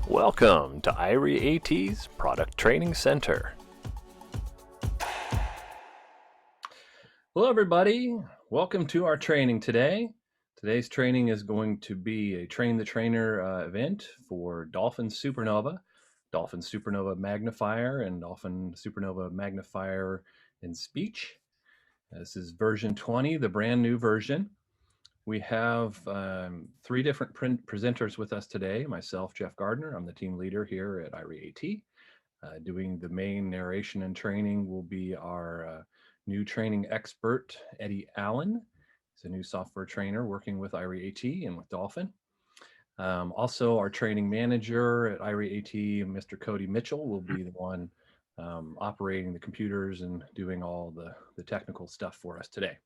Welcome to IRI AT's Product Training Center. Hello everybody, welcome to our training today. Today's training is going to be a Train the Trainer event for Dolphin SuperNova, Dolphin SuperNova Magnifier, and Dolphin SuperNova Magnifier in Speech. This is version 20, the brand new version. We have three different presenters with us today. Myself, Jeff Gardner, I'm the team leader here at IRI AT. Doing the main narration and training will be our new training expert, Eddie Allen. He's a new software trainer working with IRI AT and with Dolphin. Also, our training manager at IRI AT, Mr. Cody Mitchell, will be the one operating the computers and doing all the technical stuff for us today.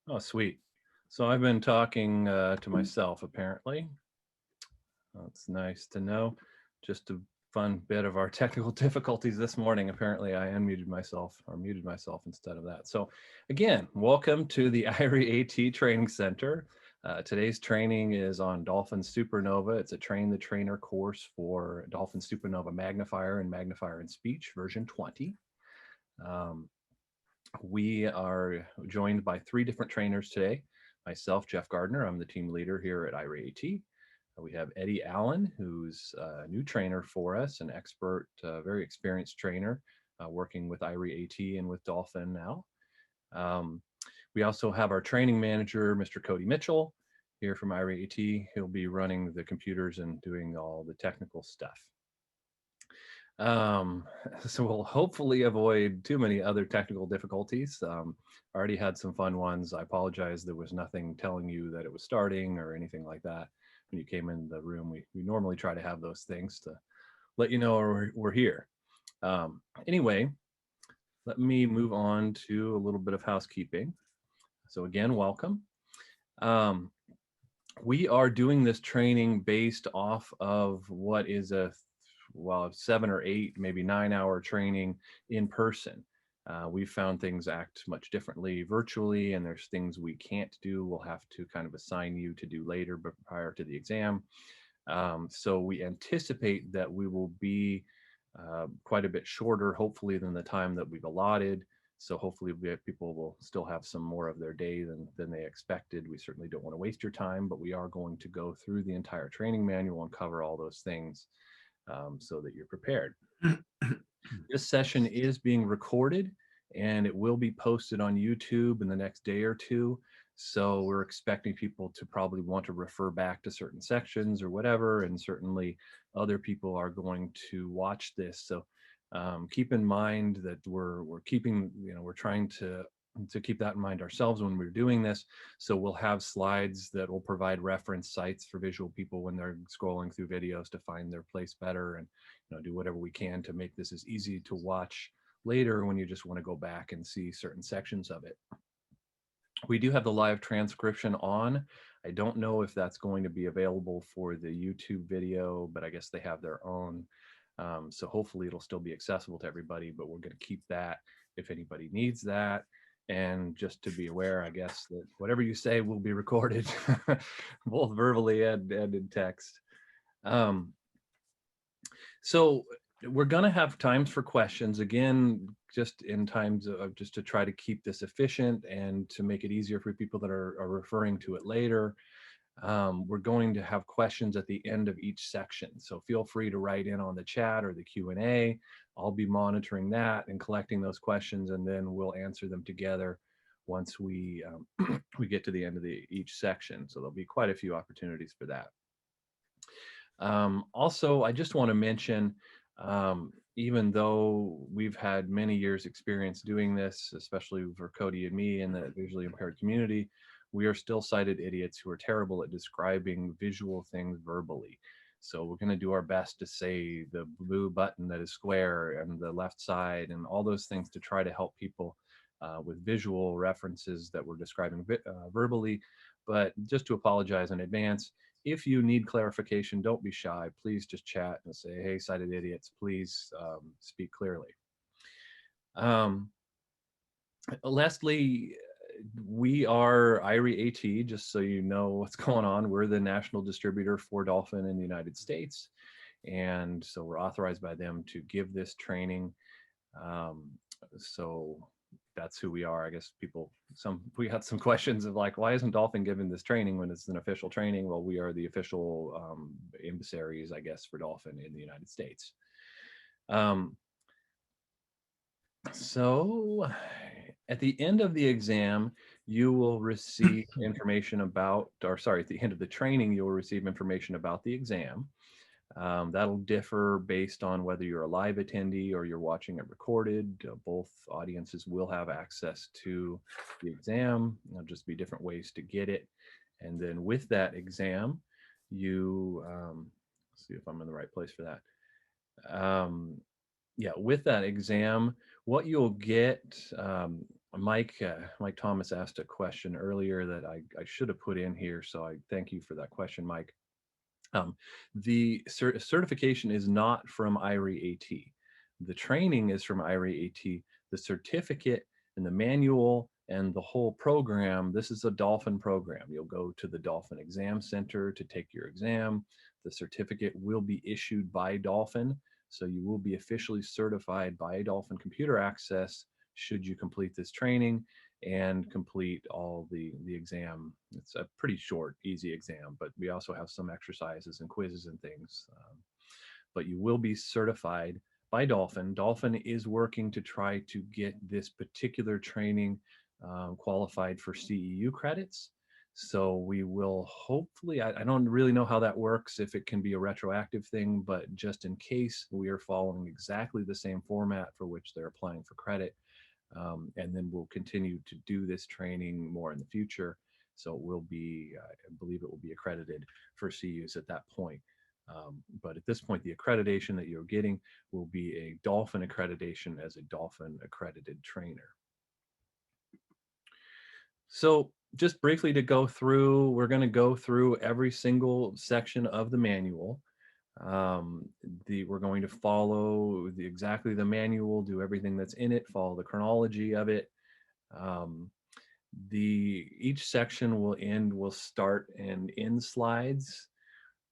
Oh, sweet. So I've been talking to myself, apparently. That's nice to know. Just a fun bit of our technical difficulties this morning. Apparently I unmuted myself or muted myself instead of that. So again, welcome to the IRI AT Training Center. Today's training is on Dolphin SuperNova. It's a Train the Trainer course for Dolphin SuperNova Magnifier and Magnifier in Speech, version 20. We are joined by three different trainers today. Myself, Jeff Gardner, I'm the team leader here at IRI AT. We have Eddie Allen, who's a new trainer for us, an expert, very experienced trainer, working with IRI AT and with Dolphin now. We also have our training manager, Mr. Cody Mitchell, here from IRI AT. He'll be running the computers and doing all the technical stuff. So we'll hopefully avoid too many other technical difficulties. I already had some fun ones. I apologize, there was nothing telling you that it was starting or anything like that. When you came in the room, we normally try to have those things to let you know we're here. Anyway, let me move on to a little bit of housekeeping. So again, welcome. We are doing this training based off of what is a 7 or 8, maybe 9-hour training in person. We've found things act much differently virtually, and there's things we can't do. We'll have to kind of assign you to do later, but prior to the exam. So we anticipate that we will be quite a bit shorter, hopefully, than the time that we've allotted. So hopefully people will still have some more of their day than they expected. We certainly don't want to waste your time, but we are going to go through the entire training manual and cover all those things so that you're prepared. This session is being recorded and it will be posted on YouTube in the next day or two. So we're expecting people to probably want to refer back to certain sections or whatever, and certainly other people are going to watch this. So keep in mind that we're keeping, we're trying to keep that in mind ourselves when we're doing this. So we'll have slides that will provide reference sites for visual people when they're scrolling through videos to find their place better, and do whatever we can to make this as easy to watch later when you just want to go back and see certain sections of it. We do have the live transcription on. I don't know if that's going to be available for the YouTube video, but I guess they have their own. So hopefully it'll still be accessible to everybody, but we're going to keep that if anybody needs that. And just to be aware, I guess, that whatever you say will be recorded, both verbally and in text. So we're going to have times for questions, again, just in times of just to try to keep this efficient and to make it easier for people that are referring to it later. We're going to have questions at the end of each section. So feel free to write in on the chat or the Q&A. I'll be monitoring that and collecting those questions, and then we'll answer them together once we we get to the end of each section. So there'll be quite a few opportunities for that. Also, I just want to mention, even though we've had many years experience doing this, especially for Cody and me in the visually impaired community, we are still sighted idiots who are terrible at describing visual things verbally. So we're going to do our best to say the blue button that is square and the left side and all those things to try to help people with visual references that we're describing verbally. But just to apologize in advance, if you need clarification, don't be shy. Please just chat and say, hey, sighted idiots, please speak clearly. Leslie, we are IRI AT, just so you know what's going on. We're the national distributor for Dolphin in the United States. And so we're authorized by them to give this training. So that's who we are. I guess we had some questions of like, why isn't Dolphin giving this training when it's an official training? Well, we are the official emissaries, I guess, for Dolphin in the United States. So at the end of the exam, you will receive information about, or sorry, at the end of the training, you'll receive information about the exam. That'll differ based on whether you're a live attendee or you're watching it recorded. Both audiences will have access to the exam. There'll just be different ways to get it. And then with that exam, you, let's see if I'm in the right place for that. Yeah, with that exam, what you'll get, Mike Thomas asked a question earlier that I should have put in here, so I thank you for that question, Mike. The certification is not from IRI AT. The training is from IRI AT. The certificate and the manual and the whole program, this is a Dolphin program. You'll go to the Dolphin Exam Center to take your exam. The certificate will be issued by Dolphin, so you will be officially certified by Dolphin Computer Access should you complete this training and complete all the exam. It's a pretty short, easy exam, but we also have some exercises and quizzes and things. But you will be certified by Dolphin. Dolphin is working to try to get this particular training qualified for CEU credits. So we will hopefully, I don't really know how that works, if it can be a retroactive thing, but just in case, we are following exactly the same format for which they're applying for credit. And then we'll continue to do this training more in the future. So it will be, I believe it will be accredited for CUs at that point. But at this point, the accreditation that you're getting will be a Dolphin accreditation as a Dolphin accredited trainer. So just briefly to go through, we're going to go through every single section of the manual. We're going to follow exactly the manual, do everything that's in it, follow the chronology of it. Each section will start and end slides.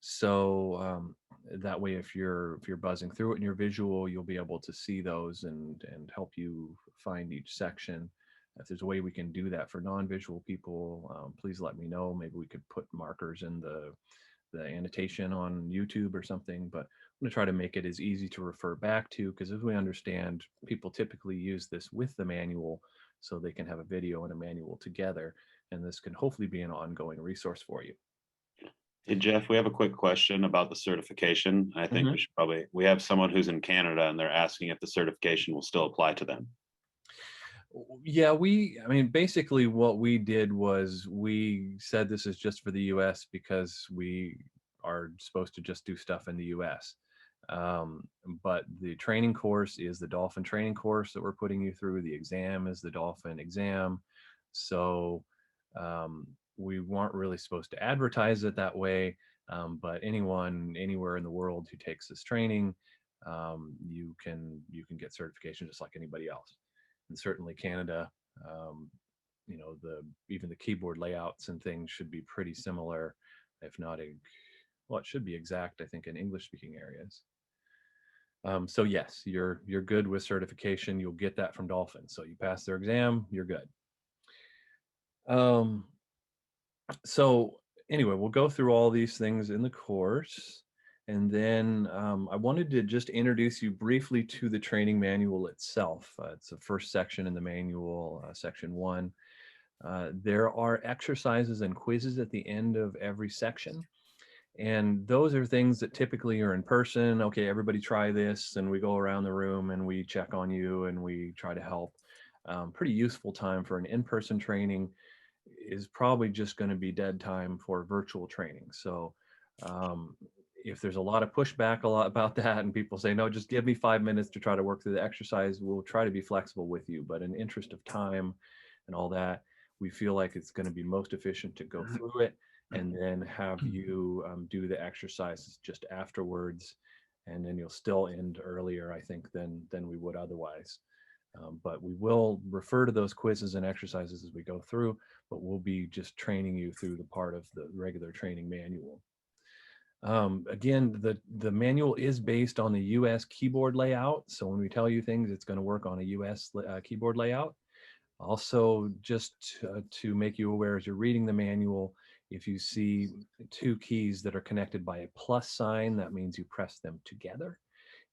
So that way, if you're buzzing through it in your visual, you'll be able to see those and help you find each section. If there's a way we can do that for non-visual people, please let me know. Maybe we could put markers in the annotation on YouTube or something, but I'm going to try to make it as easy to refer back to, because as we understand, people typically use this with the manual so they can have a video and a manual together, and this can hopefully be an ongoing resource for you. Hey, Jeff, we have a quick question about the certification. I think we have someone who's in Canada and they're asking if the certification will still apply to them. Yeah, I mean, basically what we did was we said this is just for the US because we are supposed to just do stuff in the US. But the training course is the Dolphin training course that we're putting you through. The exam is the Dolphin exam. So we weren't really supposed to advertise it that way. But anyone anywhere in the world who takes this training, you can get certification just like anybody else. And certainly Canada, you know, even the keyboard layouts and things should be pretty similar, if not well, it should be exact, I think, in English-speaking areas. So yes, you're good with certification. You'll get that from Dolphin. So you pass their exam, you're good. So anyway, we'll go through all these things in the course. And then I wanted to just introduce you briefly to the training manual itself. It's the first section in the manual, section 1. There are exercises and quizzes at the end of every section. And those are things that typically are in person. Okay, everybody try this, and we go around the room and we check on you and we try to help. Pretty useful time for an in-person training is probably just going to be dead time for virtual training. So If there's a lot of pushback about that and people say, no, just give me 5 minutes to try to work through the exercise, we'll try to be flexible with you. But in interest of time and all that, we feel like it's going to be most efficient to go through it and then have you do the exercises just afterwards. And then you'll still end earlier, I think, than we would otherwise. But we will refer to those quizzes and exercises as we go through, but we'll be just training you through the part of the regular training manual. Again, the manual is based on the US keyboard layout. So when we tell you things, it's going to work on a US keyboard layout. Also, just to make you aware as you're reading the manual, if you see two keys that are connected by a plus sign, that means you press them together.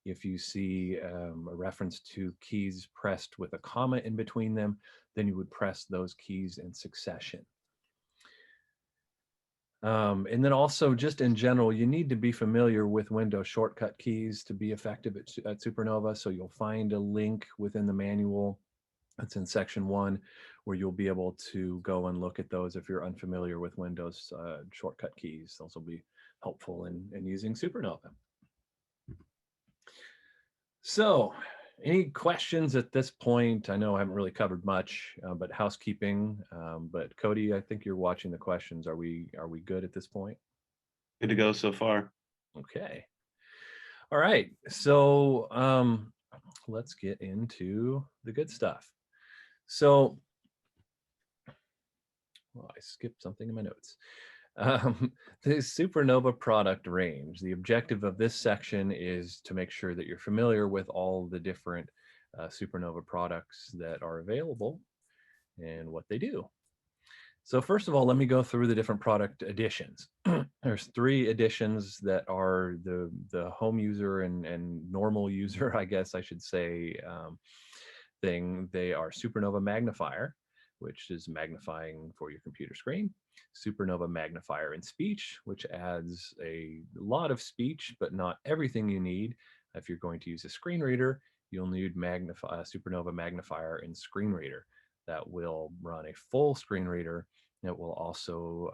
If you see a reference to keys pressed with a comma in between them, then you would press those keys in succession. And then also, just in general, you need to be familiar with Windows shortcut keys to be effective at SuperNova. So you'll find a link within the manual. It's in section 1, where you'll be able to go and look at those if you're unfamiliar with Windows shortcut keys. Those will be helpful in using SuperNova. So, any questions at this point? I know I haven't really covered much, but housekeeping. But Cody, I think you're watching the questions. Are we good at this point? Good to go so far. Okay. All right. So let's get into the good stuff. So, well, I skipped something in my notes. The SuperNova product range. The objective of this section is to make sure that you're familiar with all the different SuperNova products that are available and what they do. So first of all, let me go through the different product editions. There's 3 editions that are the home user and normal user, I guess I should say, thing. They are SuperNova Magnifier, which is magnifying for your computer screen. SuperNova Magnifier in Speech, which adds a lot of speech, but not everything you need. If you're going to use a screen reader, you'll need SuperNova Magnifier in Screen Reader. That will run a full screen reader. It will also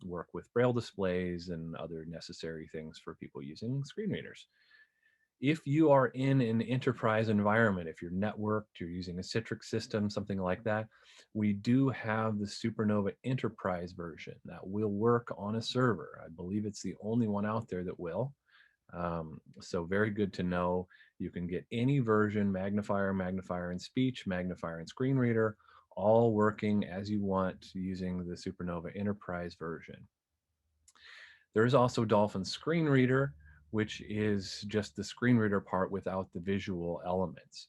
work with braille displays and other necessary things for people using screen readers. If you are in an enterprise environment, if you're networked, you're using a Citrix system, something like that, we do have the SuperNova Enterprise version that will work on a server. I believe it's the only one out there that will. So very good to know. You can get any version, Magnifier, Magnifier in Speech, Magnifier in Screen Reader, all working as you want using the SuperNova Enterprise version. There is also Dolphin Screen Reader, which is just the screen reader part without the visual elements.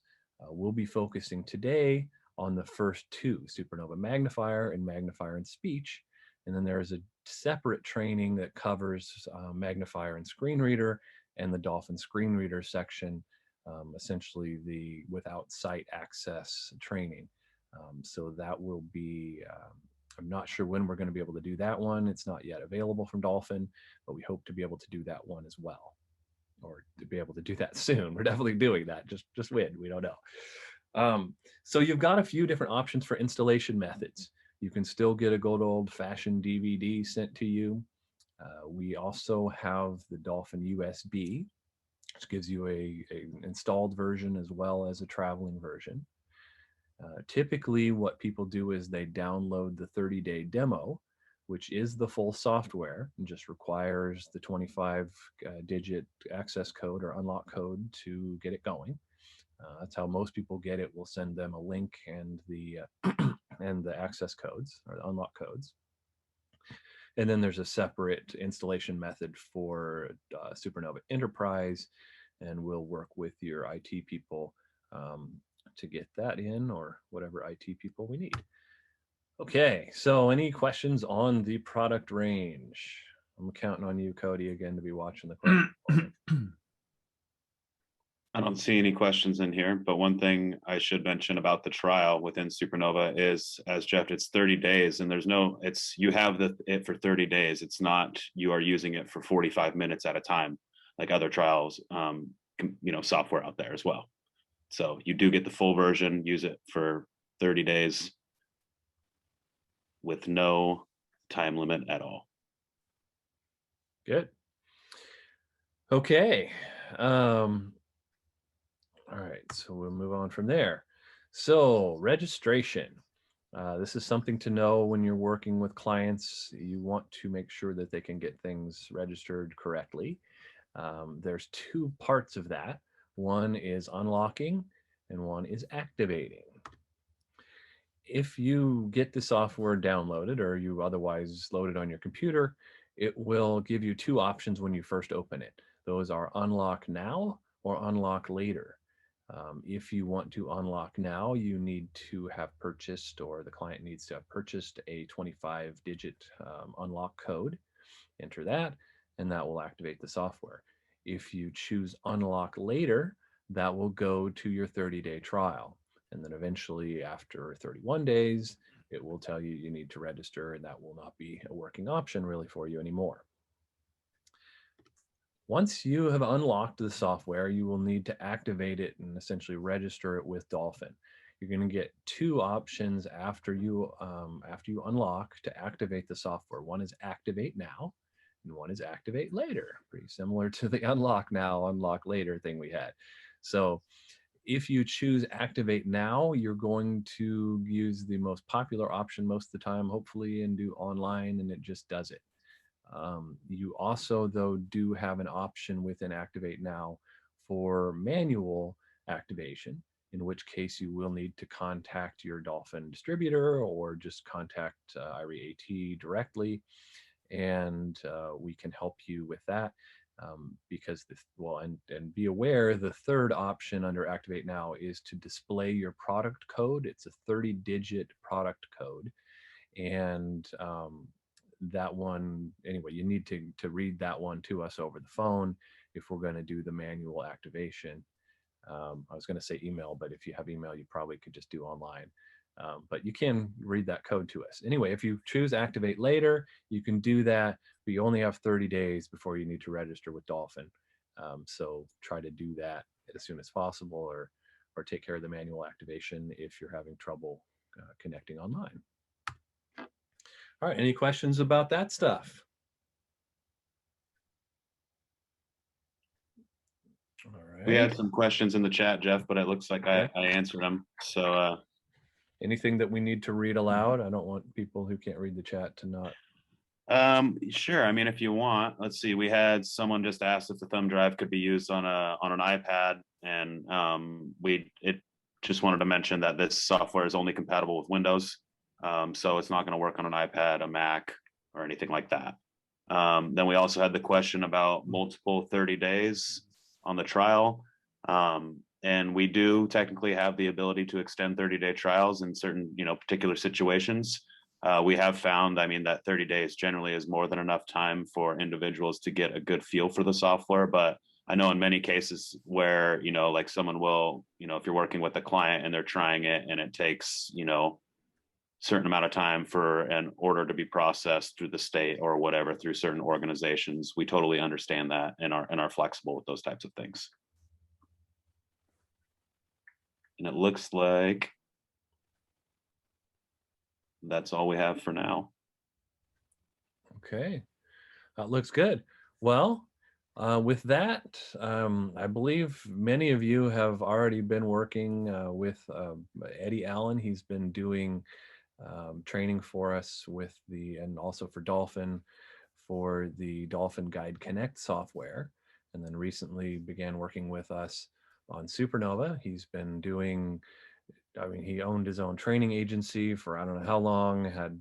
We'll be focusing today on the first 2, SuperNova Magnifier and Magnifier in Speech. And then there is a separate training that covers Magnifier and Screen Reader and the Dolphin Screen Reader section, essentially the without sight access training. So that will be, I'm not sure when we're going to be able to do that one. It's not yet available from Dolphin, but we hope to be able to do that one as well, or to be able to do that soon. We're definitely doing that. Just when, we don't know. So you've got a few different options for installation methods. You can still get a good old-fashioned DVD sent to you. We also have the Dolphin USB, which gives you a installed version as well as a traveling version. Typically, what people do is they download the 30-day demo, which is the full software and just requires the 25-digit access code or unlock code to get it going. That's how most people get it. We'll send them a link and the and the access codes or the unlock codes. And then there's a separate installation method for SuperNova Enterprise, and we'll work with your IT people to get that in, or whatever IT people we need. Okay, so any questions on the product range? I'm counting on you, Cody, again, to be watching the questions. I don't see any questions in here, but one thing I should mention about the trial within SuperNova is, as Jeff, it's 30 days, and there's no, it's, you have it for 30 days. It's not, you are using it for 45 minutes at a time, like other trials, software out there as well. So you do get the full version, use it for 30 days with no time limit at all. Good. Okay. All right, so we'll move on from there. So registration. This is something to know when you're working with clients. You want to make sure that they can get things registered correctly. There's two parts of that. One is unlocking and one is activating. If you get the software downloaded or you otherwise load it on your computer, it will give you two options when you first open it. Those are unlock now or unlock later. If you want to unlock now, you need to have purchased, or the client needs to have purchased, a 25-digit unlock code. Enter that, and that will activate the software. If you choose unlock later, that will go to your 30-day trial. And then eventually, after 31 days, it will tell you you need to register, and that will not be a working option really for you anymore. Once you have unlocked the software, you will need to activate it and essentially register it with Dolphin. You're going to get two options after you unlock to activate the software. One is activate now, and one is activate later. Pretty similar to the unlock now, unlock later thing we had. So if you choose activate now, you're going to use the most popular option most of the time, hopefully, and do online, and it just does it. You also, though, do have an option within Activate Now for manual activation, in which case you will need to contact your Dolphin distributor or just contact IRI AT directly, and we can help you with that. Because this, well, and be aware, the third option under Activate Now is to display your product code. It's a 30-digit product code, and that one, anyway, you need to read that one to us over the phone if we're going to do the manual activation. I was going to say email, but if you have email, you probably could just do online. But you can read that code to us. Anyway, if you choose activate later, you can do that, but you only have 30 days before you need to register with Dolphin. So try to do that as soon as possible, or take care of the manual activation if you're having trouble connecting online. All right, any questions about that stuff? All right. We had some questions in the chat, Jeff, but it looks like Okay. I answered them. So Anything that we need to read aloud? I don't want people who can't read the chat to not. sure. I mean, if you want, let's see. We had someone just asked if the thumb drive could be used on an iPad, and it just wanted to mention that this software is only compatible with Windows, so it's not going to work on an iPad, a Mac, or anything like that. Then we also had the question about multiple 30 days on the trial. And we do technically have the ability to extend 30-day trials in certain, particular situations. We have found, I mean, that 30 days generally is more than enough time for individuals to get a good feel for the software. But I know in many cases where, like someone will, if you're working with a client and they're trying it and it takes, certain amount of time for an order to be processed through the state or whatever, through certain organizations, we totally understand that and are flexible with those types of things. And it looks like that's all we have for now. Okay, that looks good. Well, with that, I believe many of you have already been working with Eddie Allen. He's been doing training for us and also for Dolphin, for the Dolphin Guide Connect software, and then recently began working with us on SuperNova. He's been doing, I mean, he owned his own training agency for I don't know how long, had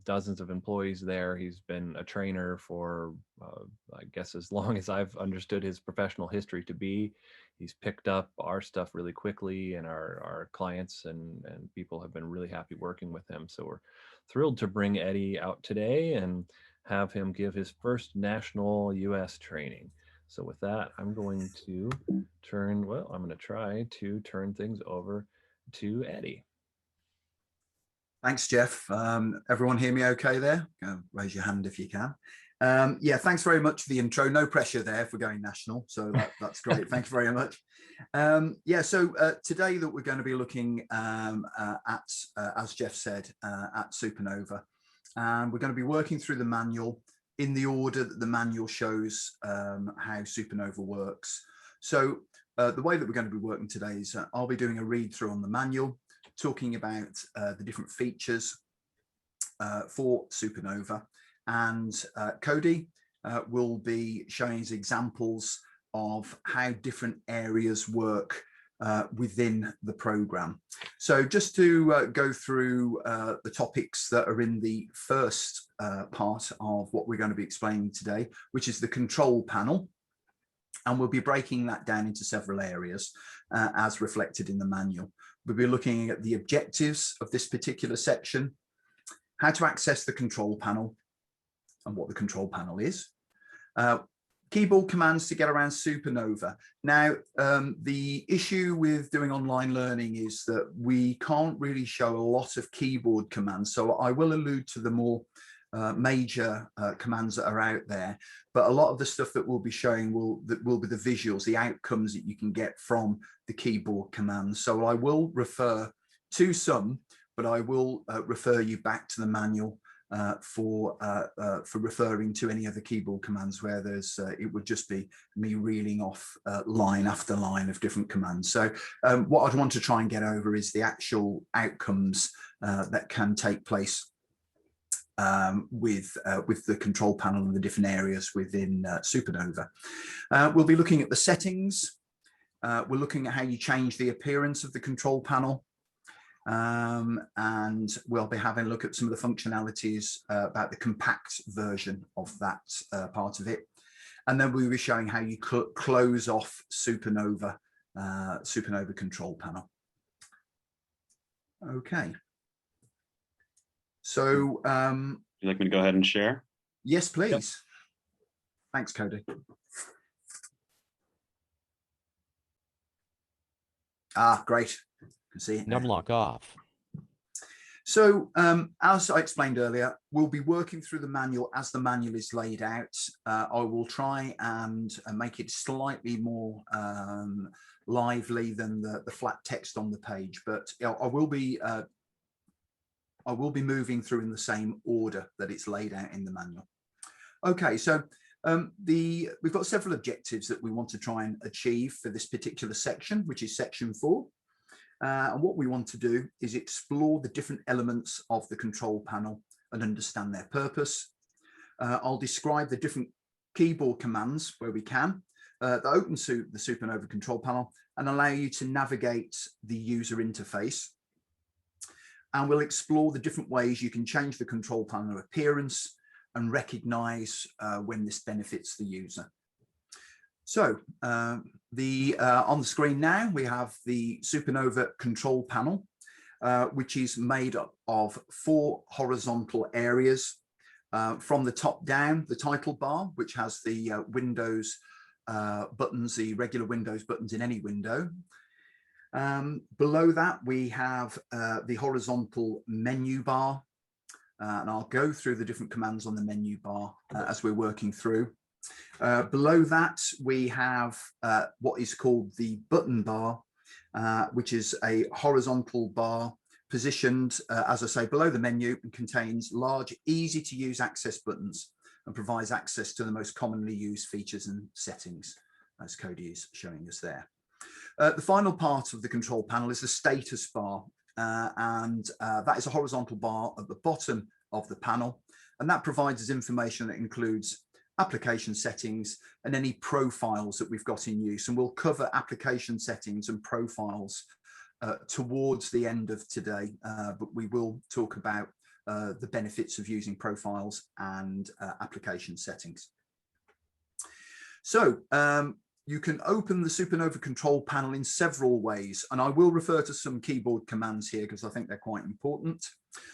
dozens of employees there. He's been a trainer for, I guess, as long as I've understood his professional history to be. He's picked up our stuff really quickly, and our clients and people have been really happy working with him. So we're thrilled to bring Eddie out today and have him give his first national US training. So with that, I'm going to try to turn things over to Eddie. Thanks, Jeff. Everyone hear me okay there? Raise your hand if you can. Yeah, thanks very much for the intro. No pressure there for going national, so that's great. Thank you very much. Yeah, so today that we're going to be looking at, as Jeff said, at SuperNova. And we're going to be working through the manual in the order that the manual shows how SuperNova works. So the way that we're going to be working today is I'll be doing a read through on the manual, talking about the different features for SuperNova, and Cody will be showing us examples of how different areas work within the program. So just to go through the topics that are in the first part of what we're going to be explaining today, which is the control panel. And we'll be breaking that down into several areas as reflected in the manual. We'll be looking at the objectives of this particular section, how to access the control panel and what the control panel is, keyboard commands to get around SuperNova. Now, the issue with doing online learning is that we can't really show a lot of keyboard commands. So I will allude to the more major commands that are out there, but a lot of the stuff that we'll be showing will be the visuals, the outcomes that you can get from the keyboard commands. So I will refer to some, but I will refer you back to the manual for referring to any other keyboard commands where there's it would just be me reeling off line after line of different commands. So what I'd want to try and get over is the actual outcomes that can take place with the control panel and the different areas within SuperNova. We'll be looking at the settings. We're looking at how you change the appearance of the control panel. And we'll be having a look at some of the functionalities about the compact version of that part of it. And then we'll be showing how you close off SuperNova control panel. Okay. So would you like me to go ahead and share? Yes, please. Yep. Thanks, Cody. Great. Can see it now. Numlock off. So as I explained earlier, we'll be working through the manual as the manual is laid out. I will try and make it slightly more lively than the flat text on the page, but I will be moving through in the same order that it's laid out in the manual. Okay, so we've got several objectives that we want to try and achieve for this particular section, which is section 4. And what we want to do is explore the different elements of the control panel and understand their purpose. I'll describe the different keyboard commands where we can that open the SuperNova control panel and allow you to navigate the user interface. And we'll explore the different ways you can change the control panel appearance and recognize when this benefits the user. So on the screen now, we have the SuperNova control panel, which is made up of 4 horizontal areas. From the top down, the title bar, which has the Windows buttons, the regular Windows buttons in any window. Below that, we have the horizontal menu bar, and I'll go through the different commands on the menu bar as we're working through. Below that, we have what is called the button bar, which is a horizontal bar positioned, as I say, below the menu, and contains large, easy to use access buttons and provides access to the most commonly used features and settings, as Cody is showing us there. The final part of the control panel is the status bar, and that is a horizontal bar at the bottom of the panel, and that provides us information that includes application settings and any profiles that we've got in use, and we'll cover application settings and profiles towards the end of today, but we will talk about the benefits of using profiles and application settings. So you can open the SuperNova control panel in several ways, and I will refer to some keyboard commands here because I think they're quite important.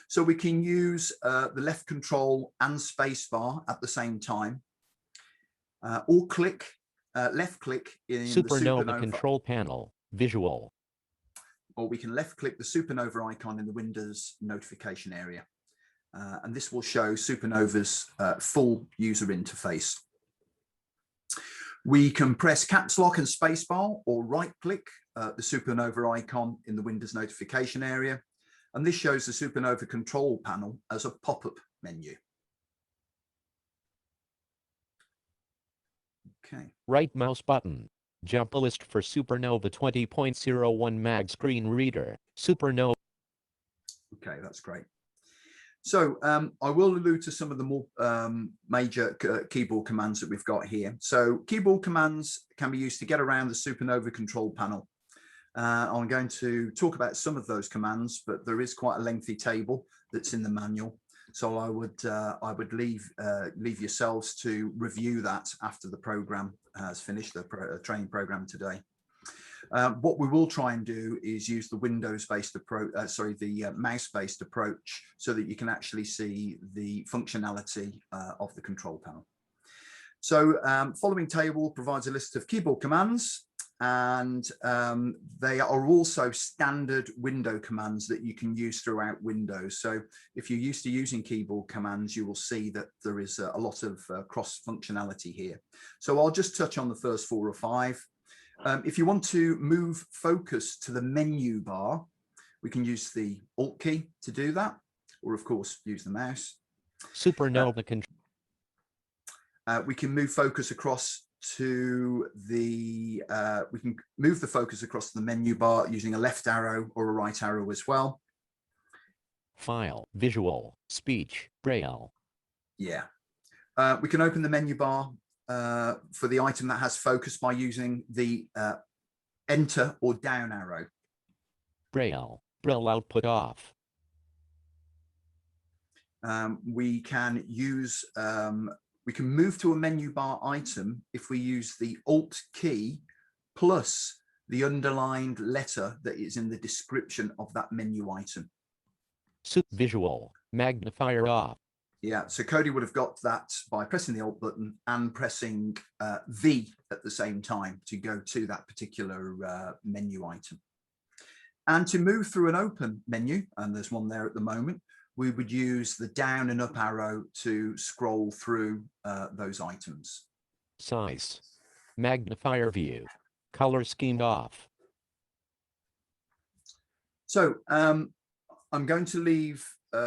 So we can use the left control and space bar at the same time, or left click in the SuperNova control panel, visual. Or we can left click the SuperNova icon in the Windows notification area. And this will show SuperNova's full user interface. We can press caps lock and spacebar or right click the SuperNova icon in the Windows notification area. And this shows the SuperNova control panel as a pop-up menu. Okay. Right mouse button. Jump list for SuperNova 20.01 Mag screen reader. SuperNova. Okay, that's great. So I will allude to some of the more major keyboard commands that we've got here. So keyboard commands can be used to get around the SuperNova control panel. I'm going to talk about some of those commands, but there is quite a lengthy table that's in the manual. So I would leave yourselves to review that after the program has finished, the training program today. What we will try and do is use the Windows-based approach, the mouse-based approach, so that you can actually see the functionality of the control panel. So following table provides a list of keyboard commands, and they are also standard window commands that you can use throughout Windows. So if you're used to using keyboard commands, you will see that there is a lot of cross functionality here. So I'll just touch on the first 4 or 5. If you want to move focus to the menu bar, we can use the Alt key to do that, or of course use the mouse. SuperNova control. We can move focus across to the move the focus across the menu bar using a left arrow or a right arrow as well. File, visual, speech, braille. Yeah. We can open the menu bar for the item that has focus by using the enter or down arrow. Braille output off. We can use we can move to a menu bar item if we use the Alt key plus the underlined letter that is in the description of that menu item. Visual, magnifier off. Yeah, so Cody would have got that by pressing the Alt button and pressing V at the same time to go to that particular menu item. And to move through an open menu, and there's one there at the moment, we would use the down and up arrow to scroll through those items. Size, magnifier view, color scheme off. So I'm going to leave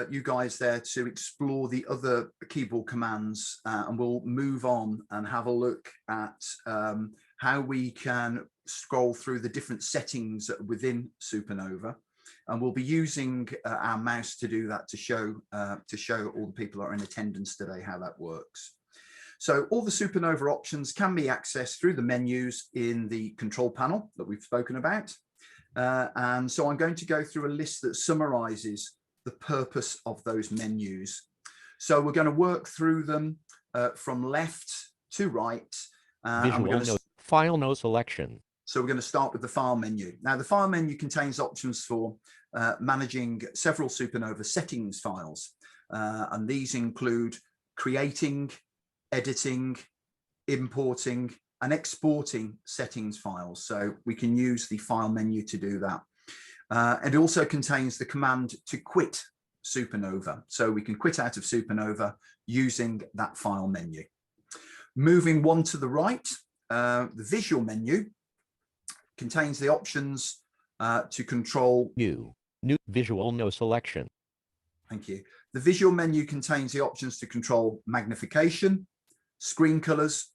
you guys there to explore the other keyboard commands, and we'll move on and have a look at how we can scroll through the different settings within SuperNova. And we'll be using our mouse to do that, to show all the people that are in attendance today how that works. So all the SuperNova options can be accessed through the menus in the control panel that we've spoken about. And so I'm going to go through a list that summarizes the purpose of those menus. So we're going to work through them from left to right. Visual file no selection. So we're going to start with the file menu. Now the file menu contains options for managing several SuperNova settings files. And these include creating, editing, importing, and exporting settings files. So we can use the file menu to do that. It also contains the command to quit SuperNova. So we can quit out of SuperNova using that file menu. Moving one to the right, the visual menu contains the options to control New visual no selection. Thank you. The visual menu contains the options to control magnification, screen colors,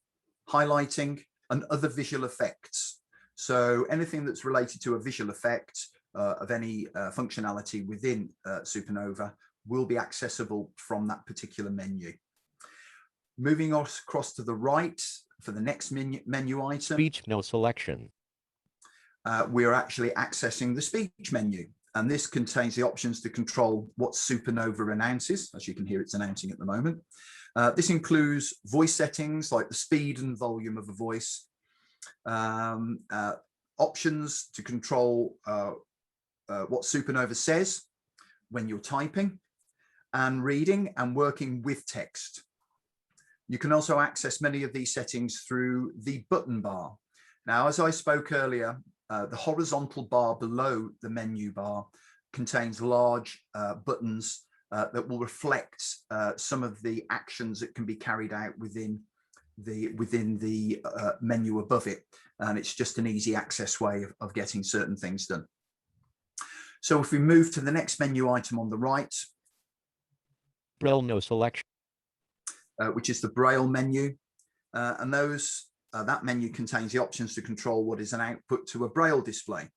highlighting, and other visual effects. So anything that's related to a visual effect of any functionality within SuperNova will be accessible from that particular menu. Moving across to the right for the next menu item. Speech no selection. We are actually accessing the speech menu, and this contains the options to control what SuperNova announces. As you can hear, it's announcing at the moment. This includes voice settings like the speed and volume of a voice, options to control what SuperNova says when you're typing and reading and working with text. You can also access many of these settings through the button bar. Now, as I spoke earlier, the horizontal bar below the menu bar contains large buttons that will reflect some of the actions that can be carried out within the menu above it. And it's just an easy access way of getting certain things done. So if we move to the next menu item on the right, Braille no selection. which is the Braille menu, and those that menu contains the options to control what is an output to a Braille display.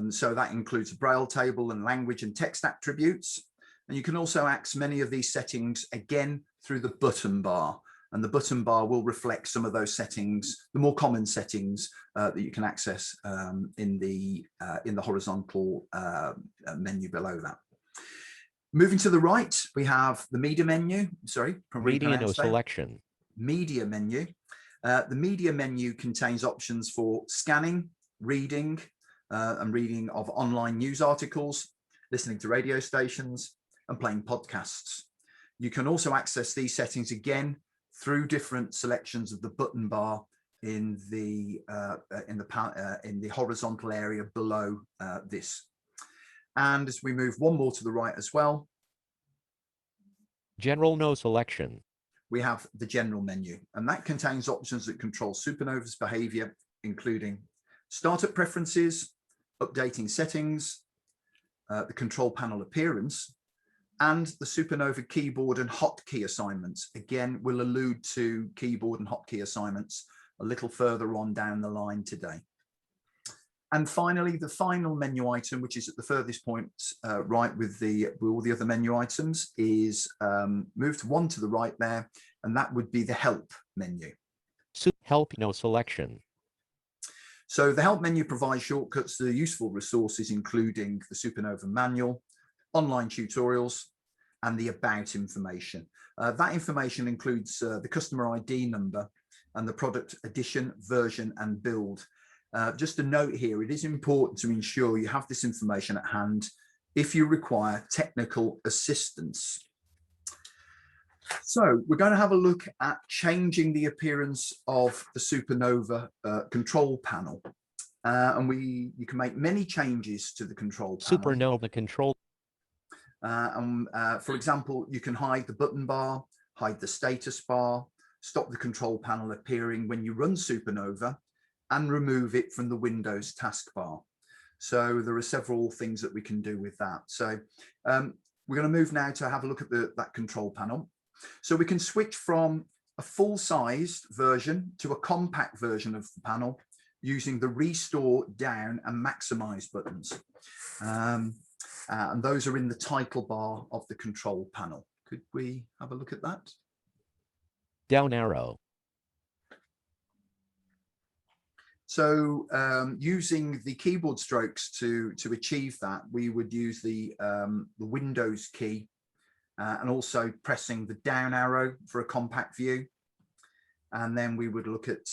So that includes a Braille table and language and text attributes. And you can also access many of these settings again through the button bar. And the button bar will reflect some of those settings, the more common settings that you can access in the horizontal menu below that. Moving to the right, we have the media menu. Sorry, Radio selection. Media menu. The media menu contains options for scanning, reading, and reading of online news articles, listening to radio stations, and playing podcasts. You can also access these settings again through different selections of the button bar in the horizontal area below this. And as we move one more to the right as well, General no selection. We have the general menu, and that contains options that control SuperNova's behavior, including startup preferences, updating settings, the control panel appearance, and the SuperNova keyboard and hotkey assignments. Again, we'll allude to keyboard and hotkey assignments a little further on down the line today. And finally, the final menu item, which is at the furthest point right with all the other menu items, is moved one to the right there, and that would be the help menu. Help no selection. So the help menu provides shortcuts to useful resources, including the SuperNova manual, online tutorials, and the about information. That information includes the customer ID number and the product edition, version, and build. Just a note here, it is important to ensure you have this information at hand if you require technical assistance. So we're going to have a look at changing the appearance of the SuperNova control panel. And you can make many changes to the control panel. SuperNova control. For example, you can hide the button bar, hide the status bar, stop the control panel appearing when you run SuperNova, and remove it from the Windows taskbar. So there are several things that we can do with that. So we're going to move now to have a look at that control panel. So we can switch from a full-sized version to a compact version of the panel using the restore, down, and maximize buttons. And those are in the title bar of the control panel. Could we have a look at that? Down arrow. So using the keyboard strokes to achieve that, we would use the Windows key and also pressing the down arrow for a compact view. And then we would look at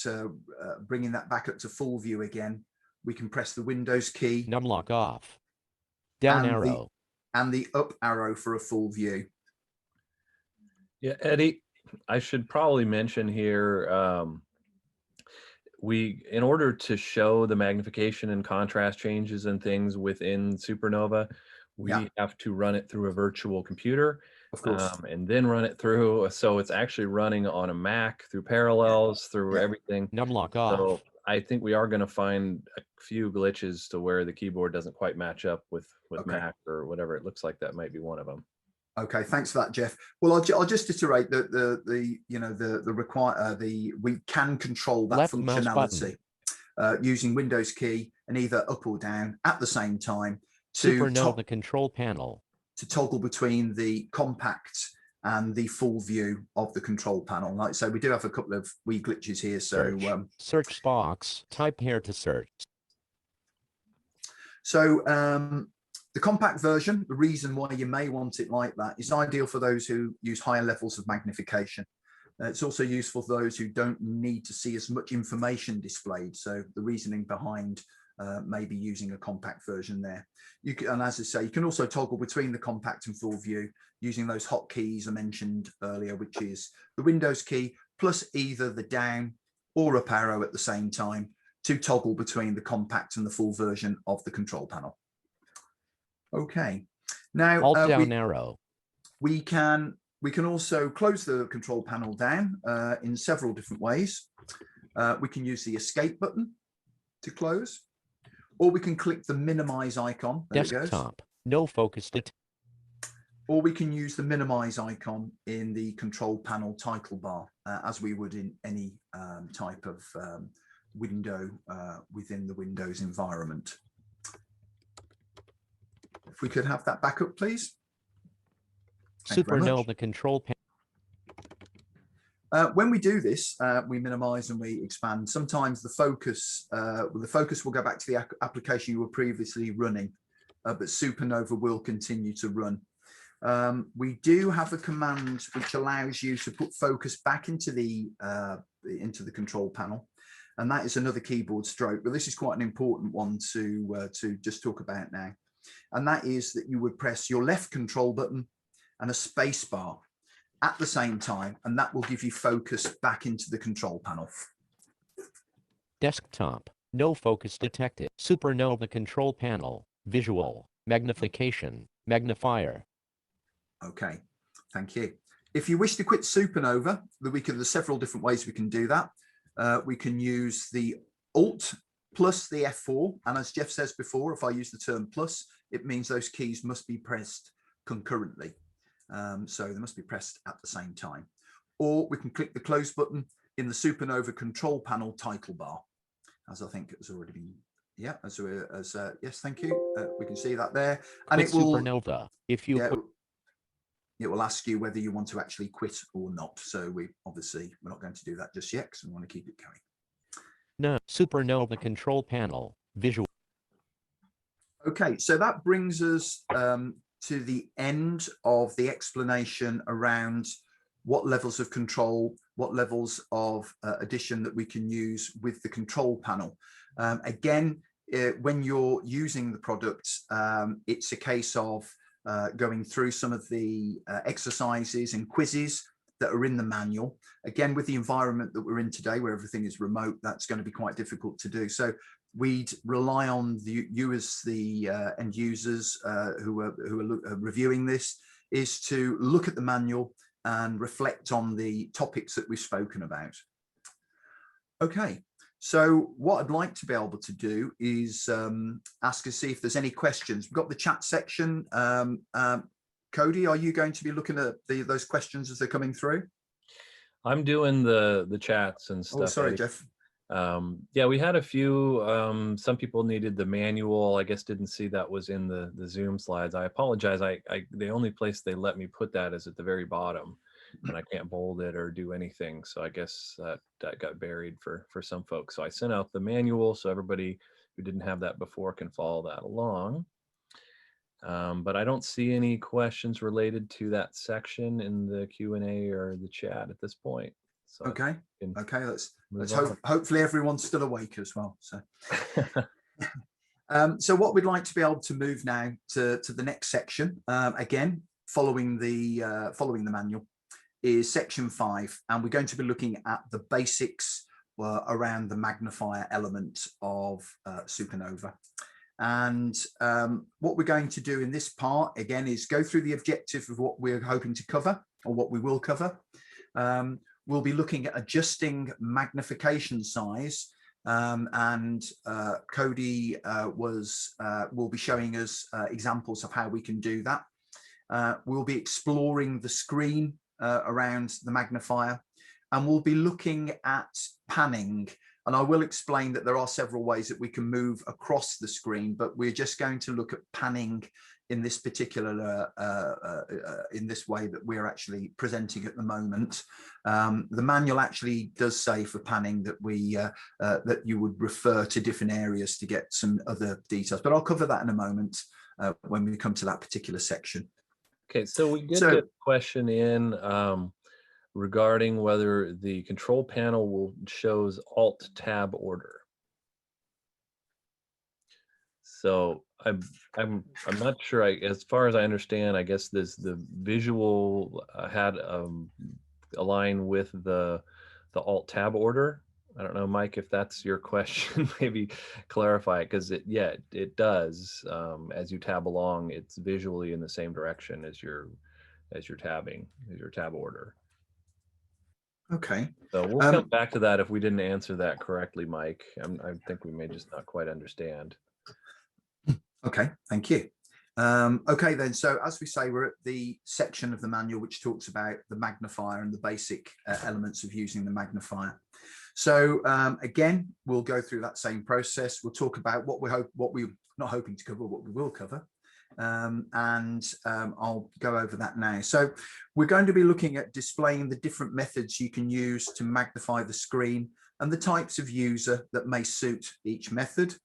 bringing that back up to full view again. We can press the Windows key. Numlock off. Down arrow. And the up arrow for a full view. Yeah, Eddie, I should probably mention here, in order to show the magnification and contrast changes and things within SuperNova, we have to run it through a virtual computer, of course, and then run it through. So it's actually running on a Mac through Parallels, through everything. Numlock off. So I think we are going to find a few glitches to where the keyboard doesn't quite match up with Mac or whatever. It looks like that might be one of them. Okay, thanks for that, Jeff. Well, I'll just iterate that we can control that left functionality using Windows key and either up or down at the same time SuperNova control panel to toggle between the compact and the full view of the control panel. Like I say, we do have a couple of wee glitches here. So search box, type here to search. So the compact version, the reason why you may want it like that, is ideal for those who use higher levels of magnification. It's also useful for those who don't need to see as much information displayed. So the reasoning behind maybe using a compact version there. And as I say, you can also toggle between the compact and full view using those hotkeys I mentioned earlier, which is the Windows key plus either the down or up arrow at the same time to toggle between the compact and the full version of the control panel. Okay, now Alt down arrow. We can also close the control panel down in several different ways. We can use the escape button to close, or we can click the minimize icon. There Desktop. No focus. or we can use the minimize icon in the control panel title bar, as we would in any type of window within the Windows environment. If we could have that back up, please. SuperNova control panel. When we do this, we minimize and we expand. Sometimes the focus will go back to the application you were previously running, but SuperNova will continue to run. We do have a command which allows you to put focus back into the control panel, and that is another keyboard stroke. But this is quite an important one to just talk about now, and that is that you would press your left control button and a space bar at the same time, and that will give you focus back into the control panel. Desktop, no focus detected. SuperNova control panel, visual, magnification, magnifier. Okay, thank you. If you wish to quit SuperNova, there's several different ways we can do that. We can use the Alt plus the F4, and as Jeff says before, if I use the term plus, it means those keys must be pressed concurrently. So they must be pressed at the same time. Or we can click the close button in the SuperNova control panel title bar, as I think has already been, yeah, yes, thank you. We can see that there. And Quit it will, SuperNova, if you quit. It will ask you whether you want to actually quit or not. So we're not going to do that just yet because we want to keep it going. No, SuperNova control panel, visual. Okay, so that brings us to the end of the explanation around what levels of control, what levels of addition that we can use with the control panel. Again, when you're using the product, it's a case of going through some of the exercises and quizzes that are in the manual. Again, with the environment that we're in today, where everything is remote, that's going to be quite difficult to do. So we'd rely on you as the end users who are reviewing this, is to look at the manual and reflect on the topics that we've spoken about. Okay, so what I'd like to be able to do is ask and see if there's any questions. We've got the chat section. Cody, are you going to be looking at those questions as they're coming through? I'm doing the chats and stuff. Oh, sorry, Jeff. Yeah, we had a few. Some people needed the manual. I guess didn't see that was in the Zoom slides. I apologize. The only place they let me put that is at the very bottom, and I can't bold it or do anything. So I guess that got buried for some folks. So I sent out the manual so everybody who didn't have that before can follow that along. But I don't see any questions related to that section in the Q&A or the chat at this point. So okay, let's hope. Hopefully everyone's still awake as well. So, so what we'd like to be able to move now to the next section, again following the manual, is section 5, and we're going to be looking at the basics around the magnifier element of SuperNova. And what we're going to do in this part, again, is go through the objective of what we're hoping to cover, or what we will cover. We'll be looking at adjusting magnification size, and Cody will be showing us examples of how we can do that. We'll be exploring the screen around the magnifier, and we'll be looking at panning. And I will explain that there are several ways that we can move across the screen, but we're just going to look at panning in this particular, in this way that we're actually presenting at the moment. The manual actually does say for panning that that you would refer to different areas to get some other details, but I'll cover that in a moment when we come to that particular section. Okay, so we get a question in regarding whether the control panel shows Alt Tab order. So I'm not sure. As far as I understand, I guess the visual had align with the Alt Tab order. I don't know, Mike, if that's your question. Maybe clarify it, because it does. As you tab along, it's visually in the same direction as your tab order. Okay. So we'll come back to that if we didn't answer that correctly, Mike. I think we may just not quite understand. Okay, thank you. Okay, then. So as we say, we're at the section of the manual which talks about the magnifier and the basic elements of using the magnifier. So again, we'll go through that same process. We'll talk about what we're not hoping to cover, what we will cover. I'll go over that now. So we're going to be looking at displaying the different methods you can use to magnify the screen and the types of user that may suit each method.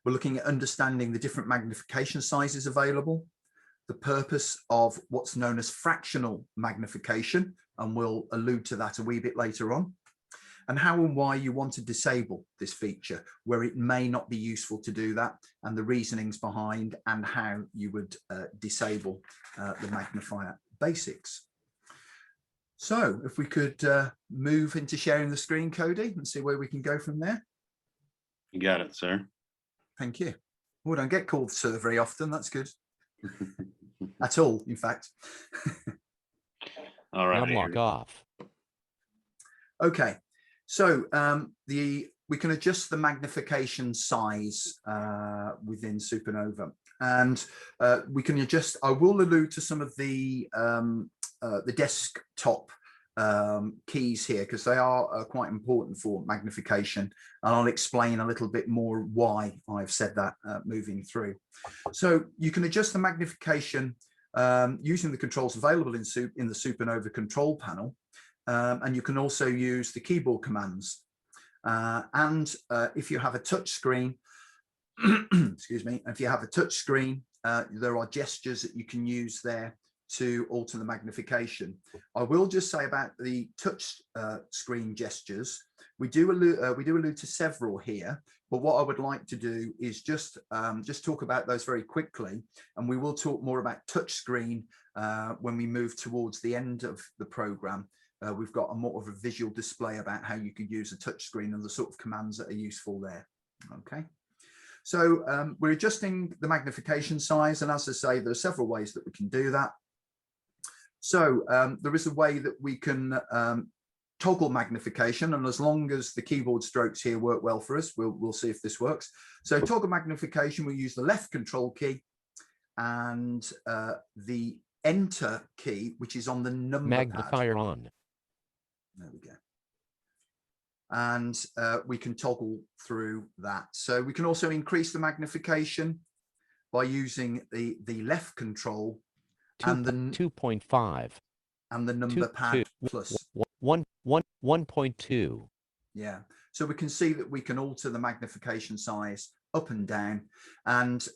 We're looking at understanding the different magnification sizes available, the purpose of what's known as fractional magnification, and we'll allude to that a wee bit later on, and how and why you want to disable this feature, where it may not be useful to do that, and the reasonings behind and how you would disable the magnifier basics. So if we could move into sharing the screen, Cody, and see where we can go from there. You got it, sir. Thank you. We don't get called sir very often. That's good. At all, in fact. All right. Unlock off. Okay. So we can adjust the magnification size within SuperNova, and we can adjust. I will allude to some of the desktop keys here because they are quite important for magnification, and I'll explain a little bit more why I've said that moving through. So you can adjust the magnification using the controls available in the SuperNova control panel, and you can also use the keyboard commands. If you have a touch screen, excuse me, if you have a touch screen, there are gestures that you can use there to alter the magnification. I will just say about the touch screen gestures, we do allude to several here, but what I would like to do is just talk about those very quickly, and we will talk more about touch screen when we move towards the end of the program. We've got a more of a visual display about how you could use a touch screen and the sort of commands that are useful there. Okay. So we're adjusting the magnification size, and as I say, there are several ways that we can do that. So there is a way that we can toggle magnification, and as long as the keyboard strokes here work well for us, we'll see if this works. So toggle magnification, we use the left control key and the enter key, which is on the number Magnifier pad. on. There we go. And we can toggle through that. So we can also increase the magnification by using the left control and the 2.5 and the number pad plus 1.2. Yeah, so we can see that we can alter the magnification size up and down, and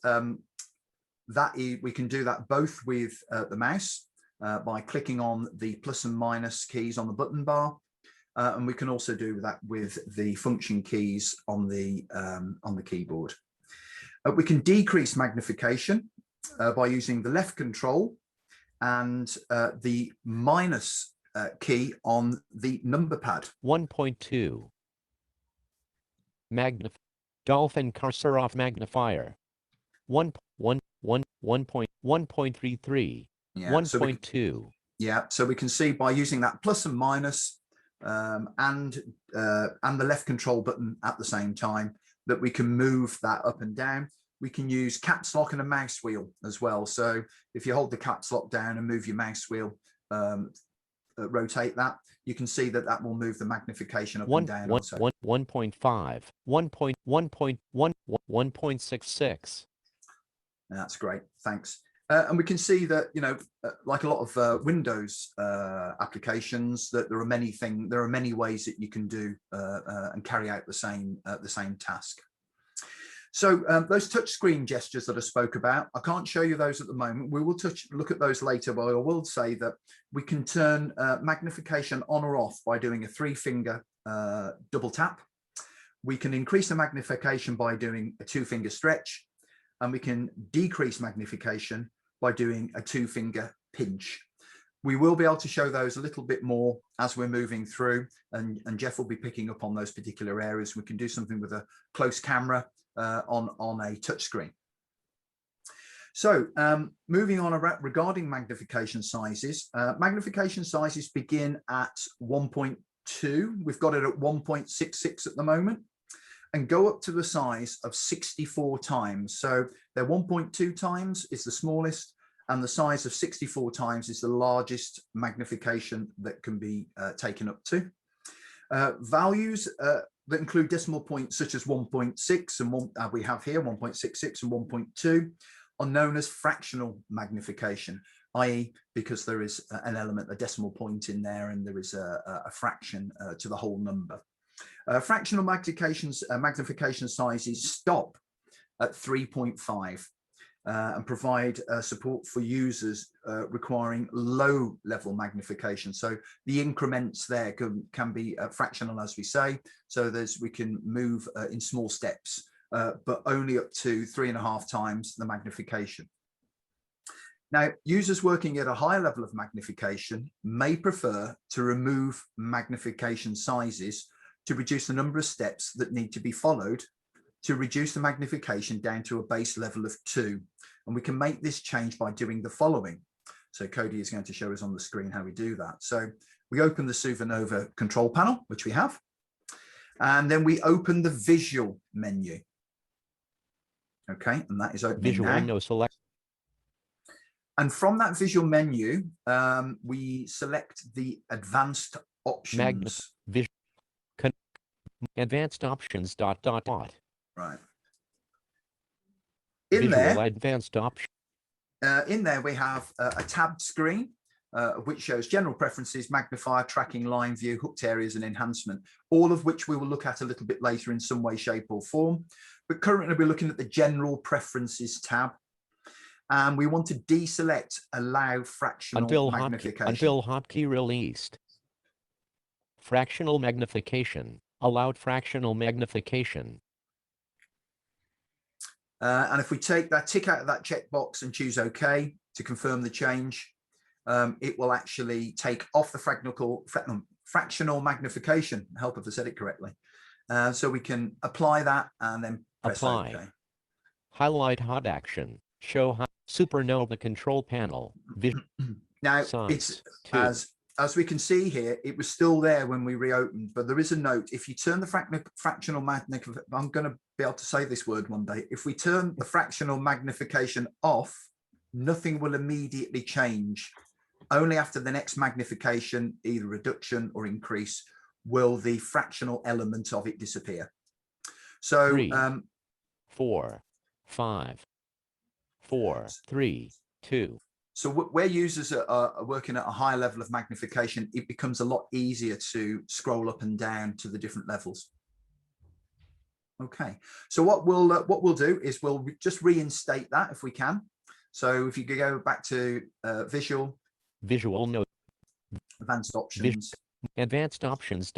we can do that both with the mouse by clicking on the plus and minus keys on the button bar, and we can also do that with the function keys on the keyboard. We can decrease magnification by using the left control and the minus key on the number pad. 1.2. Dolphin cursor off magnifier. 1.33. Yeah, 1.2. So we can see by using that plus and minus and the left control button at the same time that we can move that up and down. We can use caps lock and a mouse wheel as well. So if you hold the caps lock down and move your mouse wheel, rotate that, you can see that will move the magnification up and down. 1.5, 1.66. That's great, thanks. And we can see that, you know, like a lot of Windows applications, that there are many ways that you can do and carry out the same task. So those touch screen gestures that I spoke about, I can't show you those at the moment. We will look at those later, but I will say that we can turn magnification on or off by doing a 3-finger double tap. We can increase the magnification by doing a 2-finger stretch, and we can decrease magnification by doing a 2-finger pinch. We will be able to show those a little bit more as we're moving through, and Jeff will be picking up on those particular areas. We can do something with a close camera on a touch screen. So moving on regarding magnification sizes, begin at 1.2. We've got it at 1.66 at the moment. and go up to the size of 64 times. So they're 1.2 times is the smallest, and the size of 64 times is the largest magnification that can be taken up to. Values that include decimal points such as 1.6 and we have here 1.66 and 1.2 are known as fractional magnification, i.e. because there is an element, a decimal point in there, and there is a fraction to the whole number. Fractional magnification sizes stop at 3.5 and provide support for users requiring low level magnification. So the increments there can be fractional, as we say. So we can move in small steps, but only up to 3.5 times the magnification. Now, users working at a higher level of magnification may prefer to remove magnification sizes to reduce the number of steps that need to be followed to reduce the magnification down to a base level of 2. And we can make this change by doing the following. So Cody is going to show us on the screen how we do that. So we open the SuperNova control panel, which we have, and then we open the visual menu. Okay, and that is opening Visual now. no select. And from that visual menu, we select the advanced options. Advanced options ... Right. Visual advanced option. In there, we have a tabbed screen, which shows general preferences, magnifier, tracking, line view, hooked areas, and enhancement, all of which we will look at a little bit later in some way, shape, or form. But currently, we're looking at the general preferences tab. And we want to deselect allow fractional magnification. Until hotkey released. Fractional magnification. Allowed fractional magnification. And if we take that tick out of that checkbox and choose OK to confirm the change, it will actually take off the fractional magnification. I hope I've said it correctly. So we can apply that and then press OK. Highlight hot action. Show SuperNova control panel. Now, it's as we can see here, it was still there when we reopened, but there is a note. If you turn the fractional magnification, I'm going to be able to say this word one day. If we turn the fractional magnification off, nothing will immediately change. Only after the next magnification, either reduction or increase, will the fractional element of it disappear. So 3, 4, 5, 4, 3, 2. So where users are working at a high level of magnification, it becomes a lot easier to scroll up and down to the different levels. Okay, so what we'll do is we'll just reinstate that if we can. So if you could go back to visual no advanced options, advanced options ...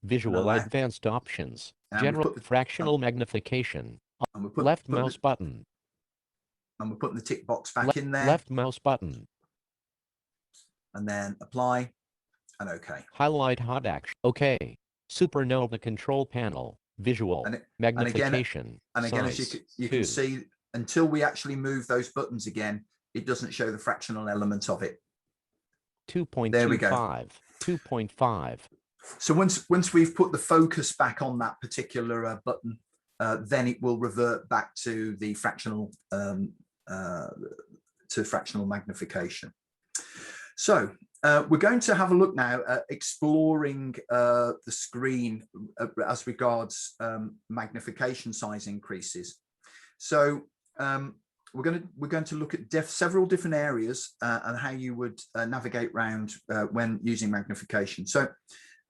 Visual advanced options, general fractional magnification, left mouse button. And we're putting the tick box back in there. Left mouse button. And then apply and OK. Highlight hot action. OK. SuperNova control panel. Visual magnification. And again, as you can see, until we actually move those buttons again, it doesn't show the fractional element of it. 2.25. There we go. 2.5. So once we've put the focus back on that particular button, then it will revert back to the fractional fractional magnification. So we're going to have a look now at exploring the screen as regards magnification size increases. So we're going to look at several different areas and how you would navigate around when using magnification. So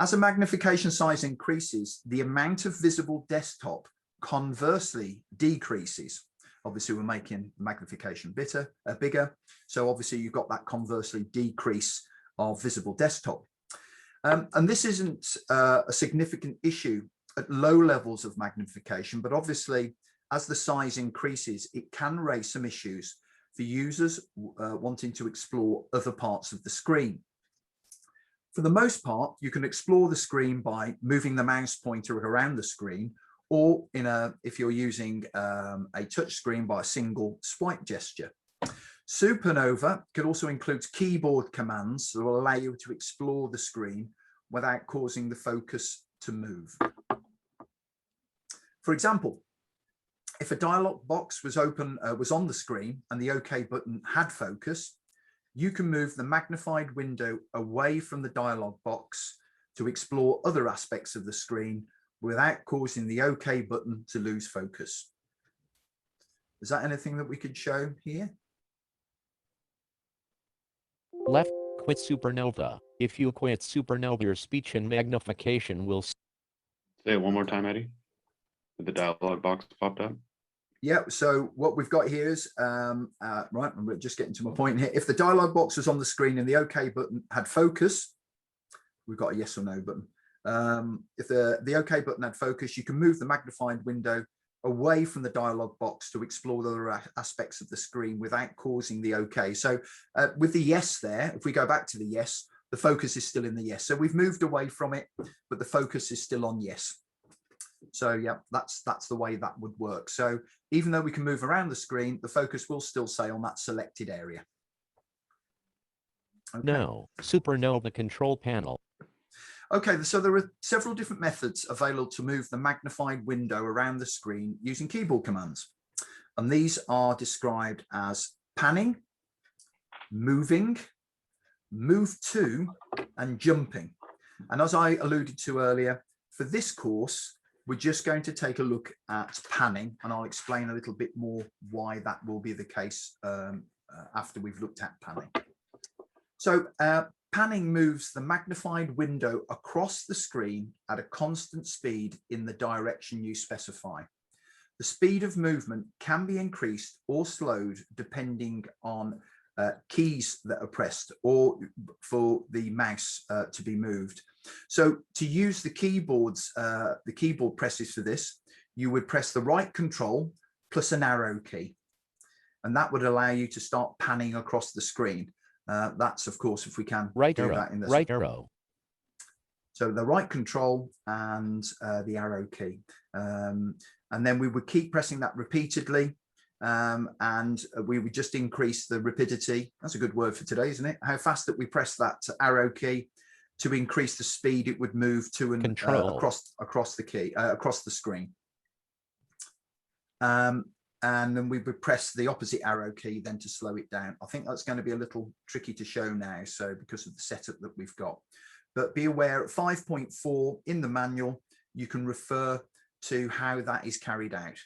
as a magnification size increases, the amount of visible desktop conversely decreases. Obviously, we're making magnification bigger. So obviously, you've got that conversely decrease of visible desktop. And this isn't a significant issue at low levels of magnification, but obviously, as the size increases, it can raise some issues for users wanting to explore other parts of the screen. For the most part, you can explore the screen by moving the mouse pointer around the screen, or if you're using a touch screen by a single swipe gesture. SuperNova can also include keyboard commands that will allow you to explore the screen without causing the focus to move. For example, if a dialog box was open, was on the screen and the OK button had focus, you can move the magnified window away from the dialog box to explore other aspects of the screen without causing the OK button to lose focus. Is that anything that we could show here? Left, quit SuperNova. If you quit SuperNova, your speech and magnification will... Say it one more time, Eddie. The dialog box popped up. Yeah, so what we've got here is, right, I'm just getting to my point here. If the dialog box was on the screen and the OK button had focus, we've got a yes or no button. If the OK button had focus, you can move the magnified window away from the dialog box to explore the other aspects of the screen without causing the OK. So with the yes there, if we go back to the yes, the focus is still in the yes. So we've moved away from it, but the focus is still on yes. So yeah, that's the way that would work. So even though we can move around the screen, the focus will still stay on that selected area. Okay. No, SuperNova control panel. Okay, so there are several different methods available to move the magnified window around the screen using keyboard commands. And these are described as panning, moving, move to, and jumping. And as I alluded to earlier, for this course, we're just going to take a look at panning, and I'll explain a little bit more why that will be the case after we've looked at panning. So panning moves the magnified window across the screen at a constant speed in the direction you specify. The speed of movement can be increased or slowed depending on keys that are pressed or for the mouse to be moved. So to use the keyboard presses for this, you would press the right control plus an arrow key, and that would allow you to start panning across the screen. That's of course if we can Right do arrow, that in this. right arrow. So the right control and the arrow key, and then we would keep pressing that repeatedly, and we would just increase the rapidity. That's a good word for today, isn't it? How fast that we press that arrow key to increase the speed it would move to and across the screen. And then we would press the opposite arrow key then to slow it down. I think that's going to be a little tricky to show now, so because of the setup that we've got. But be aware at 5.4 in the manual, you can refer to how that is carried out.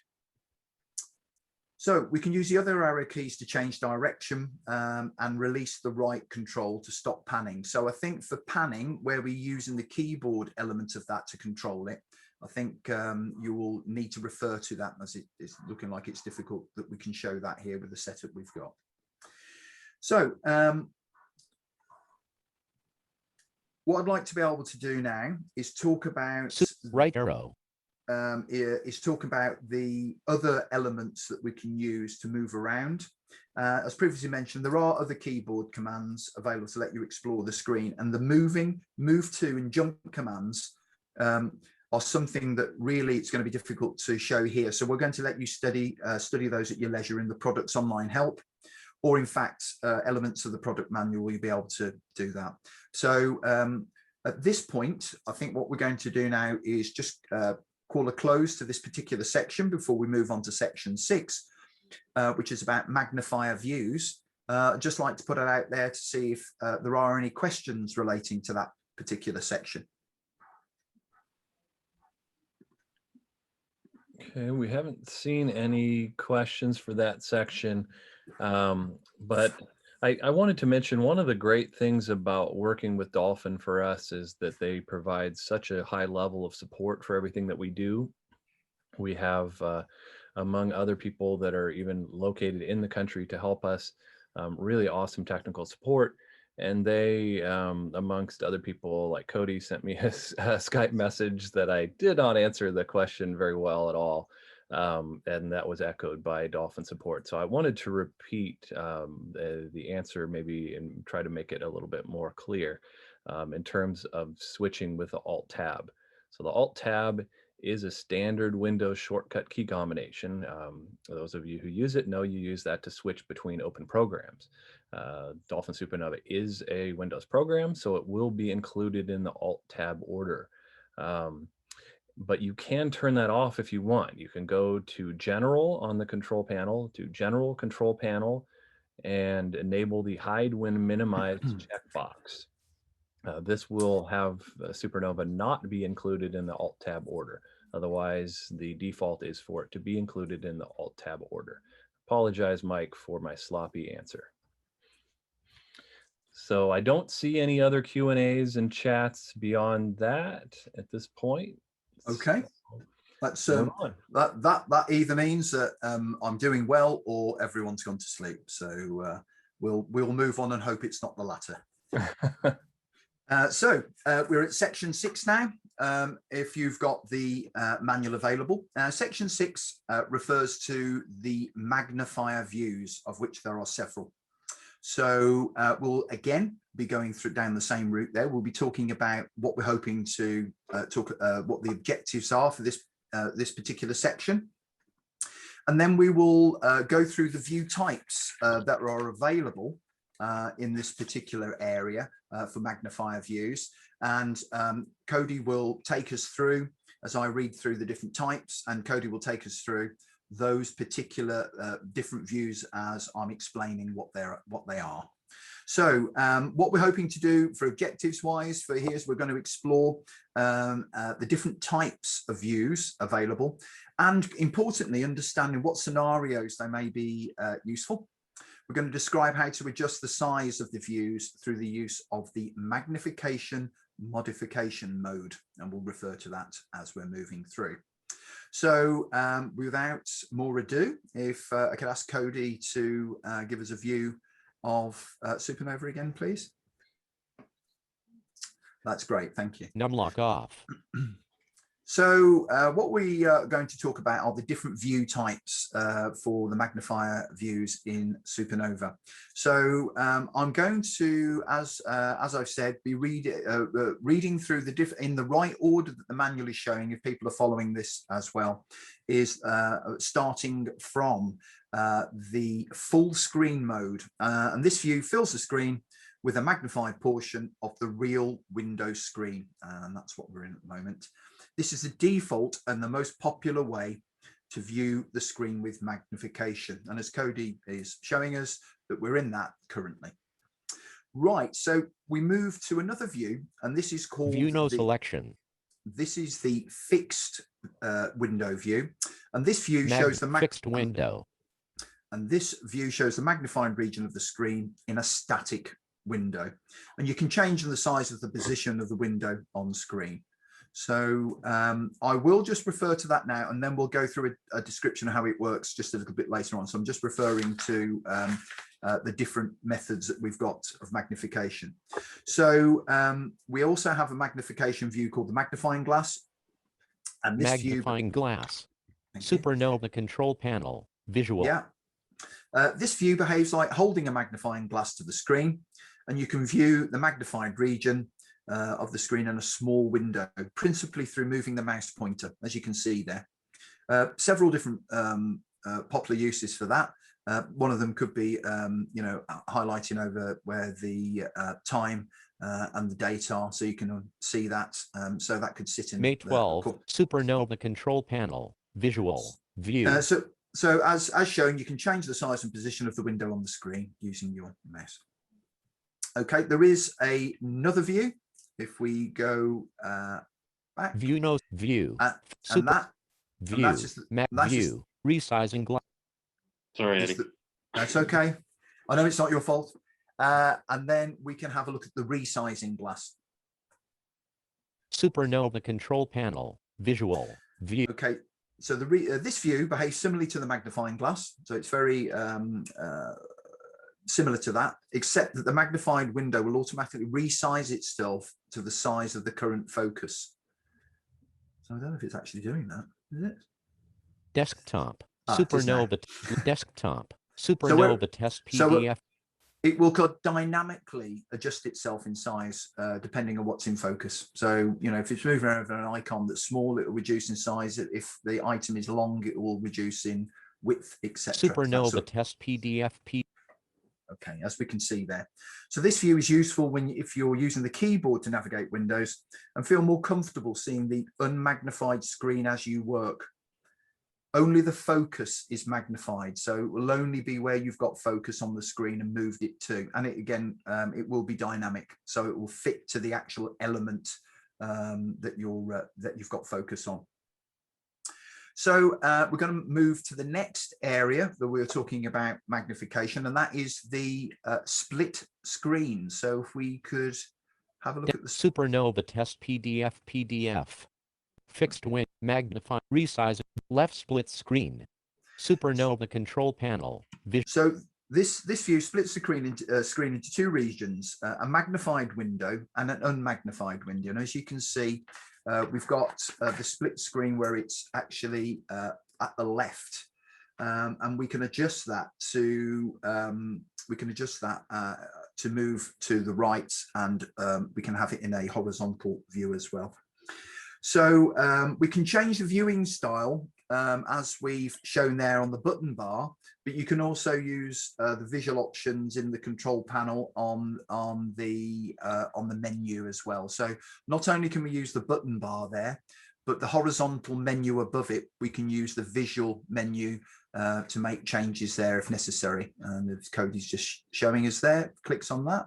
So we can use the other arrow keys to change direction and release the right control to stop panning. So I think for panning, where we're using the keyboard element of that to control it, I think you will need to refer to that, as it's looking like it's difficult that we can show that here with the setup we've got. So what I'd like to be able to do now is talk about right arrow. Is talk about the other elements that we can use to move around. As previously mentioned, there are other keyboard commands available to let you explore the screen, and the moving, move to, and jump commands are something that really it's going to be difficult to show here. So we're going to let you study those at your leisure in the product's online help, or in fact, elements of the product manual, you'll be able to do that. So at this point, I think what we're going to do now is just call a close to this particular section before we move on to section 6, which is about magnifier views. I'd just like to put it out there to see if there are any questions relating to that particular section. Okay, we haven't seen any questions for that section, but I wanted to mention one of the great things about working with Dolphin for us is that they provide such a high level of support for everything that we do. We have, among other people that are even located in the country to help us, really awesome technical support. And they, amongst other people, like Cody, sent me a Skype message that I did not answer the question very well at all. And that was echoed by Dolphin support. So I wanted to repeat the answer maybe and try to make it a little bit more clear in terms of switching with the Alt Tab. So the Alt Tab is a standard Windows shortcut key combination. Those of you who use it know you use that to switch between open programs. Dolphin SuperNova is a Windows program, so it will be included in the Alt Tab order. but you can turn that off if you want. You can go to General on the control panel, to General Control Panel, and enable the Hide when minimized checkbox. This will have SuperNova not be included in the Alt-Tab order. Otherwise, the default is for it to be included in the Alt-Tab order. Apologize, Mike, for my sloppy answer. So I don't see any other Q&As and chats beyond that at this point. Okay. That's that either means that I'm doing well or everyone's gone to sleep. So we'll move on and hope it's not the latter. So we're at section 6 now. If you've got the manual available, section 6 refers to the magnifier views, of which there are several. So we'll again be going down the same route there. We'll be talking about what we're hoping to what the objectives are for this this particular section. And then we will go through the view types that are available in this particular area for magnifier views. And Cody will take us through, as I read through the different types, and Cody will take us through those particular different views as I'm explaining what they are. So what we're hoping to do for objectives wise for here is we're going to explore the different types of views available, and importantly understanding what scenarios they may be useful. We're going to describe how to adjust the size of the views through the use of the magnification modification mode, and we'll refer to that as we're moving through. So without more ado, if I could ask Cody to give us a view of SuperNova again, please. That's great, thank you. Numlock off. So what we are going to talk about are the different view types for the magnifier views in SuperNova. So I'm going to, as I've said, be reading through in the right order that the manual is showing, if people are following this as well, is starting from the full screen mode. And this view fills the screen with a magnified portion of the real Windows screen. And that's what we're in at the moment. This is the default and the most popular way to view the screen with magnification. And as Cody is showing us, that we're in that currently. Right, so we move to another view, and this is called View no selection. This is the fixed window view. And this view shows the fixed window. And this view shows the magnifying region of the screen in a static window. And you can change the size of the position of the window on screen. So I will just refer to that now, and then we'll go through a description of how it works just a little bit later on. So I'm just referring to the different methods that we've got of magnification. So we also have a magnification view called the magnifying glass. And this magnifying glass. SuperNova control panel. Visual. Yeah. This view behaves like holding a magnifying glass to the screen, and you can view the magnified region of the screen in a small window, principally through moving the mouse pointer, as you can see there. Several different popular uses for that. One of them could be, you know, highlighting over where the time and the date are, so you can see that. So that could sit in May 12, SuperNova control panel, visual, view. So as shown, you can change the size and position of the window on the screen using your mouse. Okay, there is another view. If we go back, view no view, and that view, view, resizing glass. Sorry, Eddie. That's okay. I know it's not your fault. And then we can have a look at the resizing glass. SuperNova control panel, visual, view. Okay, so this view behaves similarly to the magnifying glass. So it's very similar to that, except that the magnified window will automatically resize itself to the size of the current focus. So I don't know if it's actually doing that, is it? Desktop, SuperNova desktop, SuperNova test PDF. So it will dynamically adjust itself in size depending on what's in focus. So, you know, if it's moving over an icon that's small, it will reduce in size. If the item is long, it will reduce in width, etc. SuperNova test PDF. Okay, as we can see there. So this view is useful if you're using the keyboard to navigate windows and feel more comfortable seeing the unmagnified screen as you work. Only the focus is magnified, so it will only be where you've got focus on the screen and moved it to. And it, again, it will be dynamic, so it will fit to the actual element that you've got focus on. So we're going to move to the next area that we were talking about magnification, and that is the split screen. So if we could have a look at the SuperNova test PDF. Fixed win, magnify, resize, left split screen. SuperNova control panel. So this view splits the screen into two regions, a magnified window and an unmagnified window. And as you can see, we've got the split screen where it's actually at the left, and we can adjust that to move to the right, and we can have it in a horizontal view as well. So we can change the viewing style as we've shown there on the button bar, but you can also use the visual options in the control panel on the menu as well. So not only can we use the button bar there, but the horizontal menu above it, we can use the visual menu to make changes there if necessary. And the code is just showing us there. Clicks on that.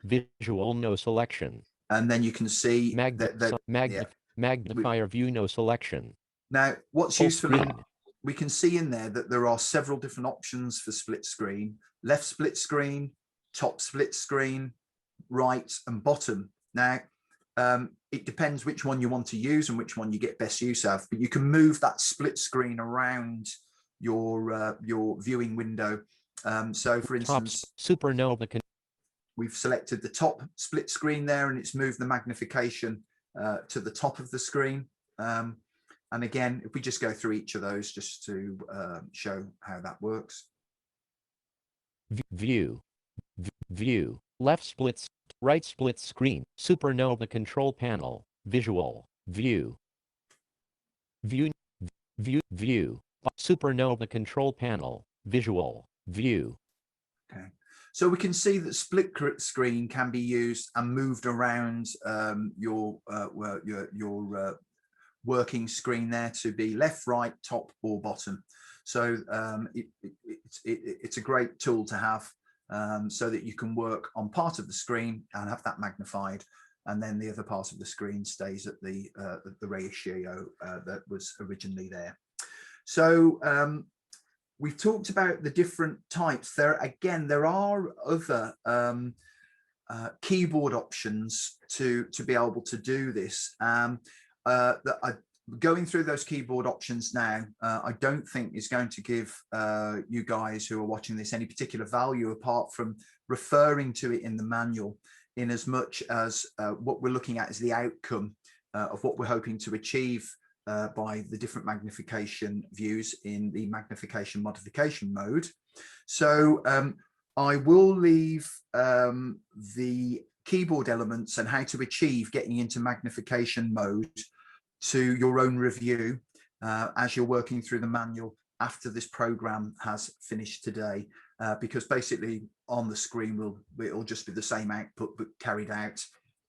Visual no selection. And then you can see magnifier view no selection. Now, what's Full useful, screen. we can see in there that there are several different options for split screen: left split screen, top split screen, right and bottom. Now, it depends which one you want to use and which one you get best use of, but you can move that split screen around your viewing window. So for instance, SuperNova, we've selected the top split screen there, and it's moved the magnification to the top of the screen. And again, if we just go through each of those just to show how that works. View, left splits, right split screen, SuperNova control panel, visual, view, SuperNova control panel, visual, view. Okay. So we can see that split screen can be used and moved around your working screen there to be left, right, top or bottom. So it's a great tool to have so that you can work on part of the screen and have that magnified, and then the other part of the screen stays at the ratio that was originally there. So we've talked about the different types. There are other keyboard options to be able to do this. Going through those keyboard options now, I don't think is going to give you guys who are watching this any particular value apart from referring to it in the manual, in as much as what we're looking at is the outcome of what we're hoping to achieve by the different magnification views in the magnification modification mode. So I will leave the keyboard elements and how to achieve getting into magnification mode to your own review as you're working through the manual after this program has finished today, because basically on the screen it'll just be the same output but carried out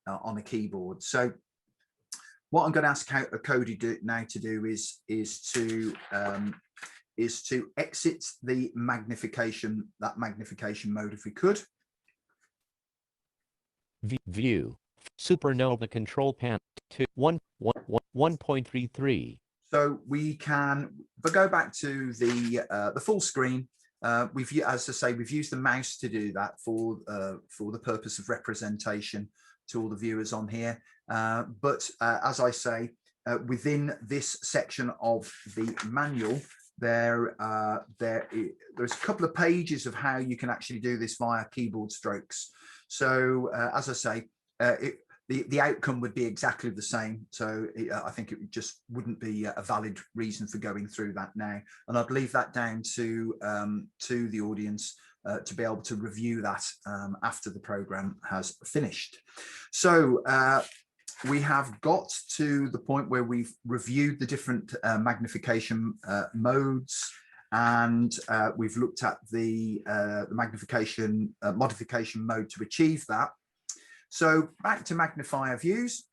on a keyboard. So what I'm going to ask Cody now to do is to exit the magnification mode if we could. View, SuperNova control panel 1.33. So we can, but go back to the full screen. As I say, we've used the mouse to do that for the purpose of representation to all the viewers on here. But as I say, within this section of the manual, there's a couple of pages of how you can actually do this via keyboard strokes. So as I say, the outcome would be exactly the same. So I think it just wouldn't be a valid reason for going through that now. And I'd leave that down to the audience to be able to review that after the program has finished. So we have got to the point where we've reviewed the different magnification modes And we've looked at the magnification modification mode to achieve that. So back to magnifier views.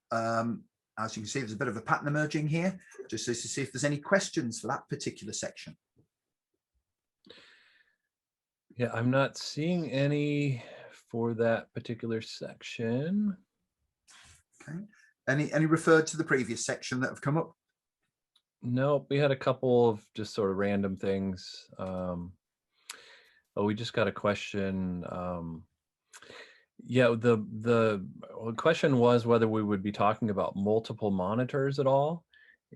As you can see, there's a bit of a pattern emerging here, just to see if there's any questions for that particular section. Yeah, I'm not seeing any for that particular section. Okay. Any referred to the previous section that have come up? Nope, we had a couple of just sort of random things. Oh, we just got a question. Yeah, the question was whether we would be talking about multiple monitors at all,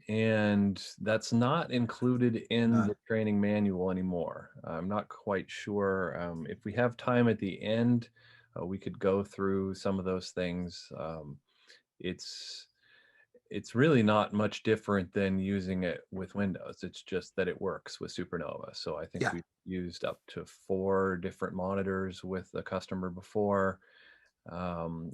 and that's not included in the training manual anymore. I'm not quite sure. If we have time at the end, we could go through some of those things. It's really not much different than using it with Windows. It's just that it works with SuperNova. So I think we've used up to 4 different monitors with a customer before.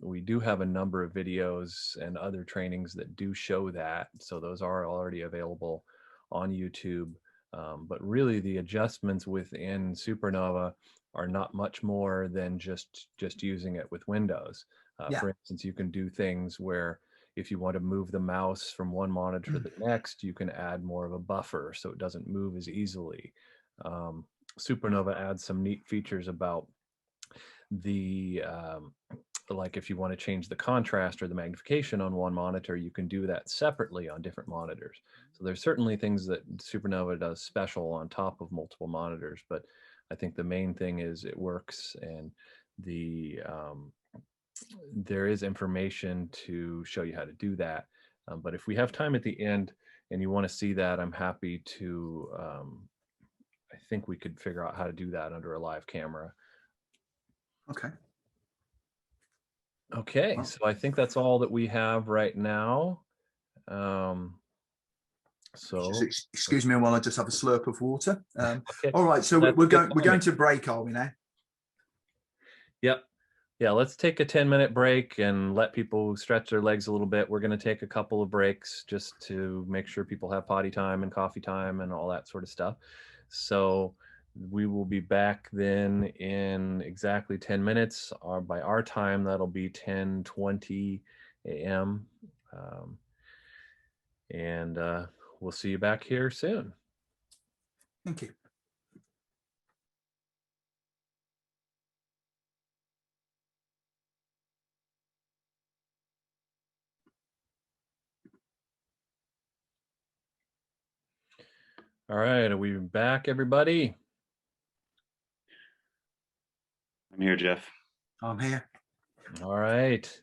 We do have a number of videos and other trainings that do show that. So those are already available on YouTube. But really the adjustments within SuperNova are not much more than just using it with Windows. For instance, you can do things where if you want to move the mouse from one monitor to the next, you can add more of a buffer so it doesn't move as easily. SuperNova adds some neat features about the like if you want to change the contrast or the magnification on one monitor, you can do that separately on different monitors. So there's certainly things that SuperNova does special on top of multiple monitors, but I think the main thing is it works, and there is information to show you how to do that. But if we have time at the end and you want to see that, I'm happy to, I think we could figure out how to do that under a live camera. Okay. Okay, so I think that's all that we have right now. Excuse me while I just have a slurp of water. Okay. All right, so we're going to break, are we now? Yep. Yeah, let's take a 10-minute break and let people stretch their legs a little bit. We're going to take a couple of breaks just to make sure people have potty time and coffee time and all that sort of stuff. So we will be back then in exactly 10 minutes. By our time, that'll be 10:20 a.m. And we'll see you back here soon. Thank you. All right, are we back, everybody? I'm here, Jeff. I'm here. All right.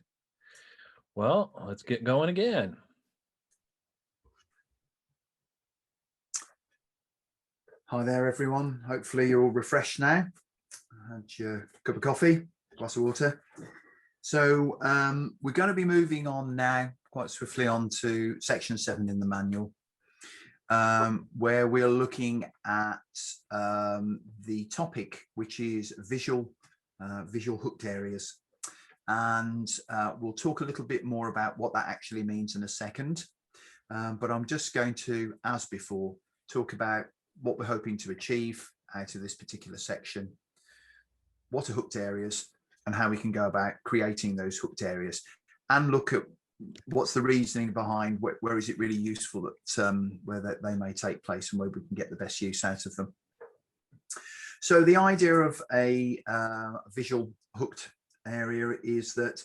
Well, let's get going again. Hi there, everyone. Hopefully you're all refreshed now. Had your cup of coffee, glass of water. So we're going to be moving on now quite swiftly on to section 7 in the manual, where we're looking at the topic, which is visual hooked areas. And we'll talk a little bit more about what that actually means in a second. But I'm just going to, as before, talk about what we're hoping to achieve out of this particular section, what are hooked areas, and how we can go about creating those hooked areas, and look at what's the reasoning behind where is it really useful that where they may take place and where we can get the best use out of them. So the idea of a visual hooked area is that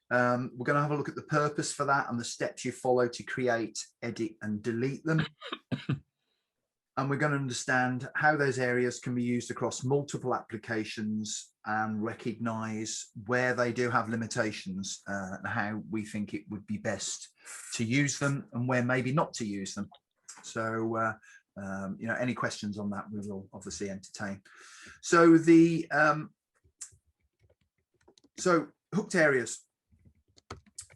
we're going to have a look at the purpose for that and the steps you follow to create, edit, and delete them. And we're going to understand how those areas can be used across multiple applications and recognize where they do have limitations and how we think it would be best to use them and where maybe not to use them. So, you know, any questions on that, we will obviously entertain. So so hooked areas.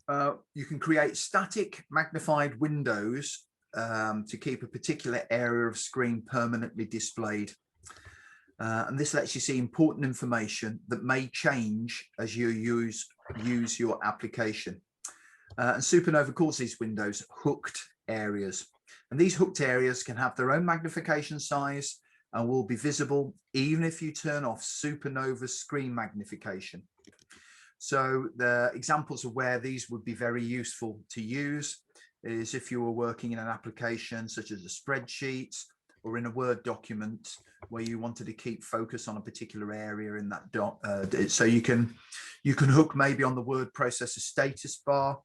You can create static magnified windows to keep a particular area of screen permanently displayed. And this lets you see important information that may change as you use your application. And SuperNova calls these windows hooked areas. And these hooked areas can have their own magnification size, and will be visible even if you turn off SuperNova screen magnification. So the examples of where these would be very useful to use is if you were working in an application such as a spreadsheet or in a Word document where you wanted to keep focus on a particular area in that so you can hook maybe on the word processor status bar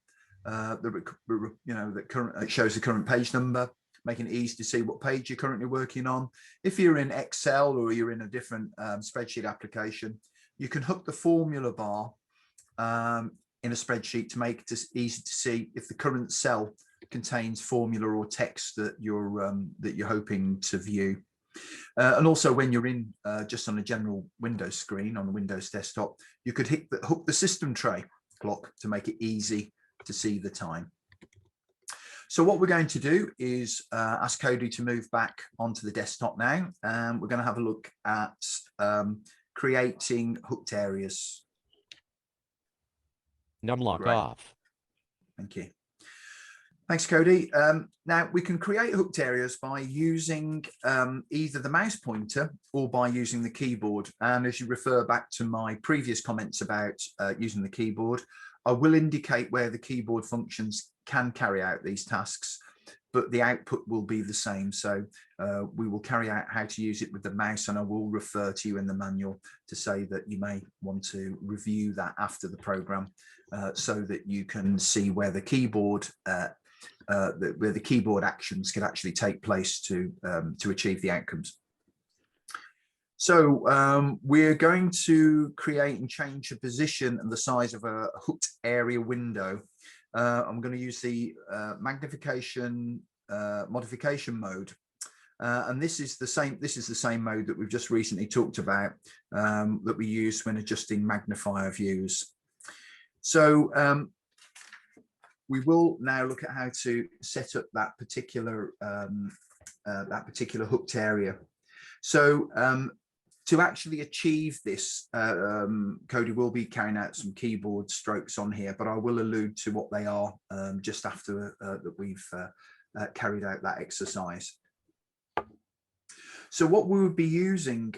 that shows the current page number, making it easy to see what page you're currently working on. If you're in Excel or you're in a different spreadsheet application, you can hook the formula bar in a spreadsheet to make it easy to see if the current cell contains formula or text that you're hoping to view. And also when you're in just on a general Windows screen on the Windows desktop, you could hook the system tray clock to make it easy to see the time. So what we're going to do is ask Cody to move back onto the desktop now, and we're going to have a look at creating hooked areas. Numlock Great. off. Thank you. Thanks, Cody. Now we can create hooked areas by using either the mouse pointer or by using the keyboard. And as you refer back to my previous comments about using the keyboard, I will indicate where the keyboard functions can carry out these tasks, but the output will be the same. So we will carry out how to use it with the mouse, and I will refer to you in the manual to say that you may want to review that after the program so that you can see where the keyboard actions can actually take place to achieve the outcomes. So we're going to create and change the position and the size of a hooked area window. I'm going to use the magnification modification mode, and this is the same mode that we've just recently talked about that we use when adjusting magnifier views. So we will now look at how to set up that particular hooked area. So to actually achieve this, Cody will be carrying out some keyboard strokes on here, but I will allude to what they are just after that we've carried out that exercise. So what we would be using,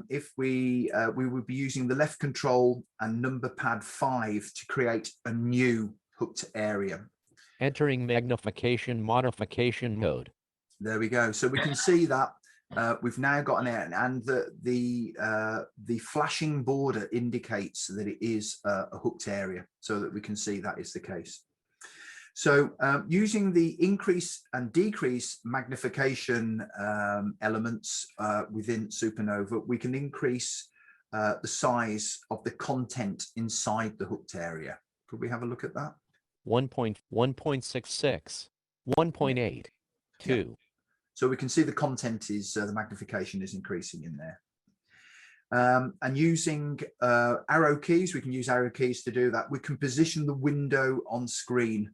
if we would be using the left control and number pad 5 to create a new hooked area. Entering magnification modification mode. There we go. So we can see that we've now got an area, and the flashing border indicates that it is a hooked area, so that we can see that is the case. So using the increase and decrease magnification elements within SuperNova, we can increase the size of the content inside the hooked area. Could we have a look at that? 1.1.66, 1.8, 2. Yeah. So we can see the content is, the magnification is increasing in there. And using arrow keys, we can use arrow keys to do that. We can position the window on screen.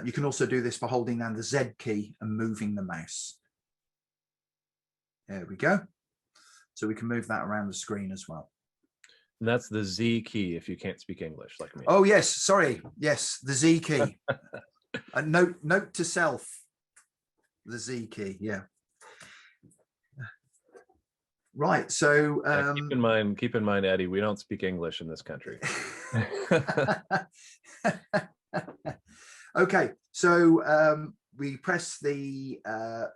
You can also do this by holding down the Z key and moving the mouse. There we go. So we can move that around the screen as well. And that's the Z key if you can't speak English like me. Oh, yes. Sorry. Yes, the Z key. A note to self. The Z key. Yeah. Right. So keep in mind, Eddie, we don't speak English in this country. Okay. So we press the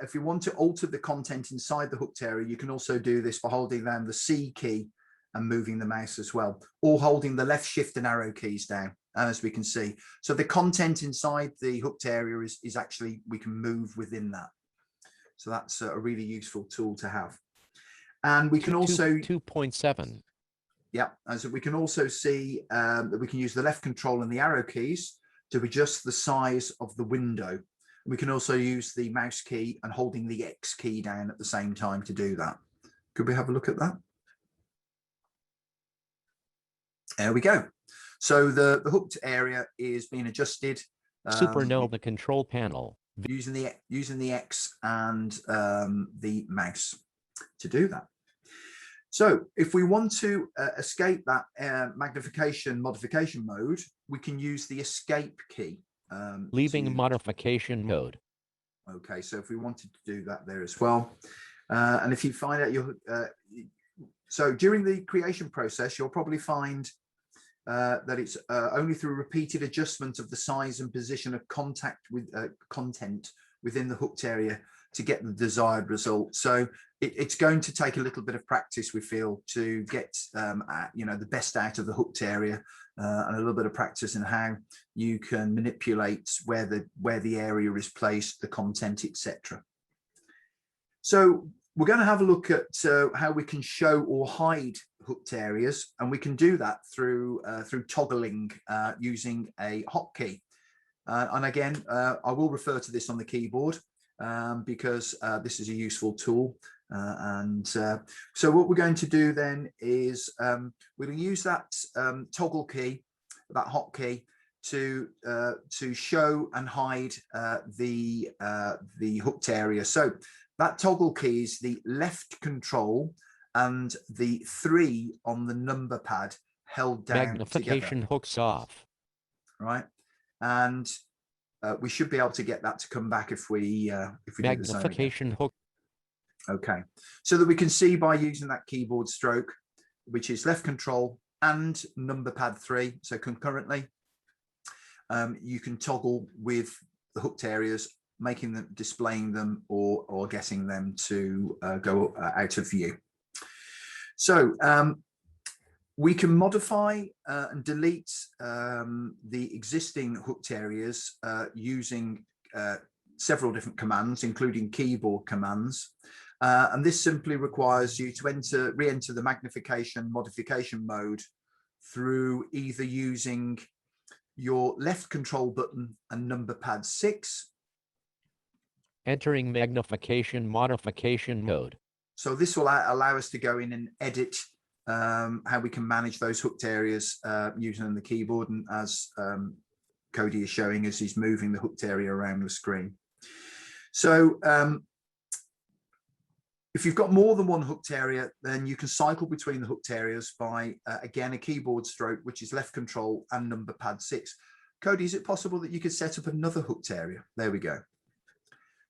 if you want to alter the content inside the hooked area, you can also do this by holding down the C key and moving the mouse as well, or holding the left shift and arrow keys down, as we can see. So the content inside the hooked area is actually, we can move within that. So that's a really useful tool to have. And we can also 2.7. Yeah, and so we can also see that we can use the left control and the arrow keys to adjust the size of the window. We can also use the mouse key and holding the X key down at the same time to do that. Could we have a look at that? There we go. So the hooked area is being adjusted. SuperNova control panel. Using the X and the mouse to do that. So if we want to escape that magnification modification mode, we can use the escape key. Leaving modification mode. Okay, so if we wanted to do that there as well, And if you find out so during the creation process, you'll probably find that it's only through repeated adjustment of the size and position of contact with content within the hooked area to get the desired result. So it's going to take a little bit of practice, we feel, to get the best out of the hooked area, and a little bit of practice in how you can manipulate where the area is placed, the content, etc. So we're going to have a look at how we can show or hide hooked areas, and we can do that through toggling using a hotkey. And again, I will refer to this on the keyboard because this is a useful tool. So what we're going to do then is we're going to use that toggle key, that hotkey, to show and hide the hooked area. So that toggle key is the left control and the 3 on the number pad held down Magnification together. hooks off. Right, and we should be able to get that to come back if we do the same again. Magnification hook. Okay, so that we can see by using that keyboard stroke, which is left control and number pad 3, so concurrently, you can toggle with the hooked areas, making them, displaying them, or getting them to go out of view. So we can modify and delete the existing hooked areas using several different commands, including keyboard commands. And this simply requires you to re-enter the magnification modification mode through either using your left control button and number pad 6. Entering magnification modification mode. So this will allow us to go in and edit how we can manage those hooked areas using the keyboard, and as Cody is showing as he's moving the hooked area around the screen. So if you've got more than one hooked area, then you can cycle between the hooked areas by, again, a keyboard stroke, which is left control and number pad 6. Cody, is it possible that you could set up another hooked area? There we go.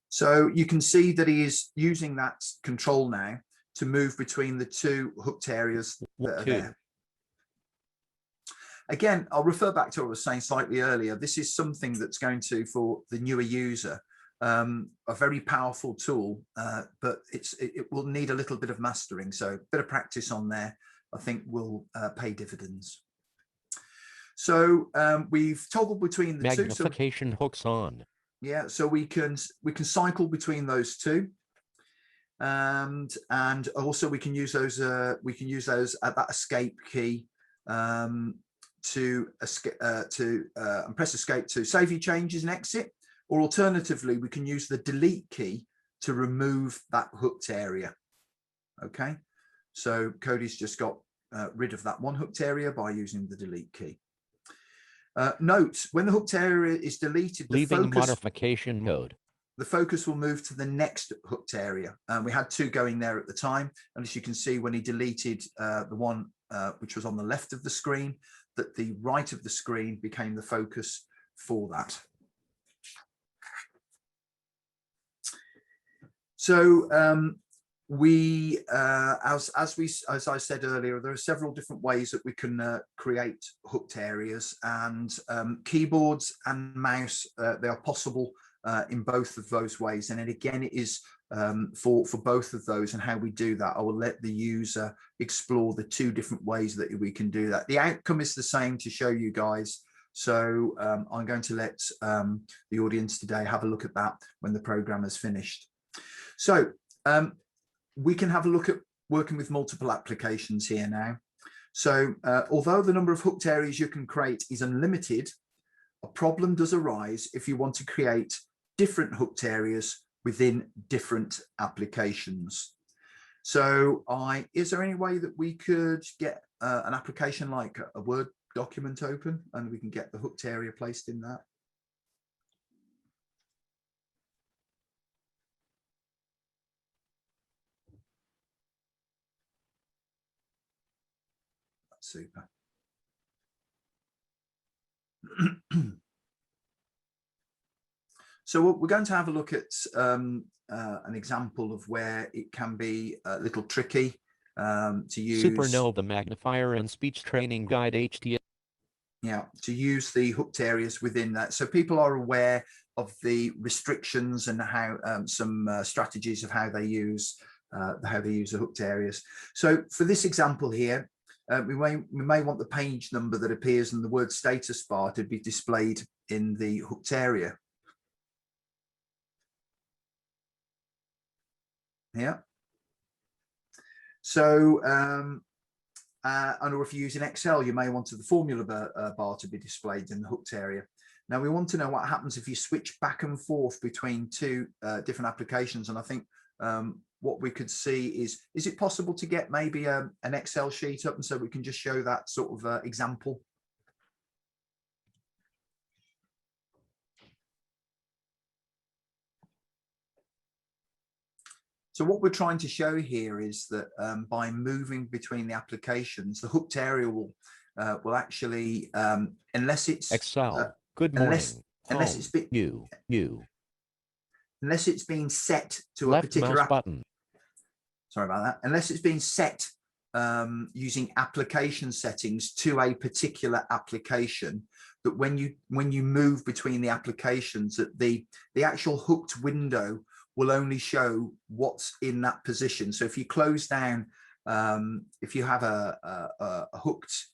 So you can see that he is using that control now to move between the 2 hooked areas that are there. Again, I'll refer back to what I was saying slightly earlier. This is something that's going to, for the newer user, a very powerful tool, but it will need a little bit of mastering. So a bit of practice on there, I think, will pay dividends. So we've toggled between the 2. Magnification hooks on. Yeah, so we can cycle between those 2, and also we can use those at that escape key to press escape to save your changes and exit, or alternatively we can use the delete key to remove that hooked area. Okay, so Cody's just got rid of that one hooked area by using the delete key. Note, when the hooked area is deleted, leaving modification mode, the focus will move to the next hooked area. We had 2 going there at the time, and as you can see, when he deleted the one which was on the left of the screen, that the right of the screen became the focus for that. So as I said earlier, there are several different ways that we can create hooked areas, and keyboards and mouse, they are possible in both of those ways. And then again, it is for both of those, and how we do that, I will let the user explore the 2 different ways that we can do that. The outcome is the same to show you guys. So I'm going to let the audience today have a look at that when the program is finished. So we can have a look at working with multiple applications here now. So although the number of hooked areas you can create is unlimited, a problem does arise if you want to create different hooked areas within different applications. So is there any way that we could get an application like a Word document open and we can get the hooked area placed in that? Super. So we're going to have a look at an example of where it can be a little tricky to use. SuperNova Magnifier and Speech Training Guide HTML. Yeah, to use the hooked areas within that. So people are aware of the restrictions and how some strategies of how they use the hooked areas. So for this example here, we may want the page number that appears in the word status bar to be displayed in the hooked area. Yeah. So, or if you're using Excel, you may want the formula bar to be displayed in the hooked area. Now we want to know what happens if you switch back and forth between two different applications. And I think what we could see is it possible to get maybe an Excel sheet up, and so we can just show that sort of example? So what we're trying to show here is that by moving between the applications, the hooked area will actually, unless it's Excel. Good morning. Unless it's been unless it's been set to left a particular mouse button. Sorry about that. Unless it's been set using application settings to a particular application, that when you move between the applications, that the actual hooked window will only show what's in that position. So if you close down, if you have a hooked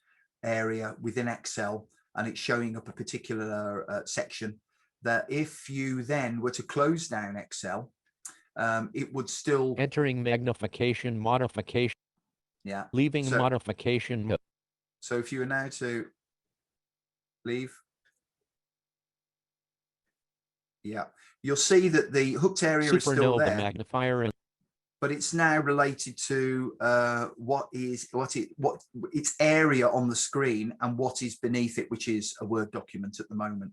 area within Excel and it's showing up a particular section, that if you then were to close down Excel, it would still entering magnification modification. Yeah. Leaving modification mode. So if you were now to leave, yeah, you'll see that the hooked area is still there. Magnifier, but it's now related to what its area on the screen and what is beneath it, which is a Word document at the moment.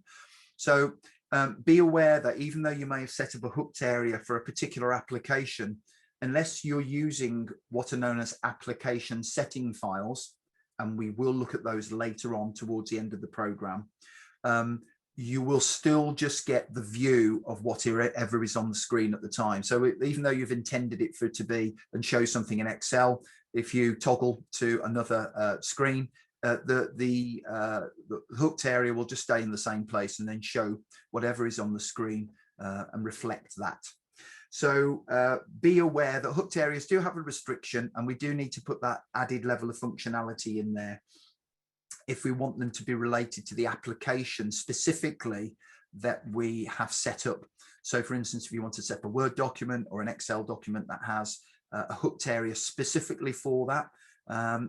So be aware that even though you may have set up a hooked area for a particular application, unless you're using what are known as application setting files, and we will look at those later on towards the end of the program, you will still just get the view of whatever is on the screen at the time. So even though you've intended it for it to be and show something in Excel, if you toggle to another screen, the hooked area will just stay in the same place and then show whatever is on the screen and reflect that. So be aware that hooked areas do have a restriction, and we do need to put that added level of functionality in there if we want them to be related to the application specifically that we have set up. So for instance, if you want to set up a Word document or an Excel document that has a hooked area specifically for that,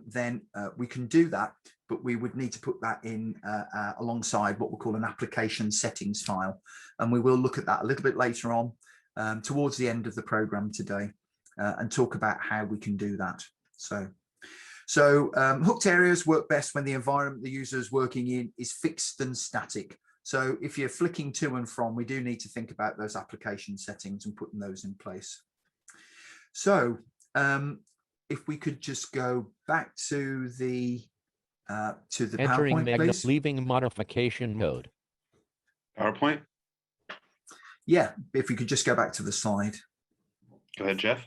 then we can do that, but we would need to put that in alongside what we call an application settings file. And we will look at that a little bit later on towards the end of the program today and talk about how we can do that. So hooked areas work best when the environment the user is working in is fixed and static. So if you're flicking to and from, we do need to think about those application settings and putting those in place. So if we could just go back to the PowerPoint, please. Leaving modification mode. PowerPoint? Yeah, if we could just go back to the slide. Go ahead, Jeff.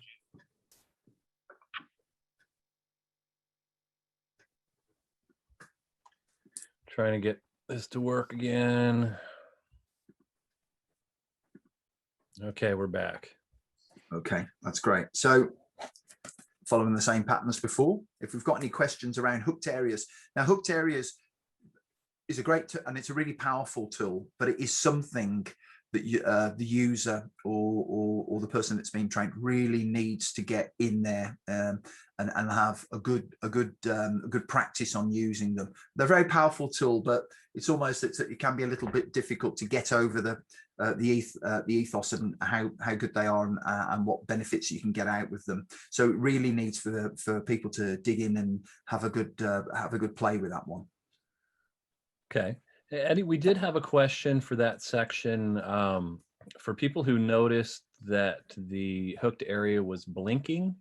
Trying to get this to work again. Okay, we're back. Okay, that's great. So following the same pattern as before, if we've got any questions around hooked areas. Now, hooked areas is a great and it's a really powerful tool, but it is something that the user or the person that's being trained really needs to get in there and have a good practice on using them. They're a very powerful tool, but it's almost it can be a little bit difficult to get over the ethos and how good they are and what benefits you can get out with them. So it really needs for people to dig in and have a good play with that one. Okay. Eddie, we did have a question for that section for people who noticed that the hooked area was blinking.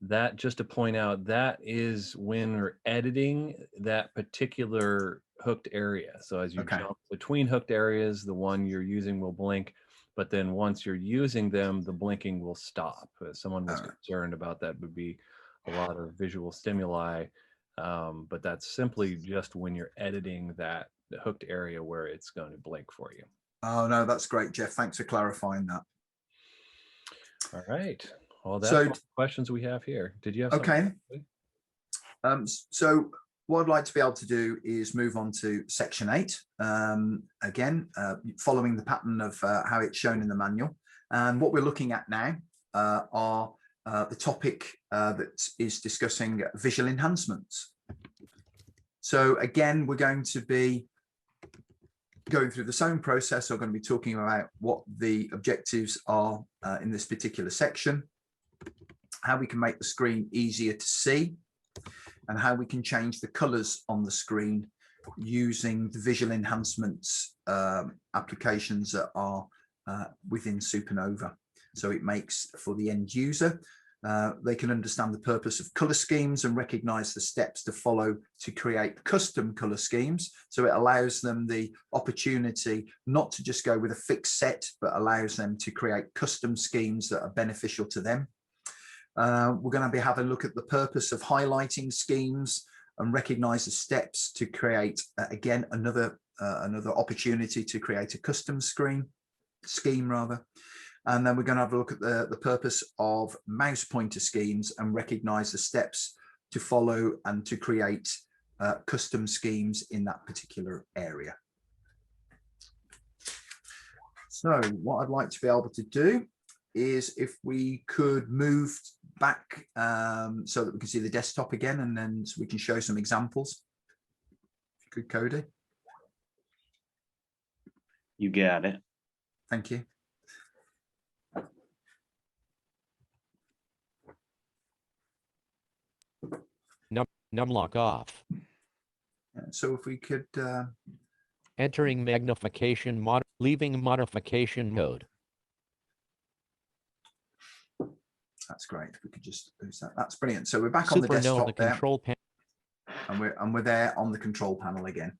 That, just to point out, that is when we're editing that particular hooked area. So as you Okay. jump between hooked areas, the one you're using will blink, but then once you're using them, the blinking will stop. Someone was concerned about that would be a lot of visual stimuli, but that's simply just when you're editing that the hooked area where it's going to blink for you. Oh, no, that's great, Jeff. Thanks for clarifying that. All right. Well, that's So, all the questions we have here. Did you have something? Okay. So what I'd like to be able to do is move on to section 8. Again, following the pattern of how it's shown in the manual. And what we're looking at now are the topic that is discussing visual enhancements. So again, we're going to be going through the same process. I'm going to be talking about what the objectives are in this particular section, how we can make the screen easier to see, and how we can change the colors on the screen using the visual enhancements applications that are within SuperNova. So it makes for the end user, they can understand the purpose of color schemes and recognize the steps to follow to create custom color schemes. So it allows them the opportunity not to just go with a fixed set, but allows them to create custom schemes that are beneficial to them. We're going to be having a look at the purpose of highlighting schemes and recognize the steps to create, again, another opportunity to create a custom scheme. And then we're going to have a look at the purpose of mouse pointer schemes and recognize the steps to follow and to create custom schemes in that particular area. So what I'd like to be able to do is if we could move back so that we can see the desktop again, and then so we can show some examples. If you could, Cody. You got it. Thank you. Numlock off. So if we could Entering magnification mode, leaving modification mode. that's great. If we could just lose that. That's brilliant. So we're back on the SuperNova desktop there, control panel. and we're there on the control panel again.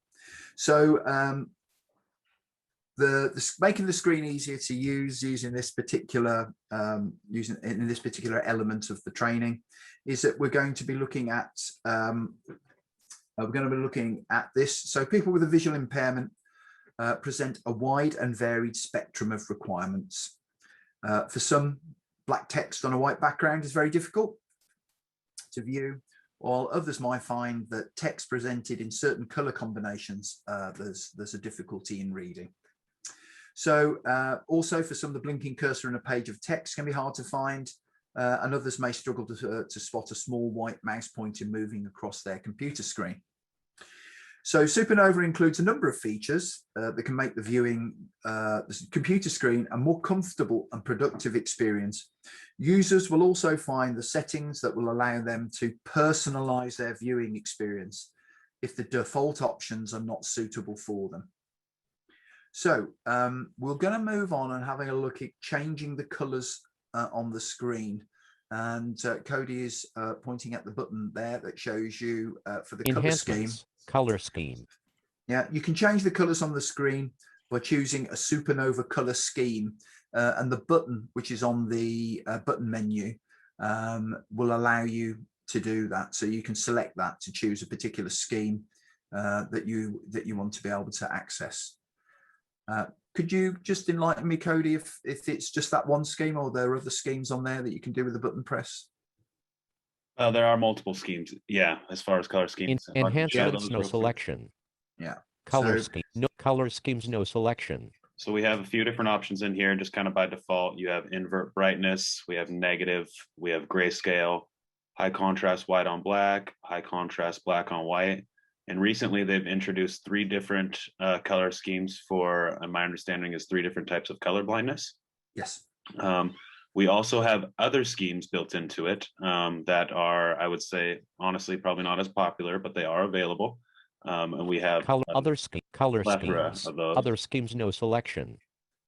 So making the screen easier to use using this particular in this particular element of the training is that we're going to be looking at this. So people with a visual impairment present a wide and varied spectrum of requirements. For some, black text on a white background is very difficult to view, while others might find that text presented in certain color combinations, there's a difficulty in reading. So also for some, the blinking cursor in a page of text can be hard to find, and others may struggle to spot a small white mouse pointer moving across their computer screen. So SuperNova includes a number of features that can make the viewing the computer screen a more comfortable and productive experience. Users will also find the settings that will allow them to personalize their viewing experience if the default options are not suitable for them. So we're going to move on and having a look at changing the colors on the screen. And Cody is pointing at the button there that shows you for the color scheme. Color scheme. Yeah, you can change the colors on the screen by choosing a SuperNova color scheme, and the button, which is on the button menu, will allow you to do that. So you can select that to choose a particular scheme that you want to be able to access. Could you just enlighten me, Cody, if it's just that one scheme, or there are other schemes on there that you can do with the button press? There are multiple schemes. Yeah, as far as color schemes. Enhancements, no selection. Yeah. Color scheme, no color schemes, no selection. So we have a few different options in here, just kind of by default. You have invert brightness, we have negative, we have grayscale, high contrast white on black, high contrast black on white. And recently they've introduced 3 different color schemes for, my understanding is 3 different types of color blindness. Yes. We also have other schemes built into it that are, I would say, honestly, probably not as popular, but they are available. And we have color schemes, of those. Other schemes, no selection.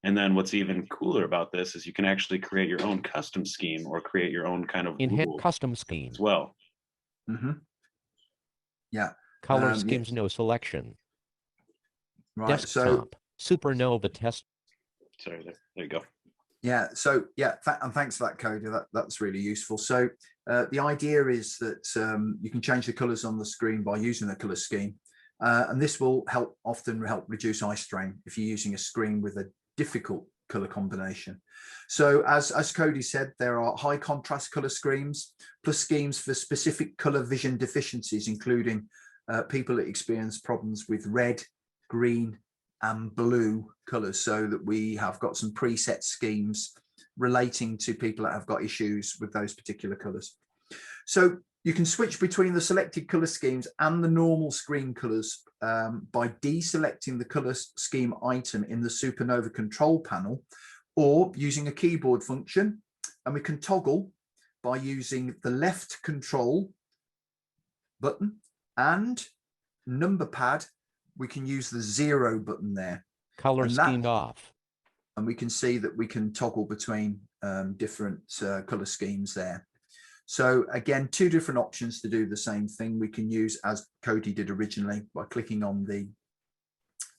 And then what's even cooler about this is you can actually create your own custom scheme or create your own kind of custom scheme as well. Mm-hmm. Yeah. Color schemes, no selection. Right. So Desktop. SuperNova test. Sorry, there you go. yeah, so yeah, and thanks for that, Cody. That's really useful. So the idea is that you can change the colors on the screen by using the color scheme, and this will often help reduce eye strain if you're using a screen with a difficult color combination. So as Cody said, there are high contrast color schemes plus schemes for specific color vision deficiencies, including people that experience problems with red, green, and blue colors, so that we have got some preset schemes relating to people that have got issues with those particular colors. So you can switch between the selected color schemes and the normal screen colors by deselecting the color scheme item in the SuperNova control panel, or using a keyboard function, and we can toggle by using the left control button, and number pad we can use the 0 button there. Color scheme off. And we can see that we can toggle between different color schemes there. So again, 2 different options to do the same thing. We can use, as Cody did originally, by clicking on the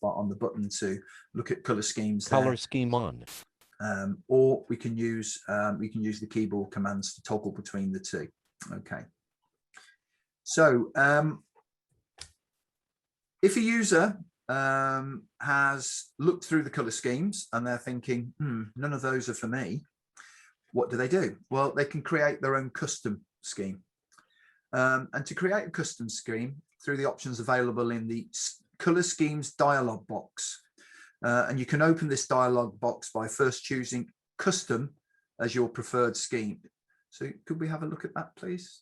button to look at color schemes Color there. scheme on. Or we can use the keyboard commands to toggle between the 2. Okay. So if a user has looked through the color schemes and they're thinking, none of those are for me, what do? Well, they can create their own custom scheme. And to create a custom scheme through the options available in the color schemes dialog box. And you can open this dialog box by first choosing custom as your preferred scheme. So could we have a look at that, please?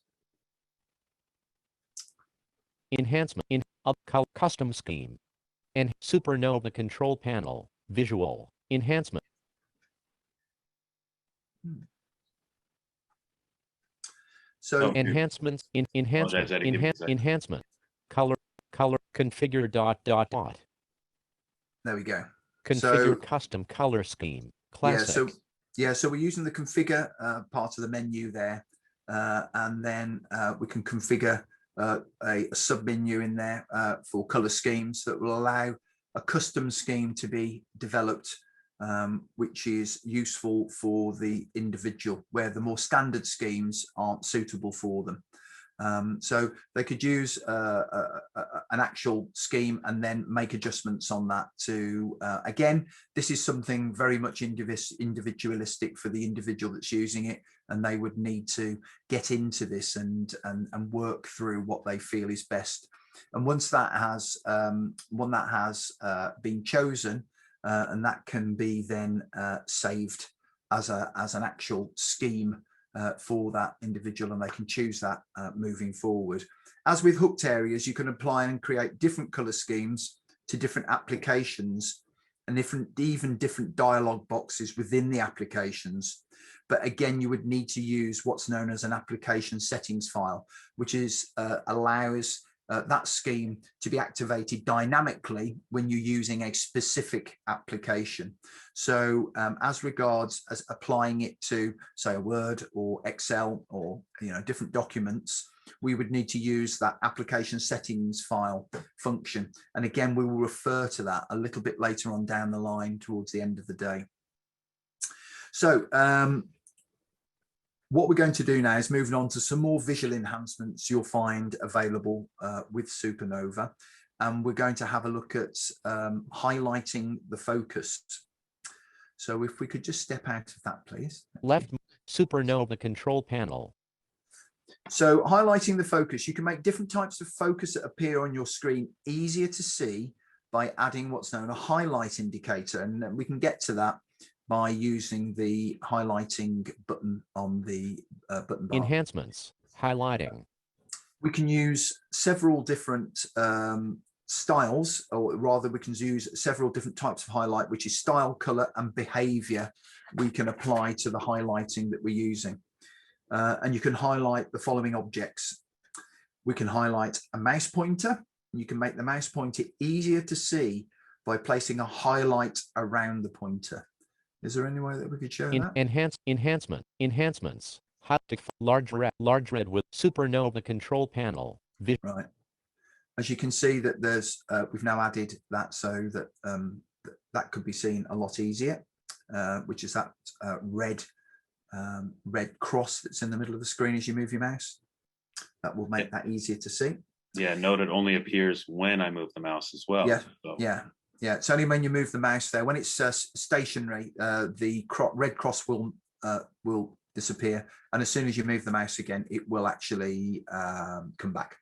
Enhancement in custom scheme and SuperNova control panel visual enhancement. So enhancement enhancement color configure dot. There we go. Configure custom color scheme classic. So we're using the configure part of the menu there, and then we can configure a sub menu in there for color schemes that will allow a custom scheme to be developed, which is useful for the individual, where the more standard schemes aren't suitable for them. So they could use an actual scheme and then make adjustments on that to, again, this is something very much individualistic for the individual that's using it, and they would need to get into this and work through what they feel is best. And once that has been chosen, and that can be then saved as an actual scheme for that individual, and they can choose that moving forward. As with hooked areas, you can apply and create different color schemes to different applications and even different dialog boxes within the applications. But again, you would need to use what's known as an application settings file, which is allows that scheme to be activated dynamically when you're using a specific application. So as regards as applying it to, say, a Word or Excel or different documents, we would need to use that application settings file function. And again, we will refer to that a little bit later on down the line towards the end of the day. So what we're going to do now is moving on to some more visual enhancements you'll find available with SuperNova. And we're going to have a look at highlighting the focus. So if we could just step out of that, please. Left SuperNova control panel. So highlighting the focus, you can make different types of focus that appear on your screen easier to see by adding what's known a highlight indicator. And we can get to that by using the highlighting button on the button bar. Enhancements, highlighting. We can use several different styles, or rather we can use several different types of highlight, which is style, color, and behavior we can apply to the highlighting that we're using. And you can highlight the following objects. We can highlight a mouse pointer. You can make the mouse pointer easier to see by placing a highlight around the pointer. Is there any way that we could show that? Enhancements. Large red with SuperNova control panel. Right. As you can see that there's, we've now added that so that that could be seen a lot easier, which is that red cross that's in the middle of the screen as you move your mouse. That will make that easier to see. Yeah, note it only appears when I move the mouse as well. Yeah, so. yeah. It's only when you move the mouse there. When it's stationary, the red cross will disappear, and as soon as you move the mouse again, it will actually come back.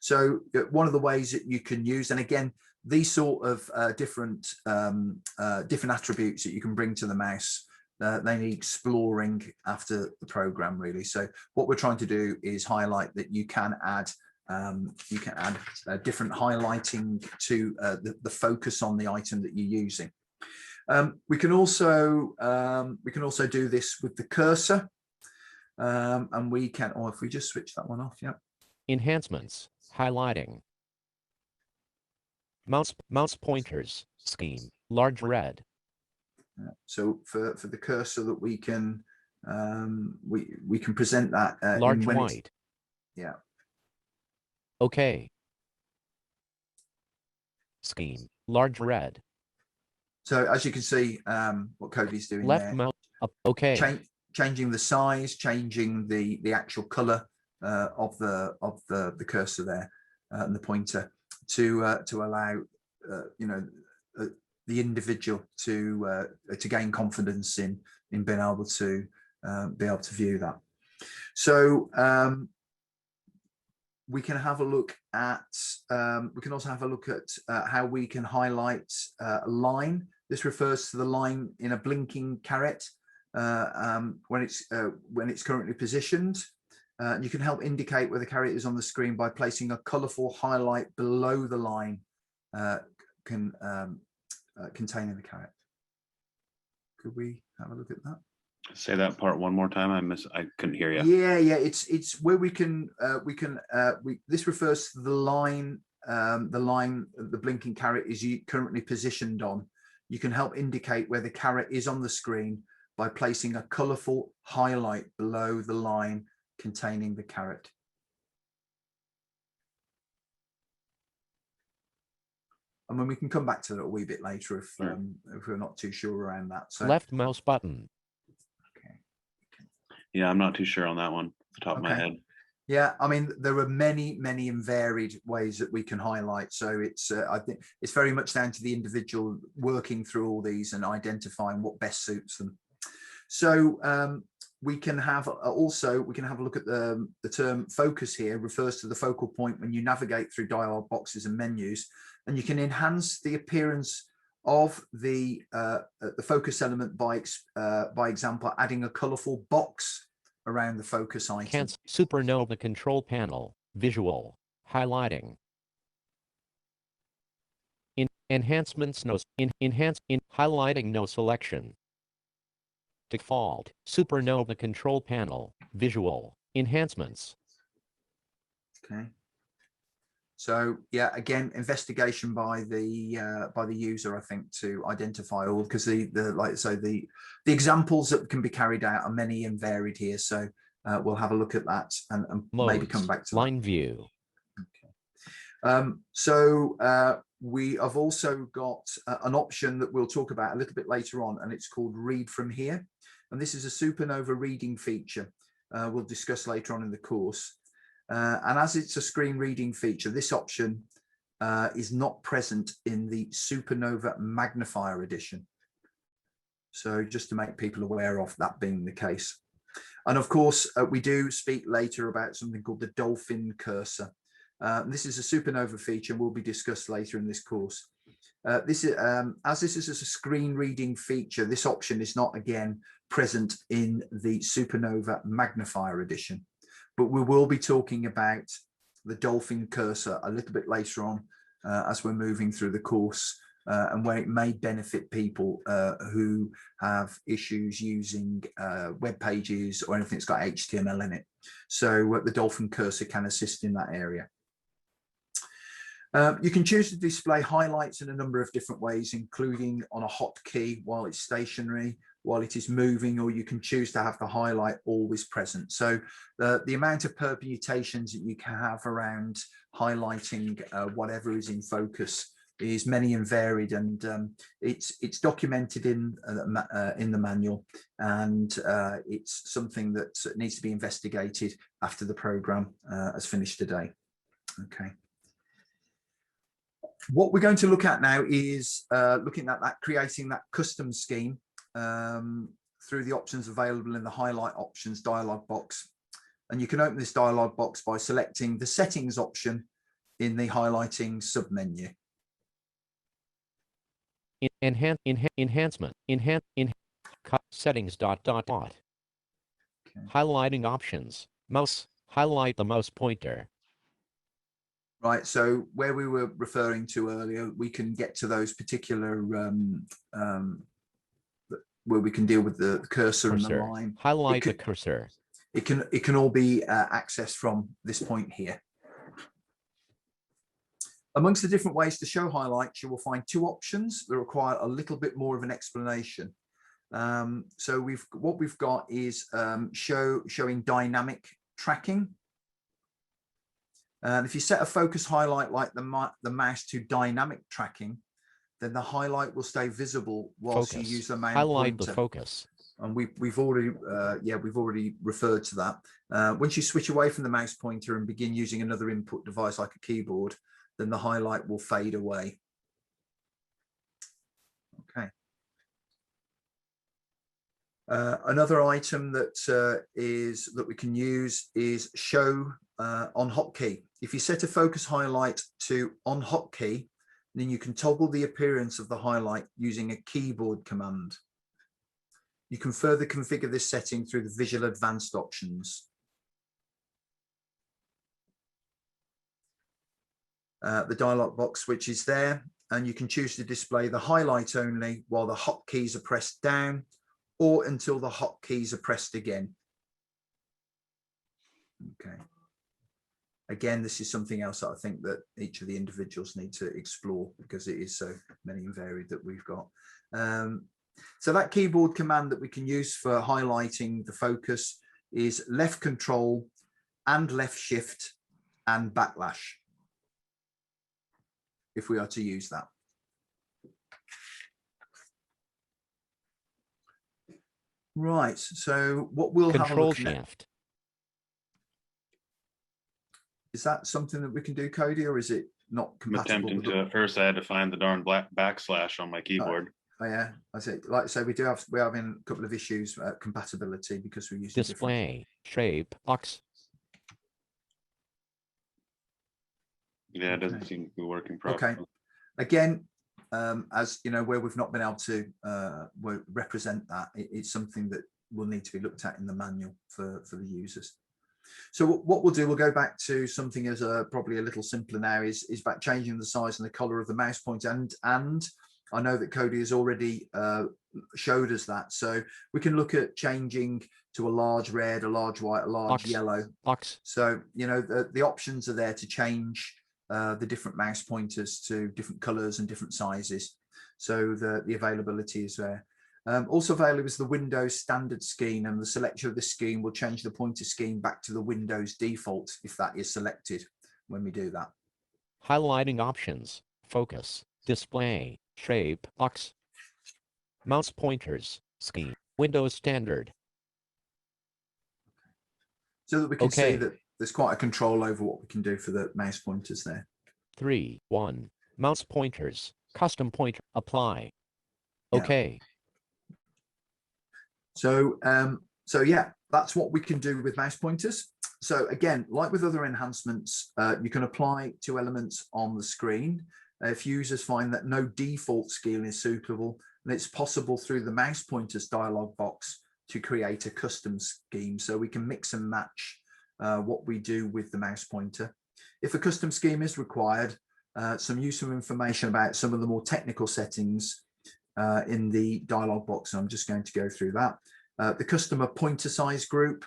So one of the ways that you can use, and again, these sort of different attributes that you can bring to the mouse, they need exploring after the program, really. So what we're trying to do is highlight that you can add different highlighting to the focus on the item that you're using. We can also do this with the cursor, and we can, or if we just switch that one off, yeah. Enhancements, highlighting. Mouse pointers, scheme, large red. So for the cursor that we can present that large white. Yeah. Okay. Scheme, large red. So as you can see, what Cody's doing left there, mouse up. Okay. Changing the size, changing the actual color of the cursor there and the pointer to allow the individual to gain confidence in being able to view that. So we can have a look at we can also have a look at how we can highlight a line. This refers to the line in a blinking caret when it's currently positioned. You can help indicate where the caret is on the screen by placing a colorful highlight below the line containing the caret. Could we have a look at that? Say that part one more time. I couldn't hear you. Yeah. It's where we can this refers to the line the blinking caret is currently positioned on. You can help indicate where the caret is on the screen by placing a colorful highlight below the line containing the caret. And when we can come back to that a wee bit later if we're not too sure around that. So left mouse button. Okay. Yeah, I'm not too sure on that one off the top of my head. Yeah, I mean, there are many and varied ways that we can highlight. So it's I think it's very much down to the individual working through all these and identifying what best suits them. So we can have a look at the term focus here refers to the focal point when you navigate through dialog boxes and menus, and you can enhance the appearance of the focus element by example adding a colorful box around the focus item. SuperNova control panel, visual, highlighting. Enhancements, highlighting, no selection. Default, SuperNova control panel, visual, enhancements. Okay. So yeah, again, investigation by the user, I think, to identify all, because the examples that can be carried out are many and varied here. So we'll have a look at that and maybe come back to line view. Okay. So we have also got an option that we'll talk about a little bit later on, and it's called Read From Here. And this is a SuperNova reading feature we'll discuss later on in the course. And as it's a screen reading feature, this option is not present in the SuperNova Magnifier edition. So just to make people aware of that being the case. And of course, we do speak later about something called the Dolphin cursor. This is a SuperNova feature and will be discussed later in this course. As this is a screen reading feature, this option is not again present in the SuperNova Magnifier edition. But we will be talking about the Dolphin cursor a little bit later on as we're moving through the course and where it may benefit people who have issues using web pages or anything that's got HTML in it. So the Dolphin cursor can assist in that area. You can choose to display highlights in a number of different ways, including on a hotkey while it's stationary, while it is moving, or you can choose to have the highlight always present. So the amount of permutations that you can have around highlighting whatever is in focus is many and varied, and it's documented in the manual, and it's something that needs to be investigated after the program has finished today. Okay. What we're going to look at now is looking at creating that custom scheme through the options available in the highlight options dialog box. And you can open this dialog box by selecting the settings option in the highlighting submenu. Enhancement, settings, Okay. Highlighting options, mouse, highlight the mouse pointer. Right, so where we were referring to earlier, we can get to those particular where we can deal with the cursor and the line. Highlight the cursor. It can all be accessed from this point here. Amongst the different ways to show highlights, you will find two options that require a little bit more of an explanation. So what we've got is showing dynamic tracking. And if you set a focus highlight like the mouse to dynamic tracking, then the highlight will stay visible whilst you use the mouse highlight pointer. The focus. And we've already referred to that. Once you switch away from the mouse pointer and begin using another input device like a keyboard, then the highlight will fade away. Okay. Another item that we can use is show on hotkey. If you set a focus highlight to on hotkey, then you can toggle the appearance of the highlight using a keyboard command. You can further configure this setting through the Visual Advanced options. The dialog box switch is there, and you can choose to display the highlight only while the hotkeys are pressed down, or until the hotkeys are pressed again. Okay. Again, this is something else that I think that each of the individuals need to explore, because it is so many and varied that we've got. So that keyboard command that we can use for highlighting the focus is left control and left shift and backslash, if we are to use that. Right, so what we'll have a look at. Is that something that we can do, Cody, or is it not compatible? I'm attempting to. At first, I had to find the darn backslash on my keyboard. Oh yeah, I say, like I say, we're having a couple of issues compatibility because we're using display shape box. Yeah, it doesn't seem to be working properly. Okay, again, as you know, where we've not been able to represent that, it's something that will need to be looked at in the manual for the users. So what we'll do, we'll go back to something as probably a little simpler now, is about changing the size and the color of the mouse pointer, and I know that Cody has already showed us that, so we can look at changing to a large red, a large white, a large yellow. So you know the options are there to change the different mouse pointers to different colors and different sizes, so the availability is there. Also available is the Windows standard scheme, and the selection of this scheme will change the pointer scheme back to the Windows default if that is selected when we do that. Highlighting options, focus, display, shape, box, mouse pointers, scheme, Windows standard. So that we can see that there's quite a control over what we can do for the mouse pointers there. 3.1 mouse pointers, custom pointer, apply. Okay. Yeah. So yeah, that's what we can do with mouse pointers. So again, like with other enhancements, you can apply to elements on the screen. If users find that no default scheme is suitable, then it's possible through the mouse pointers dialog box to create a custom scheme. So we can mix and match what we do with the mouse pointer. If a custom scheme is required, some useful information about some of the more technical settings in the dialog box. I'm just going to go through that. The customer pointer size group.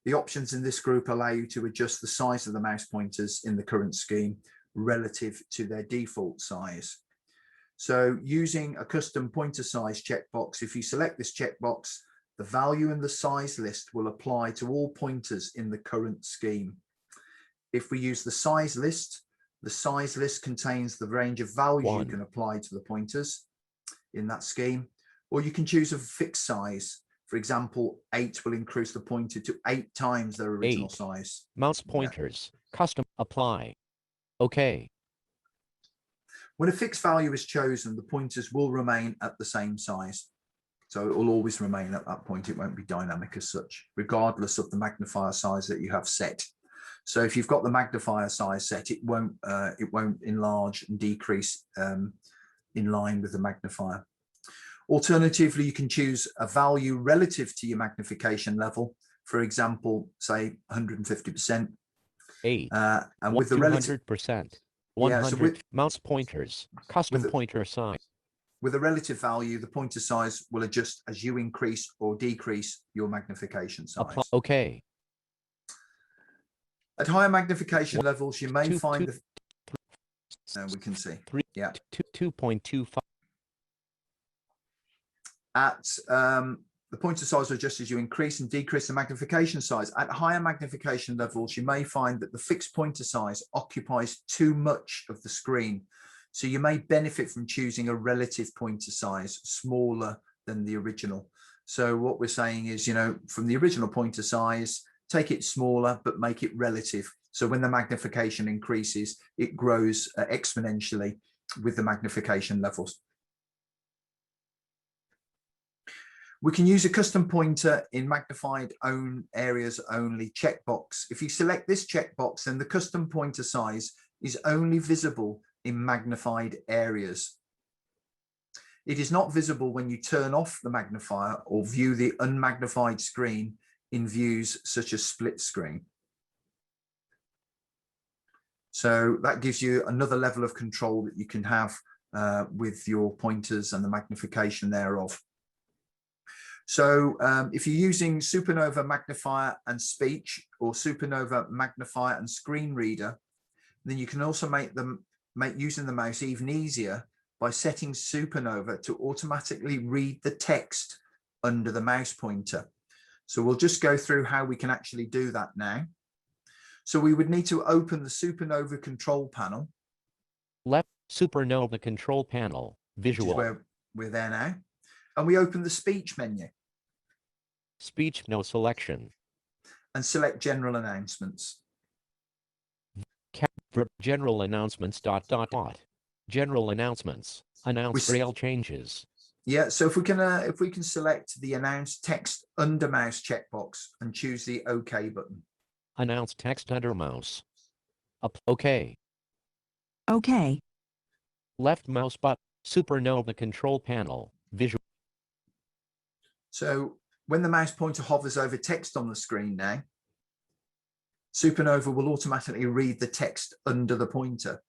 The options in this group allow you to adjust the size of the mouse pointers in the current scheme relative to their default size. So using a custom pointer size checkbox, if you select this checkbox, the value in the size list will apply to all pointers in the current scheme. If we use the size list contains the range of values you can apply to the pointers in that scheme, or you can choose a fixed size. For example, 8 will increase the pointer to 8 times their original size. Mouse pointers, custom, apply. OK. When a fixed value is chosen, the pointers will remain at the same size. So it will always remain at that point. It won't be dynamic as such, regardless of the magnifier size that you have set. So if you've got the magnifier size set, it won't enlarge and decrease in line with the magnifier. Alternatively, you can choose a value relative to your magnification level. For example, say 150%. 8. And with the relative 100%. 100 so mouse pointers, custom pointer size. With a relative value, the pointer size will adjust as you increase or decrease your magnification size. OK. At higher magnification levels, you may find we can see. 2.25. At the pointer size will adjust as you increase and decrease the magnification size. At higher magnification levels, you may find that the fixed pointer size occupies too much of the screen. So you may benefit from choosing a relative pointer size smaller than the original. So what we're saying is, you know, from the original pointer size, take it smaller, but make it relative. So when the magnification increases, it grows exponentially with the magnification levels. We can use a custom pointer in magnified own areas only checkbox. If you select this checkbox, then the custom pointer size is only visible in magnified areas. It is not visible when you turn off the magnifier or view the unmagnified screen in views such as split screen. So that gives you another level of control that you can have with your pointers and the magnification thereof. So if you're using SuperNova Magnifier and Speech or SuperNova Magnifier and Screen Reader, then you can also make using the mouse even easier by setting SuperNova to automatically read the text under the mouse pointer. So we'll just go through how we can actually do that now. So we would need to open the SuperNova control panel. Left SuperNova control panel, visual. Which is where we're there now. And we open the speech menu. Speech, no selection. And select general announcements. General announcements ... General announcements. Announce rail changes. Yeah, so if we can select the announce text under mouse checkbox and choose the OK button. Announce text under mouse. OK. OK. Left mouse button. SuperNova control panel. Visual. So when the mouse pointer hovers over text on the screen now, SuperNova will automatically read the text under the pointer.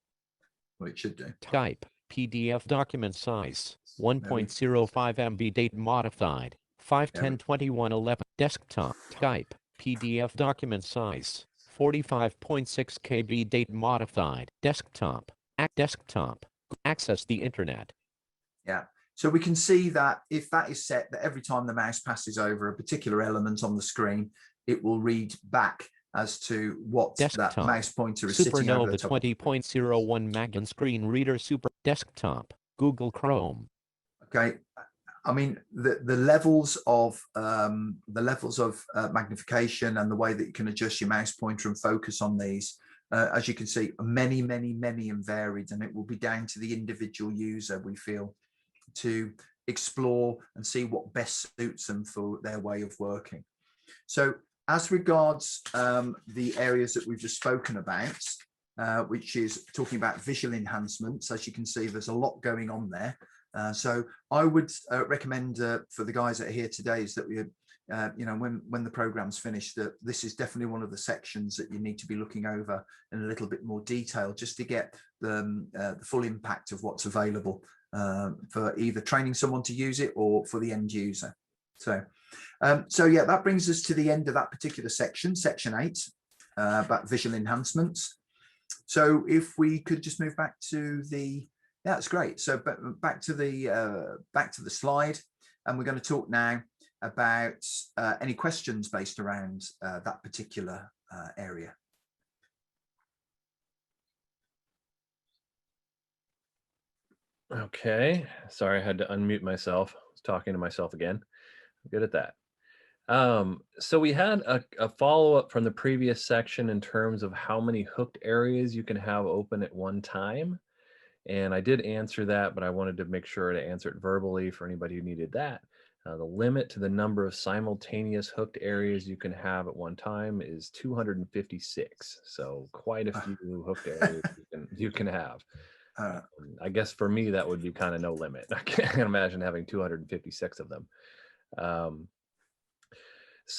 Well, it should do. Type PDF document size 1.05 MB. Date modified 5/10/2111. Desktop type PDF document size 45.6 KB. Date modified. Desktop desktop. Access the internet. Yeah. So we can see that if that is set, that every time the mouse passes over a particular element on the screen, it will read back as to what desktop. That mouse pointer is sitting over the top. SuperNova 20.01 Magn screen reader super desktop. Google Chrome. Okay. I mean, the levels of magnification and the way that you can adjust your mouse pointer and focus on these, as you can see, are many and varied, and it will be down to the individual user, we feel, to explore and see what best suits them for their way of working. So as regards the areas that we've just spoken about, which is talking about visual enhancements, as you can see, there's a lot going on there. So I would recommend for the guys that are here today is that we, you know, when the program's finished, that this is definitely one of the sections that you need to be looking over in a little bit more detail, just to get the full impact of what's available for either training someone to use it or for the end user. So yeah, that brings us to the end of that particular section, section 8, about visual enhancements. So if we could just move back to the Yeah, that's great. So back to the slide, and we're going to talk now about any questions based around that particular area. Okay, sorry, I had to unmute myself. I was talking to myself again. I'm good at that. So we had a follow-up from the previous section in terms of how many hooked areas you can have open at one time. And I did answer that, but I wanted to make sure to answer it verbally for anybody who needed that. The limit to the number of simultaneous hooked areas you can have at one time is 256. So quite a few hooked areas you can have. I guess for me, that would be kind of no limit. I can't imagine having 256 of them.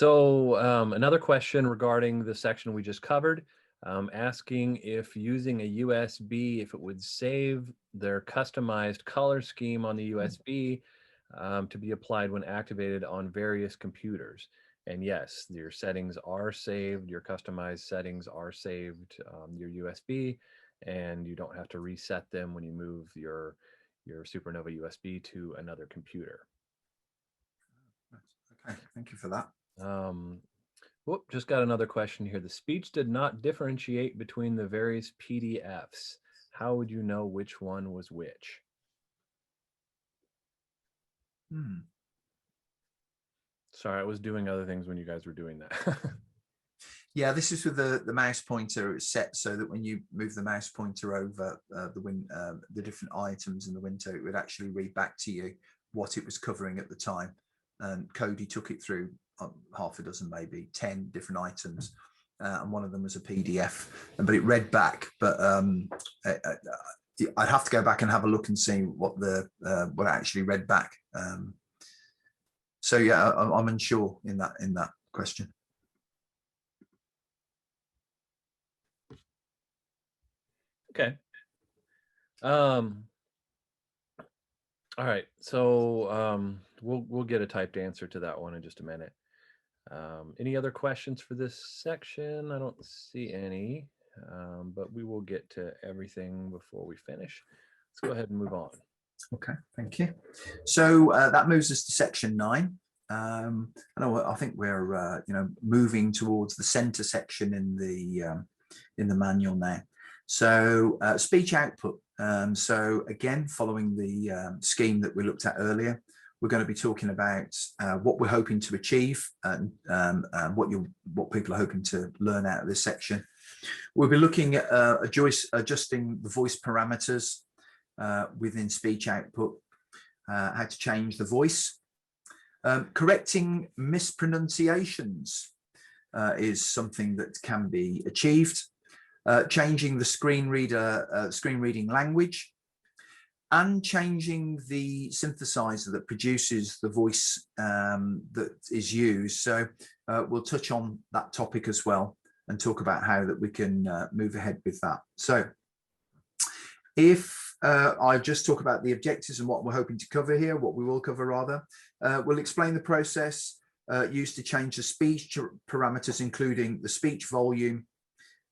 Another question regarding the section we just covered, asking if using a USB, if it would save their customized color scheme on the USB to be applied when activated on various computers. And yes, your settings are saved, your customized settings are saved your USB, and you don't have to reset them when you move your SuperNova USB to another computer. Okay, thank you for that. Whoop, just got another question here. The speech did not differentiate between the various PDFs. How would you know which one was which? Sorry, I was doing other things when you guys were doing that. Yeah, this is with the mouse pointer. It's set so that when you move the mouse pointer over the different items in the window, it would actually read back to you what it was covering at the time. And Cody took it through half a dozen, maybe 10 different items, and one of them was a PDF. But it read back. But I'd have to go back and have a look and see what what it actually read back. So yeah, I'm unsure in that question. Okay. All right. So we'll get a typed answer to that one in just a minute. Any other questions for this section? I don't see any, but we will get to everything before we finish. Let's go ahead and move on. Okay, thank you. So that moves us to section 9. I think we're moving towards the center section in the manual now. So speech output. So again, following the scheme that we looked at earlier, we're going to be talking about what we're hoping to achieve and what people are hoping to learn out of this section. We'll be looking at adjusting the voice parameters within speech output, how to change the voice. Correcting mispronunciations is something that can be achieved. Changing the screen reading language, and changing the synthesizer that produces the voice that is used. So we'll touch on that topic as well and talk about how that we can move ahead with that. So if I just talk about the objectives and what we're hoping to cover here, what we will cover rather, we'll explain the process used to change the speech parameters, including the speech volume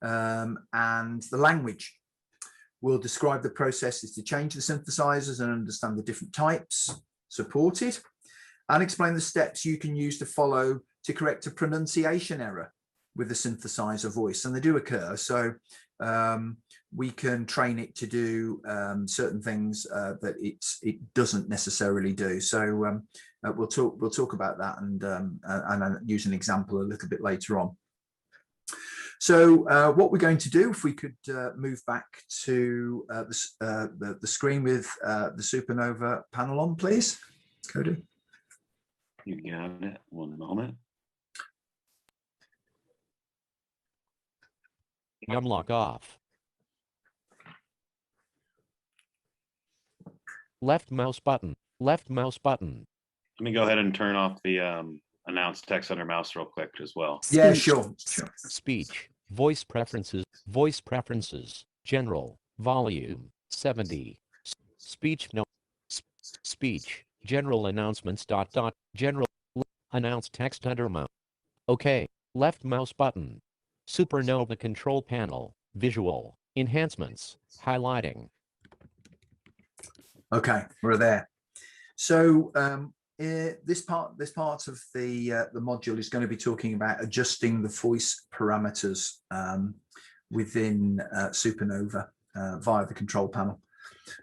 and the language. We'll describe the processes to change the synthesizers and understand the different types supported, and explain the steps you can use to follow to correct a pronunciation error with the synthesizer voice, and they do occur. So we can train it to do certain things that it doesn't necessarily do. So we'll talk about that and use an example a little bit later on. So what we're going to do, if we could move back to the screen with the SuperNova panel on, please, Cody. You got it. One moment. Unlock off. Left mouse button. Left mouse button. Let me go ahead and turn off the announce text under mouse real quick as well. Yeah, sure. Speech. Voice preferences. Voice preferences. General. Volume. 70. Speech. No. Speech. General announcements. General. Announce text under mouse. OK. Left mouse button. SuperNova control panel. Visual. Enhancements. Highlighting. Okay, we're there. So this part of the module is going to be talking about adjusting the voice parameters within SuperNova via the control panel.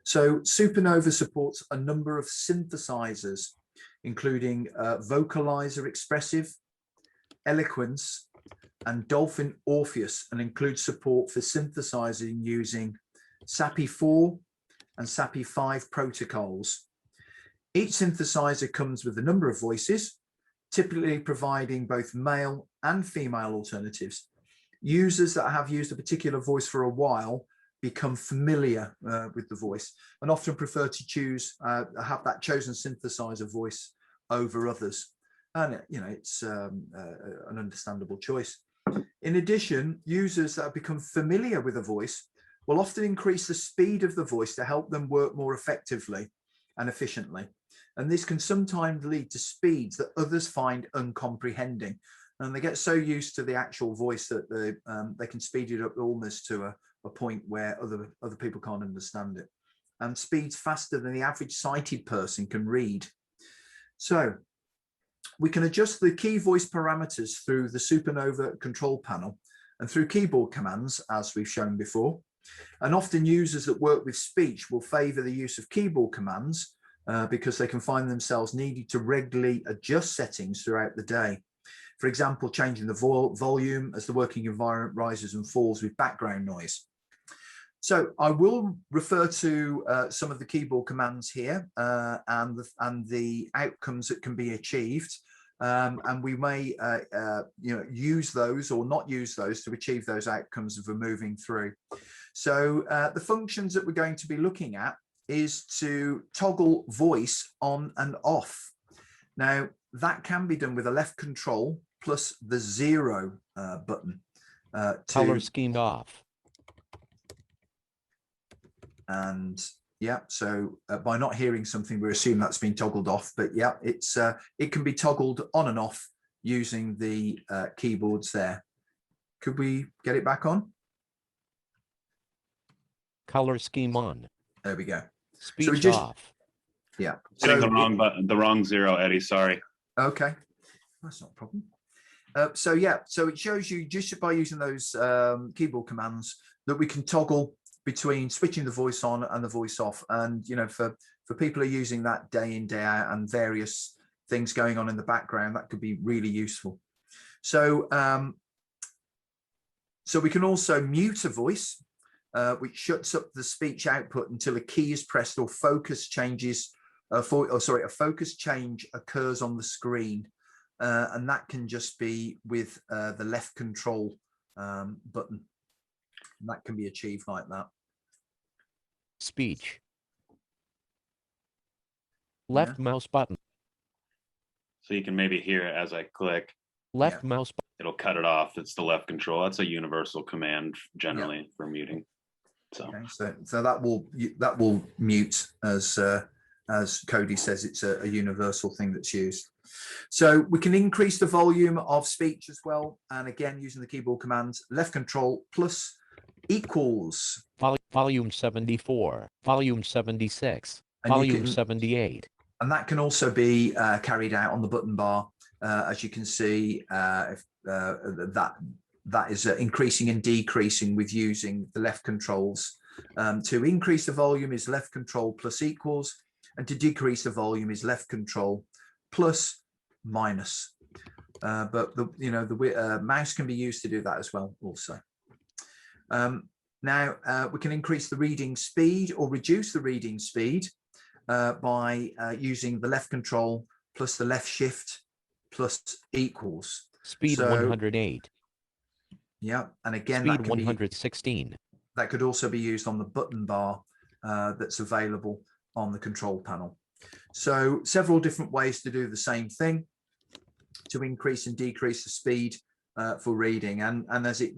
So SuperNova supports a number of synthesizers, including vocalizer expressive, eloquence, and Dolphin Orpheus, and includes support for synthesizing using SAPI 4 and SAPI 5 protocols. Each synthesizer comes with a number of voices, typically providing both male and female alternatives. Users that have used a particular voice for a while become familiar with the voice and often prefer to choose have that chosen synthesizer voice over others. And it's an understandable choice. In addition, users that have become familiar with a voice will often increase the speed of the voice to help them work more effectively and efficiently. And this can sometimes lead to speeds that others find uncomprehending. And they get so used to the actual voice that they can speed it up almost to a point where other people can't understand it. And speeds faster than the average sighted person can read. So we can adjust the key voice parameters through the SuperNova control panel and through keyboard commands, as we've shown before. And often users that work with speech will favor the use of keyboard commands because they can find themselves needing to regularly adjust settings throughout the day. For example, changing the volume as the working environment rises and falls with background noise. So I will refer to some of the keyboard commands here and the outcomes that can be achieved. And we may use those or not use those to achieve those outcomes as we're moving through. So the functions that we're going to be looking at is to toggle voice on and off. Now, that can be done with a left control plus the 0 button. Color scheme off. And yeah, so by not hearing something, we assume that's been toggled off. But yeah, it can be toggled on and off using the keyboards there. Could we get it back on? Color scheme on. There we go. Speech so off. Yeah. Hitting the wrong button, the wrong 0, Eddie. Sorry. Okay, that's not a problem. So yeah, so it shows you just by using those keyboard commands that we can toggle between switching the voice on and the voice off. And for people who are using that day in, day out, and various things going on in the background, that could be really useful. So so we can also mute a voice, which shuts up the speech output until a key is pressed or focus changes. A focus change occurs on the screen, and that can just be with the left control button. And that can be achieved like that. Speech. Left mouse button. So you can maybe hear it as I click. Left mouse button. It'll cut it off. It's the left control. That's a universal command generally for muting. So. Okay, so that will mute as Cody says, it's a universal thing that's used. So we can increase the volume of speech as well. And again, using the keyboard commands, left control plus equals. Volume 74, volume 76, volume 78. And that can also be carried out on the button bar. As you can see, that is increasing and decreasing with using the left controls. To increase the volume is left control plus equals. And to decrease the volume is left control plus minus. But the mouse can be used to do that as well also. Now we can increase the reading speed or reduce the reading speed by using the left control plus the left shift plus equals. Speed 108. Yeah, and again, speed 116. That could also be used on the button bar that's available on the control panel. So several different ways to do the same thing to increase and decrease the speed for reading. And as it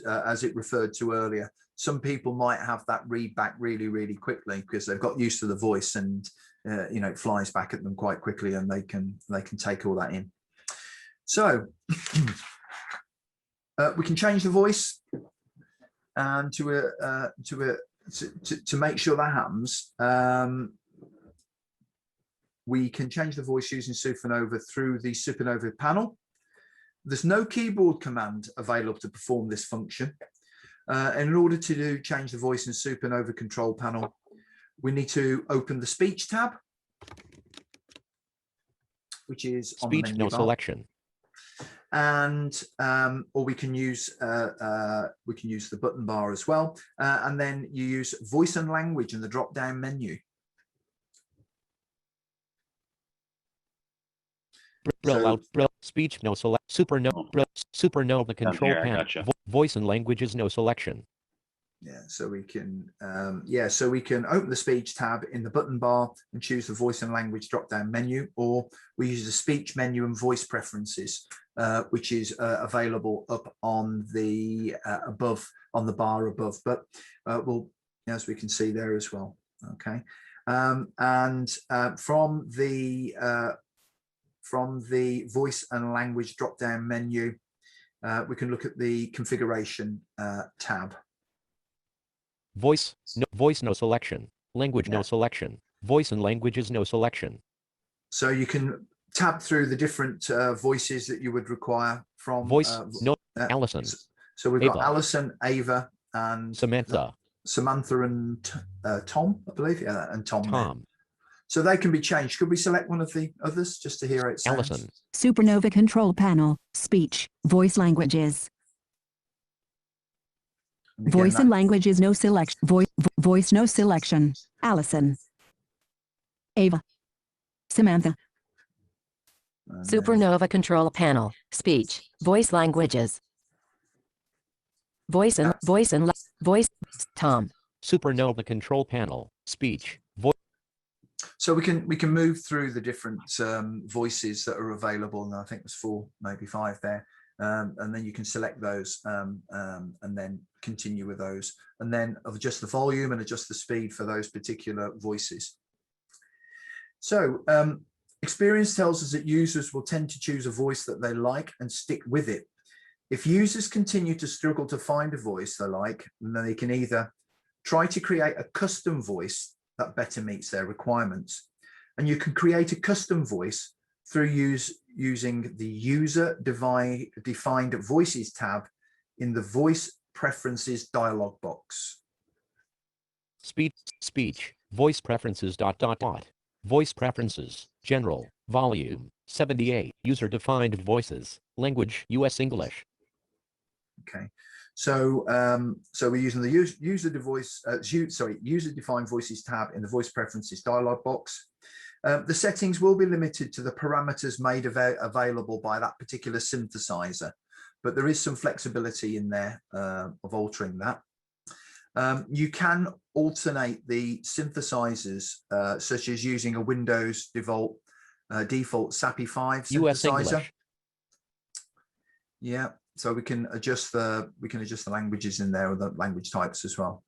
as it referred to earlier, some people might have that read back really, really quickly because they've got used to the voice and it flies back at them quite quickly and they can take all that in. So we can change the voice and to to make sure that happens, we can change the voice using SuperNova through the SuperNova panel. There's no keyboard command available to perform this function. And in order to change the voice in SuperNova control panel, we need to open the speech tab, which is on the Speech, menu no bar. selection. And or we can use the button bar as well, and then you use voice and language in the drop down menu. Speech, no select. SuperNova control here, I panel. gotcha. Voice and languages, no selection. Yeah, so we can so we can open the speech tab in the button bar and choose the voice and language drop down menu, or we use the speech menu and voice preferences, which is available up on the above on the bar above, but we'll, as we can see there as well. Okay, from the voice and language drop down menu, we can look at the configuration tab. Voice, no selection. Language, no selection. Voice and languages, no selection. So you can tab through the different voices that you would require from Voice, no, Allison. So we've Ava. got Alison, Ava, and Samantha. Samantha and Tom, I believe. Yeah, and Tom. Tom. So they can be changed. Could we select one of the others just to hear it sounds? Allison. SuperNova control panel, speech, voice languages. And again, Voice and languages, no selection. Voice, no selection. Allison. Ava. Samantha. and then- SuperNova control panel, speech, voice languages. Voice, Tom. SuperNova control panel. Speech. Voice. So we can move through the different voices that are available, and I think there's 4, maybe 5 there, and then you can select those and then continue with those, and then adjust the volume and adjust the speed for those particular voices. So experience tells us that users will tend to choose a voice that they like and stick with it. If users continue to struggle to find a voice they like, then they can either try to create a custom voice that better meets their requirements. And you can create a custom voice through using the user defined voices tab in the voice preferences dialog box. Speech. Voice preferences. ... Voice preferences. General. Volume. 78. User defined voices. Language. US English. Okay. So so we're using the user defined voices tab in the voice preferences dialog box. The settings will be limited to the parameters made available by that particular synthesizer, but there is some flexibility in there of altering that. You can alternate the synthesizers, such as using a Windows default SAPI 5 synthesizer. US English. Yeah. So we can adjust the languages in there, or the language types as well.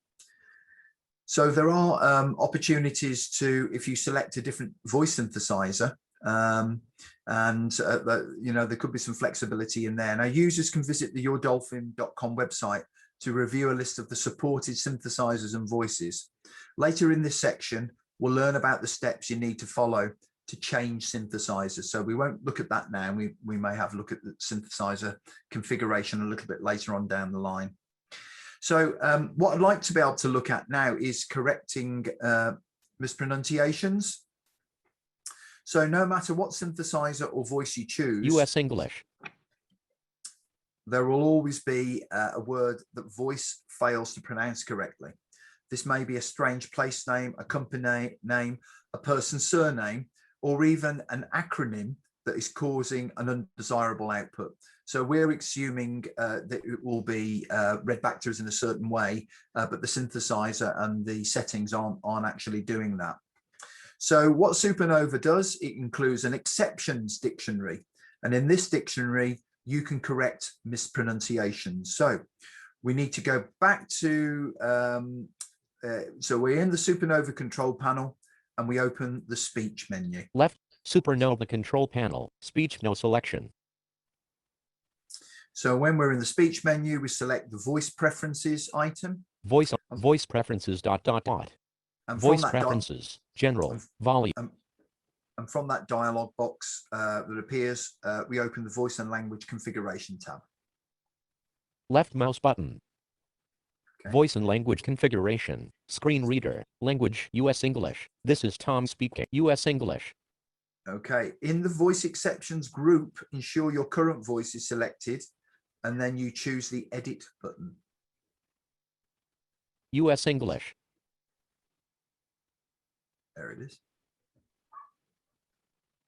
So there are opportunities to, if you select a different voice synthesizer, there could be some flexibility in there. Now users can visit the yourdolphin.com website to review a list of the supported synthesizers and voices. Later in this section, we'll learn about the steps you need to follow to change synthesizers. So we won't look at that now. We may have a look at the synthesizer configuration a little bit later on down the line. So what I'd like to be able to look at now is correcting mispronunciations. So no matter what synthesizer or voice you choose, US English. there will always be a word that voice fails to pronounce correctly. This may be a strange place name, a company name, a person's surname, or even an acronym that is causing an undesirable output. So we're assuming that it will be read back to us in a certain way, but the synthesizer and the settings aren't actually doing that. So what SuperNova does, it includes an exceptions dictionary. And in this dictionary, you can correct mispronunciations. So we need to go back to, so we're in the SuperNova control panel, and we open the speech menu. Left. SuperNova control panel. Speech, no selection. So when we're in the speech menu, we select the voice preferences item. Voice preferences ... And Voice from that preferences, general, volume. And from that dialog box that appears, we open the voice and language configuration tab. Left mouse button. Okay. Voice and language configuration. Screen reader. Language US English. This is Tom speaking. US English. Okay. In the voice exceptions group, ensure your current voice is selected, and then you choose the edit button. US English. There it is.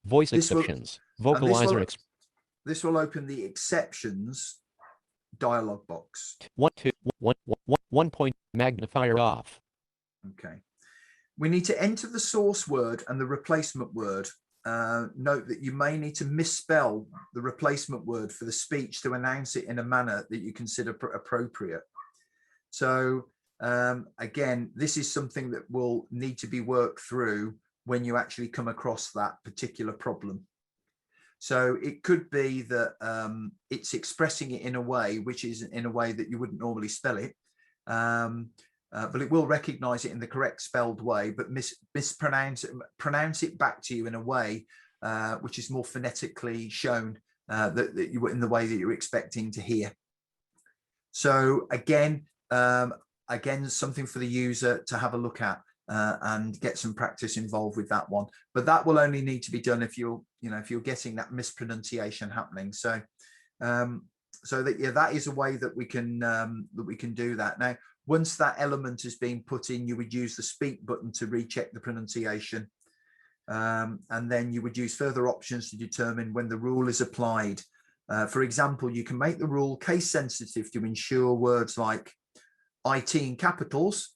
Voice exceptions. Vocalizer. This will open the exceptions dialog box. 1 point magnifier off. Okay. We need to enter the source word and the replacement word. Note that you may need to misspell the replacement word for the speech to announce it in a manner that you consider appropriate. So again, this is something that will need to be worked through when you actually come across that particular problem. So it could be that it's expressing it in a way which is in a way that you wouldn't normally spell it, but it will recognize it in the correct spelled way, but pronounce it back to you in a way which is more phonetically shown that you in the way that you're expecting to hear. So again, something for the user to have a look at and get some practice involved with that one. But that will only need to be done if you're getting that mispronunciation happening. So that is a way that we can do that. Now, once that element is being put in, you would use the speak button to recheck the pronunciation, and then you would use further options to determine when the rule is applied. For example, you can make the rule case sensitive to ensure words like IT in capitals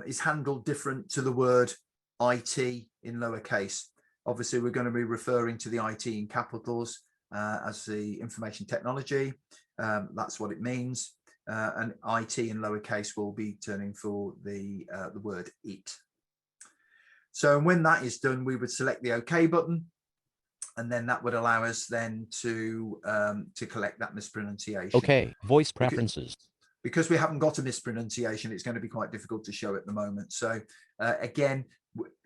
is handled different to the word IT in lowercase. Obviously, we're going to be referring to the IT in capitals as the information technology. That's what it means. And IT in lowercase will be turning for the word it. So when that is done, we would select the OK button, and then that would allow us then to collect that mispronunciation. Okay, voice preferences. Because we haven't got a mispronunciation, it's going to be quite difficult to show at the moment. So again,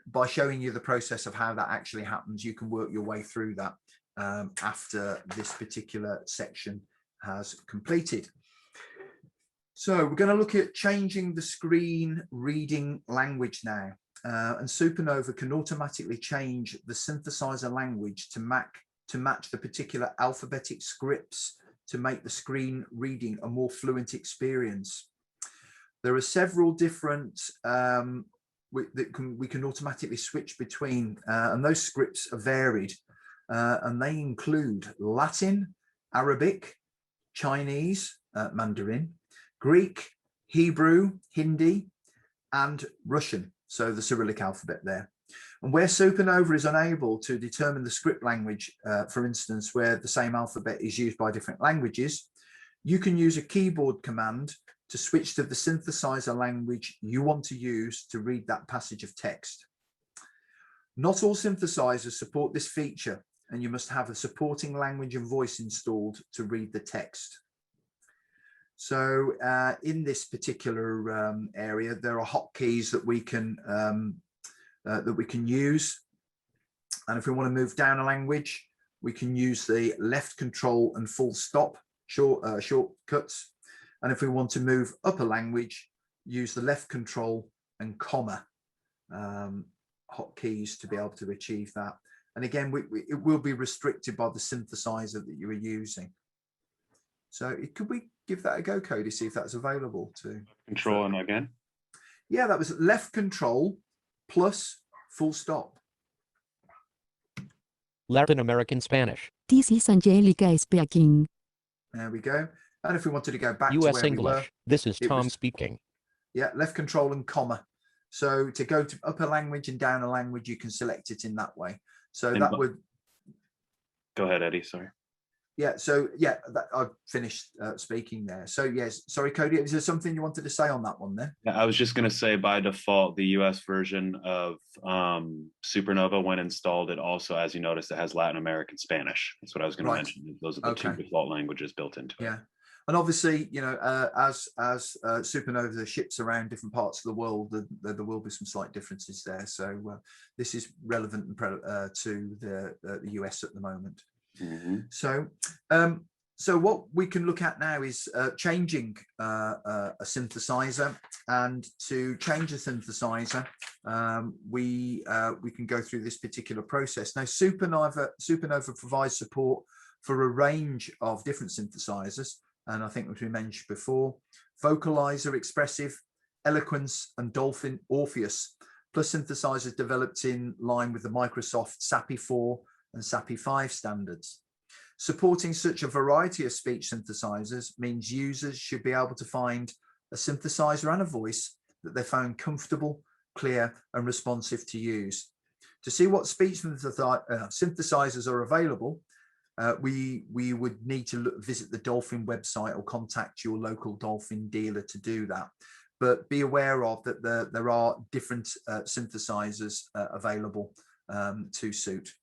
by showing you the process of how that actually happens, you can work your way through that after this particular section has completed. So we're going to look at changing the screen reading language now. And SuperNova can automatically change the synthesizer language to match the particular alphabetic scripts to make the screen reading a more fluent experience. There are several different we can automatically switch between, and those scripts are varied, and they include Latin, Arabic, Chinese, Mandarin, Greek, Hebrew, Hindi, and Russian. So the Cyrillic alphabet there. And where SuperNova is unable to determine the script language, for instance, where the same alphabet is used by different languages, you can use a keyboard command to switch to the synthesizer language you want to use to read that passage of text. Not all synthesizers support this feature, and you must have a supporting language and voice installed to read the text. So in this particular area, there are hotkeys that we can use. And if we want to move down a language, we can use the left control and full stop shortcuts. And if we want to move up a language, use the left control and comma hotkeys to be able to achieve that. And again, it will be restricted by the synthesizer that you are using. So could we give that a go, Cody, see if that's available to control and again? Yeah, that was left control plus full stop. Latin American Spanish. This is Angelica speaking. There we go. And if we wanted to go back US to where English. we were, This is Tom speaking. Yeah, left control and comma. So to go to up a language and down a language, you can select it in that way. So that would. Go ahead, Eddie. Sorry. Yeah, so yeah, I've finished speaking there. So yes, sorry, Cody, is there something you wanted to say on that one then? Yeah, I was just going to say by default, the US version of SuperNova, when installed, it also, as you notice, it has Latin American Spanish. That's what I was going to mention. Those are the two default languages built into it. Yeah. And obviously, you know, as SuperNova ships around different parts of the world, there will be some slight differences there. So this is relevant to the US at the moment. Mm-hmm. So what we can look at now is changing a synthesizer, and to change a synthesizer, we can go through this particular process. Now, SuperNova provides support for a range of different synthesizers, and I think, as we mentioned before, Vocalizer, Expressive, Eloquence, and Dolphin Orpheus, plus synthesizers developed in line with the Microsoft SAPI 4 and SAPI 5 standards. Supporting such a variety of speech synthesizers means users should be able to find a synthesizer and a voice that they found comfortable, clear, and responsive to use. To see what speech synthesizers are available, we would need to visit the Dolphin website or contact your local Dolphin dealer to do that. But be aware of that there are different synthesizers available to suit.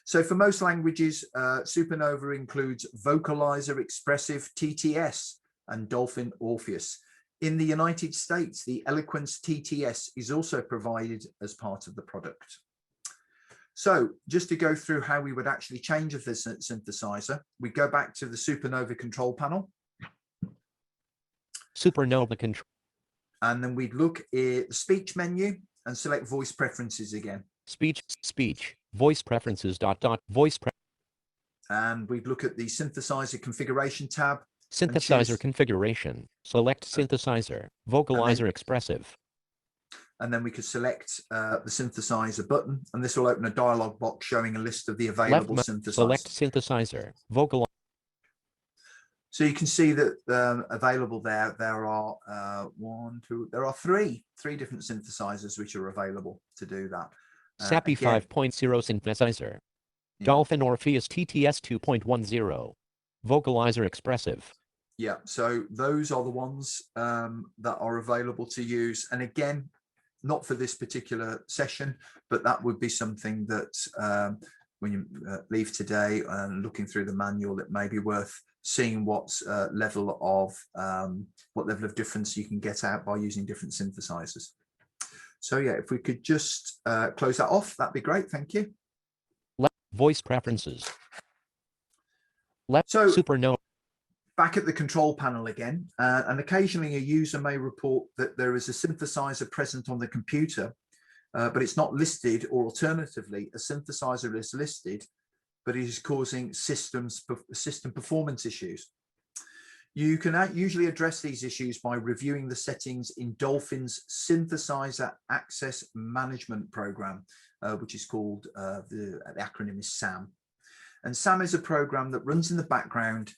So for most languages, SuperNova includes Vocalizer, Expressive, TTS, and Dolphin Orpheus. In the United States, the Eloquence TTS is also provided as part of the product. So just to go through how we would actually change a synthesizer, we go back to the SuperNova control panel. SuperNova control. And then we'd look at the speech menu and select voice preferences again. Speech, voice preferences, voice and we'd look at the synthesizer configuration tab. Synthesizer configuration, select synthesizer, vocalizer expressive. And then we could select the synthesizer button, and this will open a dialog box showing a list of the available synthesizers. Select synthesizer, vocalizer. So you can see that available there are there are three different synthesizers which are available to do that. SAPI 5.0 synthesizer, Dolphin Orpheus TTS 2.10, vocalizer expressive. Yeah, so those are the ones that are available to use. And again, not for this particular session, but that would be something that when you leave today and looking through the manual, it may be worth seeing what level of difference you can get out by using different synthesizers. So yeah, if we could just close that off, that'd be great. Thank you. Voice preferences. So SuperNova. Back at the control panel again, and occasionally a user may report that there is a synthesizer present on the computer, but it's not listed, or alternatively, a synthesizer is listed, but it is causing system performance issues. You can usually address these issues by reviewing the settings in Dolphin's Synthesizer Access Management Program, which is called, the acronym is SAM. And SAM is a program that runs in the background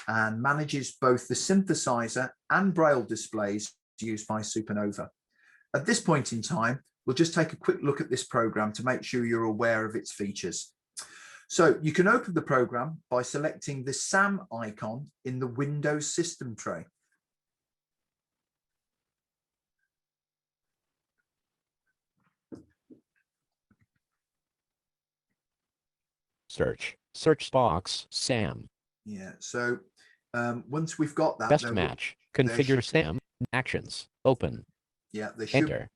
and manages both the synthesizer and Braille displays used by SuperNova. At this point in time, we'll just take a quick look at this program to make sure you're aware of its features. So you can open the program by selecting the SAM icon in the Windows system tray. Search box, SAM. Yeah, so once we've got that, best match, configure SAM, actions, open. Yeah, they should. Enter.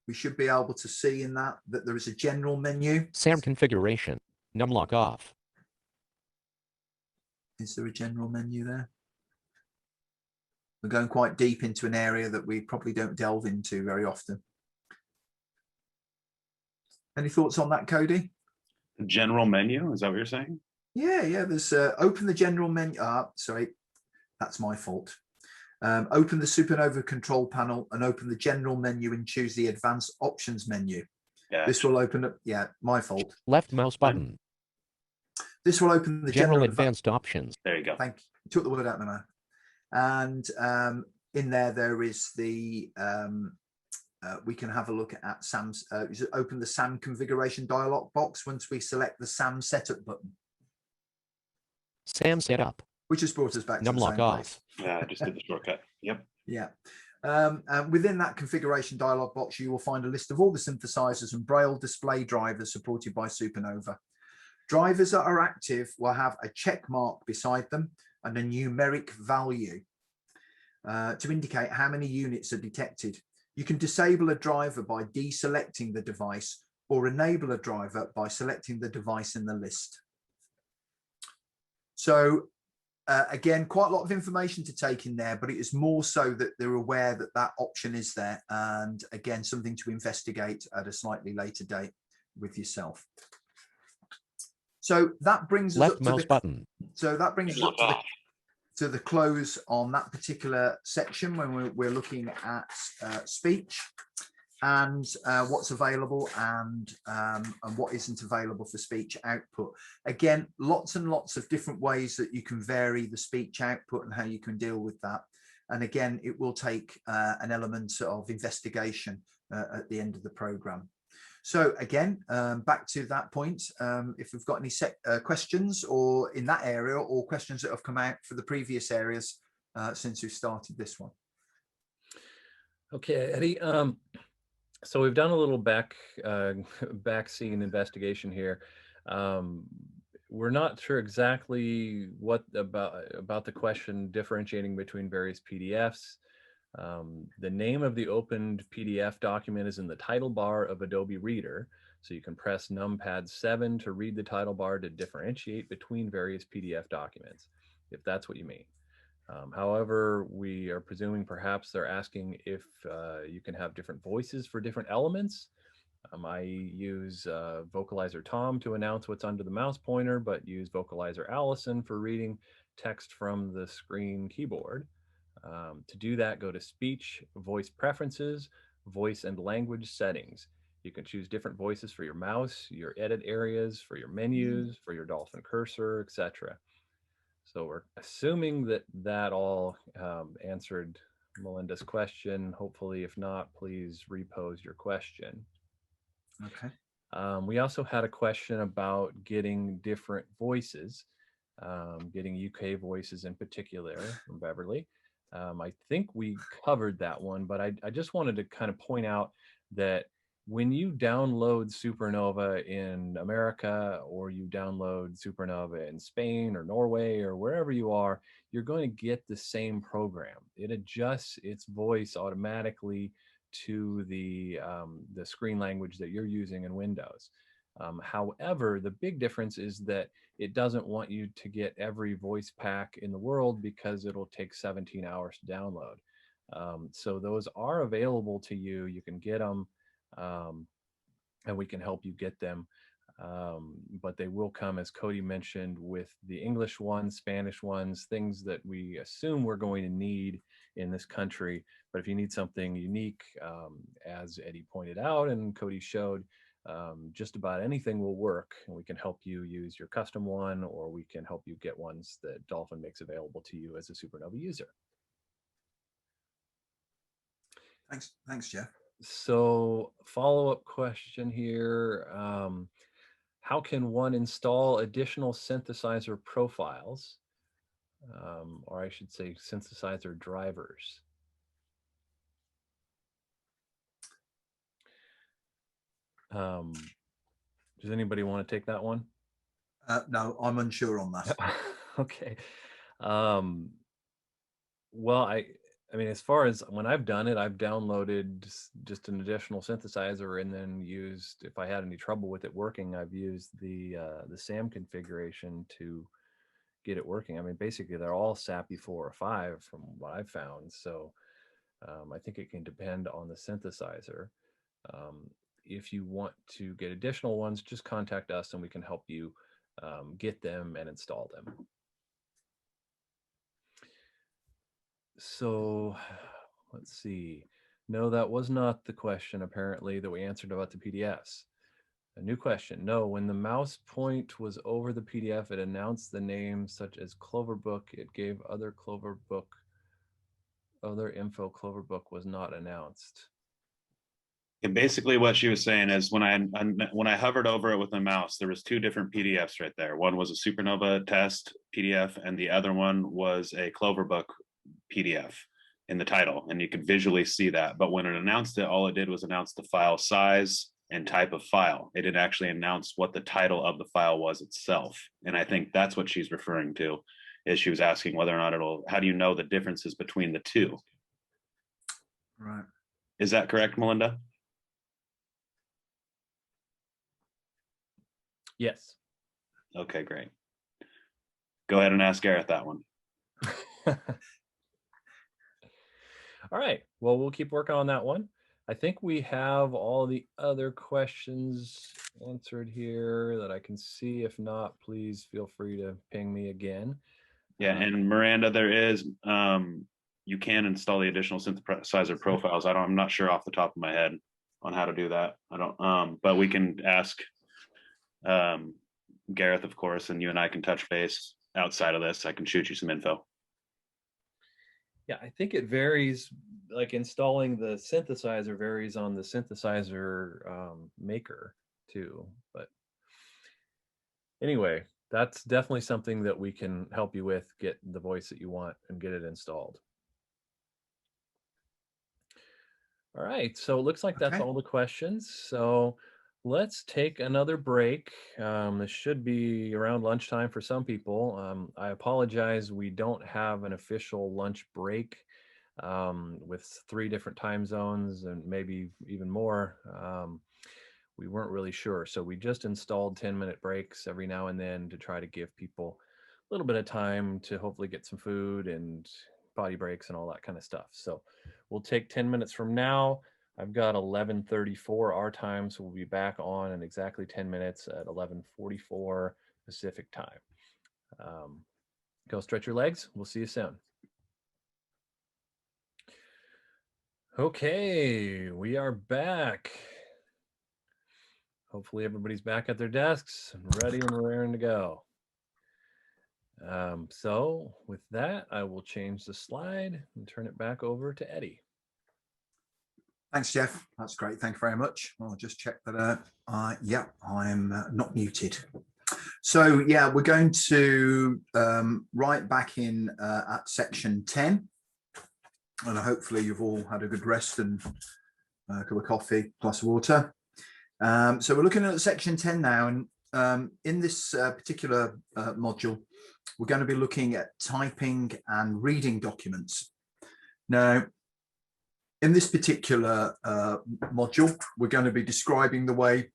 We should be able to see in that there is a general menu. SAM configuration, numlock off. Is there a general menu there? We're going quite deep into an area that we probably don't delve into very often. Any thoughts on that, Cody? General menu, is that what you're saying? Yeah, there's open the general menu. Sorry, that's my fault. Open the SuperNova control panel and open the general menu and choose the advanced options menu. Yeah. This will open up, yeah, my fault. Left mouse button. This will open the general advanced options. There you go. Thank you. Took the word out of my mouth. And in there is the, we can have a look at SAM's, open the SAM configuration dialog box once we select the SAM setup button. SAM setup. which has brought us back to the Numlock same place. off. Yeah, I just did the shortcut. Yep. Yeah. And within that configuration dialog box, you will find a list of all the synthesizers and Braille display drivers supported by SuperNova. Drivers that are active will have a check mark beside them and a numeric value to indicate how many units are detected. You can disable a driver by deselecting the device or enable a driver by selecting the device in the list. So again, quite a lot of information to take in there, but it is more so that they're aware that that option is there, and again, something to investigate at a slightly later date with yourself. So that brings us Left up to mouse the button. So that brings us up to the close on that particular section when we're looking at speech and what's available and what isn't available for speech output. Again, lots and lots of different ways that you can vary the speech output and how you can deal with that. And again, it will take an element of investigation at the end of the program. So again, back to that point, if we've got any questions or in that area or questions that have come out for the previous areas since we started this one. Okay, Eddie. So we've done a little backseat investigation here. We're not sure exactly what about the question differentiating between various PDFs. The name of the opened PDF document is in the title bar of Adobe Reader, so you can press numpad 7 to read the title bar to differentiate between various PDF documents, if that's what you mean. However, we are presuming perhaps they're asking if you can have different voices for different elements. I use Vocalizer Tom to announce what's under the mouse pointer, but use Vocalizer Allison for reading text from the screen keyboard. To do that, go to Speech, Voice Preferences, Voice and Language Settings. You can choose different voices for your mouse, your edit areas, for your menus, for your Dolphin cursor, etc. So we're assuming that that all answered Melinda's question. Hopefully, if not, please repose your question. Okay. We also had a question about getting different voices, getting UK voices in particular from Beverly. I think we covered that one, but I just wanted to kind of point out that when you download SuperNova in America or you download SuperNova in Spain or Norway or wherever you are, you're going to get the same program. It adjusts its voice automatically to the screen language that you're using in Windows. However, the big difference is that it doesn't want you to get every voice pack in the world because it'll take 17 hours to download. So those are available to you. You can get them, and we can help you get them. But they will come, as Cody mentioned, with the English ones, Spanish ones, things that we assume we're going to need in this country. But if you need something unique, as Eddie pointed out and Cody showed, just about anything will work, and we can help you use your custom one, or we can help you get ones that Dolphin makes available to you as a SuperNova user. Thanks, Jeff. So follow-up question here. How can one install additional synthesizer profiles, or I should say synthesizer drivers? Does anybody want to take that one? No, I'm unsure on that. Okay. Well, I mean, as far as when I've done it, I've downloaded just an additional synthesizer and then used, if I had any trouble with it working, I've used the SAM configuration to get it working. I mean, basically they're all SAPI 4 or 5 from what I've found. So I think it can depend on the synthesizer. If you want to get additional ones, just contact us and we can help you get them and install them. So let's see. No, that was not the question apparently that we answered about the PDFs. A new question. No, when the mouse point was over the PDF, it announced the name such as Cloverbook. It gave other info. Cloverbook was not announced. And basically what she was saying is when I hovered over it with my mouse, there was two different PDFs right there. One was a SuperNova test PDF, and the other one was a Cloverbook PDF in the title, and you could visually see that. But when it announced it, all it did was announce the file size and type of file. It didn't actually announce what the title of the file was itself. And I think that's what she's referring to, is she was asking whether or not how do you know the differences between the two? Right. Is that correct, Melinda? Yes. Okay, great. Go ahead and ask Gareth that one. All right. Well, we'll keep working on that one. I think we have all the other questions answered here that I can see. If not, please feel free to ping me again. Yeah, and Miranda, there is you can install the additional synthesizer profiles. I'm not sure off the top of my head on how to do that. I don't but we can ask Gareth, of course, and you and I can touch base outside of this. I can shoot you some info. Yeah, I think it varies, like installing the synthesizer varies on the synthesizer maker too. But anyway, that's definitely something that we can help you with, get the voice that you want and get it installed. All right, so it looks like that's all the questions. So let's take another break. This should be around lunchtime for some people. I apologize, we don't have an official lunch break with 3 different time zones and maybe even more. We weren't really sure. So we just installed 10-minute breaks every now and then to try to give people a little bit of time to hopefully get some food and potty breaks and all that kind of stuff. So we'll take 10 minutes from now. I've got 11:34 our time, so we'll be back on in exactly 10 minutes at 11:44 Pacific time. Go stretch your legs. We'll see you soon. Okay, we are back. Hopefully everybody's back at their desks and ready and raring to go. So with that, I will change the slide and turn it back over to Eddie. Thanks, Jeff. That's great. Thank you very much. I'll just check that. Yeah, I am not muted. So yeah, we're going to right back in at section 10. And hopefully you've all had a good rest and a cup of coffee, glass of water. So we're looking at section 10 now. And in this particular module, we're going to be looking at typing and reading documents. Now, in this particular module, we're going to be describing the way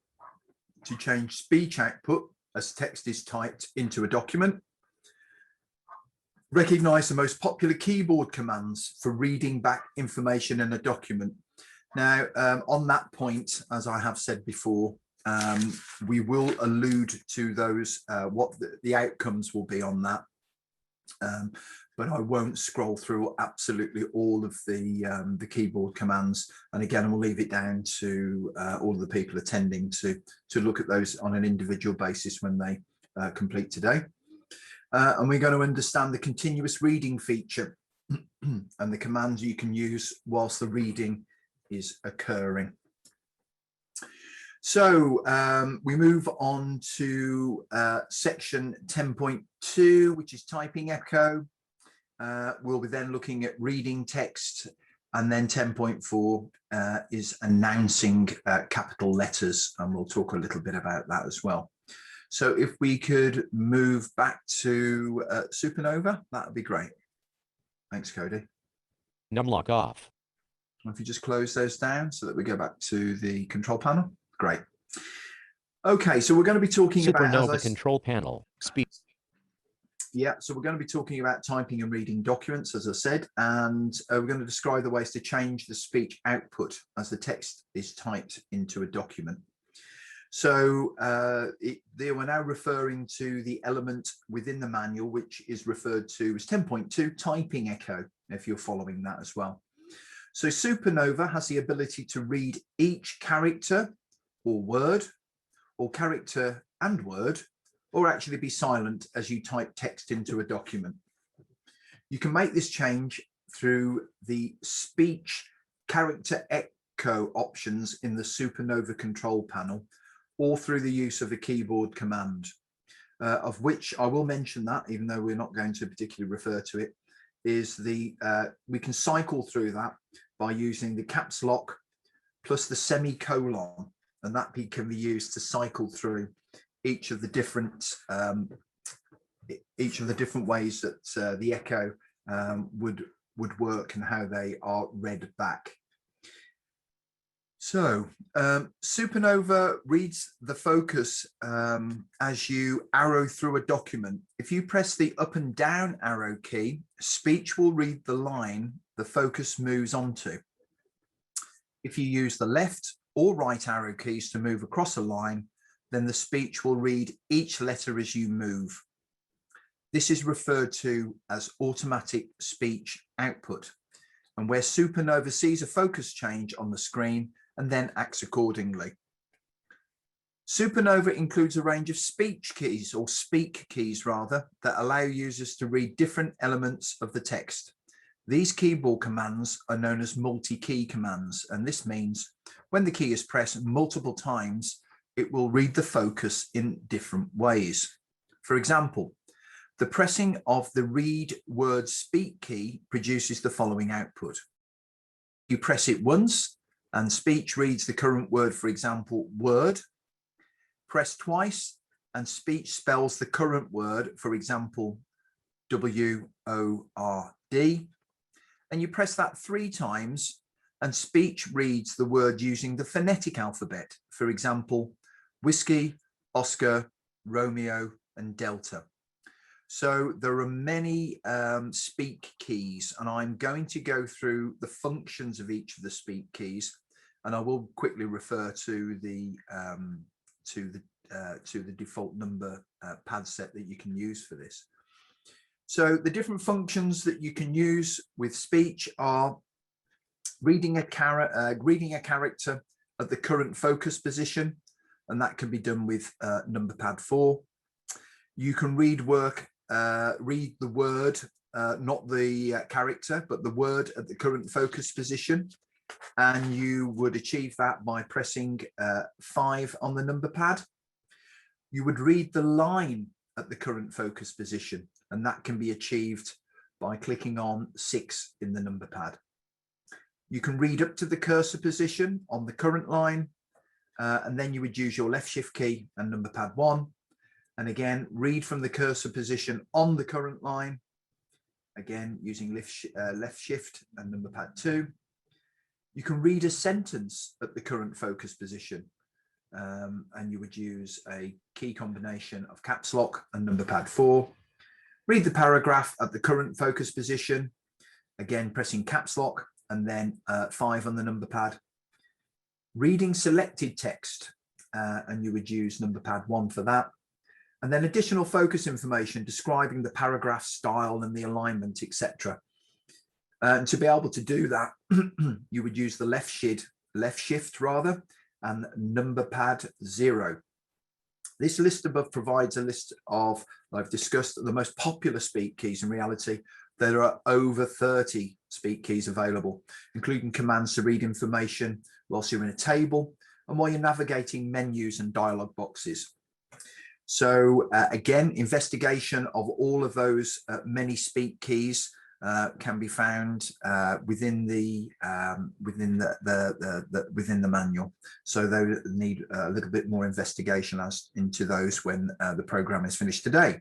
to change speech output as text is typed into a document. Recognize the most popular keyboard commands for reading back information in a document. Now, on that point, as I have said before, we will allude to those, what the outcomes will be on that. But I won't scroll through absolutely all of the keyboard commands. And again, I will leave it down to all of the people attending to look at those on an individual basis when they complete today. And we're going to understand the continuous reading feature and the commands you can use whilst the reading is occurring. So we move on to section 10.2, which is typing echo. We'll be then looking at reading text, and then 10.4 is announcing capital letters, and we'll talk a little bit about that as well. So if we could move back to SuperNova, that would be great. Thanks, Cody. Numlock off. If you just close those down so that we go back to the control panel. Great. Okay, so we're going to be talking about SuperNova control panel. Speech. Yeah, so we're going to be talking about typing and reading documents, as I said, and we're going to describe the ways to change the speech output as the text is typed into a document. So they were now referring to the element within the manual, which is referred to as 10.2, typing echo, if you're following that as well. So SuperNova has the ability to read each character or word, or character and word, or actually be silent as you type text into a document. You can make this change through the speech character echo options in the SuperNova control panel, or through the use of a keyboard command, of which I will mention that, even though we're not going to particularly refer to it, is we can cycle through that by using the caps lock plus the semicolon, and that can be used to cycle through each of the different ways that the echo would work and how they are read back. So SuperNova reads the focus as you arrow through a document. If you press the up and down arrow key, speech will read the line the focus moves onto. If you use the left or right arrow keys to move across a line, then the speech will read each letter as you move. This is referred to as automatic speech output, and where SuperNova sees a focus change on the screen and then acts accordingly. SuperNova includes a range of speech keys, or speak keys rather, that allow users to read different elements of the text. These keyboard commands are known as multi-key commands, and this means when the key is pressed multiple times, it will read the focus in different ways. For example, the pressing of the read word speak key produces the following output. You press it once and speech reads the current word, for example, word. Press twice and speech spells the current word, for example, W-O-R-D. And you press that 3 times and speech reads the word using the phonetic alphabet, for example, whiskey, Oscar, Romeo, and Delta. So there are many speak keys, and I'm going to go through the functions of each of the speak keys, and I will quickly refer to the default number pad set that you can use for this. So the different functions that you can use with speech are reading a character at the current focus position, and that can be done with number pad 4. You can read the word, not the character, but the word at the current focus position, and you would achieve that by pressing 5 on the number pad. You would read the line at the current focus position, and that can be achieved by clicking on 6 in the number pad. You can read up to the cursor position on the current line, and then you would use your left shift key and number pad 1, and again read from the cursor position on the current line, again using left shift and number pad 2. You can read a sentence at the current focus position, and you would use a key combination of caps lock and number pad 4. Read the paragraph at the current focus position, again pressing caps lock and then 5 on the number pad. Reading selected text, and you would use number pad 1 for that. And then additional focus information describing the paragraph style and the alignment, etc. And to be able to do that, you would use the left shift rather, and number pad 0. This list above provides a list of, I've discussed, the most popular speak keys. In reality, there are over 30 speak keys available, including commands to read information whilst you're in a table and while you're navigating menus and dialog boxes. So again, investigation of all of those many speak keys can be found within the manual. So they need a little bit more investigation as into those when the program is finished today.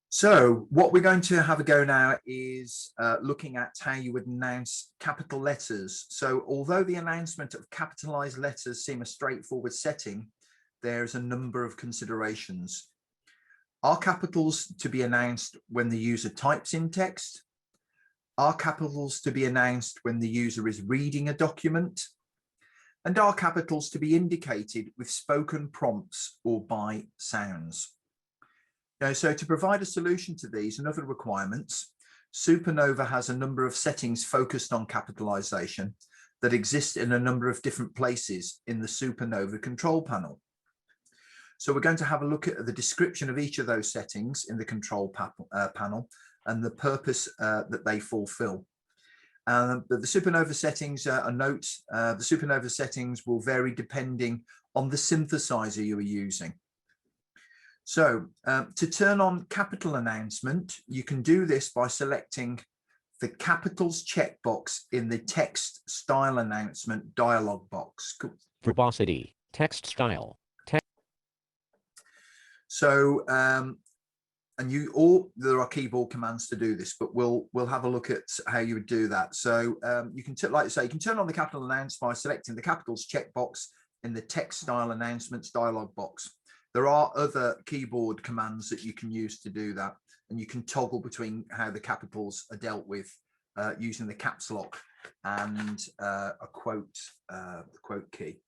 So what we're going to have a go now is looking at how you would announce capital letters. So although the announcement of capitalized letters seem a straightforward setting, there's a number of considerations. Are capitals to be announced when the user types in text? Are capitals to be announced when the user is reading a document? And are capitals to be indicated with spoken prompts or by sounds? So to provide a solution to these and other requirements, SuperNova has a number of settings focused on capitalization that exist in a number of different places in the SuperNova control panel. So we're going to have a look at the description of each of those settings in the control panel and the purpose that they fulfill. But the SuperNova settings, a note, the SuperNova settings will vary depending on the synthesizer you are using. So to turn on capital announcement, you can do this by selecting the capitals checkbox in the text style announcement dialog box. Verbosity, text style. So, and there are keyboard commands to do this, but we'll have a look at how you would do that. So you can, like I say, you can turn on the capital announce by selecting the capitals checkbox in the text style announcements dialog box. There are other keyboard commands that you can use to do that, and you can toggle between how the capitals are dealt with using the caps lock and the quote key.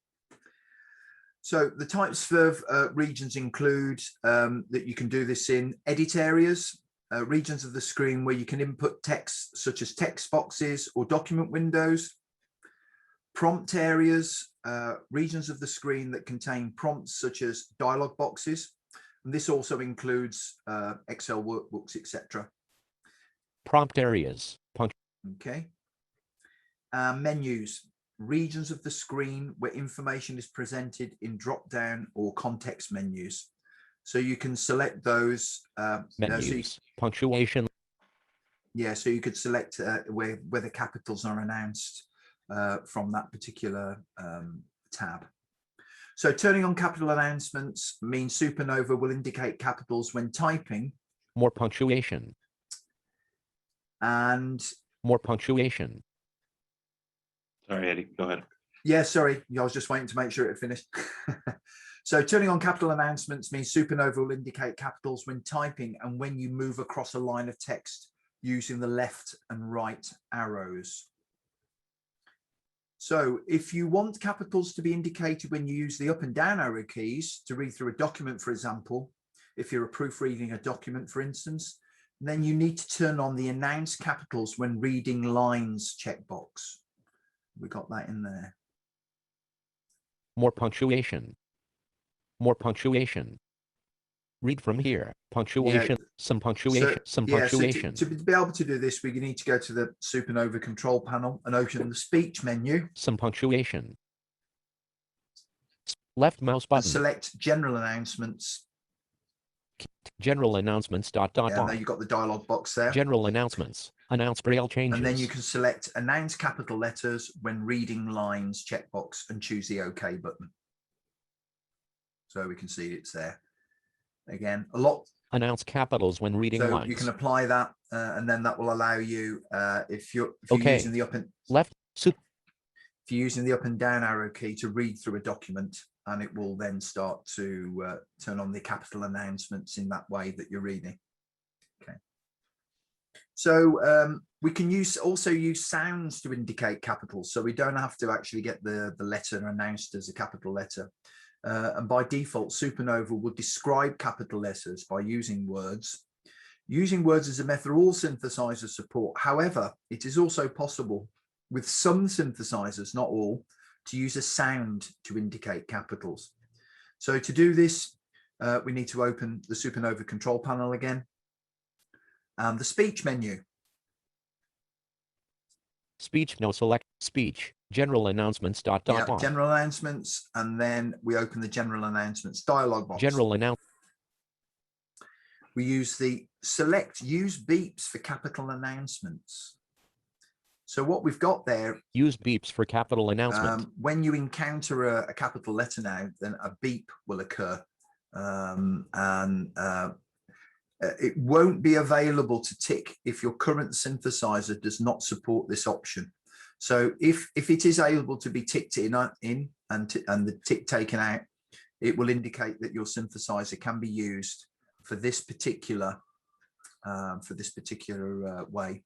So the types of regions include that you can do this in edit areas, regions of the screen where you can input text such as text boxes or document windows, prompt areas, regions of the screen that contain prompts such as dialog boxes. And this also includes Excel workbooks, etc. Prompt areas. Okay. Menus, regions of the screen where information is presented in drop-down or context menus. So you can select those. Menus. Punctuation. Yeah, so you could select where the capitals are announced from that particular tab. So turning on capital announcements means SuperNova will indicate capitals when typing. More punctuation. And more punctuation. Sorry, Eddie, go ahead. Yeah, sorry. I was just waiting to make sure it finished. So turning on capital announcements means SuperNova will indicate capitals when typing and when you move across a line of text using the left and right arrows. So if you want capitals to be indicated when you use the up and down arrow keys to read through a document, for example, if you're proofreading a document, for instance, then you need to turn on the announce capitals when reading lines checkbox. We got that in there. More punctuation. More punctuation. Read from here. Punctuation. Yeah. Some punctuation. So, punctuation. So to be able to do this, we need to go to the SuperNova control panel and open the speech menu. Some punctuation. Left mouse button. And select general announcements. General announcements. Yeah, now you've got the dialog box there. General announcements. Announce braille changes. And then you can select announce capital letters when reading lines checkbox and choose the OK button. So we can see it's there. Again, a lot. Announce capitals when reading so lines. You can apply that, and then that will allow you, if you're using the up and left. If you're using the up and down arrow key to read through a document, and it will then start to turn on the capital announcements in that way that you're reading. Okay. So we can also use sounds to indicate capitals, so we don't have to actually get the letter announced as a capital letter. And by default, SuperNova will describe capital letters by using words. Using words is a method all synthesizers support. However, it is also possible with some synthesizers, not all, to use a sound to indicate capitals. So to do this, we need to open the SuperNova control panel again and the speech menu. Speech, no select speech, general announcements, general announcements, and then we open the general announcements dialog box. General announce. We use the select use beeps for capital announcements. So what we've got there. Use beeps for capital announcement. When you encounter a capital letter now, then a beep will occur. It won't be available to tick if your current synthesizer does not support this option. So if it is able to be ticked in and the tick taken out, it will indicate that your synthesizer can be used for this particular way.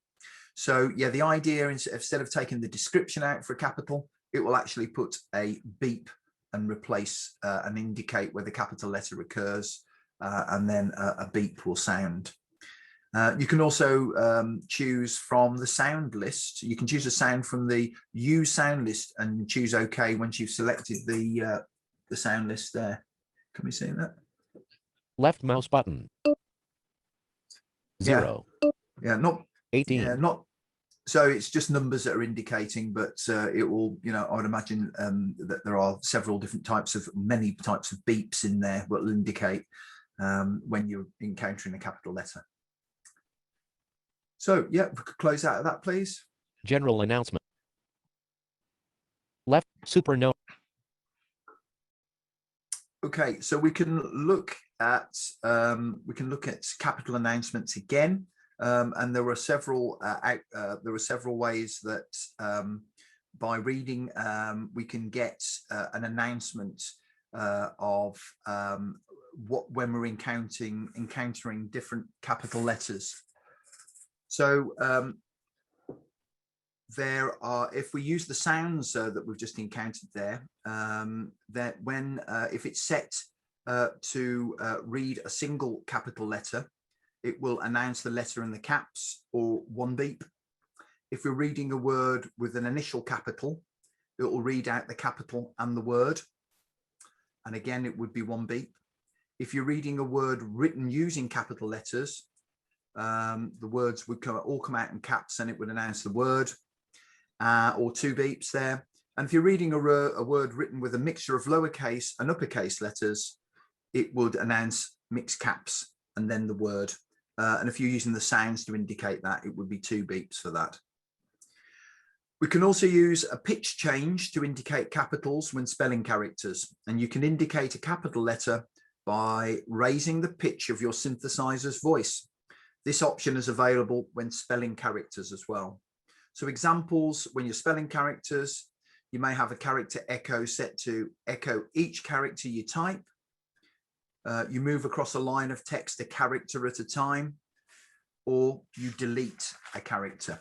So yeah, the idea is instead of taking the description out for a capital, it will actually put a beep and replace and indicate where the capital letter occurs. And then a beep will sound. You can also choose from the sound list. You can choose a sound from the use sound list and choose OK once you've selected the sound list there. Can we see that? Left mouse button. 0. Yeah, not 18. Yeah, not So it's just numbers that are indicating, but it will, you know, I would imagine that there are many types of beeps in there that will indicate when you're encountering a capital letter. So yeah, if we could close out of that, please. General announcement. Left, SuperNova. Okay, so we can look at capital announcements again. And there were several ways that by reading we can get an announcement of when we're encountering different capital letters. So there are, if we use the sounds that we've just encountered there, that when if it's set to read a single capital letter, it will announce the letter in the caps or one beep. If we're reading a word with an initial capital, it will read out the capital and the word. And again, it would be one beep. If you're reading a word written using capital letters, the words would all come out in caps and it would announce the word, or two beeps there. And if you're reading a word written with a mixture of lowercase and uppercase letters, it would announce mixed caps and then the word. And if you're using the sounds to indicate that, it would be two beeps for that. We can also use a pitch change to indicate capitals when spelling characters. And you can indicate a capital letter by raising the pitch of your synthesizer's voice. This option is available when spelling characters as well. So examples, when you're spelling characters, you may have a character echo set to echo each character you type. You move across a line of text a character at a time, or you delete a character.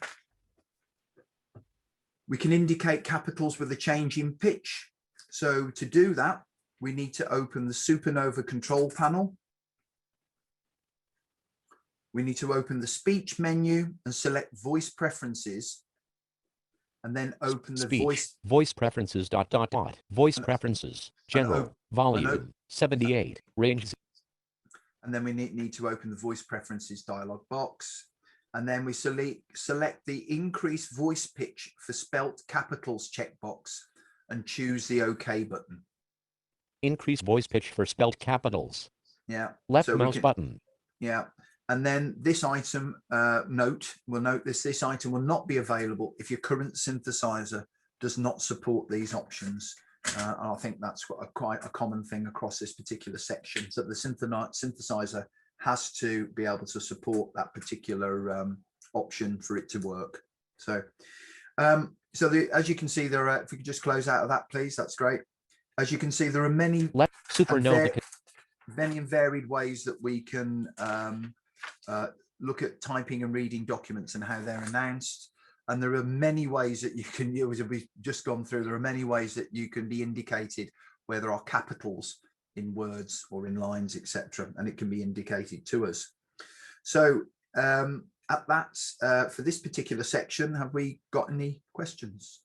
We can indicate capitals with a change in pitch. So to do that, we need to open the SuperNova control panel. We need to open the speech menu and select voice preferences, and then open the voice preferences voice preferences general volume 78 range. And then we need to open the voice preferences dialog box, and then we select the increase voice pitch for spelt capitals checkbox and choose the OK button. Increase voice pitch for spelt capitals. Yeah. Left mouse button. Yeah. And then this item, this item will not be available if your current synthesizer does not support these options. And I think that's quite a common thing across this particular section, so the synthesizer has to be able to support that particular option for it to work. So, as you can see, there are, if we could just close out of that, please, that's great. As you can see, there are many and varied ways that we can look at typing and reading documents and how they're announced. And there are many ways that you can, as we've just gone through, there are many ways that you can be indicated where there are capitals in words or in lines, etc. And it can be indicated to us. So at that, for this particular section, have we got any questions?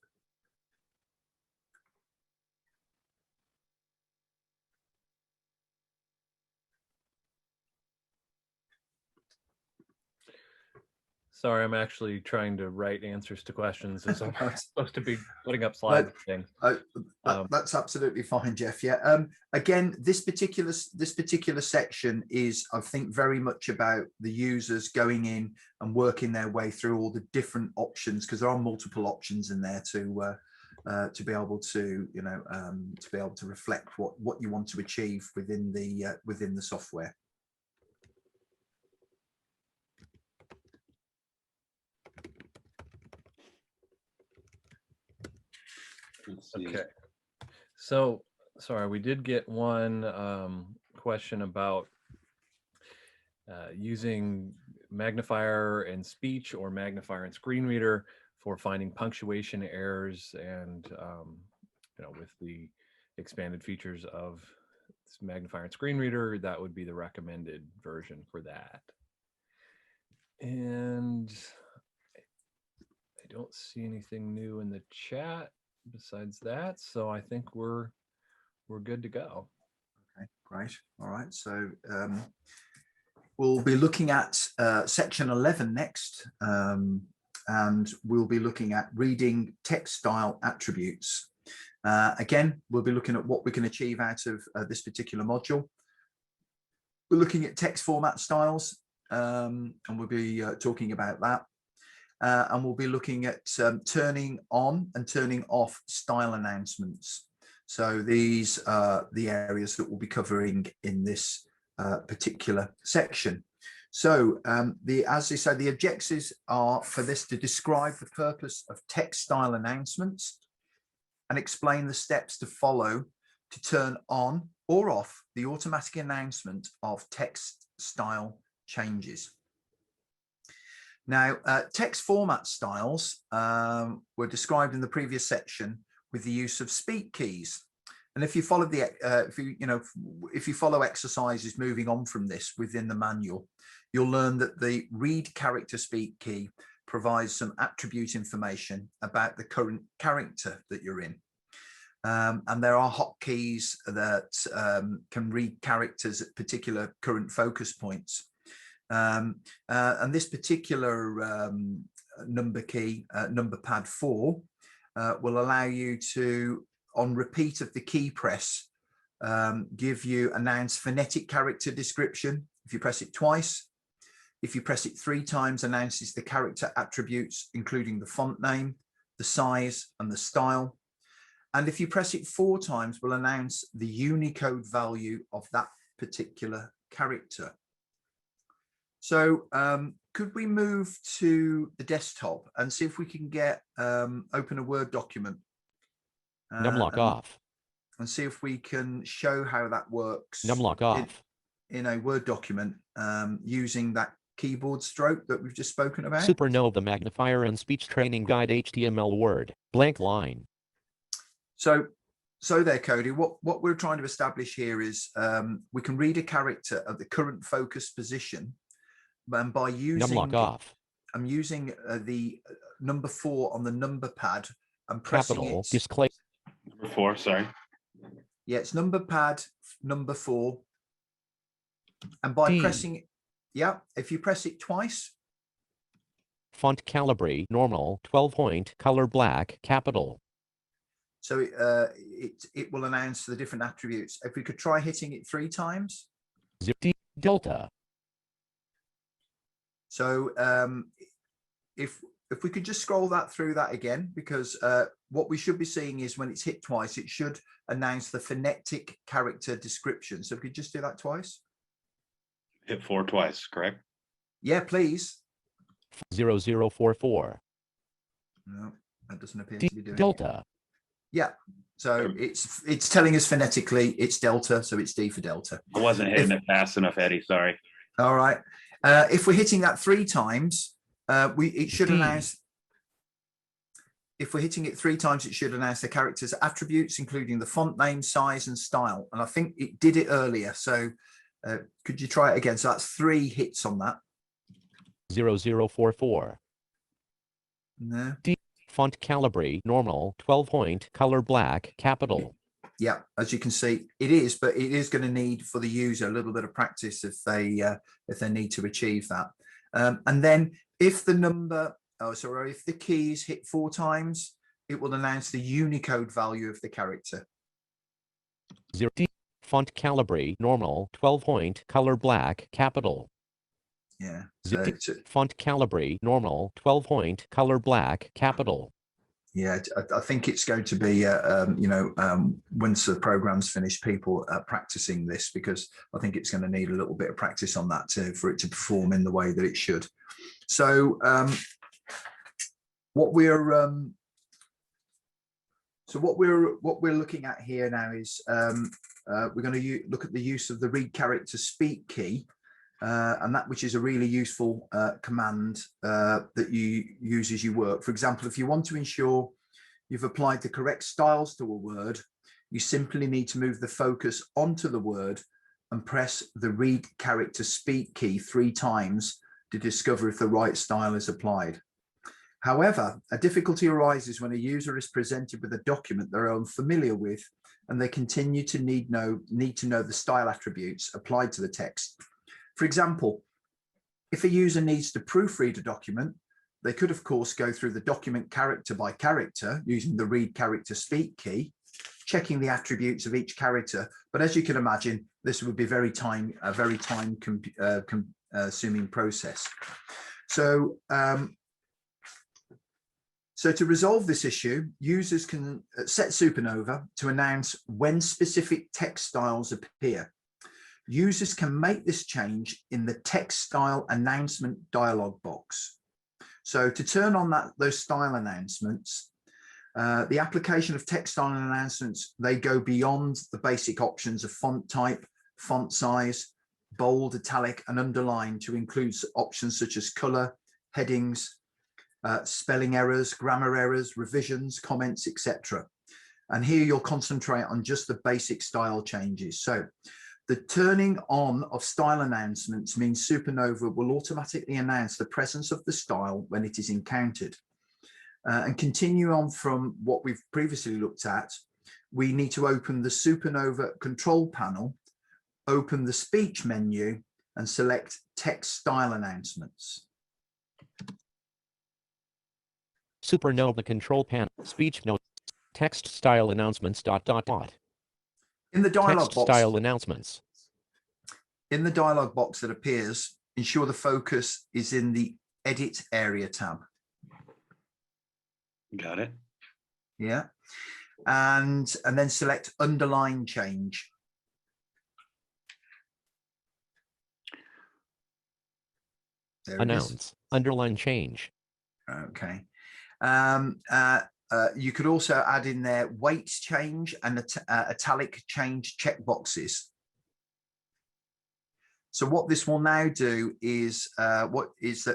Sorry, I'm actually trying to write answers to questions as I'm supposed to be putting up slides and things. That's absolutely fine, Jeff. Yeah. Again, this particular section is, I think, very much about the users going in and working their way through all the different options, because there are multiple options in there to be able to, you know, to be able to reflect what you want to achieve within the software. Okay, so sorry, we did get one question about using magnifier and speech or magnifier and screen reader for finding punctuation errors, and you know, with the expanded features of magnifier and screen reader, that would be the recommended version for that. And I don't see anything new in the chat besides that, so I think we're good to go. Okay, great. All right, so we'll be looking at section 11 next, and we'll be looking at reading text style attributes. Again, we'll be looking at what we can achieve out of this particular module. We're looking at text format styles, and we'll be talking about that. And we'll be looking at turning on and turning off style announcements. So these are the areas that we'll be covering in this particular section. So as they say, the objectives are for this to describe the purpose of text style announcements and explain the steps to follow to turn on or off the automatic announcement of text style changes. Now, text format styles were described in the previous section with the use of speak keys. And if you follow the, if you follow exercises moving on from this within the manual, you'll learn that the read character speak key provides some attribute information about the current character that you're in. And there are hotkeys that can read characters at particular current focus points. And this particular number key, number pad 4, will allow you to, on repeat of the key press, give you announce phonetic character description. If you press it twice, if you press it 3 times, announces the character attributes, including the font name, the size, and the style. And if you press it 4 times, will announce the Unicode value of that particular character. So could we move to the desktop and see if we can get open a Word document? Numlock off. And see if we can show how that works. Numlock off. In a Word document using that keyboard stroke that we've just spoken about. SuperNova Magnifier and Speech Training Guide HTML Word, blank line. So there, Cody, what we're trying to establish here is we can read a character at the current focus position, and by using Numlock off. I'm using the number 4 on the number pad and pressing Capital it. display. Number 4, sorry. Yeah, it's number pad number 4, and by D. pressing it, yeah, if you press it twice. Font calibre normal 12-point color black capital. So it will announce the different attributes. If we could try hitting it 3 times. D delta. So if we could just scroll that through that again, because what we should be seeing is when it's hit twice, it should announce the phonetic character description. So if we could just do that twice. Hit 4 twice, correct? Yeah, please. 0044. No, that doesn't appear to be doing delta. it. Yeah, so it's telling us phonetically it's delta, so it's D for delta. I wasn't hitting it fast enough, Eddie. Sorry. All right. If we're hitting that 3 times, it should announce. If we're hitting it 3 times, it should announce the character's attributes, including the font name, size, and style. And I think it did it earlier. So could you try it again? So that's 3 hits on that. 0044. No. D font calibre normal 12-point color black capital. Yeah, as you can see, it is, but it is going to need for the user a little bit of practice if they need to achieve that. And then if the number, if the keys hit 4 times, it will announce the Unicode value of the character. 0 D font calibre normal 12-point color black capital. Yeah. Font calibre normal 12-point color black capital. Yeah, I think it's going to be, once the program's finished, people practicing this, because I think it's going to need a little bit of practice on that for it to perform in the way that it should. So what we're looking at here now is we're going to look at the use of the read character speak key. And that which is a really useful command that you use as you work. For example, if you want to ensure you've applied the correct styles to a word, you simply need to move the focus onto the word and press the read character speak key 3 times to discover if the right style is applied. However, a difficulty arises when a user is presented with a document they're unfamiliar with, and they continue to need to know the style attributes applied to the text. For example, if a user needs to proofread a document, they could, of course, go through the document character by character using the read character speak key, checking the attributes of each character. But as you can imagine, this would be a very time consuming process. So, so to resolve this issue, users can set SuperNova to announce when specific text styles appear. Users can make this change in the text style announcement dialog box. So to turn on those style announcements, the application of text style announcements, they go beyond the basic options of font type, font size, bold, italic, and underline to include options such as color, headings, spelling errors, grammar errors, revisions, comments, etc. And here you'll concentrate on just the basic style changes. So the turning on of style announcements means SuperNova will automatically announce the presence of the style when it is encountered. And continue on from what we've previously looked at, we need to open the SuperNova control panel, open the speech menu, and select text style announcements. SuperNova control panel, speech notes, text style announcements, ... In the dialog Text box, style announcements. in the dialog box that appears, ensure the focus is in the edit area tab. Got it. Yeah. And then select underline change. There Announce, underline change. Okay. You could also add in there weights change and italic change checkboxes. So what this will now do is that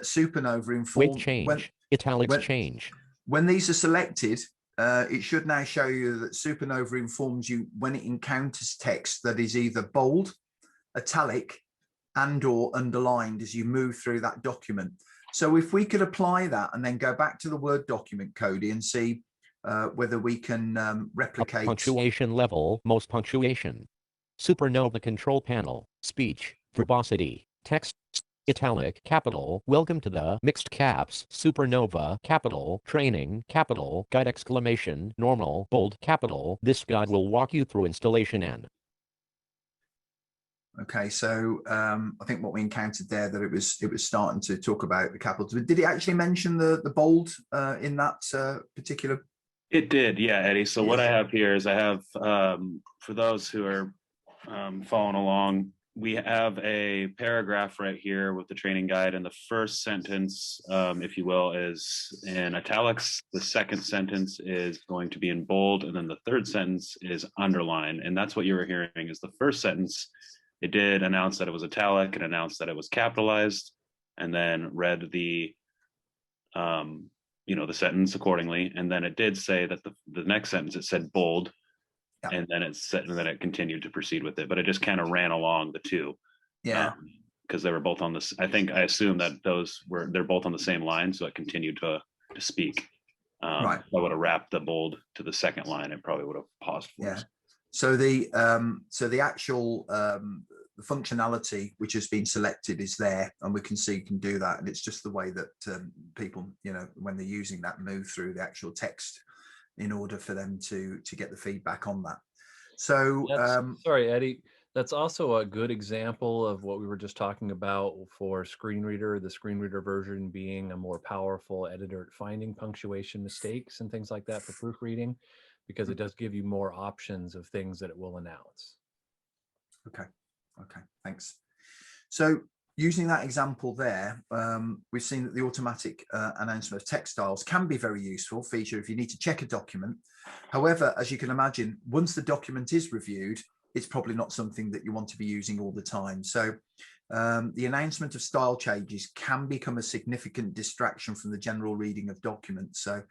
SuperNova informs Weight change, italics change. When these are selected, it should now show you that SuperNova informs you when it encounters text that is either bold, italic, and/or underlined as you move through that document. So if we could apply that and then go back to the Word document, Cody, and see whether we can replicate Punctuation level, most punctuation. SuperNova control panel, speech, verbosity, text, italic, capital, welcome to the mixed caps, SuperNova, capital, training, capital, guide exclamation, normal, bold, capital. This guide will walk you through installation and. Okay, so I think what we encountered there, that it was starting to talk about the capital. Did it actually mention the bold in that particular? It did, yeah, Eddie. So what I have here is I have, for those who are following along, we have a paragraph right here with the training guide, and the first sentence, if you will, is in italics. The second sentence is going to be in bold, and then the third sentence is underlined. And that's what you were hearing is the first sentence. It did announce that it was italic and announced that it was capitalized, and then read the, the sentence accordingly. And then it did say that the next sentence, it said bold, and then it continued to proceed with it. But it just kind of ran along the two, because they were both on this. I assume that they're both on the same line, so it continued to speak. Right. If I would have wrapped the bold to the second line, it probably would have paused for us. So the actual the functionality which has been selected is there, and we can see you can do that, and it's just the way that people, when they're using that, move through the actual text in order for them to get the feedback on that. So sorry, Eddie, that's also a good example of what we were just talking about for screen reader, the screen reader version being a more powerful editor at finding punctuation mistakes and things like that for proofreading, because it does give you more options of things that it will announce. Okay, thanks. So using that example there, we've seen that the automatic announcement of text styles can be a very useful feature if you need to check a document. However, as you can imagine, once the document is reviewed, it's probably not something that you want to be using all the time. So the announcement of style changes can become a significant distraction from the general reading of documents. So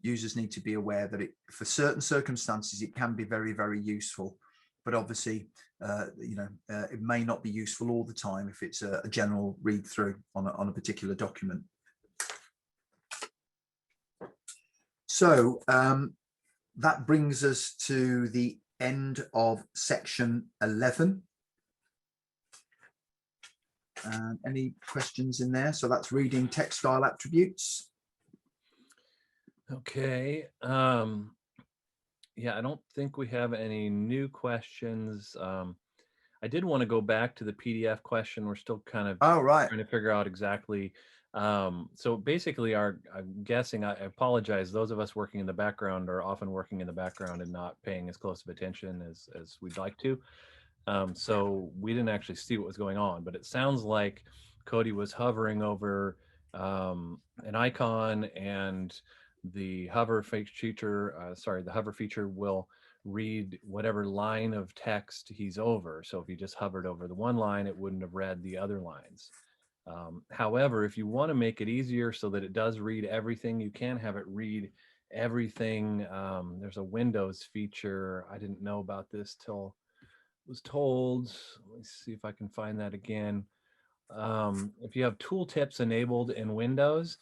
users need to be aware that for certain circumstances, it can be very, very useful. But obviously, it may not be useful all the time if it's a general read through on a particular document. So that brings us to the end of section 11. Any questions in there? So that's reading text style attributes. Okay. Yeah, I don't think we have any new questions. I did want to go back to the PDF question. We're still kind of Oh, right. trying to figure out exactly. So basically, I'm guessing, I apologize, those of us working in the background are often working in the background and not paying as close of attention as we'd like to. So we didn't actually see what was going on, but it sounds like Cody was hovering over an icon, and the hover feature, the hover feature will read whatever line of text he's over. So if he just hovered over the one line, it wouldn't have read the other lines. However, if you want to make it easier so that it does read everything, you can have it read everything. There's a Windows feature. I didn't know about this till was told. Let me see if I can find that again. If you have tooltips enabled in Windows,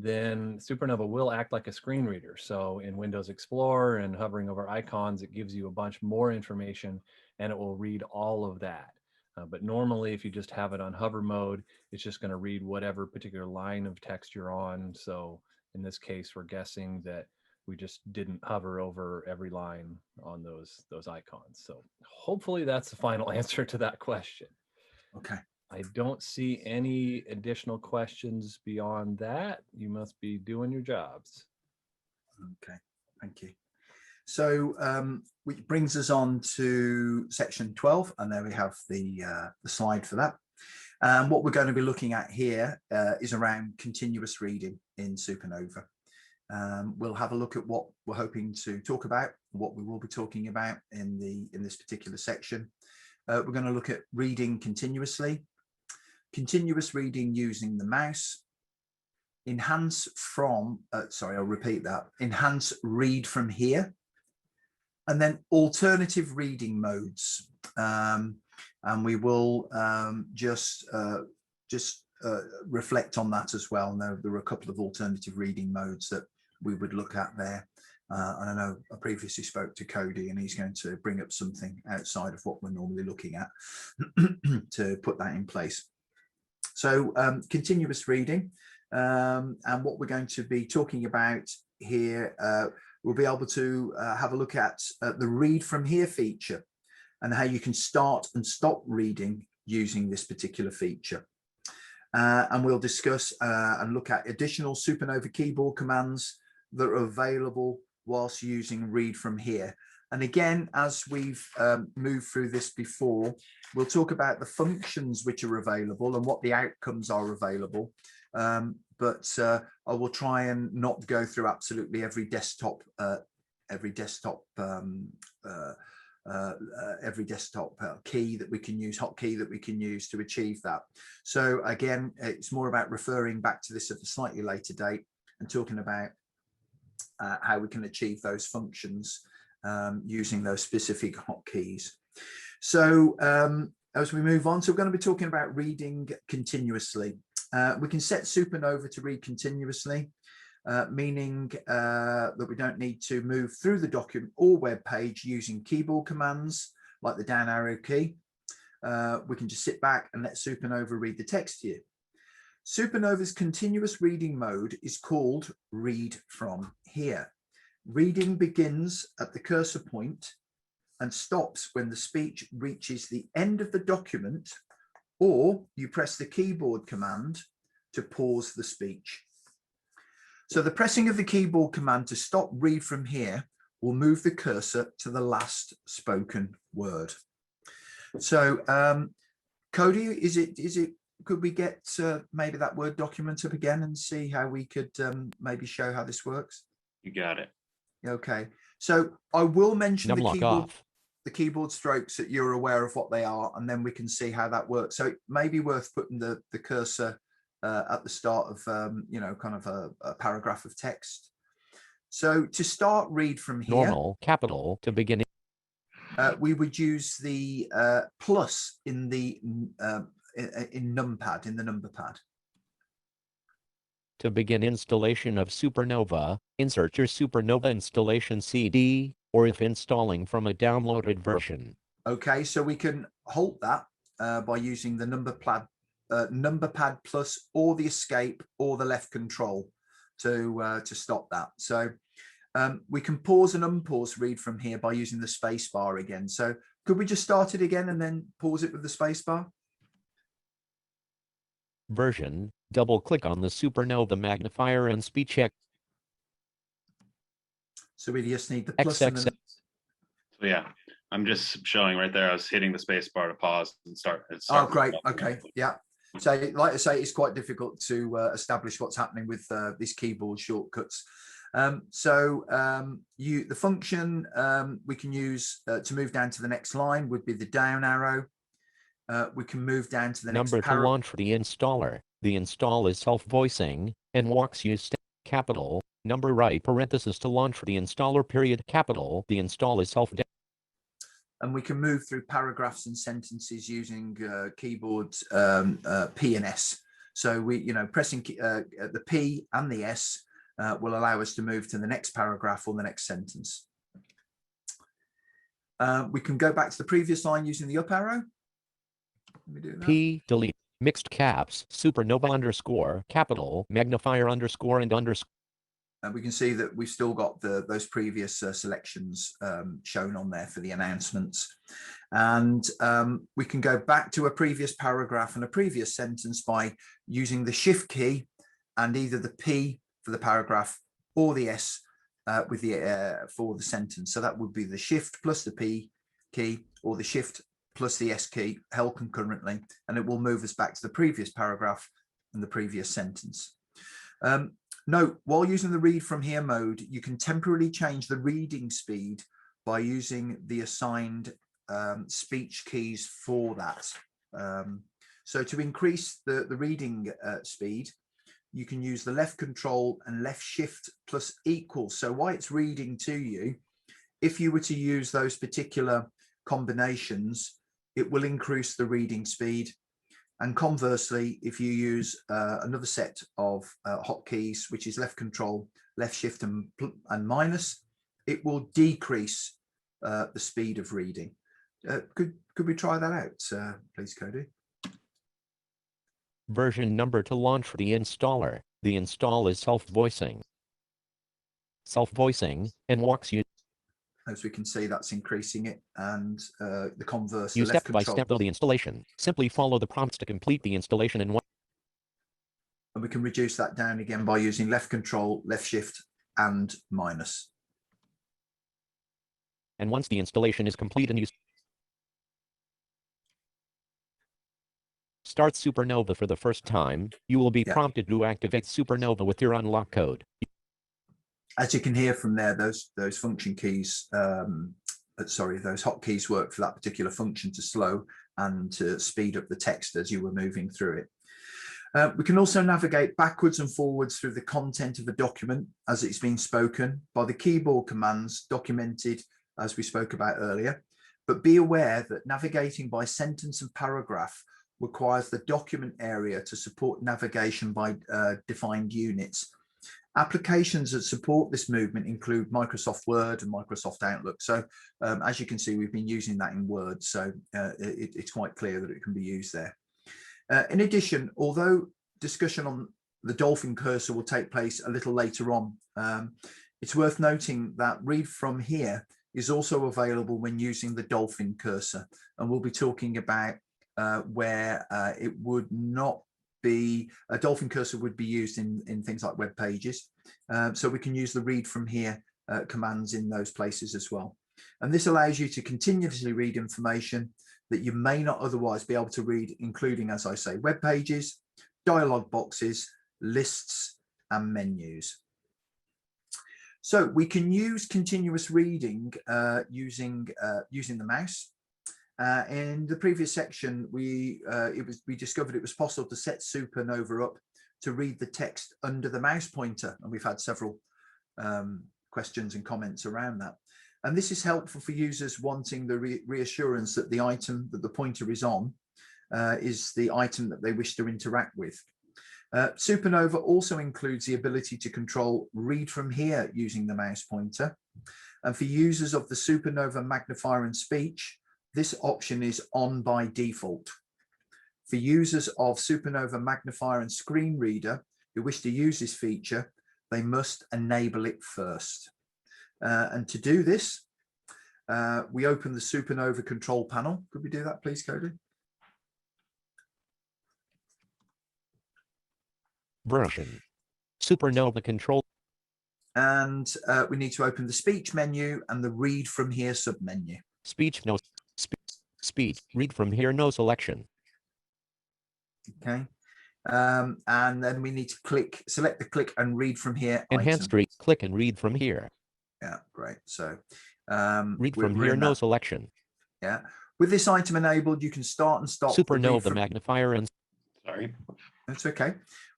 then SuperNova will act like a screen reader. So in Windows Explorer and hovering over icons, it gives you a bunch more information and it will read all of that. But normally, if you just have it on hover mode, it's just going to read whatever particular line of text you're on. So in this case, we're guessing that we just didn't hover over every line on those icons. So hopefully that's the final answer to that question. Okay. I don't see any additional questions beyond that. You must be doing your jobs. Okay, thank you. So which brings us on to section 12, and there we have the slide for that. What we're going to be looking at here is around continuous reading in SuperNova. We'll have a look at what we're hoping to talk about, what we will be talking about in this particular section. We're going to look at reading continuously, continuous reading using the mouse, enhance read from here, and then alternative reading modes. And we will just reflect on that as well. And there are a couple of alternative reading modes that we would look at there. And I know I previously spoke to Cody, and he's going to bring up something outside of what we're normally looking at to put that in place. So continuous reading, and what we're going to be talking about here, we'll be able to have a look at the read from here feature and how you can start and stop reading using this particular feature. And we'll discuss and look at additional SuperNova keyboard commands that are available whilst using read from here. And again, as we've moved through this before, we'll talk about the functions which are available and what the outcomes are available. But I will try and not go through absolutely every desktop key that we can use, hotkey that we can use to achieve that. So again, it's more about referring back to this at a slightly later date and talking about how we can achieve those functions using those specific hotkeys. So as we move on, so we're going to be talking about reading continuously. We can set SuperNova to read continuously, meaning that we don't need to move through the document or web page using keyboard commands like the down arrow key. We can just sit back and let SuperNova read the text to you. SuperNova's continuous reading mode is called read from here. Reading begins at the cursor point and stops when the speech reaches the end of the document, or you press the keyboard command to pause the speech. So the pressing of the keyboard command to stop read from here will move the cursor to the last spoken word. So Cody, could we get maybe that Word document up again and see how we could maybe show how this works? You got it. Okay, so I will mention Numlock the keyboard strokes that you're aware of what they are, and then we can see how that works. So it may be worth putting the cursor at the start of kind of a paragraph of text. So to start read from here, normal capital to begin. We would use the plus in the in numpad, in the number pad. To begin installation of SuperNova, insert your SuperNova installation CD, or if installing from a downloaded version. Okay, so we can halt that by using the number pad number pad plus or the escape or the left control to stop that. So we can pause and unpause read from here by using the space bar again. So could we just start it again and then pause it with the space bar? Version, double click on the SuperNova magnifier and speech check. So we just need the plus and then... So yeah, I'm just showing right there. I was hitting the space bar to pause and start. Oh, great. Okay. Yeah. So like I say, it's quite difficult to establish what's happening with these keyboard shortcuts. The function we can use to move down to the next line would be the down arrow. We can move down to the next number to launch the installer. The install is self-voicing and walks you step capital number right parenthesis to launch the installer period capital. The install is self. And we can move through paragraphs and sentences using keyboard P and S. So we, pressing the P and the S will allow us to move to the next paragraph or the next sentence. We can go back to the previous line using the up arrow. Let me do that. P, delete, mixed caps, SuperNova underscore, capital, magnifier underscore and underscore. And we can see that we've still got those previous selections shown on there for the announcements. And we can go back to a previous paragraph and a previous sentence by using the Shift key and either the P for the paragraph or the S with the for the sentence. So that would be the Shift plus the P key or the Shift plus the S key held concurrently, and it will move us back to the previous paragraph and the previous sentence. Note, while using the read from here mode, you can temporarily change the reading speed by using the assigned speech keys for that. So to increase the reading speed, you can use the left control and left shift plus equals. So while it's reading to you, if you were to use those particular combinations, it will increase the reading speed. And conversely, if you use another set of hotkeys, which is left control, left shift and minus, it will decrease the speed of reading. Could we try that out, please, Cody? Version number to launch the installer. The install is self-voicing. Self-voicing and walks you. As we can see, that's increasing it, and the converse. You step by step of the installation. Simply follow the prompts to complete the installation in one. And we can reduce that down again by using left control, left shift, and minus. And once the installation is complete and you start SuperNova for the first time, you will be prompted to activate SuperNova with your unlock code. As you can hear from there, those function keys, those hotkeys work for that particular function to slow and to speed up the text as you were moving through it. We can also navigate backwards and forwards through the content of a document as it's been spoken by the keyboard commands documented as we spoke about earlier. But be aware that navigating by sentence and paragraph requires the document area to support navigation by defined units. Applications that support this movement include Microsoft Word and Microsoft Outlook. So as you can see, we've been using that in Word, so it's quite clear that it can be used there. In addition, although discussion on the Dolphin cursor will take place a little later on, it's worth noting that read from here is also available when using the Dolphin cursor, and we'll be talking about where it would not be, a Dolphin cursor would be used in things like web pages. So we can use the read from here commands in those places as well. And this allows you to continuously read information that you may not otherwise be able to read, including, as I say, web pages, dialog boxes, lists, and menus. So we can use continuous reading using the mouse. In the previous section, we discovered it was possible to set SuperNova up to read the text under the mouse pointer, and we've had several questions and comments around that. And this is helpful for users wanting the reassurance that the item that the pointer is on is the item that they wish to interact with. SuperNova also includes the ability to control read from here using the mouse pointer. And for users of the SuperNova Magnifier Speech, this option is on by default. For users of SuperNova Magnifier and Screen Reader who wish to use this feature, they must enable it first. And to do this, we open the SuperNova control panel. Could we do that, please, Cody? Version. SuperNova control. And we need to open the speech menu and the read from here submenu. Speech no. Speech. Read from here no selection. Okay. And then we need to select the click and read from here. Enhanced read. Click and read from here. Yeah, great. So read from here no selection. Yeah. With this item enabled, you can start and stop SuperNova Magnifier and Sorry. That's okay.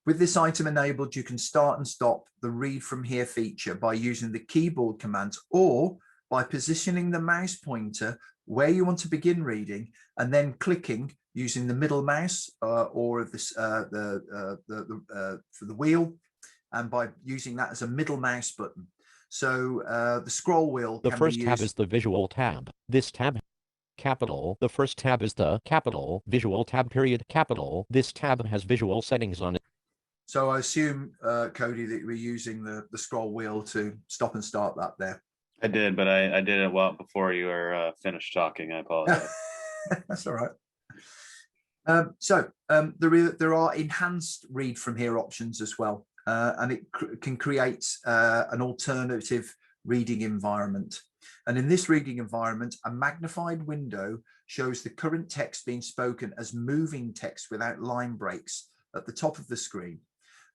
With this item enabled, you can start and stop the read from here feature by using the keyboard commands or by positioning the mouse pointer where you want to begin reading and then clicking using the middle mouse or this for the wheel, and by using that as a middle mouse button. So the scroll wheel. The first tab is the visual tab. This tab. Capital. The first tab is the capital visual tab period capital. This tab has visual settings on it. So I assume, Cody, that we're using the scroll wheel to stop and start that there. I did, but I did it well before you were finished talking. I apologize. That's all right. There are enhanced read from here options as well, and it can create an alternative reading environment. And in this reading environment, a magnified window shows the current text being spoken as moving text without line breaks at the top of the screen.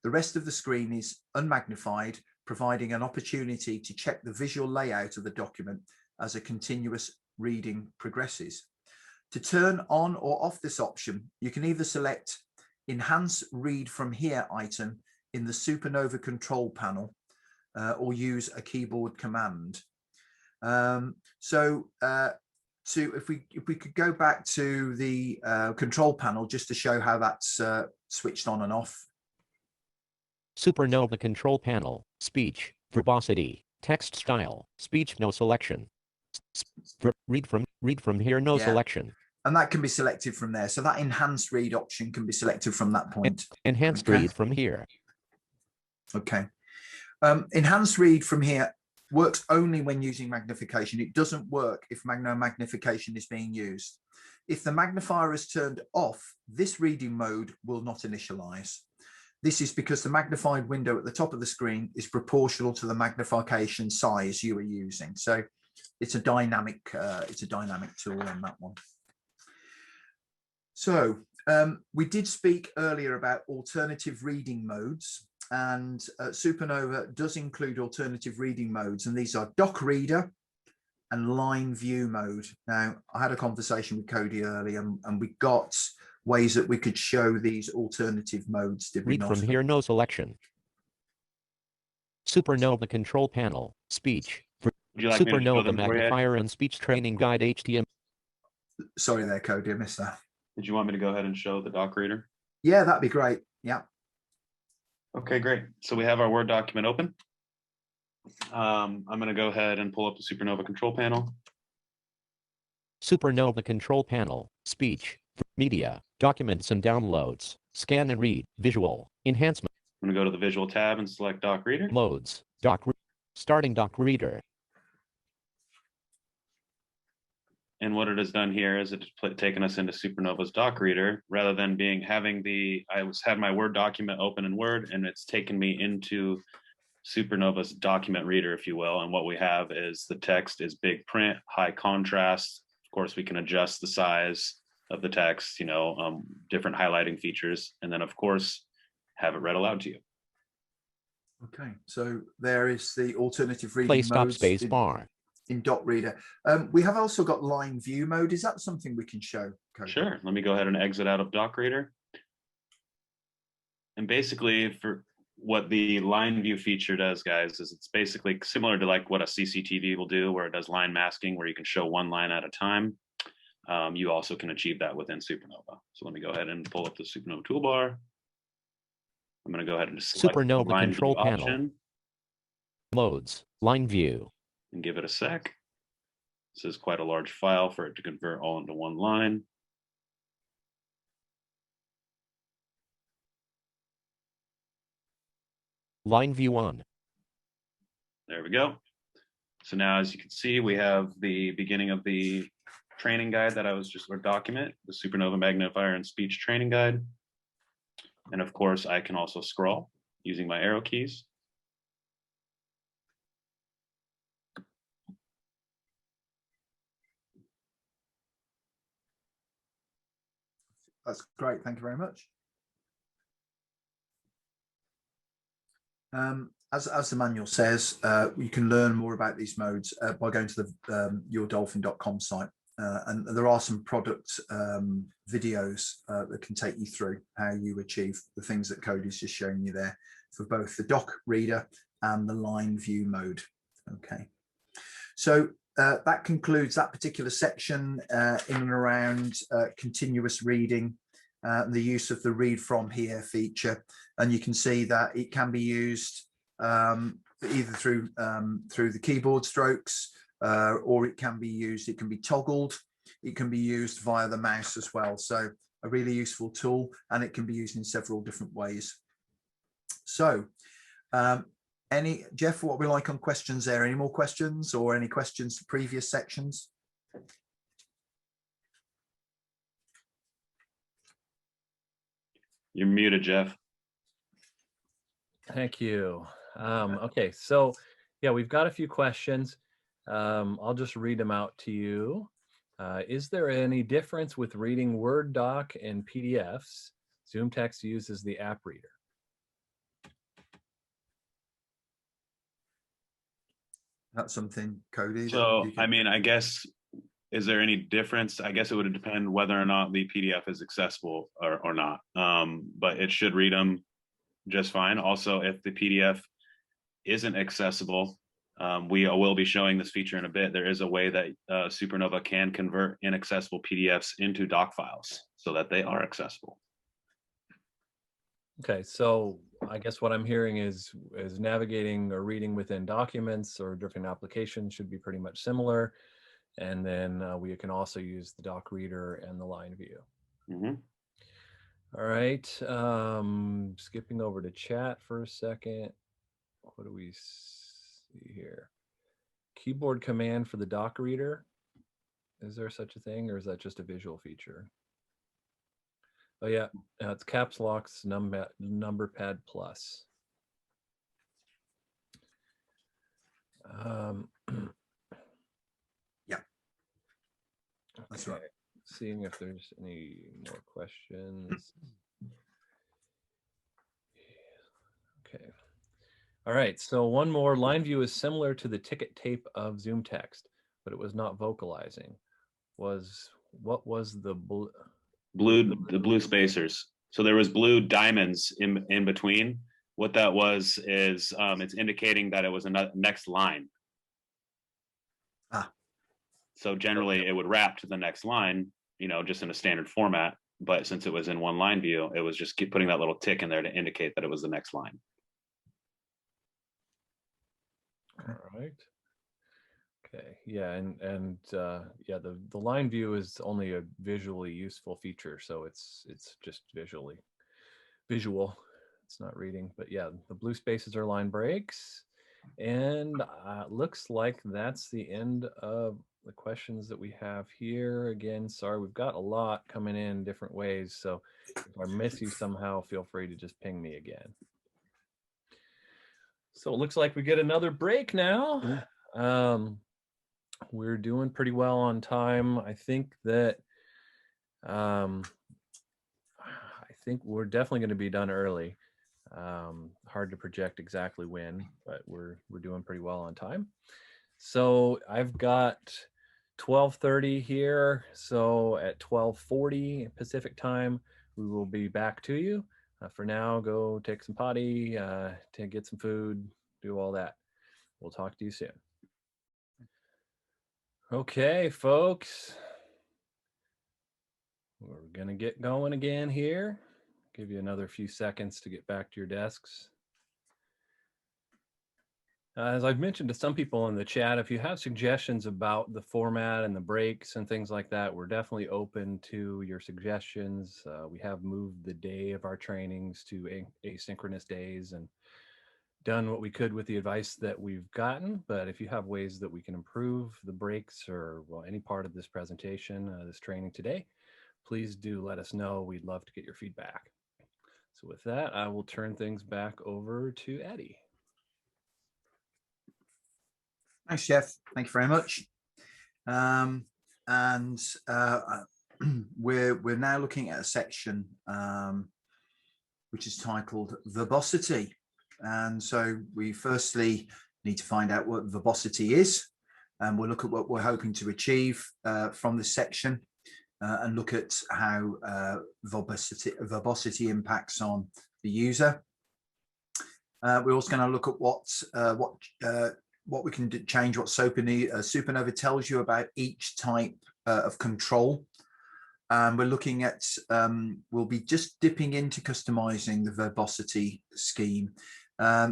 The rest of the screen is unmagnified, providing an opportunity to check the visual layout of the document as a continuous reading progresses. To turn on or off this option, you can either select Enhance Read from Here item in the SuperNova control panel or use a keyboard command. If we could go back to the control panel just to show how that's switched on and off. SuperNova control panel. Speech. Verbosity. Text style. Speech no selection. Read from here no selection. And that can be selected from there. So that enhanced read option can be selected from that point. Enhanced read from here. Okay. Enhanced read from here works only when using magnification. It doesn't work if no magnification is being used. If the magnifier is turned off, this reading mode will not initialize. This is because the magnified window at the top of the screen is proportional to the magnification size you are using. So it's a dynamic tool on that one. So we did speak earlier about alternative reading modes, and SuperNova does include alternative reading modes, and these are dock reader and line view mode. Now, I had a conversation with Cody earlier, and we got ways that we could show these alternative modes. Did we Read not? from here no selection. SuperNova control panel. Speech. Would you like me to show SuperNova them for you? Magnifier and Speech Training Guide HTML. Sorry there, Cody, I missed that. Did you want me to go ahead and show the doc reader? Yeah, that'd be great. Yeah. Okay, great. So we have our Word document open. I'm going to go ahead and pull up the SuperNova control panel. SuperNova control panel. Speech. Media. Documents and downloads. Scan and read. Visual. Enhancement. I'm going to go to the visual tab and select doc reader. Loads. Starting doc reader. And what it has done here is it's taken us into SuperNova's doc reader rather than having my Word document open in Word, and it's taken me into SuperNova's document reader, if you will. And what we have is the text is big print, high contrast. Of course, we can adjust the size of the text, different highlighting features, and then of course have it read aloud to you. Okay, so there is the alternative reading Play stop modes space bar. in doc reader. We have also got line view mode. Is that something we can show, Cody? Sure. Let me go ahead and exit out of doc reader. And basically, for what the line view feature does, guys, is it's basically similar to like what a CCTV will do, where it does line masking, where you can show one line at a time. You also can achieve that within SuperNova. So let me go ahead and pull up the SuperNova toolbar. I'm going to go ahead and select SuperNova the line control view panel. option Modes. Line view. and give it a sec. This is quite a large file for it to convert all into one line. Line view on. There we go. So now, as you can see, we have the beginning of the training guide that I was just, or document, the SuperNova Magnifier and Speech training guide. And of course, I can also scroll using my arrow keys. That's great. Thank you very much. As the manual says, you can learn more about these modes by going to the yourdolphin.com site. And there are some product videos that can take you through how you achieve the things that Cody's just showing you there for both the doc reader and the line view mode. Okay, so that concludes that particular section in and around continuous reading, the use of the read from here feature. And you can see that it can be used either through the keyboard strokes, or it can be toggled, it can be used via the mouse as well. So a really useful tool, and it can be used in several different ways. So Jeff, what we like on questions there? Any more questions or any questions to previous sections? You're muted, Jeff. Thank you. Okay, so yeah, we've got a few questions. I'll just read them out to you. Is there any difference with reading Word doc and PDFs? ZoomText uses the app reader. That's something, Cody. So, I mean, I guess, is there any difference? I guess it would depend whether or not the PDF is accessible or not. But it should read them just fine. Also, if the PDF isn't accessible, we will be showing this feature in a bit. There is a way that SuperNova can convert inaccessible PDFs into doc files so that they are accessible. Okay, so I guess what I'm hearing is navigating or reading within documents or different applications should be pretty much similar. And then we can also use the doc reader and the line view. Mm-hmm. All right, skipping over to chat for a second. What do we see here? Keyboard command for the doc reader. Is there such a thing, or is that just a visual feature? Oh yeah, it's caps lock's number pad plus. Yeah, that's right. Seeing if there's any more questions. Okay. All right, so one more. Line view is similar to the ticket tape of ZoomText, but it was not vocalizing. What was the blue spacers? So there was blue diamonds in between. What that was is it's indicating that it was a next line. So generally it would wrap to the next line, you know, just in a standard format. But since it was in one line view, it was just putting that little tick in there to indicate that it was the next line. All right. Okay. Yeah, and yeah, the line view is only a visually useful feature, so it's just visual. It's not reading, but yeah, the blue spaces are line breaks, and looks like that's the end of the questions that we have here. Again, sorry, we've got a lot coming in different ways, so if I miss you somehow, feel free to just ping me again. So it looks like we get another break now. We're doing pretty well on time. I think that I think we're definitely going to be done early. Hard to project exactly when, but we're doing pretty well on time. So I've got 12:30 here. So at 12:40 Pacific time, we will be back to you. For now, go take some potty, to get some food, do all that. We'll talk to you soon. Okay, folks. We're going to get going again here. Give you another few seconds to get back to your desks. As I've mentioned to some people in the chat, if you have suggestions about the format and the breaks and things like that, we're definitely open to your suggestions. We have moved the day of our trainings to asynchronous days, and done what we could with the advice that we've gotten, but if you have ways that we can improve the breaks or any part of this presentation, this training today, please do let us know. We'd love to get your feedback. So with that, I will turn things back over to Eddie. Thanks, Jeff. Thank you very much. We're now looking at a section which is titled Verbosity. And so we firstly need to find out what verbosity is, and we'll look at what we're hoping to achieve from this section, and look at how verbosity impacts on the user. We're also going to look at what we can change, what SuperNova tells you about each type of control. We're looking at, we'll be just dipping into customizing the verbosity scheme.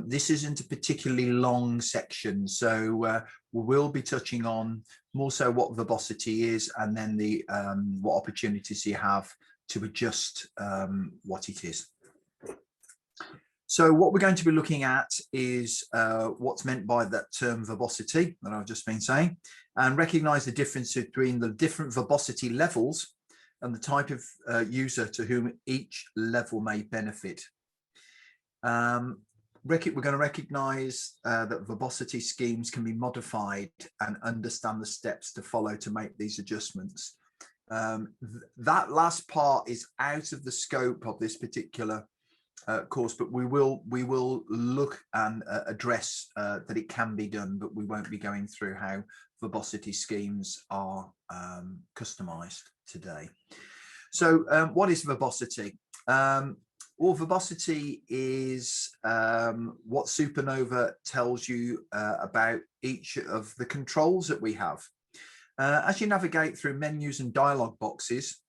This isn't a particularly long section, so we will be touching on more so what verbosity is, and then the what opportunities you have to adjust what it is. So what we're going to be looking at is what's meant by that term verbosity that I've just been saying, and recognize the difference between the different verbosity levels and the type of user to whom each level may benefit. We're going to recognize that verbosity schemes can be modified and understand the steps to follow to make these adjustments. That last part is out of the scope of this particular course, but we will look and address that it can be done, but we won't be going through how verbosity schemes are customized today. So what is verbosity? Well, verbosity is what SuperNova tells you about each of the controls that we have. As you navigate through menus and dialog boxes,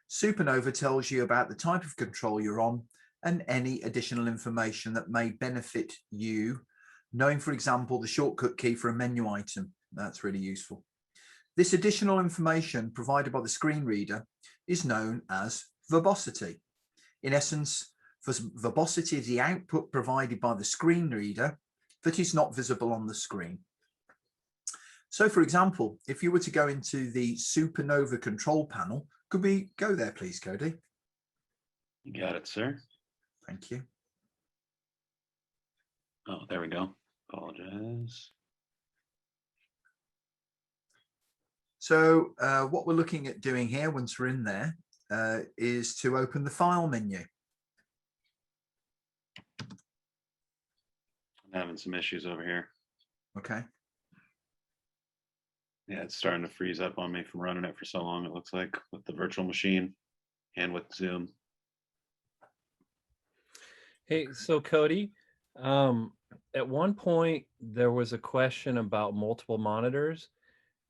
SuperNova tells you about the type of control you're on and any additional information that may benefit you. Knowing, for example, the shortcut key for a menu item, that's really useful. This additional information provided by the screen reader is known as verbosity. In essence, verbosity is the output provided by the screen reader that is not visible on the screen. So, for example, if you were to go into the SuperNova control panel, could we go there, please, Cody? You got it, sir. Thank you. Oh, there we go. Apologize. So what we're looking at doing here once we're in there is to open the file menu. I'm having some issues over here. Okay. Yeah, it's starting to freeze up on me from running it for so long, it looks like, with the virtual machine and with Zoom. Hey, so Cody, at one point there was a question about multiple monitors,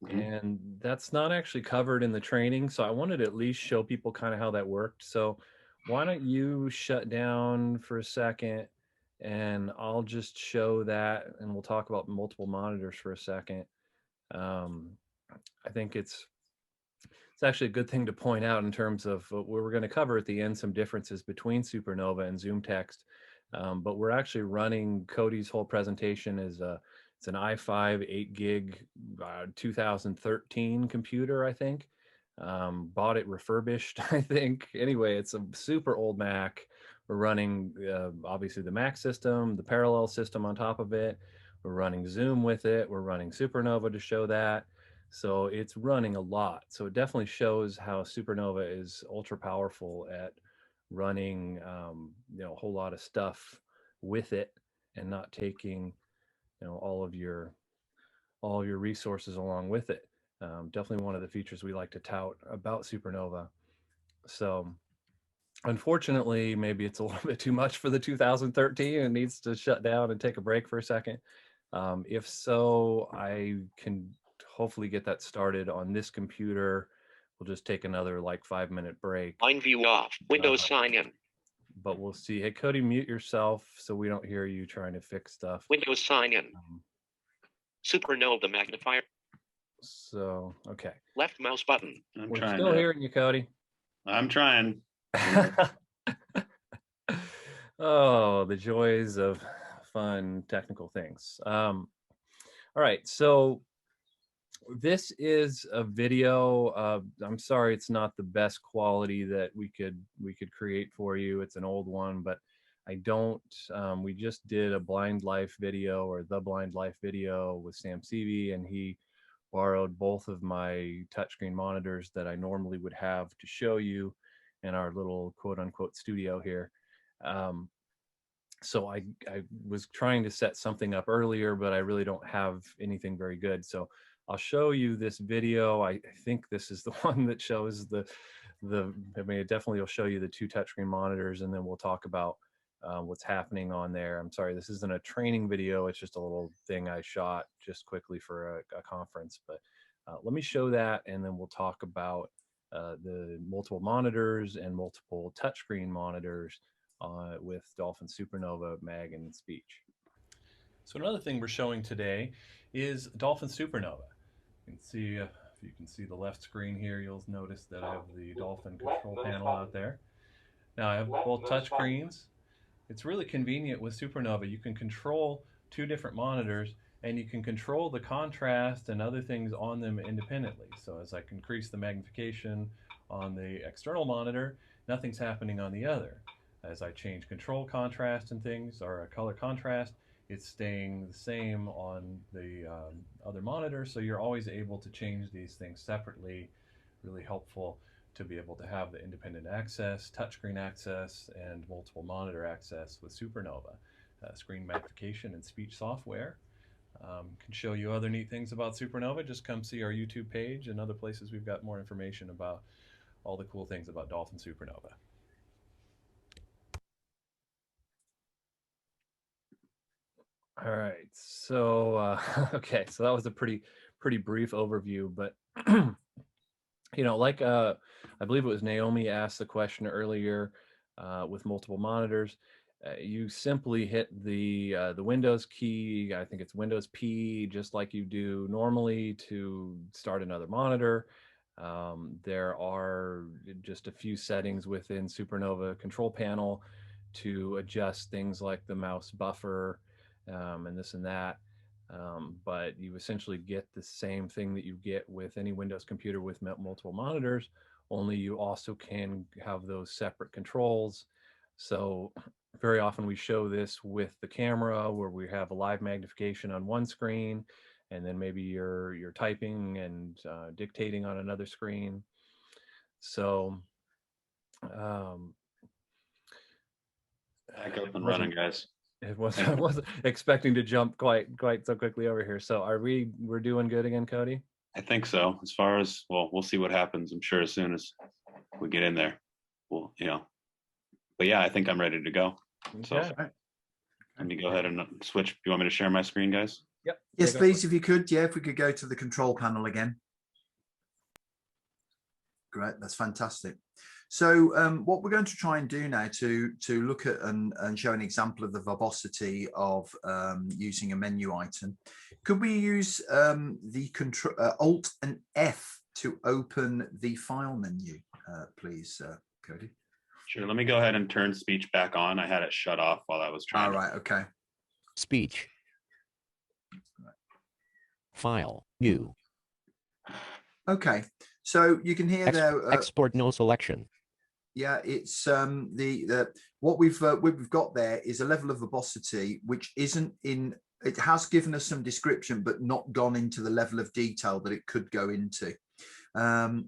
and that's not actually covered in the training. So I wanted to at least show people kind of how that worked. So why don't you shut down for a second and I'll just show that, and we'll talk about multiple monitors for a second. I think it's actually a good thing to point out in terms of what we're going to cover at the end, some differences between SuperNova and Zoom Text. But we're actually running Cody's whole presentation as it's an i5 8 gig 2013 computer, I think. Bought it refurbished, I think. Anyway, it's a super old Mac. We're running obviously the Mac system, the parallel system on top of it. We're running Zoom with it. We're running SuperNova to show that. So it's running a lot. So it definitely shows how SuperNova is ultra powerful at running a whole lot of stuff with it and not taking all of your resources along with it. Definitely one of the features we like to tout about SuperNova. So unfortunately, maybe it's a little bit too much for the 2013 and needs to shut down and take a break for a second. If so, I can hopefully get that started on this computer. We'll just take another like 5-minute break. Line view off. Windows sign in. But we'll see. Hey, Cody, mute yourself so we don't hear you trying to fix stuff. Windows sign in. SuperNova Magnifier. So, okay. Left mouse button. We're still hearing you, Cody. I'm trying. Oh, the joys of fun technical things. All right, so this is a video. I'm sorry it's not the best quality that we could create for you. It's an old one, but I don't. We just did a Blind Life video, or the Blind Life video, with Sam Seavey, and he borrowed both of my touchscreen monitors that I normally would have to show you in our little quote unquote studio here. So I was trying to set something up earlier, but I really don't have anything very good. So I'll show you this video. I think this is the one that shows I mean, it definitely will show you the two touchscreen monitors, and then we'll talk about what's happening on there. I'm sorry, this isn't a training video. It's just a little thing I shot just quickly for a conference. But let me show that, and then we'll talk about the multiple monitors and multiple touchscreen monitors with Dolphin SuperNova Mag and Speech. So another thing we're showing today is Dolphin SuperNova. You can see, if you can see the left screen here, you'll notice that I have the Dolphin control panel out there. Now I have both touchscreens. It's really convenient with SuperNova. You can control two different monitors, and you can control the contrast and other things on them independently. So as I increase the magnification on the external monitor, nothing's happening on the other. As I change control contrast and things, or color contrast, it's staying the same on the other monitor. So you're always able to change these things separately. Really helpful to be able to have the independent access, touchscreen access, and multiple monitor access with SuperNova. Screen magnification and speech software. Can show you other neat things about SuperNova. Just come see our YouTube page and other places. We've got more information about all the cool things about Dolphin SuperNova. All right, so okay, so that was a pretty brief overview, but you know, like I believe it was Naomi asked the question earlier with multiple monitors. You simply hit the Windows key. I think it's Windows P, just like you do normally to start another monitor. There are just a few settings within SuperNova control panel to adjust things like the mouse buffer and this and that. But you essentially get the same thing that you get with any Windows computer with multiple monitors, only you also can have those separate controls. So very often we show this with the camera, where we have a live magnification on one screen, and then maybe you're typing and dictating on another screen. So back up and running, guys. I wasn't expecting to jump quite so quickly over here. So we're doing good again, Cody? I think so. As far as, well, we'll see what happens. I'm sure as soon as we get in there, we'll, you know. But yeah, I think I'm ready to go. Okay. So let me go ahead and switch. Do you want me to share my screen, guys? Yep. Yes, please, if you could. Yeah, if we could go to the control panel again. Great, that's fantastic. So what we're going to try and do now to look at and show an example of the verbosity of using a menu item. Could we use the control Alt and F to open the file menu, please, Cody? Sure. Let me go ahead and turn speech back on. I had it shut off while I was trying. All right. Okay. Speech. File. New. Okay. So you can hear there. Export no selection. Yeah, it's what we've got there is a level of verbosity which isn't in. It has given us some description, but not gone into the level of detail that it could go into. What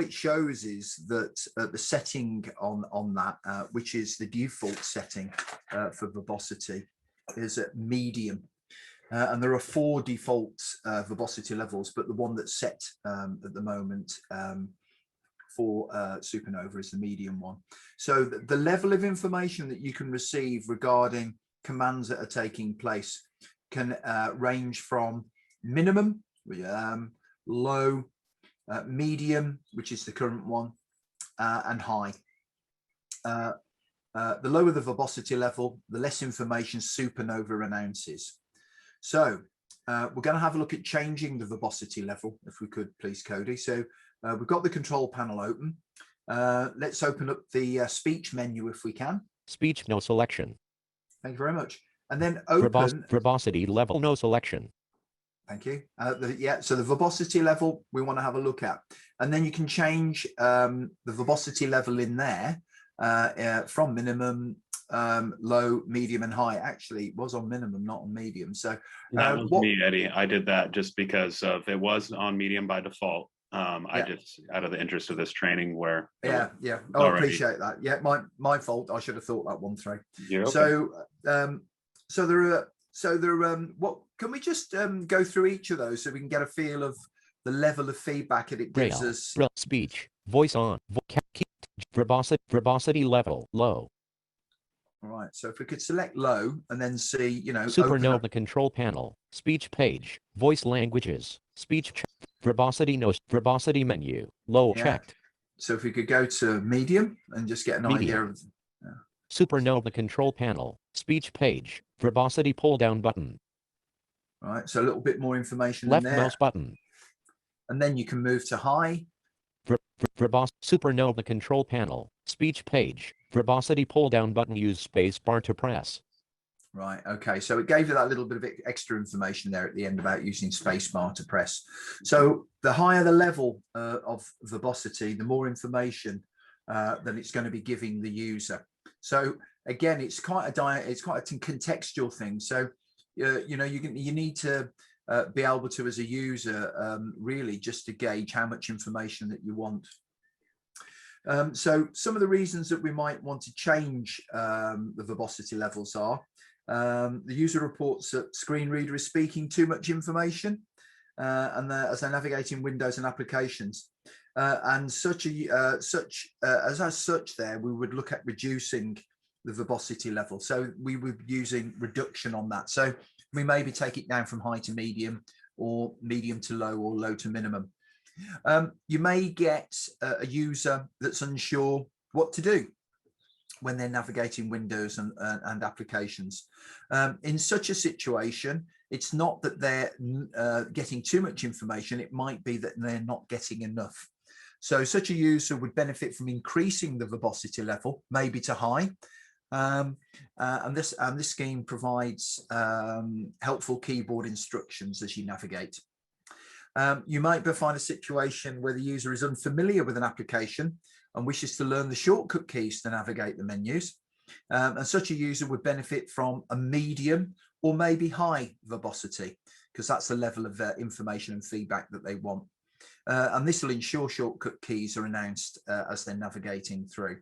it shows is that the setting on that, which is the default setting for verbosity, is at medium. And there are 4 default verbosity levels, but the one that's set at the moment for SuperNova is the medium one. So the level of information that you can receive regarding commands that are taking place can range from minimum, low, medium, which is the current one, and high. The lower the verbosity level, the less information SuperNova announces. So we're going to have a look at changing the verbosity level, if we could, please, Cody. So we've got the control panel open. Let's open up the speech menu if we can. Speech no selection. Thank you very much. And then open. Verbosity level, no selection. Thank you. Yeah, so the verbosity level we want to have a look at. And then you can change the verbosity level in there from minimum, low, medium, and high. Actually, it was on minimum, not on medium. So that was me, Eddie. I did that just because of it was on medium by default. I just, out of the interest of this training, where I appreciate that. Yeah, my fault. I should have thought that one through. Okay. So what can we just go through each of those so we can get a feel of the level of feedback it gives us? Speech, voice on, verbosity level, low. All right, so if we could select low and then see, you know, SuperNova control panel, speech page, voice languages, speech, verbosity, no, verbosity menu, low checked. So if we could go to medium and just get an idea of. SuperNova control panel, speech page, verbosity pull down button. All right, so a little bit more information Left in there. mouse button. And then you can move to high. SuperNova control panel, speech page, verbosity pull down button, use space bar to press. Right, okay, so it gave you that little bit of extra information there at the end about using space bar to press. So the higher the level of verbosity, the more information that it's going to be giving the user. So again, it's quite a contextual thing. So you know, you need to be able to, as a user, really just to gauge how much information that you want. So some of the reasons that we might want to change the verbosity levels are the user reports that screen reader is speaking too much information, and as they're navigating windows and applications. And as such, there we would look at reducing the verbosity level. So we would be using reduction on that. So we maybe take it down from high to medium, or medium to low, or low to minimum. You may get a user that's unsure what to do when they're navigating windows and applications. In such a situation, it's not that they're getting too much information. It might be that they're not getting enough. So such a user would benefit from increasing the verbosity level, maybe to high. And this scheme provides helpful keyboard instructions as you navigate. You might find a situation where the user is unfamiliar with an application and wishes to learn the shortcut keys to navigate the menus. And such a user would benefit from a medium or maybe high verbosity, because that's the level of information and feedback that they want. And this will ensure shortcut keys are announced as they're navigating through.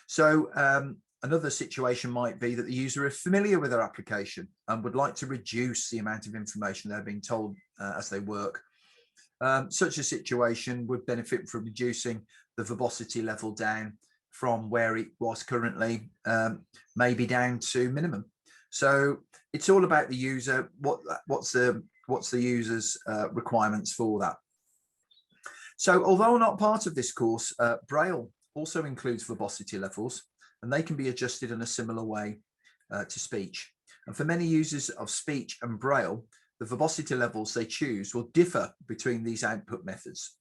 So another situation might be that the user is familiar with their application and would like to reduce the amount of information they're being told as they work. Such a situation would benefit from reducing the verbosity level down from where it was currently, maybe down to minimum. So it's all about the user. What's the user's requirements for that? So although not part of this course, Braille also includes verbosity levels, and they can be adjusted in a similar way to speech. And for many users of speech and Braille, the verbosity levels they choose will differ between these output methods.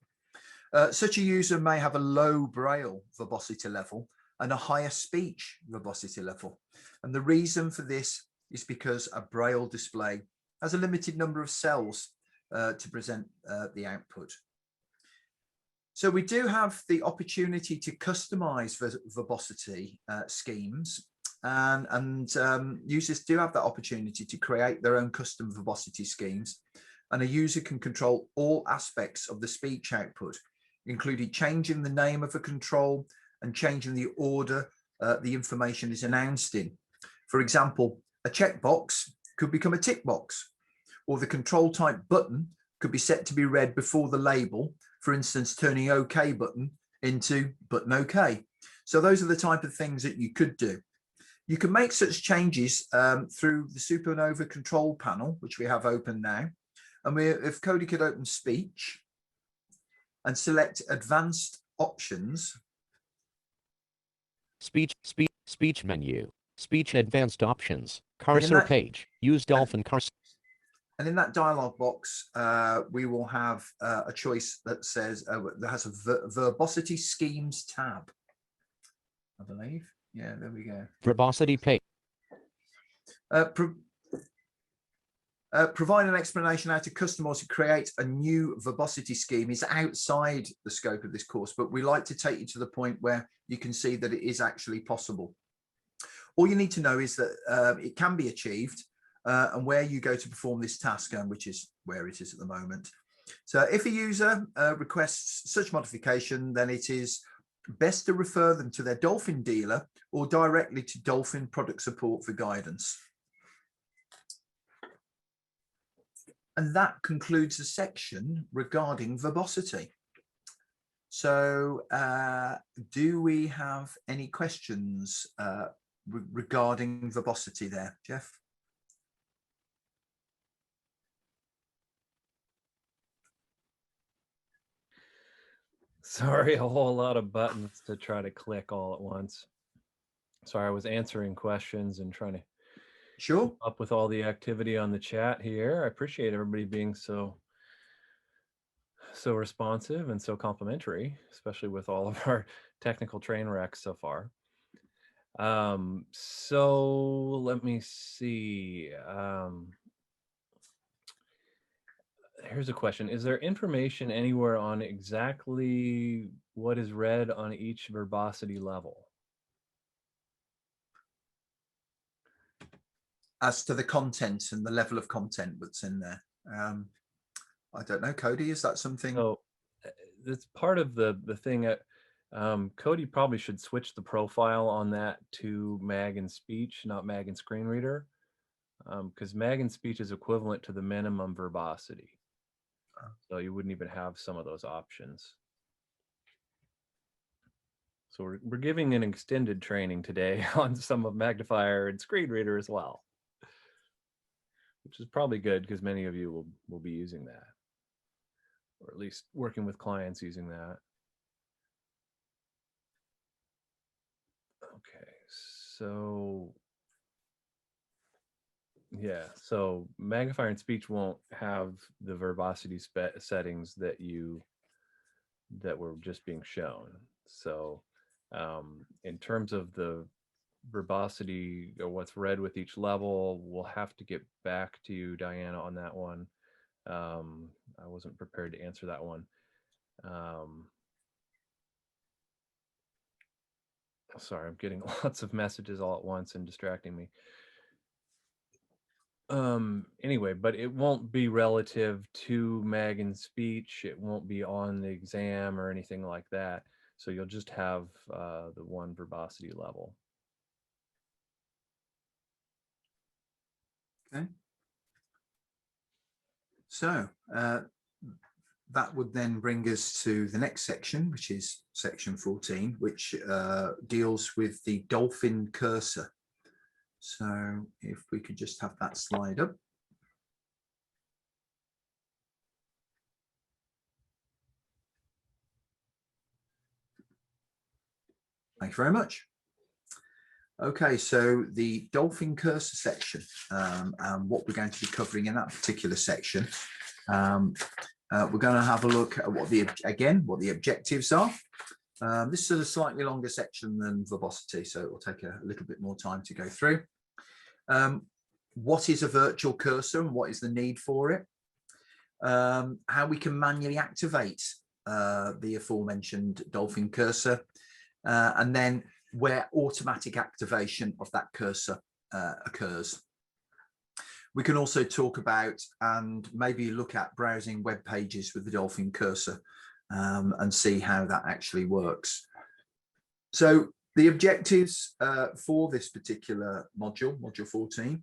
Such a user may have a low Braille verbosity level and a higher speech verbosity level. And the reason for this is because a Braille display has a limited number of cells to present the output. So we do have the opportunity to customize verbosity schemes, and users do have that opportunity to create their own custom verbosity schemes, and a user can control all aspects of the speech output, including changing the name of a control and changing the order the information is announced in. For example, a checkbox could become a tick box, or the control type button could be set to be read before the label, for instance, turning OK button into button OK. So those are the type of things that you could do. You can make such changes through the SuperNova control panel, which we have open now. And if Cody could open speech and select advanced options. Speech menu, speech advanced options, cursor page, use dolphin cursor. And in that dialog box, we will have a choice that says that has a verbosity schemes tab, I believe. Yeah, there we go. Verbosity page. Provide an explanation how to customize to create a new Verbosity scheme is outside the scope of this course, but we like to take you to the point where you can see that it is actually possible. All you need to know is that it can be achieved and where you go to perform this task, which is where it is at the moment. So if a user requests such modification, then it is best to refer them to their Dolphin dealer or directly to Dolphin product support for guidance. And that concludes the section regarding verbosity. So do we have any questions regarding verbosity there, Jeff? Sorry, a whole lot of buttons to try to click all at once. Sorry, I was answering questions and trying to Sure. up with all the activity on the chat here. I appreciate everybody being so responsive and so complimentary, especially with all of our technical train wrecks so far. So let me see. Here's a question. Is there information anywhere on exactly what is read on each verbosity level? As to the content and the level of content that's in there, I don't know. Cody, is that something? So that's part of the thing. Cody probably should switch the profile on that to Mag and Speech, not Mag and Screen Reader, because Mag and Speech is equivalent to the minimum verbosity. So you wouldn't even have some of those options. So we're giving an extended training today on some of Magnifier and Screen Reader as well, which is probably good because many of you will be using that, or at least working with clients using that. Okay, so yeah, so Magnifier and Speech won't have the verbosity settings that were just being shown. So in terms of the verbosity or what's read with each level, we'll have to get back to you, Diana, on that one. I wasn't prepared to answer that one. Sorry, I'm getting lots of messages all at once and distracting me. Anyway, but it won't be relative to Mag and Speech. It won't be on the exam or anything like that. So you'll just have the one verbosity level. Okay. So that would then bring us to the next section, which is section 14, which deals with the Dolphin cursor. So if we could just have that slide up. Thank you very much. Okay, so the Dolphin cursor section, and what we're going to be covering in that particular section, we're going to have a look at what the objectives are. This is a slightly longer section than verbosity, so it will take a little bit more time to go through. What is a virtual cursor and what is the need for it? How we can manually activate the aforementioned Dolphin cursor, and then where automatic activation of that cursor occurs. We can also talk about and maybe look at browsing web pages with the Dolphin cursor and see how that actually works. So the objectives for this particular module, module 14,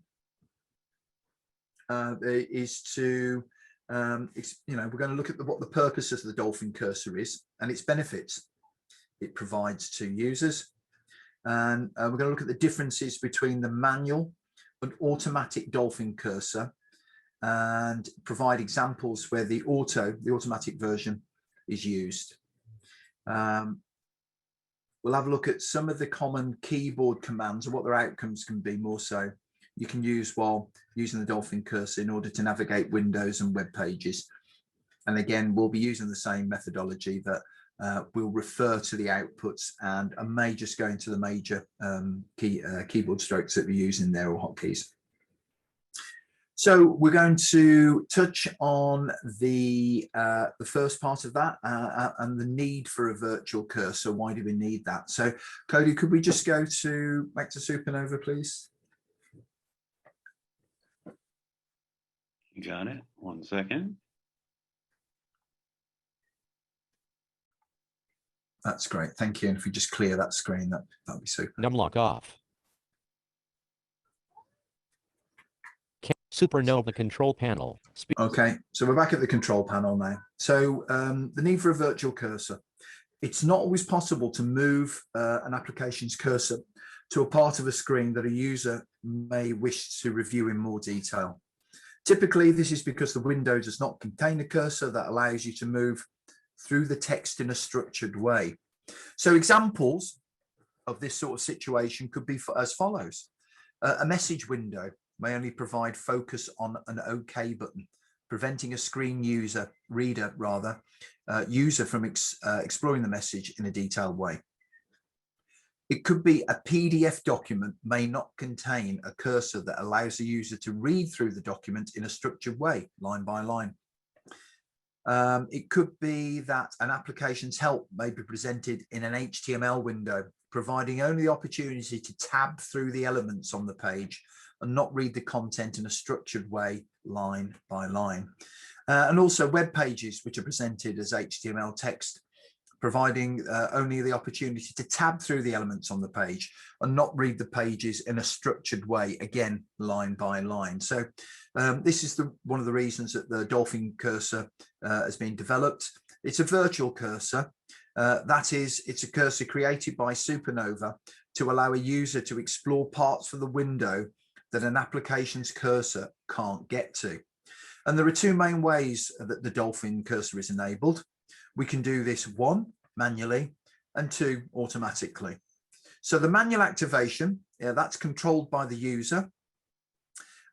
is to, we're going to look at what the purpose of the Dolphin cursor is and its benefits it provides to users. And we're going to look at the differences between the manual and automatic Dolphin cursor and provide examples where the automatic version is used. We'll have a look at some of the common keyboard commands and what their outcomes can be more so you can use while using the Dolphin cursor in order to navigate windows and web pages. And again, we'll be using the same methodology that will refer to the outputs and may just go into the major keyboard strokes that we're using there, or hotkeys. So we're going to touch on the first part of that and the need for a virtual cursor. Why do we need that? So Cody, could we just go back to SuperNova, please? You got it. 1 second. That's great. Thank you. And if we just clear that screen, that'd be super. Numlock off. SuperNova control panel. Okay, so we're back at the control panel now. So the need for a virtual cursor. It's not always possible to move an application's cursor to a part of a screen that a user may wish to review in more detail. Typically, this is because the window does not contain a cursor that allows you to move through the text in a structured way. So examples of this sort of situation could be as follows. A message window may only provide focus on an OK button, preventing a screen user from exploring the message in a detailed way. It could be a PDF document may not contain a cursor that allows the user to read through the document in a structured way, line by line. It could be that an application's help may be presented in an HTML window, providing only the opportunity to tab through the elements on the page and not read the content in a structured way, line by line. And also web pages, which are presented as HTML text, providing only the opportunity to tab through the elements on the page and not read the pages in a structured way, again, line by line. So this is one of the reasons that the Dolphin cursor has been developed. It's a virtual cursor. That is, it's a cursor created by SuperNova to allow a user to explore parts of the window that an application's cursor can't get to. And there are two main ways that the Dolphin cursor is enabled. We can do this, 1, manually, and 2, automatically. So the manual activation, that's controlled by the user,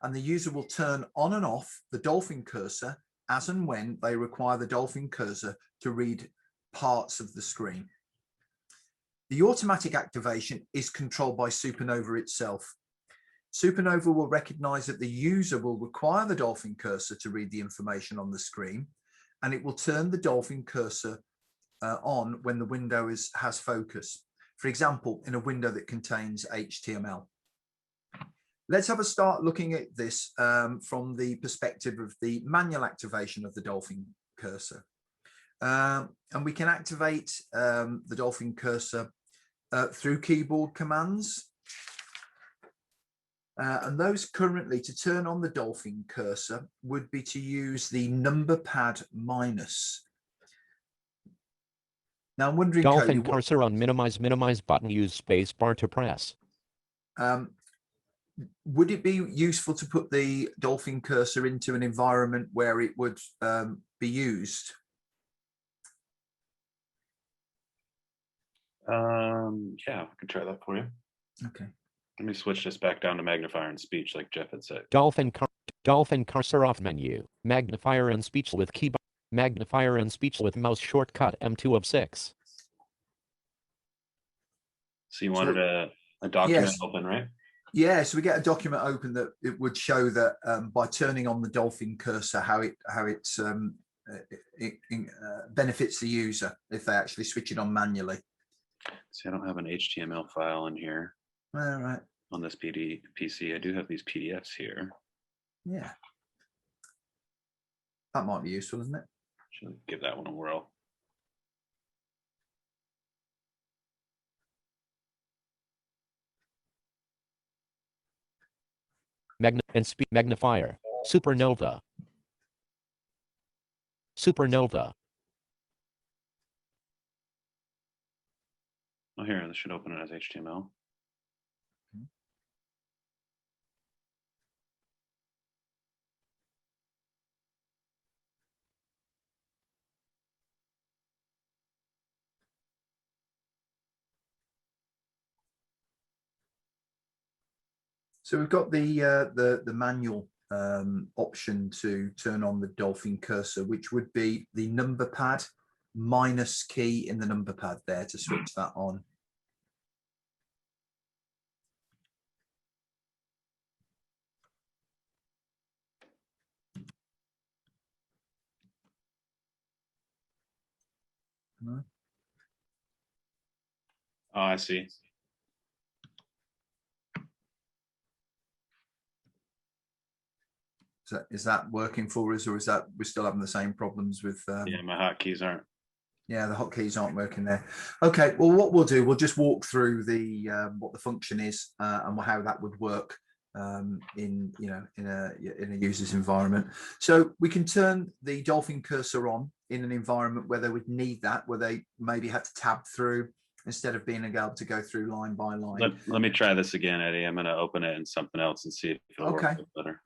and the user will turn on and off the Dolphin cursor as and when they require the Dolphin cursor to read parts of the screen. The automatic activation is controlled by SuperNova itself. SuperNova will recognize that the user will require the Dolphin cursor to read the information on the screen, and it will turn the Dolphin cursor on when the window has focus. For example, in a window that contains HTML. Let's have a start looking at this from the perspective of the manual activation of the Dolphin cursor. And we can activate the Dolphin cursor through keyboard commands. And those currently, to turn on the Dolphin cursor, would be to use the number pad minus. Now I'm wondering, Dolphin Cody, cursor on minimize button, use space bar to press. Would it be useful to put the Dolphin cursor into an environment where it would be used? Yeah, I can try that for you. Okay. Let me switch this back down to magnifier and speech, like Jeff had said. Dolphin cursor off menu. Magnifier and speech with keyboard. Magnifier and speech with mouse shortcut M2 of 6. So you wanted a document Yes. open, right? Yeah, so we get a document open that it would show that by turning on the Dolphin cursor, how it benefits the user if they actually switch it on manually. See, I don't have an HTML file in here. All right. On this PC. I do have these PDFs here. Yeah. That might be useful, isn't it? Should give that one a whirl. Magnifier. SuperNova. SuperNova. Oh, here, this should open it as HTML. So we've got the manual option to turn on the Dolphin cursor, which would be the number pad minus key in the number pad there to switch that on. Oh, I see. Is that working for us, or is that we're still having the same problems with? Yeah, my hotkeys aren't. Yeah, the hotkeys aren't working there. Okay, well, what we'll do, we'll just walk through the what the function is and how that would work in a user's environment. So we can turn the Dolphin cursor on in an environment where they would need that, where they maybe had to tab through instead of being able to go through line by line. Let me try this again, Eddie. I'm going to open it in something else and see if it'll work better.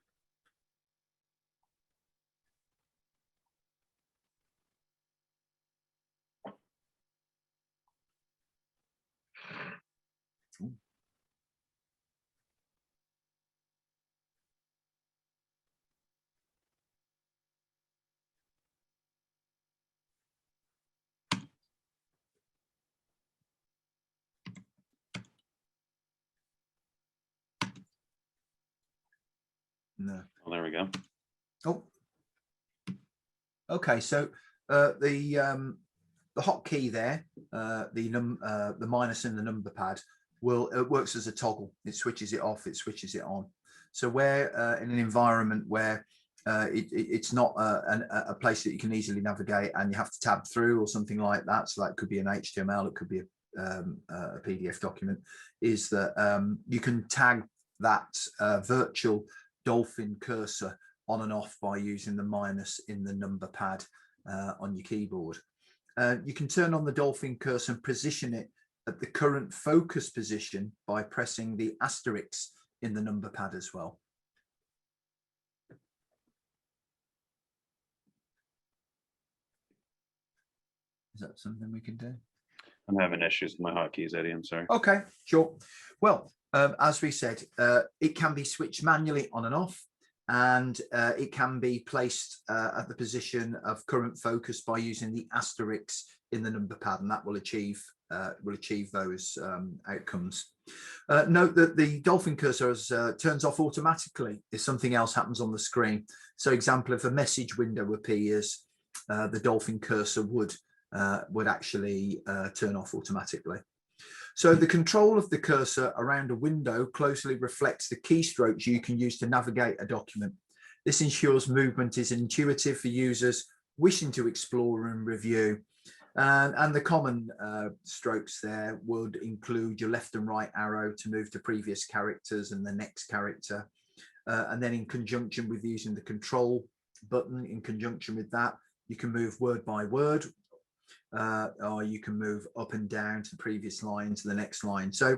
No. Well, there we go. Oh, okay. So the hotkey there, the minus in the number pad, it works as a toggle. It switches it off. It switches it on. So where in an environment where it's not a place that you can easily navigate and you have to tab through or something like that. So that could be an HTML. It could be a PDF document. Is that you can tag that virtual Dolphin cursor on and off by using the minus in the number pad on your keyboard. You can turn on the Dolphin cursor and position it at the current focus position by pressing the asterisk in the number pad as well. Is that something we can do? I'm having issues with my hotkeys, Eddie. I'm sorry. Okay, sure. Well, as we said, it can be switched manually on and off, and it can be placed at the position of current focus by using the asterisk in the number pad, and that will achieve those outcomes. Note that the Dolphin cursor turns off automatically if something else happens on the screen. So, example, if a message window appears, the Dolphin cursor would actually turn off automatically. So the control of the cursor around a window closely reflects the keystrokes you can use to navigate a document. This ensures movement is intuitive for users wishing to explore and review. And the common strokes there would include your left and right arrow to move to previous characters and the next character. And then in conjunction with using the control button, in conjunction with that, you can move word by word, or you can move up and down to the previous line to the next line. So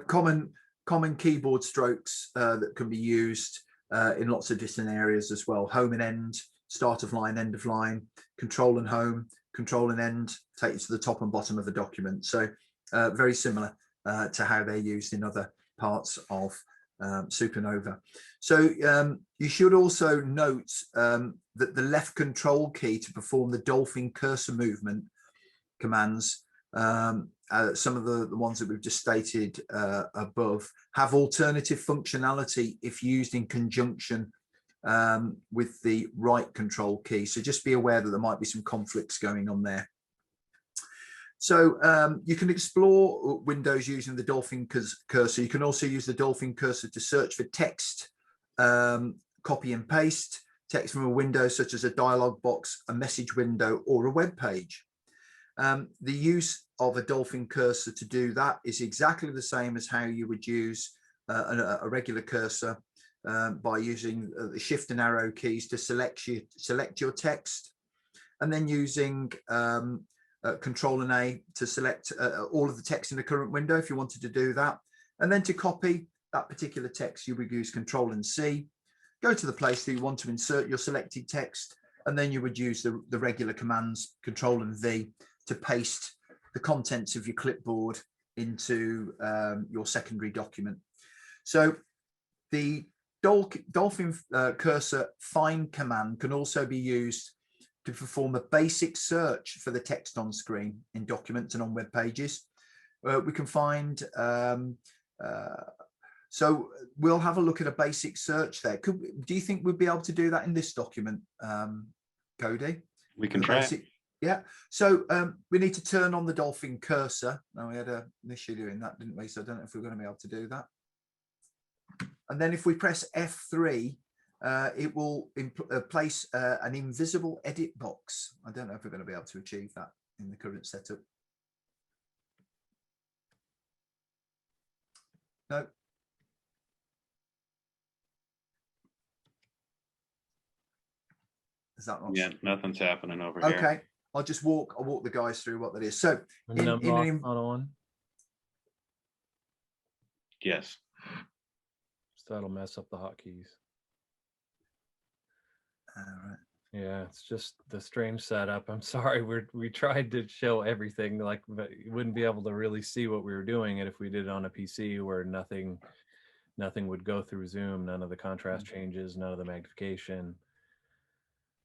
common keyboard strokes that can be used in lots of different areas as well. Home and end, start of line, end of line, control and home, control and end, take you to the top and bottom of the document. So very similar to how they're used in other parts of SuperNova. So you should also note that the left control key to perform the Dolphin cursor movement commands, some of the ones that we've just stated above, have alternative functionality if used in conjunction with the right control key. So just be aware that there might be some conflicts going on there. So you can explore windows using the Dolphin cursor. You can also use the Dolphin cursor to search for text, copy and paste text from a window such as a dialog box, a message window, or a web page. The use of a Dolphin cursor to do that is exactly the same as how you would use a regular cursor by using the shift and arrow keys to select your text, and then using Control and A to select all of the text in the current window if you wanted to do that. And then to copy that particular text, you would use Control and C, go to the place that you want to insert your selected text, and then you would use the regular commands, Control and V, to paste the contents of your clipboard into your secondary document. So the Dolphin cursor find command can also be used to perform a basic search for the text on screen in documents and on web pages. We can find, so we'll have a look at a basic search there. Do you think we'd be able to do that in this document, Cody? We can try it. Yeah, so we need to turn on the Dolphin cursor. Now, we had an issue doing that, didn't we? So I don't know if we're going to be able to do that. And then if we press F3, it will place an invisible edit box. I don't know if we're going to be able to achieve that in the current setup. No. Is that not? Yeah, nothing's happening over here. Okay, I'll walk the guys through what that is. So Not on. Yes. So that'll mess up the hotkeys. All right. Yeah, it's just the strange setup. I'm sorry. We tried to show everything, like, but you wouldn't be able to really see what we were doing. And if we did it on a PC where nothing would go through Zoom, none of the contrast changes, none of the magnification.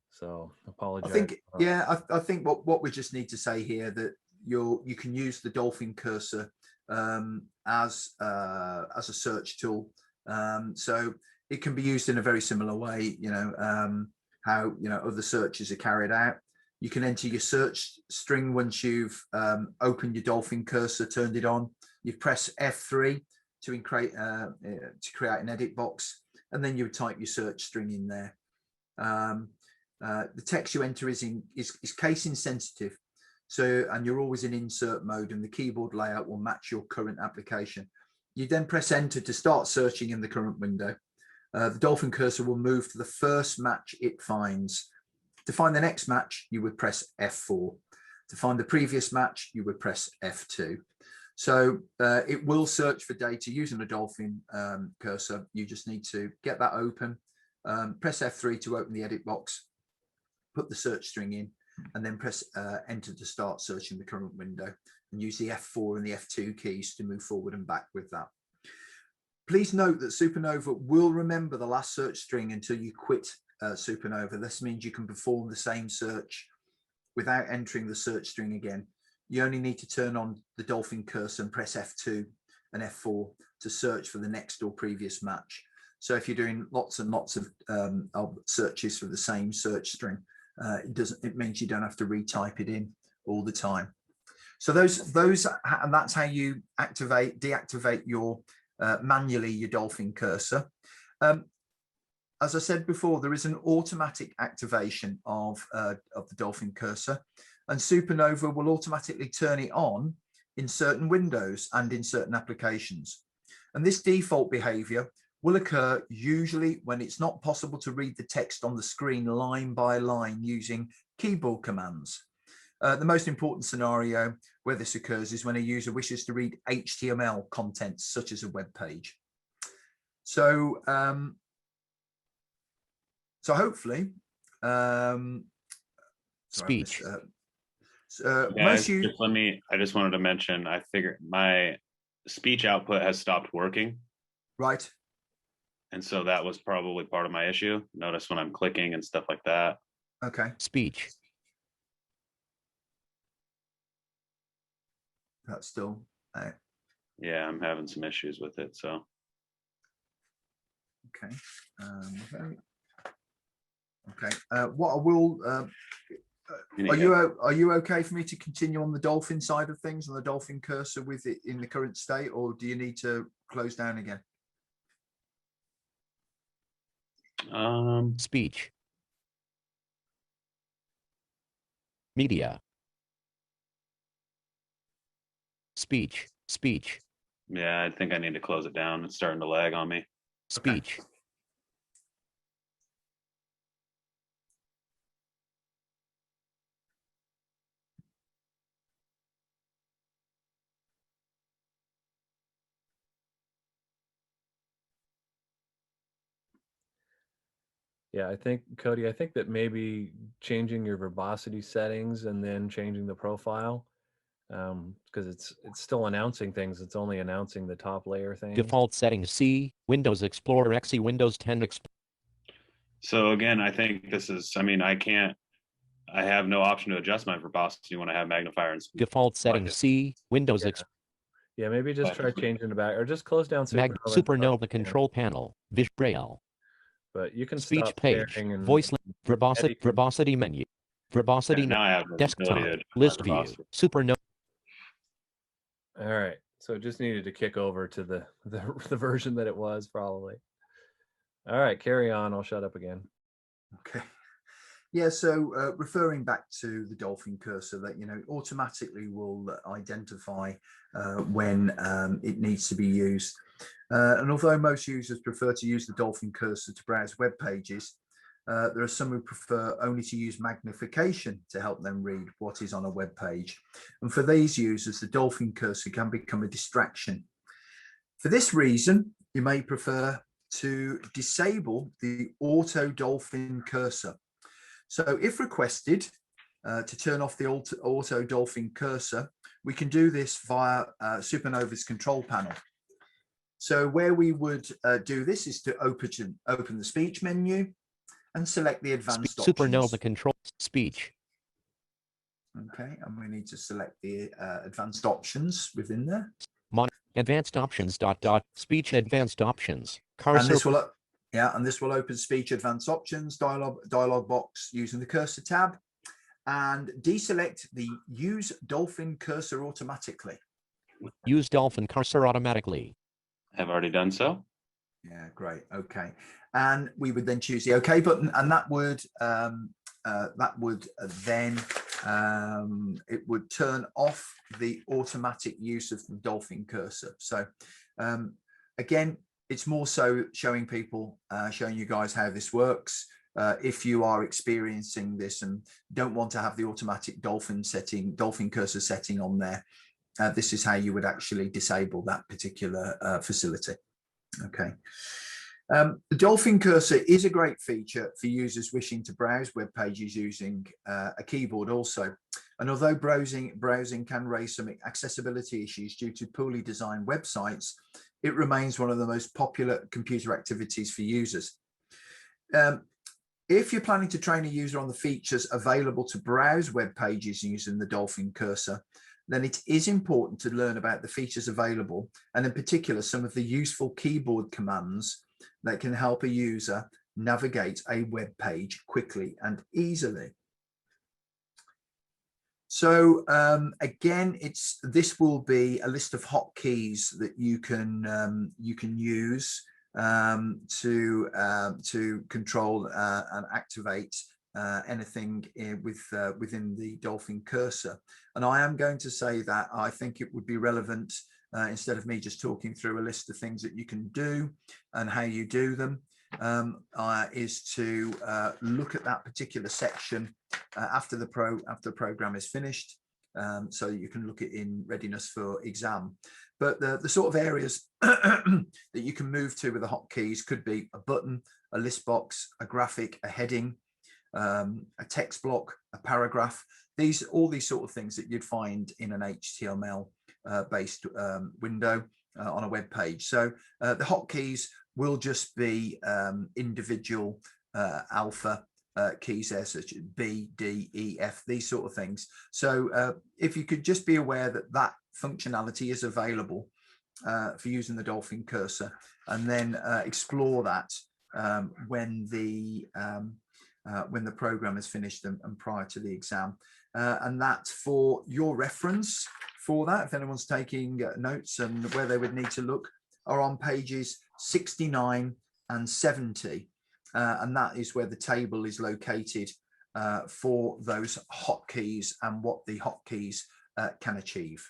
So apologize. I think, yeah, I think what we just need to say here that you can use the Dolphin cursor as a search tool. So it can be used in a very similar way, how other searches are carried out. You can enter your search string once you've opened your Dolphin cursor, turned it on. You press F3 to create an edit box, and then you would type your search string in there. The text you enter is case insensitive, and you're always in insert mode, and the keyboard layout will match your current application. You then press enter to start searching in the current window. The Dolphin cursor will move to the first match it finds. To find the next match, you would press F4. To find the previous match, you would press F2. So it will search for data using a Dolphin cursor. You just need to get that open, press F3 to open the edit box, put the search string in, and then press enter to start searching the current window, and use the F4 and the F2 keys to move forward and back with that. Please note that SuperNova will remember the last search string until you quit SuperNova. This means you can perform the same search without entering the search string again. You only need to turn on the Dolphin cursor and press F2 and F4 to search for the next or previous match. So if you're doing lots and lots of searches for the same search string, it means you don't have to retype it in all the time. So and that's how you deactivate your manually your Dolphin cursor. As I said before, there is an automatic activation of the Dolphin cursor, and SuperNova will automatically turn it on in certain windows and in certain applications. And this default behavior will occur usually when it's not possible to read the text on the screen line by line using keyboard commands. The most important scenario where this occurs is when a user wishes to read HTML contents, such as a web page. So, hopefully, Speech. I just wanted to mention, I figured my speech output has stopped working. Right. And so that was probably part of my issue. Notice when I'm clicking and stuff like that. Okay. Speech. That's still. Yeah, I'm having some issues with it. So. Okay. Okay. What I will. Are you okay for me to continue on the Dolphin side of things, on the Dolphin cursor with it in the current state, or do you need to close down again? Speech. Media. Speech. Speech. Yeah, I think I need to close it down. It's starting to lag on me. Speech. Okay. Yeah, I think, Cody, I think that maybe changing your verbosity settings and then changing the profile because it's still announcing things. It's only announcing the top layer thing. Default settings C, Windows Explorer XE, Windows 10 So again, I think this is, I mean, I have no option to adjust my verbosity when I have magnifier and speech. Default settings C, Windows Yeah, maybe just try changing it back, or just close down SuperNova control panel, Braille, But you can speech stop page, sharing and voice, verbosity menu, verbosity Now I have the desktop, ability to adjust my list view, verbosity. SuperNova. All right, so it just needed to kick over to the version that it was probably. All right, carry on. I'll shut up again. Okay. Yeah, so referring back to the Dolphin cursor, that automatically will identify when it needs to be used. And although most users prefer to use the Dolphin cursor to browse web pages, there are some who prefer only to use magnification to help them read what is on a web page. And for these users, the Dolphin cursor can become a distraction. For this reason, you may prefer to disable the Auto Dolphin cursor. So if requested to turn off the Auto Dolphin cursor, we can do this via SuperNova's control panel. So where we would do this is to open the speech menu and select the advanced options. SuperNova control speech. Okay, and we need to select the advanced options within there. Advanced options speech advanced options. And this will and this will open speech advanced options dialog box using the cursor tab, and deselect the use Dolphin cursor automatically. Use Dolphin cursor automatically. Have already done so. Yeah, great. Okay, and we would then choose the OK button, and that would then it would turn off the automatic use of the Dolphin cursor. So again, it's more so showing you guys how this works. If you are experiencing this and don't want to have the automatic Dolphin cursor setting on there, this is how you would actually disable that particular facility. Okay. The Dolphin cursor is a great feature for users wishing to browse web pages using a keyboard also. And although browsing can raise some accessibility issues due to poorly designed websites, it remains one of the most popular computer activities for users. If you're planning to train a user on the features available to browse web pages using the Dolphin cursor, then it is important to learn about the features available, and in particular, some of the useful keyboard commands that can help a user navigate a web page quickly and easily. So again, this will be a list of hotkeys that you can use to control and activate anything within the Dolphin cursor. And I am going to say that I think it would be relevant, instead of me just talking through a list of things that you can do and how you do them, is to look at that particular section after the program is finished, so you can look at it in readiness for exam. But the sort of areas that you can move to with the hotkeys could be a button, a list box, a graphic, a heading, a text block, a paragraph. All these sort of things that you'd find in an HTML based window on a web page. So the hotkeys will just be individual alpha keys there, such as B, D, E, F, these sort of things. So if you could just be aware that that functionality is available for using the Dolphin cursor, and then explore that when the program is finished and prior to the exam. And that's for your reference for that. If anyone's taking notes, and where they would need to look are on pages 69 and 70. And that is where the table is located for those hotkeys and what the hotkeys can achieve.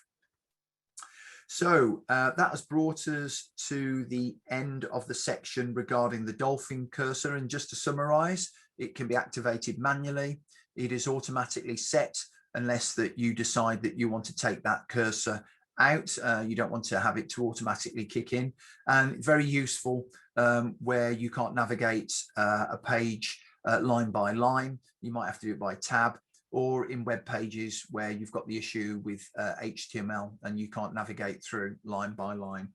So that has brought us to the end of the section regarding the Dolphin cursor. And just to summarize, it can be activated manually. It is automatically set unless that you decide that you want to take that cursor out. You don't want to have it to automatically kick in. And very useful where you can't navigate a page line by line. You might have to do it by tab, or in web pages where you've got the issue with HTML and you can't navigate through line by line.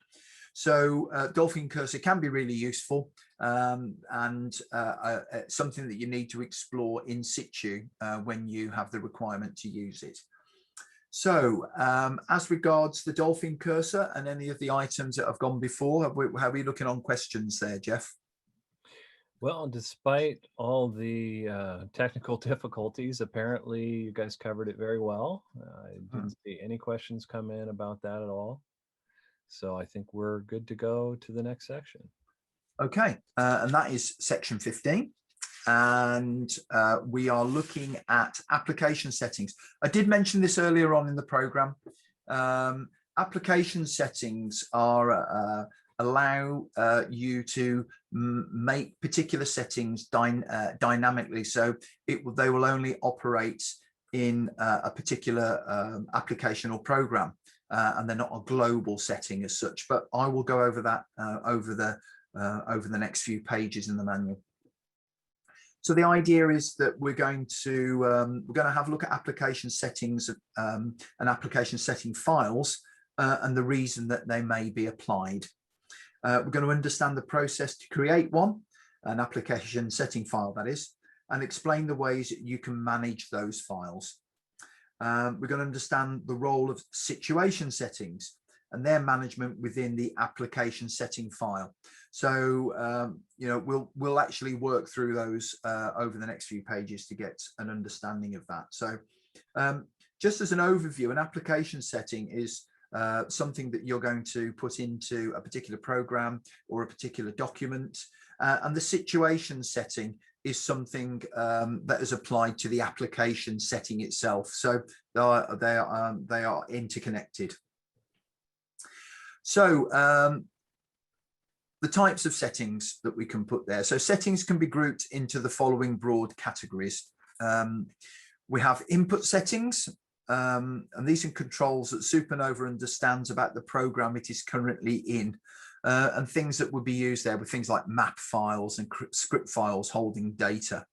So Dolphin Cursor can be really useful, and something that you need to explore in situ when you have the requirement to use it. So as regards the Dolphin Cursor and any of the items that have gone before, how are we looking on questions there, Jeff? Well, despite all the technical difficulties, apparently you guys covered it very well. I didn't see any questions come in about that at all. So I think we're good to go to the next section. Okay, and that is section 15. And we are looking at application settings. I did mention this earlier on in the program. Application settings are allow you to make particular settings dynamically, so they will only operate in a particular application or program, and they're not a global setting as such. But I will go over that over the next few pages in the manual. So the idea is that we're going to have a look at application settings and application setting files and the reason that they may be applied. We're going to understand the process to create one, an application setting file that is, and explain the ways that you can manage those files. We're going to understand the role of situation settings and their management within the application setting file. So, you know, we'll actually work through those over the next few pages to get an understanding of that. So just as an overview, an application setting is something that you're going to put into a particular program or a particular document. And the situation setting is something that is applied to the application setting itself. So they are interconnected. So the types of settings that we can put there. So settings can be grouped into the following broad categories. We have input settings, and these are controls that SuperNova understands about the program it is currently in, and things that would be used there with things like map files and script files holding data.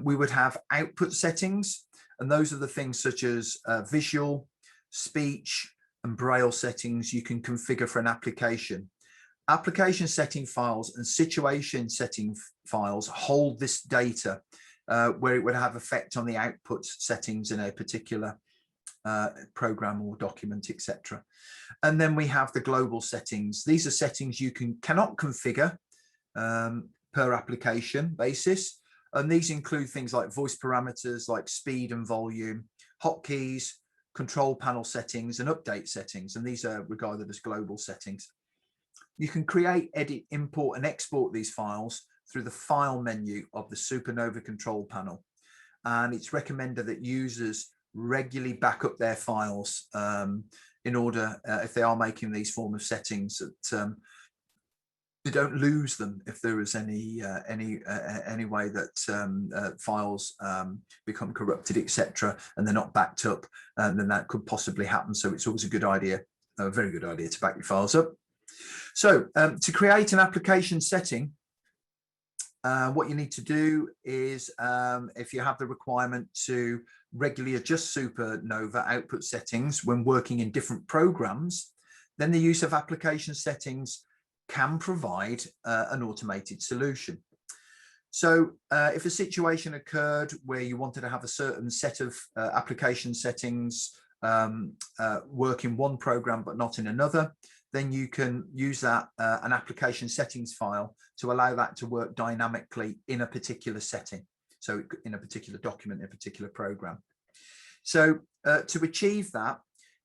We would have output settings, and those are the things such as visual, speech, and Braille settings you can configure for an application. Application setting files and situation setting files hold this data where it would have effect on the output settings in a particular program or document, etc. And then we have the global settings. These are settings you cannot configure per application basis. And these include things like voice parameters like speed and volume, hotkeys, control panel settings, and update settings. And these are regarded as global settings. You can create, edit, import, and export these files through the file menu of the SuperNova control panel. And it's recommended that users regularly back up their files in order, if they are making these form of settings, that they don't lose them if there is any way that files become corrupted, etc., and they're not backed up, then that could possibly happen. So it's always a good idea, a very good idea, to back your files up. So to create an application setting, what you need to do is, if you have the requirement to regularly adjust SuperNova output settings when working in different programs, then the use of application settings can provide an automated solution. So if a situation occurred where you wanted to have a certain set of application settings work in one program but not in another, then you can use that an application settings file to allow that to work dynamically in a particular setting. So in a particular document, in a particular program. So to achieve that,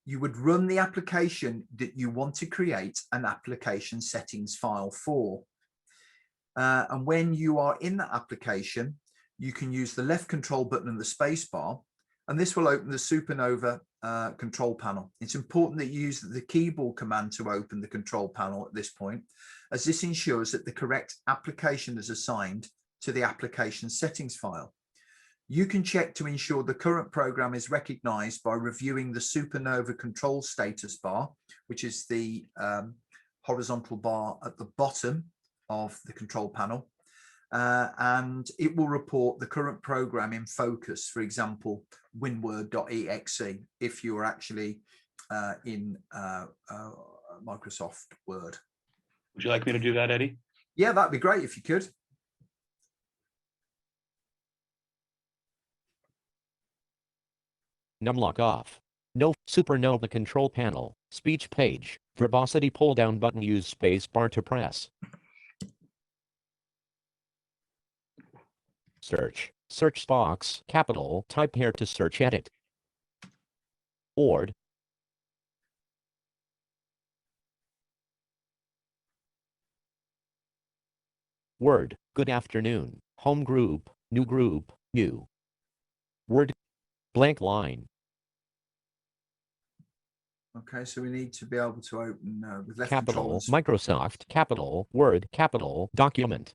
you would run the application that you want to create an application settings file for. And when you are in that application, you can use the left control button and the space bar, and this will open the SuperNova control panel. It's important that you use the keyboard command to open the control panel at this point, as this ensures that the correct application is assigned to the application settings file. You can check to ensure the current program is recognized by reviewing the SuperNova control status bar, which is the horizontal bar at the bottom of the control panel. and it will report the current program in focus, for example, winword.exe, if you are actually in Microsoft Word. Would you like me to do that, Eddie? Yeah, that'd be great if you could. Numlock off. No SuperNova control panel. Speech page. Verbosity pull down button. Use space bar to press. Search. Search box. Capital. Type here to search edit. Word. Word. Good afternoon. Home group. New group. New. Word. Blank line. Okay, so we need to be able to open with left Capital. control. Microsoft. Capital. Word. Capital. Document.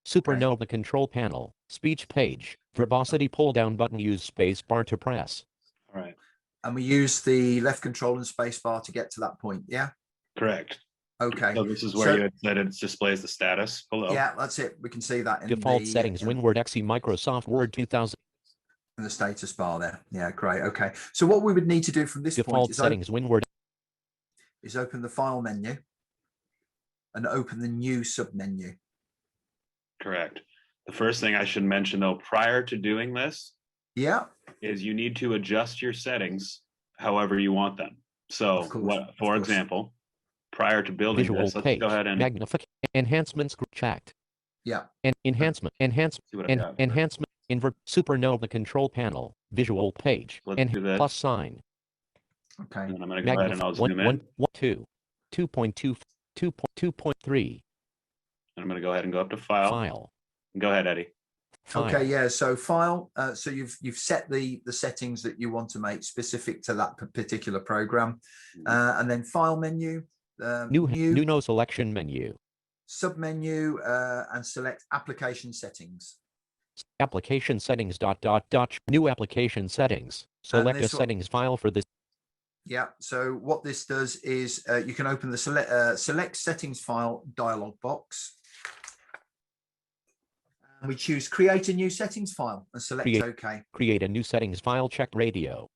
SuperNova control panel. Speech page. Verbosity pull down button. Use space bar to press. All right. And we use the left control and space bar to get to that point. Yeah. Correct. Okay. So this is where you had said it displays the status below. Yeah, that's it. We can see that in Default the settings. WinWord XE Microsoft Word 2000. in the status bar there. Yeah, great. Okay. So what we would need to do from this point Default settings. WinWord. is open the file menu and open the new submenu. Correct. The first thing I should mention, though, prior to doing this, Yeah. is you need to adjust your settings however you want them. So, for example, prior to building Visual this, let's page. go ahead and Magnification. Enhancements checked. Yeah. And enhancement. Enhancement. Invert SuperNova control panel. Visual page. Let's do this. Plus sign. Okay. And I'm going to go ahead and I'll zoom in. 2.2, 2.2.3. I'm going to go ahead and go up to File. Go ahead, Eddie. File. Okay, yeah. So File. So you've set the settings that you want to make specific to that particular program, and then File menu. New no selection menu. Submenu and select Application Settings. Application settings. New application settings. Select a settings file for this. Yeah. So what this does is you can open the select settings file dialog box. And we choose create a new settings file and select OK. Create a new settings file. Check radio.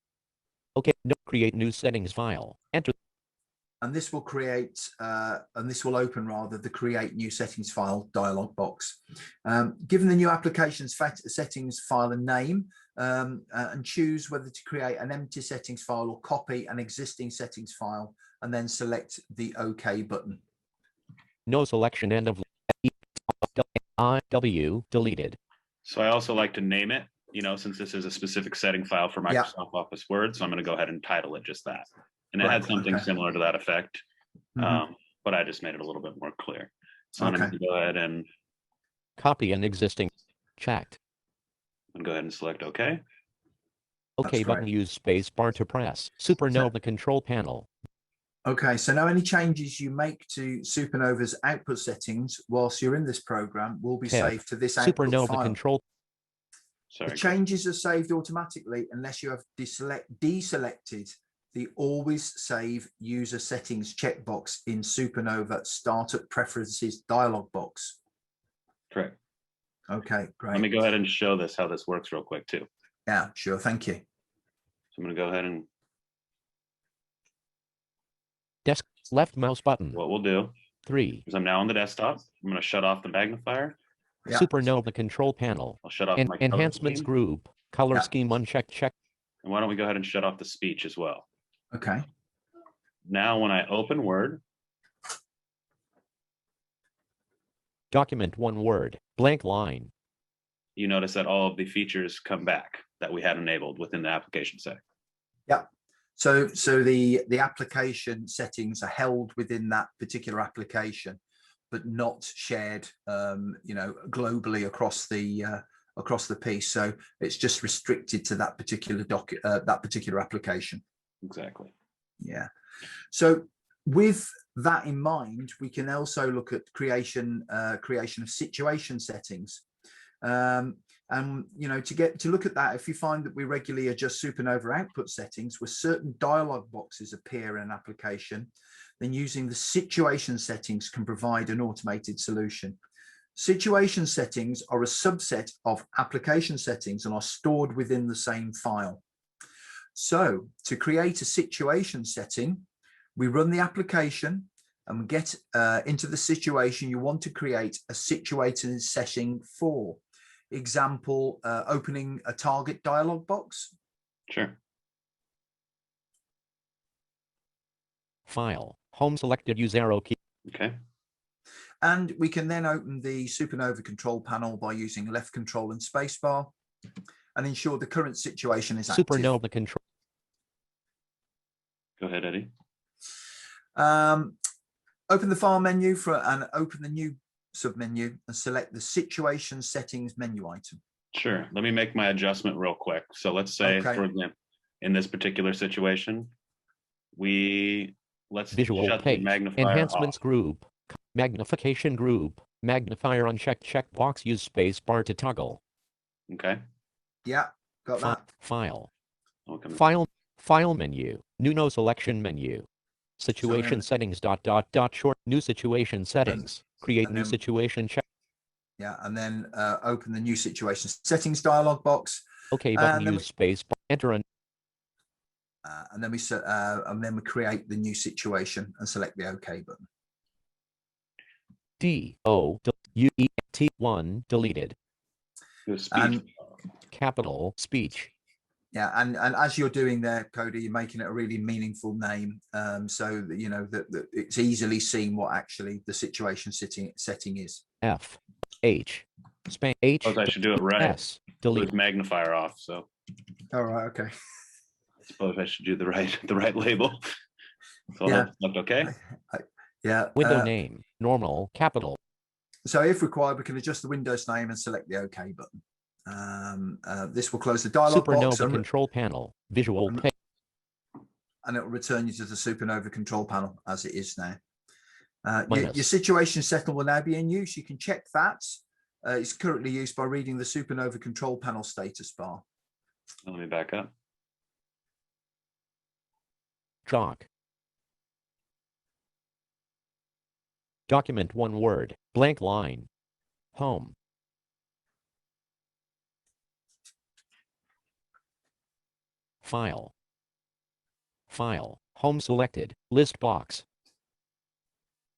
Okay. No. Create new settings file. Enter. And this will create, and this will open rather the create new settings file dialog box. Given the new applications settings file a name, and choose whether to create an empty settings file or copy an existing settings file, and then select the OK button. No selection. End of IW deleted. So I also like to name it, since this is a specific setting file for Microsoft Office Word. So I'm going to go ahead and title it just that. And it had something similar to that effect, but I just made it a little bit more clear. So I'm going to go ahead and copy an existing checked. And go ahead and select OK. OK button. Use space bar to press. SuperNova control panel. Okay, so now any changes you make to SuperNova's output settings whilst you're in this program will be saved to this output SuperNova file. Control. The changes are saved automatically unless you have deselected the Always Save User Settings checkbox in SuperNova Startup Preferences dialog box. Correct. Okay, great. Let me go ahead and show this, how this works real quick too. Yeah, sure. Thank you. So I'm going to go ahead and desk left mouse button. What we'll do 3 is I'm now on the desktop. I'm going to shut off the magnifier. Yeah. SuperNova control panel. I'll shut off my enhancements group. Color scheme unchecked. Check. And why don't we go ahead and shut off the speech as well? Okay. Now when I open Word. Document one word, blank line. You notice that all of the features come back that we had enabled within the application setting. Yeah. So the application settings are held within that particular application, but not shared, globally across the piece. So it's just restricted to that particular application. Exactly. Yeah. So with that in mind, we can also look at creation of situation settings. And to look at that, if you find that we regularly adjust SuperNova output settings where certain dialog boxes appear in an application, then using the situation settings can provide an automated solution. Situation settings are a subset of application settings and are stored within the same file. So to create a situation setting, we run the application and we get into the situation you want to create a situation setting for. Example, opening a target dialog box. Sure. File, home selected, use arrow key. Okay. And we can then open the SuperNova control panel by using left control and spacebar and ensure the current situation is active. SuperNova control. Go ahead, Eddie. Open the file menu and open the new submenu and select the situation settings menu item. Sure. Let me make my adjustment real quick. So let's say, for example, in this particular situation, let's Visual shut page, the magnifier enhancements off. group, magnification group, magnifier unchecked, checkbox, use space bar to toggle. Okay. Yeah, got that. File, Okay. file menu, new no selection menu, situation settings, short, new situation settings, create new situation check. Yeah, and then open the new situation settings dialog box. Okay button, use space bar, enter and then we create the new situation and select the OK button. DOUET1 deleted. And capital speech. Yeah, and as you're doing there, Cody, you're making it a really meaningful name, so that you know that it's easily seen what actually the situation setting is. F H span H. Suppose I should do it right. S delete. With magnifier off. So. All right. Okay. I suppose I should do the right label. So yeah. That's okay. Yeah. Window name normal capital. So if required, we can adjust the Windows name and select the OK button. This will close the dialog box. SuperNova control panel, visual page. And it will return you to the SuperNova control panel as it is now. Your situation settle will now be in use. You can check that. It's currently used by reading the SuperNova control panel status bar. Let me back up. Jock. Document one word, blank line. Home. File. File. Home selected. List box.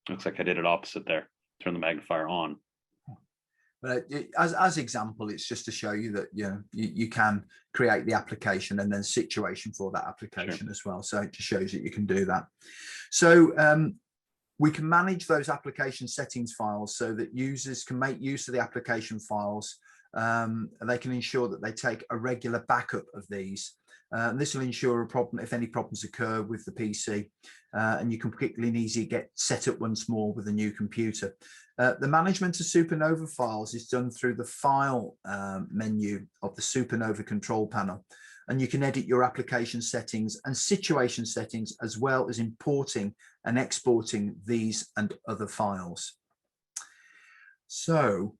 Looks like I did it opposite there. Turn the magnifier on. But as example, it's just to show you that you can create the application and then situation for that application as well. So it just shows that you can do that. So we can manage those application settings files so that users can make use of the application files. And they can ensure that they take a regular backup of these. And this will ensure if any problems occur with the PC, and you can quickly and easily get set up once more with a new computer. The management of SuperNova files is done through the file menu of the SuperNova control panel, and you can edit your application settings and situation settings, as well as importing and exporting these and other files. So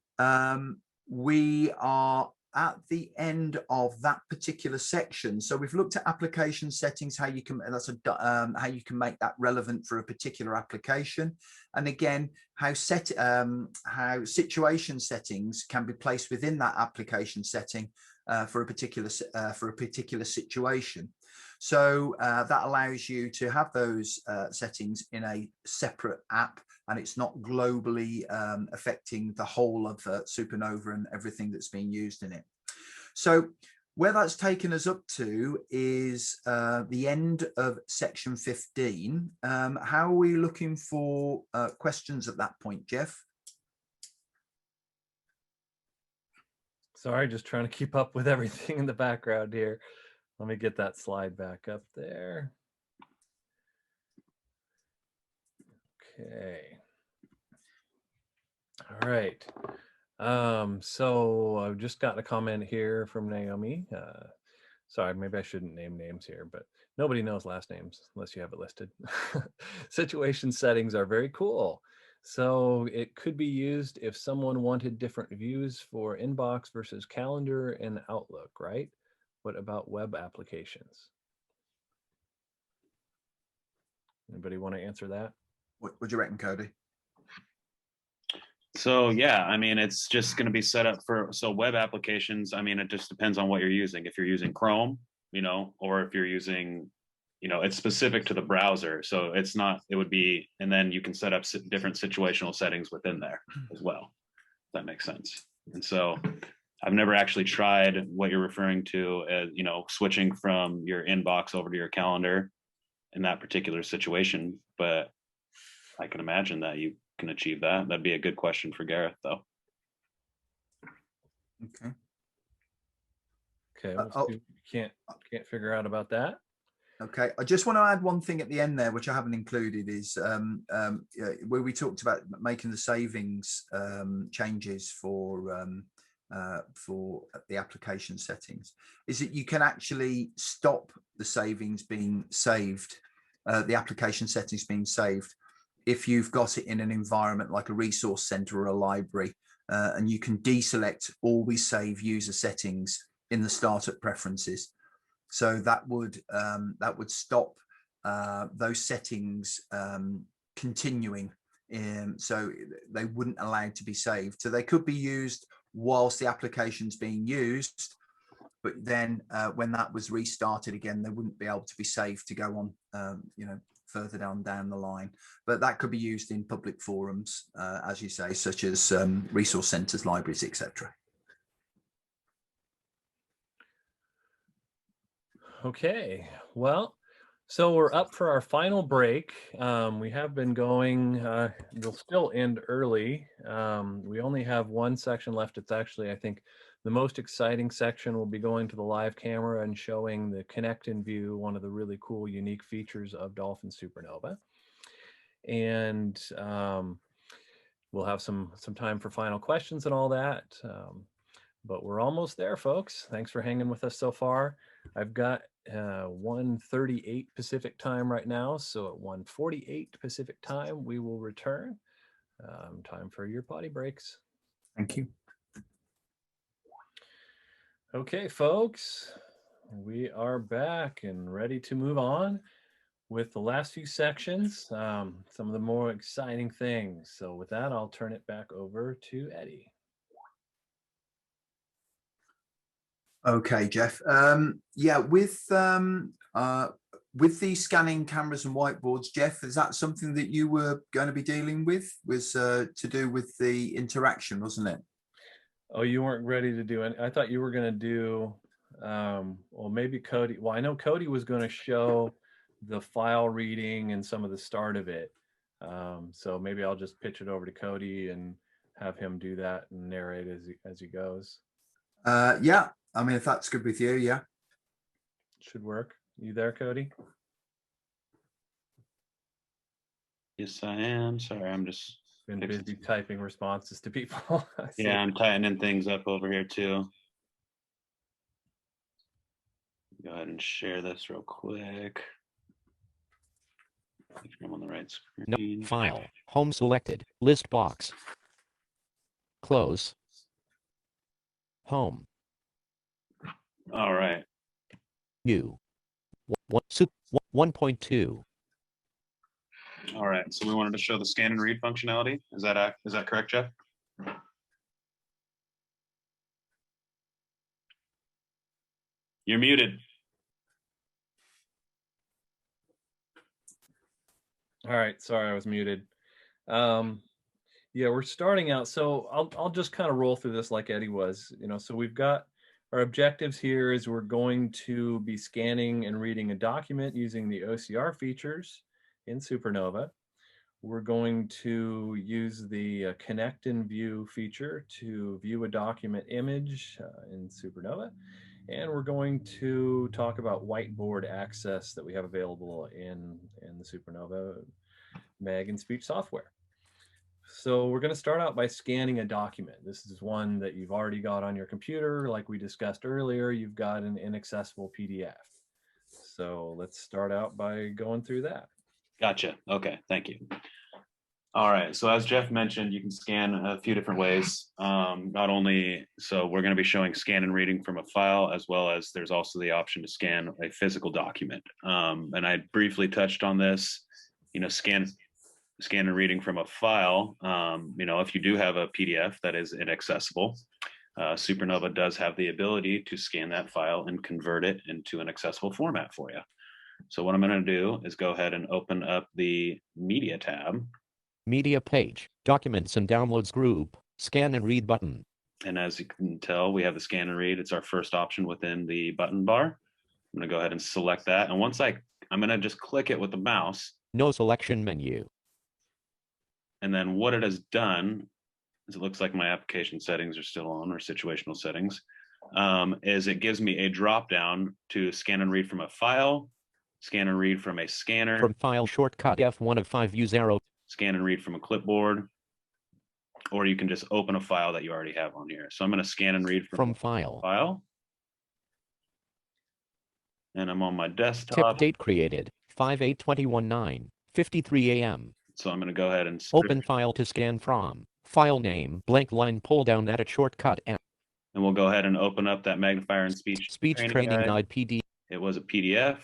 we are at the end of that particular section. So we've looked at application settings, how you can how you can make that relevant for a particular application, and again how situation settings can be placed within that application setting for a particular situation. So that allows you to have those settings in a separate app, and it's not globally affecting the whole of SuperNova and everything that's being used in it. So where that's taken us up to is the end of section 15. How are we looking for questions at that point, Jeff? Sorry, just trying to keep up with everything in the background here. Let me get that slide back up there. Okay. All right. So I've just gotten a comment here from Naomi. Sorry, maybe I shouldn't name names here, but nobody knows last names unless you have it listed. Situation settings are very cool. So it could be used if someone wanted different views for inbox versus calendar and Outlook, right? What about web applications? Anybody want to answer that? What do you reckon, Cody? So yeah, I mean, it's just going to be set up for, so web applications, I mean, it just depends on what you're using. If you're using Chrome, you know, or if you're using, you know, it's specific to the browser. So it's not, it would be, and then you can set up different situational settings within there as well. If that makes sense. And so I've never actually tried what you're referring to as, you know, switching from your inbox over to your calendar in that particular situation, but I can imagine that you can achieve that. That'd be a good question for Gareth, though. Okay. Okay, we'll see if we can't figure out about that. Okay, I just want to add one thing at the end there, which I haven't included, is where we talked about making the savings changes for the application settings, is that you can actually stop the savings being saved, the application settings being saved, if you've got it in an environment like a resource center or a library, and you can deselect always save user settings in the startup preferences. So that would stop those settings continuing, so they wouldn't allow to be saved. So they could be used whilst the application's being used, but then when that was restarted again, they wouldn't be able to be saved to go on, you know, further down the line. But that could be used in public forums, as you say, such as resource centers, libraries, etc. Okay, well, so we're up for our final break. We have been going, we'll still end early. We only have one section left. It's actually, I think, the most exciting section. Will be going to the live camera and showing the Connect and View, one of the really cool, unique features of Dolphin SuperNova. And we'll have some time for final questions and all that. But we're almost there, folks. Thanks for hanging with us so far. I've got 1:38 Pacific time right now. So at 1:48 Pacific time, we will return. Time for your potty breaks. Thank you. Okay, folks, we are back and ready to move on with the last few sections, some of the more exciting things. So with that, I'll turn it back over to Eddie. Okay, Jeff. Yeah, with the scanning cameras and whiteboards, Jeff, is that something that you were going to be dealing with? Was to do with the interaction, wasn't it? Oh, you weren't ready to do it. I thought you were going to do, well, maybe Cody. Well, I know Cody was going to show the file reading and some of the start of it. So maybe I'll just pitch it over to Cody and have him do that and narrate as he goes. Yeah, I mean, if that's good with you, yeah. Should work. You there, Cody? Yes, I am. Sorry, I'm just been busy typing responses to people. Yeah, I'm tightening things up over here too. Go ahead and share this real quick. Make sure I'm on the right screen. No, file, home selected, list box. Close. Home. All right. New. 1.2. All right, so we wanted to show the scan and read functionality. Is that correct, Jeff? You're muted. All right, sorry, I was muted. Yeah, we're starting out. So I'll just kind of roll through this like Eddie was. So we've got our objectives here is we're going to be scanning and reading a document using the OCR features in SuperNova. We're going to use the Connect and View feature to view a document image in SuperNova. And we're going to talk about whiteboard access that we have available in the SuperNova Mag and Speech software. So we're going to start out by scanning a document. This is one that you've already got on your computer. Like we discussed earlier, you've got an inaccessible PDF. So let's start out by going through that. Gotcha. Okay, thank you. All right, so as Jeff mentioned, you can scan a few different ways. Not only, so we're going to be showing scan and reading from a file, as well as there's also the option to scan a physical document. And I briefly touched on this, scan. scan and reading from a file, if you do have a PDF that is inaccessible, SuperNova does have the ability to scan that file and convert it into an accessible format for you. So what I'm going to do is go ahead and open up the Media tab. Media page, Documents and Downloads group, Scan and Read button. And as you can tell, we have the scan and read. It's our first option within the button bar. I'm going to go ahead and select that. And once I'm going to just click it with the mouse. No selection menu. And then what it has done is, it looks like my application settings are still on, or situational settings, is it gives me a drop down to scan and read from a file, scan and read from a scanner. From file shortcut F1 of 5 use arrow. Scan and read from a clipboard. Or you can just open a file that you already have on here. So I'm going to scan and read from file. And I'm on my desktop. Tip date created 5/8/21 9:53 a.m. So I'm going to go ahead and open file to scan from. File name, blank line, pull down, edit shortcut M. And we'll go ahead and open up that Magnifier and Speech Training Guide PDF. It was a PDF.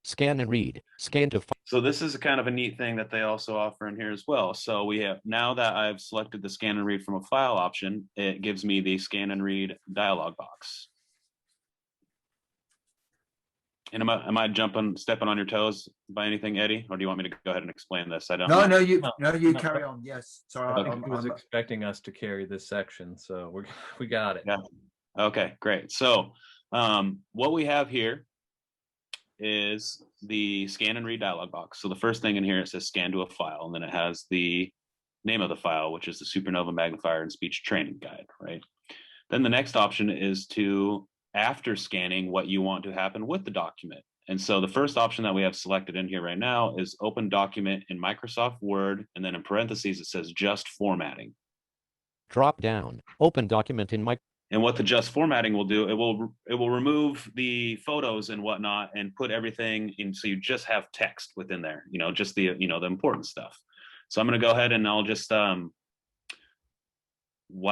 Scan and read. Scan to file. So this is a kind of a neat thing that they also offer in here as well. So we have, now that I've selected the scan and read from a file option, it gives me the scan and read dialog box. And am I stepping on your toes by anything, Eddie? Or do you want me to go ahead and explain this? I don't know. No, you carry on. Yes. Sorry. I was expecting us to carry this section, so we got it. Yeah. Okay, great. So what we have here is the scan and read dialog box. So the first thing in here, it says scan to a file, and then it has the name of the file, which is the SuperNova Magnifier and Speech Training Guide, right? Then the next option is to, after scanning, what you want to happen with the document. And so the first option that we have selected in here right now is open document in Microsoft Word, and then in parentheses it says just formatting. Drop down, open document in Microsoft. And what the just formatting will do, it will remove the photos and whatnot and put everything in, so you just have text within there, just the important stuff. So I'm going to go ahead and I'll just, we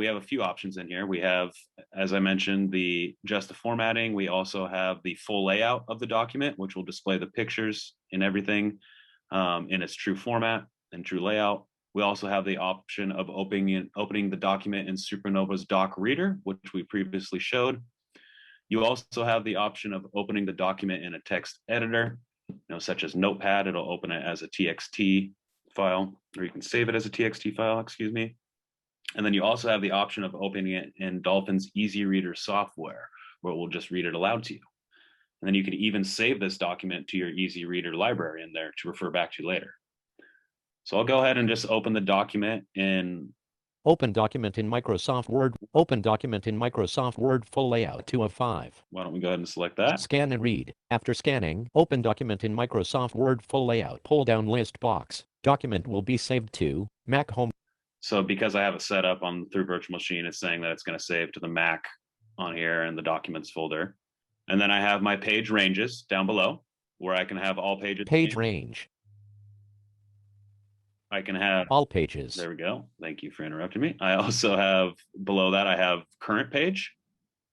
have a few options in here. We have, as I mentioned, just the formatting. We also have the full layout of the document, which will display the pictures and everything in its true format and true layout. We also have the option of opening the document in SuperNova's doc reader, which we previously showed. You also have the option of opening the document in a text editor, such as Notepad. It'll open it as a TXT file, or you can save it as a TXT file, excuse me. And then you also have the option of opening it in Dolphin's Easy Reader software, where it will just read it aloud to you. And then you can even save this document to your Easy Reader library in there to refer back to later. So I'll go ahead and just open the document in... Open document in Microsoft Word. Open document in Microsoft Word, full layout 2 of 5. Why don't we go ahead and select that? Scan and read. After scanning, open document in Microsoft Word, full layout, pull down list box. Document will be saved to Mac home. So because I have it set up through virtual machine, it's saying that it's going to save to the Mac on here in the documents folder. And then I have my page ranges down below, where I can have all pages. Page range. I can have all pages. There we go. Thank you for interrupting me. I also have below that, I have current page,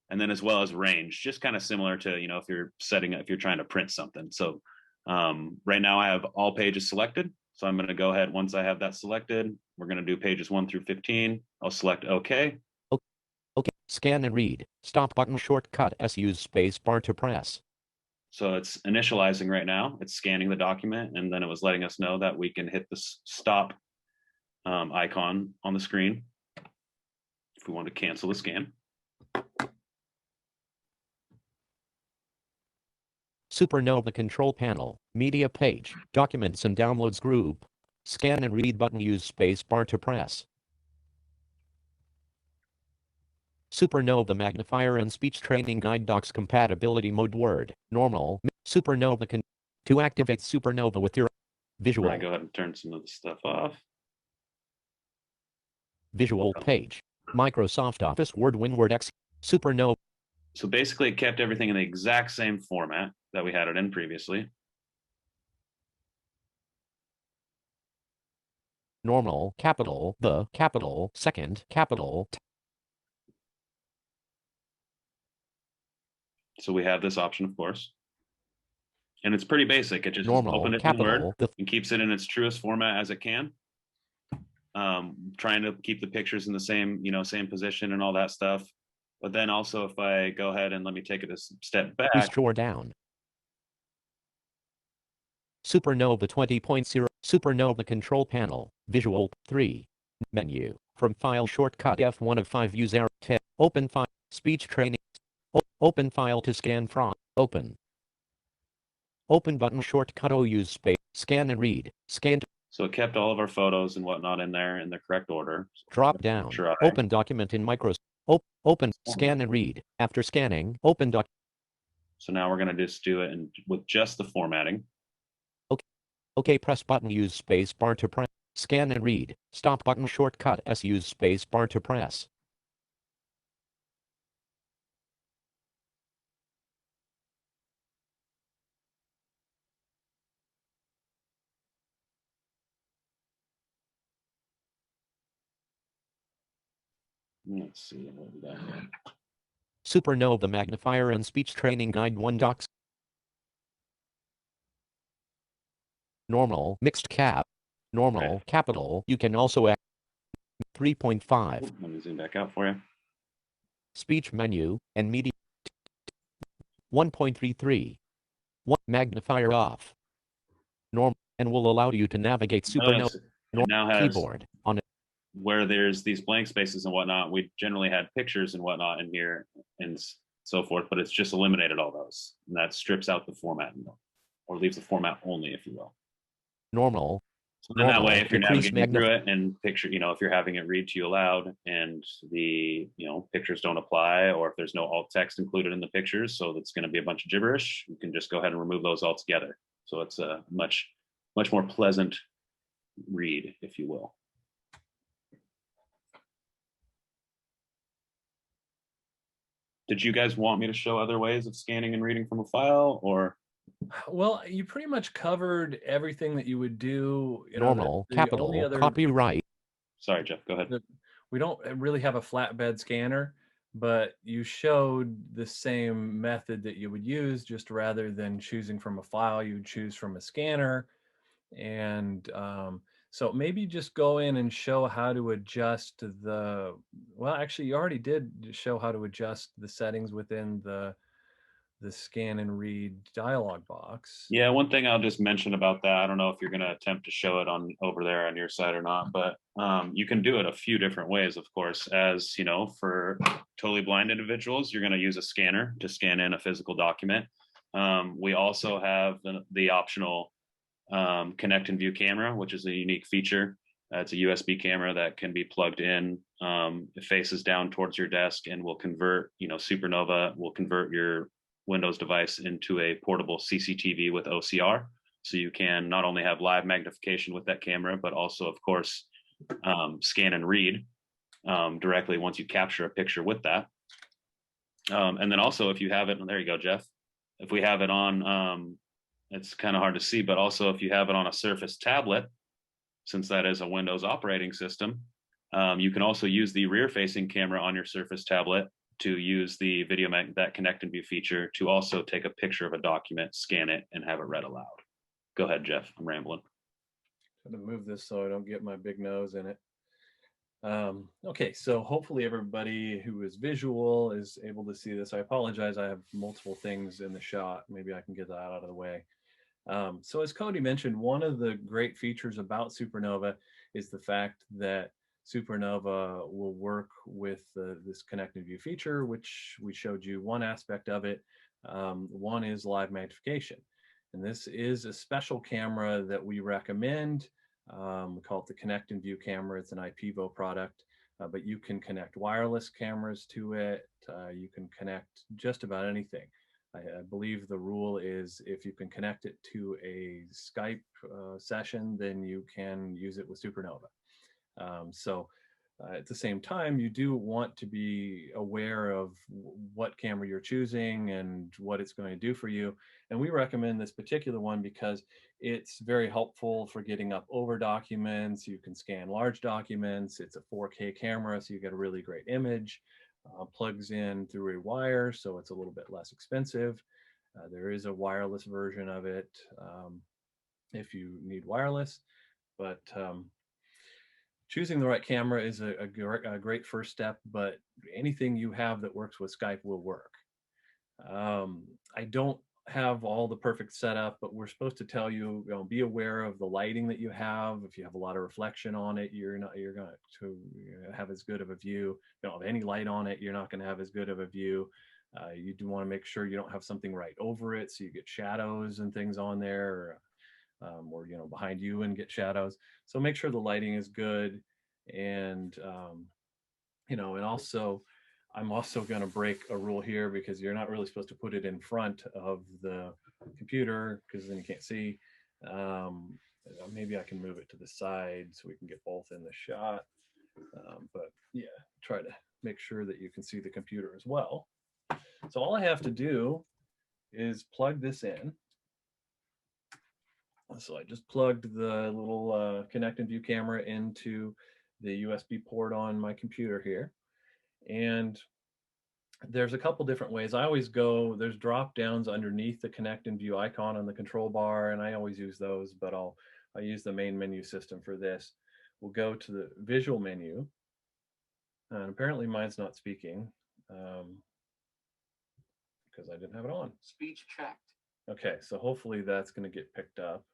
and then as well as range, just kind of similar to, if you're trying to print something. So right now I have all pages selected. So I'm going to go ahead. Once I have that selected, we're going to do pages 1 through 15. I'll select OK. Okay. Scan and read. Stop button shortcut S, use space bar to press. So it's initializing right now. It's scanning the document, and then it was letting us know that we can hit the stop icon on the screen if we want to cancel the scan. SuperNova control panel, media page, documents and downloads group. Scan and read button, use space bar to press. SuperNova Magnifier and Speech Training Guide Docs compatibility mode Word, normal, SuperNova to activate SuperNova with your visual. Go ahead and turn some of the stuff off. Visual page, Microsoft Office Word WinWord X, SuperNova. So basically it kept everything in the exact same format that we had it in previously. Normal, capital, the, capital, second, capital. So we have this option, of course. And it's pretty basic. It just Normal, open it in Word capital, the and keeps it in its truest format as it can. Trying to keep the pictures in the same, same position and all that stuff. But then also, if I go ahead and let me take it a step back, restore down. SuperNova 20.0, SuperNova control panel, visual 3, menu, from file shortcut F1 of 5 use arrow 10, open file, speech training, open file to scan from, open button shortcut O use space, scan and read, scan. So it kept all of our photos and whatnot in there in the correct order. Drop down, open document in micros, open, scan and read, after scanning, open doc. So now we're going to just do it with just the formatting. OK, press button, use space bar to press, scan and read, stop button shortcut S, use space bar to press. Let's see what we got here. SuperNova Magnifier and Speech Training Guide 1 Docs. Normal, mixed cap, normal, Right. capital. You can also add 3.5. Let me zoom back out for you. Speech menu and media 1.33. Magnifier off. Normal, and will allow you to navigate SuperNova now has keyboard on it. Where there's these blank spaces and whatnot. We generally had pictures and whatnot in here and so forth, but it's just eliminated all those, and that strips out the format or leaves the format only, if you will. Normal. So then that way, if you're decrease navigating through it and picture, if you're having it read to you aloud and the, pictures don't apply, or if there's no alt text included in the pictures, so that's going to be a bunch of gibberish, you can just go ahead and remove those altogether. So it's a much more pleasant read, if you will. Did you guys want me to show other ways of scanning and reading from a file, or? Well, you pretty much covered everything that you would do. Normal, capital, copyright. Sorry, Jeff, go ahead. We don't really have a flatbed scanner, but you showed the same method that you would use, just rather than choosing from a file, you would choose from a scanner. And so maybe just go in and show how to adjust well, actually, you already did show how to adjust the settings within the scan and read dialog box. Yeah, one thing I'll just mention about that, I don't know if you're going to attempt to show it over there on your side or not, but you can do it a few different ways, of course. As for totally blind individuals, you're going to use a scanner to scan in a physical document. We also have the optional connect and view camera, which is a unique feature. It's a USB camera that can be plugged in. It faces down towards your desk and will convert, SuperNova will convert your Windows device into a portable CCTV with OCR. So you can not only have live magnification with that camera, but also, of course, scan and read directly once you capture a picture with that. And then also, if you have it, there you go, Jeff. If we have it on, it's kind of hard to see, but also if you have it on a Surface tablet, since that is a Windows operating system, you can also use the rear-facing camera on your Surface tablet to use the that connect and view feature to also take a picture of a document, scan it, and have it read aloud. Go ahead, Jeff. I'm rambling. I'm gonna move this so I don't get my big nose in it. Okay, so hopefully everybody who is visual is able to see this. I apologize, I have multiple things in the shot. Maybe I can get that out of the way. So as Cody mentioned, one of the great features about SuperNova is the fact that SuperNova will work with this connect and view feature, which we showed you one aspect of it. One is live magnification. And this is a special camera that we recommend. We call it the connect and view camera. It's an IPEVO product, but you can connect wireless cameras to it. You can connect just about anything. I believe the rule is if you can connect it to a Skype session, then you can use it with SuperNova. So at the same time, you do want to be aware of what camera you're choosing and what it's going to do for you. And we recommend this particular one because it's very helpful for getting up over documents. You can scan large documents. It's a 4K camera, so you get a really great image. Plugs in through a wire, so it's a little bit less expensive. There is a wireless version of it if you need wireless, but choosing the right camera is a great first step, but anything you have that works with Skype will work. I don't have all the perfect setup, but we're supposed to tell you, be aware of the lighting that you have. If you have a lot of reflection on it, you're going to have as good of a view. If you don't have any light on it, you're not going to have as good of a view. You do want to make sure you don't have something right over it, so you get shadows and things on there, or behind you and get shadows. So make sure the lighting is good, and and also I'm also going to break a rule here, because you're not really supposed to put it in front of the computer, because then you can't see. Maybe I can move it to the side so we can get both in the shot. But yeah, try to make sure that you can see the computer as well. So all I have to do is plug this in. So I just plugged the little Connect and View camera into the USB port on my computer here. And there's a couple different ways. I always go, there's drop downs underneath the Connect and View icon on the control bar, and I always use those, but I'll use the main menu system for this. We'll go to the visual menu, and apparently mine's not speaking because I didn't have it on. Speech checked. Okay, so hopefully that's going to get picked up.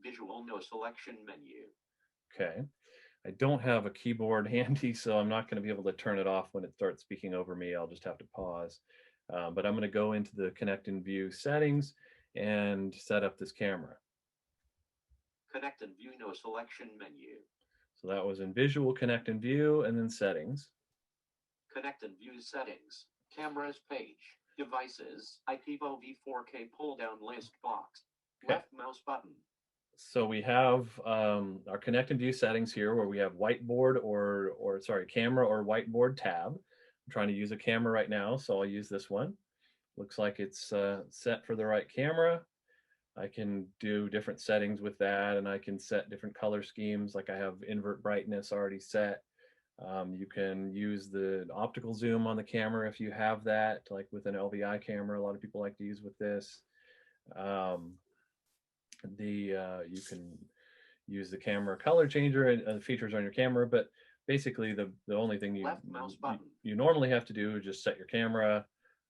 Visual no selection menu. Okay. I don't have a keyboard handy, so I'm not going to be able to turn it off when it starts speaking over me. I'll just have to pause. But I'm going to go into the Connect and View settings and set up this camera. Connect and View no selection menu. So that was in Visual, Connect and View, and then Settings. Connect and View settings. Cameras page. Devices. IPvo v4K pull down list box. Okay. Left mouse button. So we have our Connect and View settings here, where we have whiteboard or sorry, camera or whiteboard tab. I'm trying to use a camera right now, so I'll use this one. Looks like it's set for the right camera. I can do different settings with that, and I can set different color schemes. Like I have invert brightness already set. You can use the optical zoom on the camera if you have that, like with an LVI camera. A lot of people like to use with this. You can use the camera color changer and features on your camera, but basically the only thing you normally have to do is just set your camera,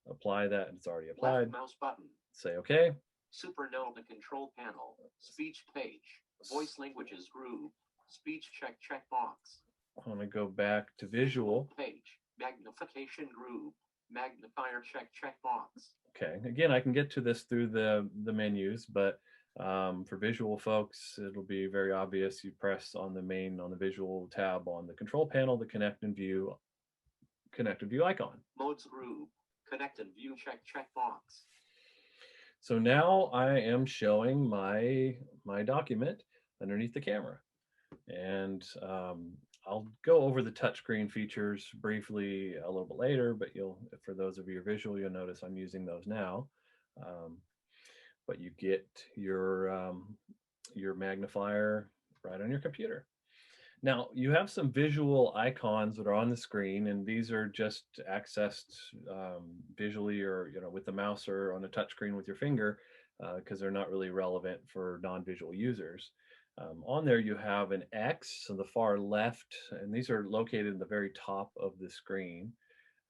apply that, and it's already applied. Left mouse button. Say okay. SuperNova control panel. Speech page. Voice languages group. Speech check box. I'm going to go back to visual page. Magnification group. Magnifier check box. Okay, again, I can get to this through the menus, but for visual folks, it'll be very obvious. You press on the visual tab on the control panel, the Connect and View icon. Modes group. Connect and View check box. So now I am showing my document underneath the camera, and I'll go over the touchscreen features briefly a little bit later, but for those of you who are visual, you'll notice I'm using those now. But you get your magnifier right on your computer. Now you have some visual icons that are on the screen, and these are just accessed visually, or with the mouse or on a touchscreen with your finger, because they're not really relevant for non-visual users. On there you have an X on the far left, and these are located in the very top of the screen.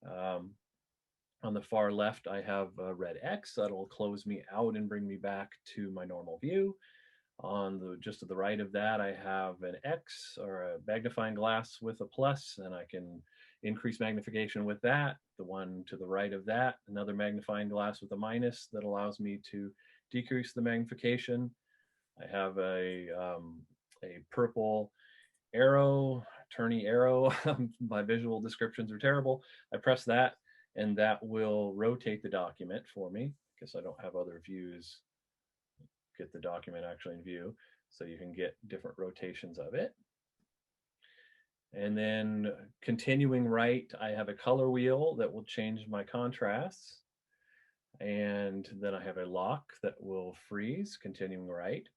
On the far left, I have a red X that'll close me out and bring me back to my normal view. Just to the right of that, I have an X, or a magnifying glass with a plus, and I can increase magnification with that. The one to the right of that, another magnifying glass with a minus that allows me to decrease the magnification. I have a purple arrow, turny arrow. My visual descriptions are terrible. I press that, and that will rotate the document for me, because I don't have other views. Get the document actually in view, so you can get different rotations of it. And then continuing right, I have a color wheel that will change my contrasts. And then I have a lock that will freeze, continuing right.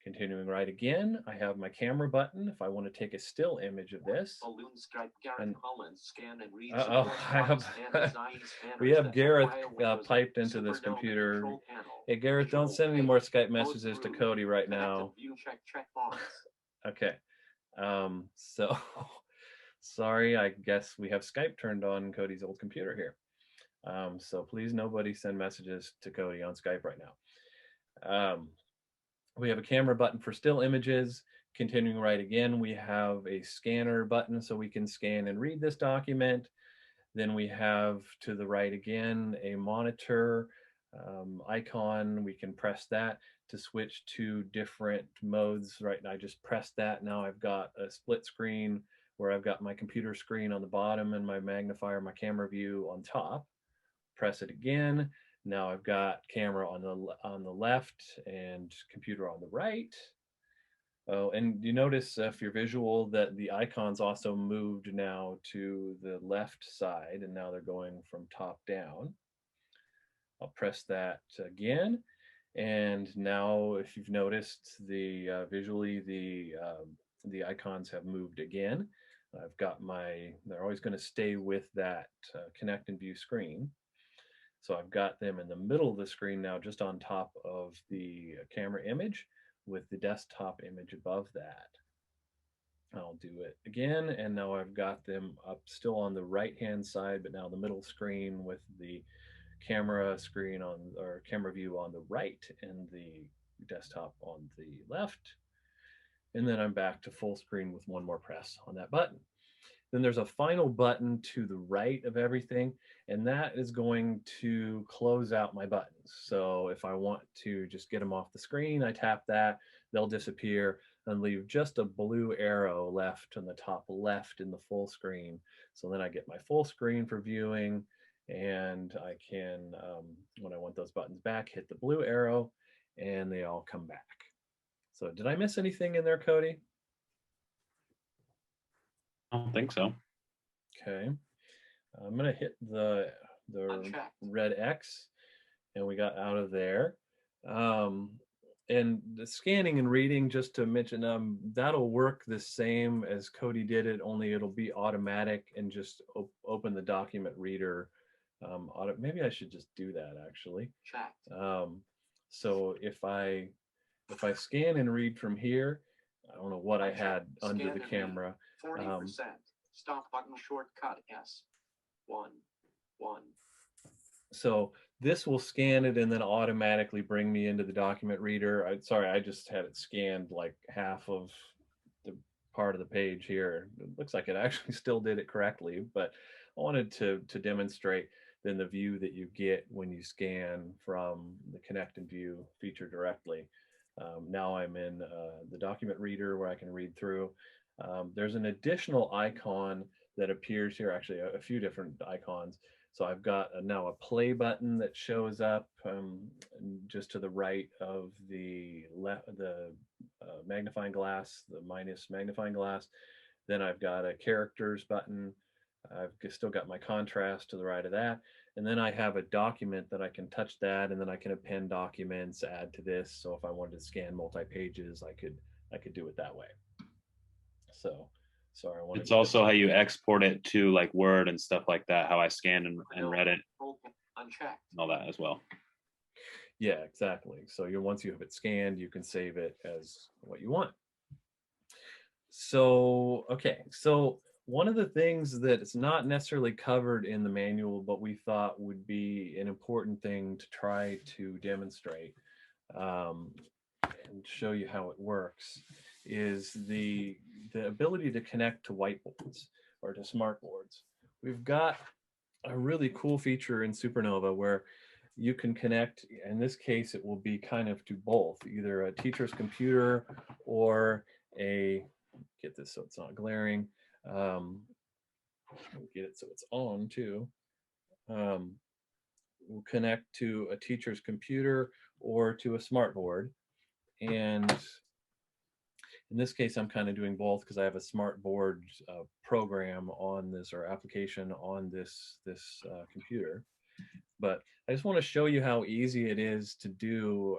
Continuing right again, I have my camera button if I want to take a still image of this. Balloon Skype Gareth And- Collins scan and read Uh-oh, support I have- box and design scanners We have that Gareth require Windows piped into this SuperNova computer. control panel. Hey Gareth, don't Visual send any page. more Skype Go messages to through. Cody right Connected now. view check box. Okay. So sorry, I guess we have Skype turned on Cody's old computer here. So please nobody send messages to Cody on Skype right now. We have a camera button for still images. Continuing right again, we have a scanner button so we can scan and read this document. Then we have to the right again a monitor icon. We can press that to switch to different modes. Right now I just pressed that. Now I've got a split screen where I've got my computer screen on the bottom and my magnifier, my camera view on top. Press it again. Now I've got camera on the left and computer on the right. Oh, and you notice if you're visual that the icons also moved now to the left side, and now they're going from top down. I'll press that again, and now if you've noticed, the visually the icons have moved again. I've got they're always going to stay with that connect and view screen. So I've got them in the middle of the screen now, just on top of the camera image, with the desktop image above that. I'll do it again, and now I've got them up still on the right hand side, but now the middle screen with the camera screen or camera view on the right and the desktop on the left. And then I'm back to full screen with one more press on that button. Then there's a final button to the right of everything, and that is going to close out my buttons. So if I want to just get them off the screen, I tap that, they'll disappear and leave just a blue arrow left on the top left in the full screen. So then I get my full screen for viewing, and I can, when I want those buttons back, hit the blue arrow, and they all come back. So did I miss anything in there, Cody? I don't think so. Okay, I'm gonna hit the Unchecked. red X, and we got out of there. And the scanning and reading, just to mention, that'll work the same as Cody did it, only it'll be automatic and just open the document reader. Maybe I should just do that actually. Checked. So if I scan and read from here, I don't know what I had under Scan the and read. camera. 40%. Stop button shortcut S. 1. So this will scan it and then automatically bring me into the document reader. Sorry, I just had it scanned like half of the part of the page here. It looks like it actually still did it correctly, but I wanted to demonstrate then the view that you get when you scan from the Connect and View feature directly. Now I'm in the document reader where I can read through. There's an additional icon that appears here, actually a few different icons. So I've got now a play button that shows up just to the right of the magnifying glass, the minus magnifying glass. Then I've got a characters button. I've still got my contrast to the right of that. And then I have a document that I can touch that, and then I can append documents, add to this. So if I wanted to scan multi-pages, I could do it that way. So sorry, It's also how you export it to like Word and stuff like that, how I scanned and read it. Unchecked. And all that as well. Yeah, exactly. So once you have it scanned, you can save it as what you want. So, okay. So one of the things that is not necessarily covered in the manual, but we thought would be an important thing to try to demonstrate and show you how it works is the ability to connect to whiteboards or to smart boards. We've got a really cool feature in SuperNova where you can connect, in this case, it will be kind of to both, either a teacher's computer or get this so it's not glaring, get it so it's on too. We'll connect to a teacher's computer or to a smart board. And in this case, I'm kind of doing both because I have a smart board program on this or application on this computer. But I just want to show you how easy it is to do.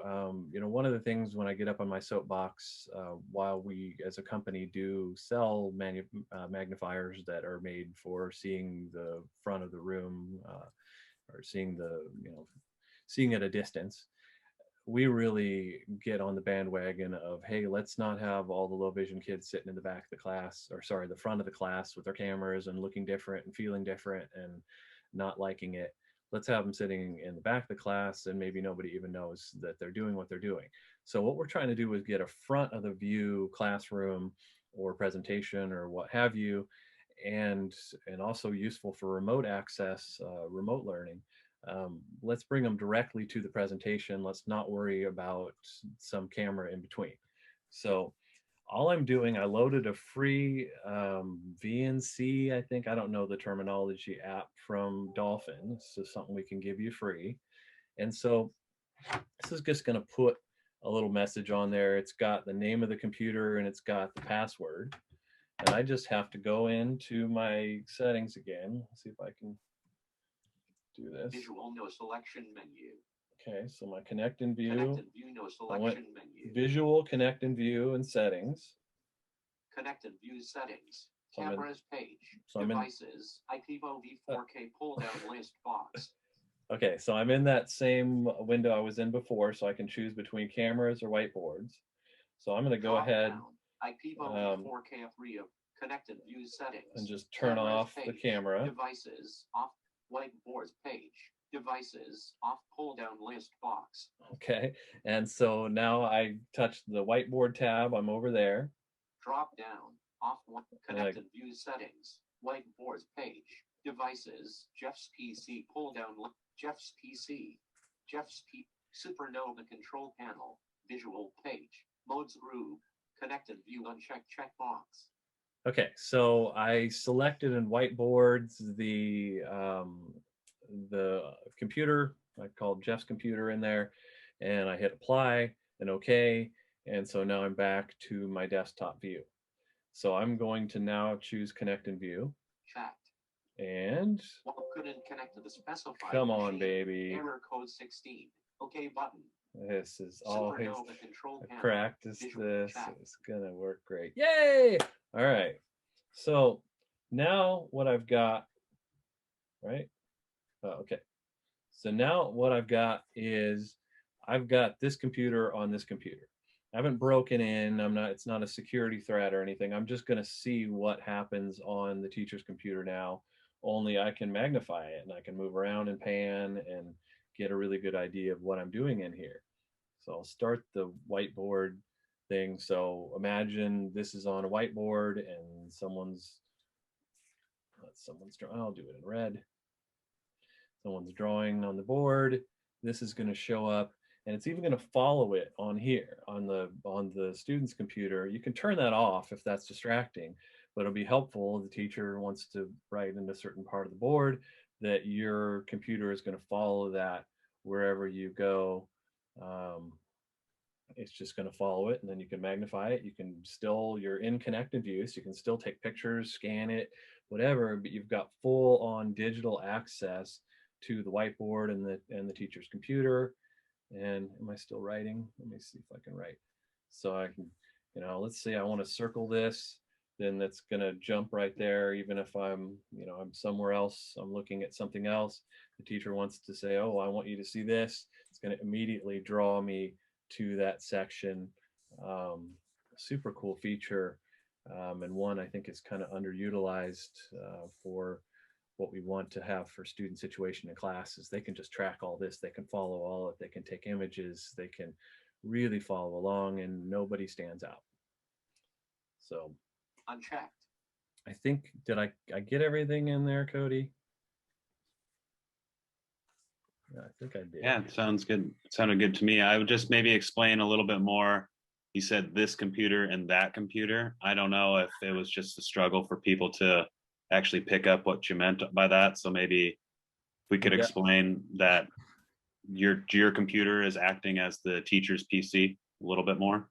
You know, one of the things when I get up on my soapbox, while we as a company do sell magnifiers that are made for seeing the front of the room, or seeing the, you know, seeing at a distance, we really get on the bandwagon of, hey, let's not have all the low vision kids sitting in the back of the class, or sorry, the front of the class with their cameras and looking different and feeling different and not liking it. Let's have them sitting in the back of the class and maybe nobody even knows that they're doing what they're doing. So what we're trying to do is get a front of the view classroom or presentation or what have you, and also useful for remote access, remote learning. Let's bring them directly to the presentation. Let's not worry about some camera in between. So all I'm doing, I loaded a free VNC, I think, I don't know the terminology, app from Dolphin. So something we can give you free. And so this is just going to put a little message on there. It's got the name of the computer and it's got the password. And I just have to go into my settings again. Let's see if I can do this. Visual no selection menu. Okay, so my connect and view. Connect and view no selection menu. Visual, connect and view, and settings. Connect and view settings. So Cameras page. so Devices. IPvo v4k pull down list box. Okay, so I'm in that same window I was in before, so I can choose between cameras or whiteboards. So I'm going to go ahead IPvo v4k of connect and view settings. and just turn off the camera. Devices off. Whiteboards page. Devices off pull down list box. Okay, and so now I touch the whiteboard tab. I'm over there. Drop down off one. Connect and view settings. Whiteboards page. Devices. Jeff's PC pull down. Jeff's PC. SuperNova control panel. Visual page. Modes group. Connect and view unchecked checkbox. Okay, so I selected in whiteboards the computer. I called Jeff's computer in there, and I hit apply and OK. And so now I'm back to my desktop view. So I'm going to now choose connect and view. Checked. And couldn't connect to the specified come on, machine. baby. Error code 16. OK button. This is always control panel. practice. Visual This check. is gonna work great. Yay! All right. So now what I've got, right? Oh, okay. So now what I've got is I've got this computer on this computer. I haven't broken in. It's not a security threat or anything. I'm just going to see what happens on the teacher's computer now. Only I can magnify it and I can move around and pan and get a really good idea of what I'm doing in here. So I'll start the whiteboard thing. So imagine this is on a whiteboard and someone's drawing. I'll do it in red. Someone's drawing on the board. This is going to show up, and it's even going to follow it on here on the student's computer. You can turn that off if that's distracting, but it'll be helpful if the teacher wants to write in a certain part of the board that your computer is going to follow that wherever you go. It's just going to follow it, and then you can magnify it. You're in connected view, so you can still take pictures, scan it, whatever, but you've got full on digital access to the whiteboard and the teacher's computer. And am I still writing? Let me see if I can write. So I can, let's say I want to circle this, then that's going to jump right there. Even if I'm somewhere else, I'm looking at something else, the teacher wants to say, oh, I want you to see this. It's going to immediately draw me to that section. Super cool feature, and one I think is kind of underutilized for what we want to have for student situation in classes. They can just track all this. They can follow all of it. They can take images. They can really follow along, and nobody stands out. So unchecked. I think, did I get everything in there, Cody? Yeah, I think I did. Yeah, it sounds good. It sounded good to me. I would just maybe explain a little bit more. You said this computer and that computer. I don't know if it was just a struggle for people to actually pick up what you meant by that. So maybe we could explain that your computer is acting as the teacher's PC a little bit more.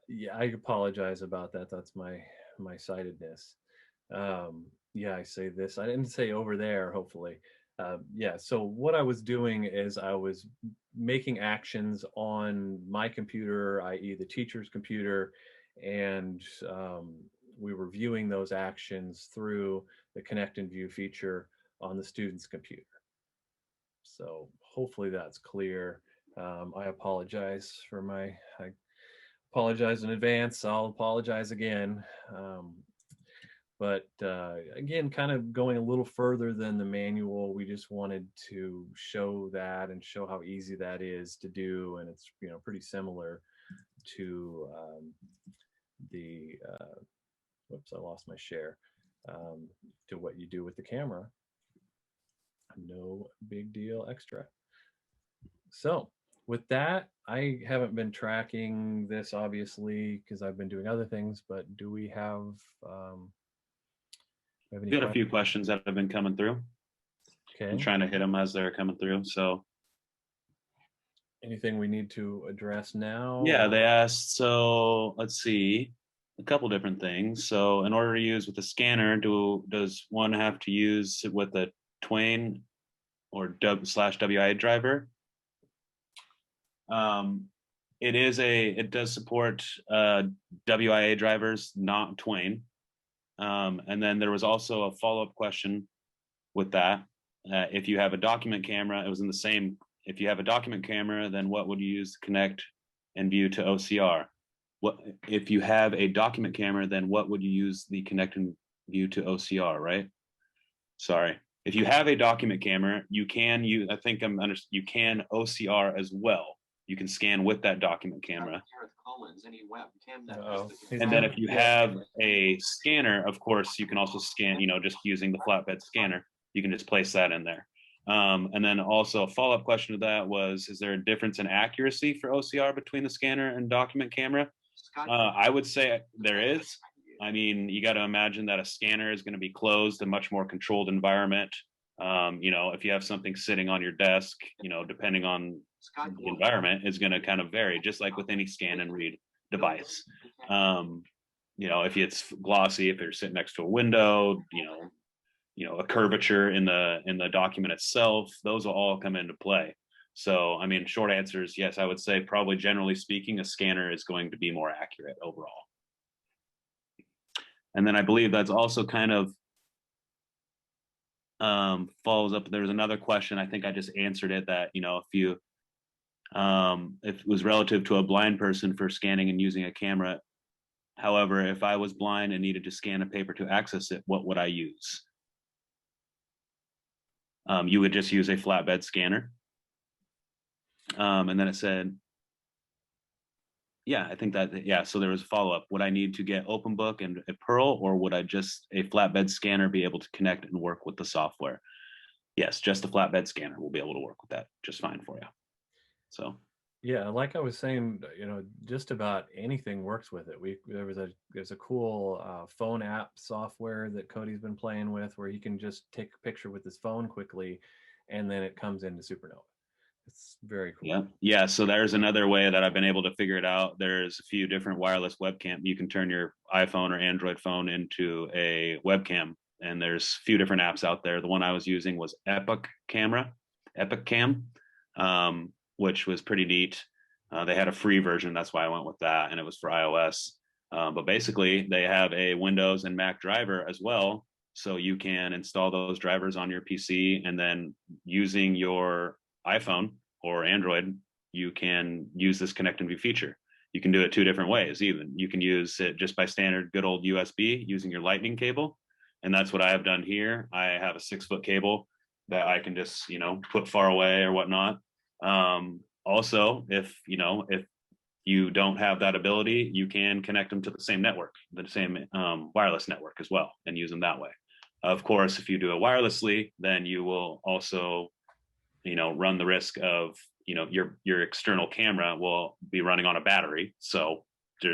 Yeah, I apologize about that. That's my sightedness. Yeah, I say this. I didn't say over there, hopefully. Yeah, so what I was doing is I was making actions on my computer, i.e. the teacher's computer, and we were viewing those actions through the Connect and View feature on the student's computer. So hopefully that's clear. I apologize I apologize in advance. I'll apologize again. But again, kind of going a little further than the manual, we just wanted to show that and show how easy that is to do. And it's, you know, pretty similar to the, whoops, I lost my share, to what you do with the camera. No big deal extra. So with that, I haven't been tracking this obviously because I've been doing other things, but do we have We got a few questions that have been coming through. Okay. I'm trying to hit them as they're coming through. So anything we need to address now? yeah, they asked, so let's see, a couple different things. So in order to use with the scanner, does one have to use it with a Twain or /WIA driver? It does support WIA drivers, not Twain. And then there was also a follow-up question with that. If you have a document camera, it was in the same. If you have a document camera, then what would you use to connect and view to OCR? What if you have a document camera, then what would you use the connect and view to OCR, right? Sorry. If you have a document camera, you can use, I think you can OCR as well. You can scan with that document camera. And then if you have a scanner, of course, you can also scan, you know, just using the flatbed scanner, you can just place that in there. And then also a follow-up question to that was, is there a difference in accuracy for OCR between the scanner and document camera? I would say there is. I mean, you got to imagine that a scanner is going to be closed, a much more controlled environment. You know, if you have something sitting on your desk, you know, depending on the environment, is going to kind of vary, just like with any scan and read device. You know, if it's glossy, if you're sitting next to a window, you know, a curvature in the document itself, those will all come into play. So, I mean, short answer is yes, I would say probably generally speaking, a scanner is going to be more accurate overall. And then I believe that's also kind of follows up. There's another question, I think I just answered it, that, you know, if it was relative to a blind person for scanning and using a camera. However, if I was blind and needed to scan a paper to access it, what would I use? You would just use a flatbed scanner. And then it said, yeah, I think that, yeah, so there was a follow-up. Would I need to get OpenBook and a Perl, or would I just a flatbed scanner be able to connect and work with the software? Yes, just a flatbed scanner will be able to work with that just fine for you. So yeah, like I was saying, you know, just about anything works with it. There's a cool phone app software that Cody's been playing with, where he can just take a picture with his phone quickly, and then it comes into SuperNova. It's very cool. Yeah. So there's another way that I've been able to figure it out. There's a few different wireless webcam. You can turn your iPhone or Android phone into a webcam, and there's a few different apps out there. The one I was using was Epic Cam, which was pretty neat. They had a free version, that's why I went with that, and it was for iOS. But basically, they have a Windows and Mac driver as well, so you can install those drivers on your PC, and then using your iPhone or Android, you can use this connect and view feature. You can do it two different ways. Even you can use it just by standard good old USB using your lightning cable, and that's what I have done here. I have a 6-foot cable that I can just, you know, put far away or whatnot. Also, if you don't have that ability, you can connect them to the same network, the same wireless network as well, and use them that way. Of course, if you do it wirelessly, then you will also, you know, run the risk of, you know, your external camera will be running on a battery. So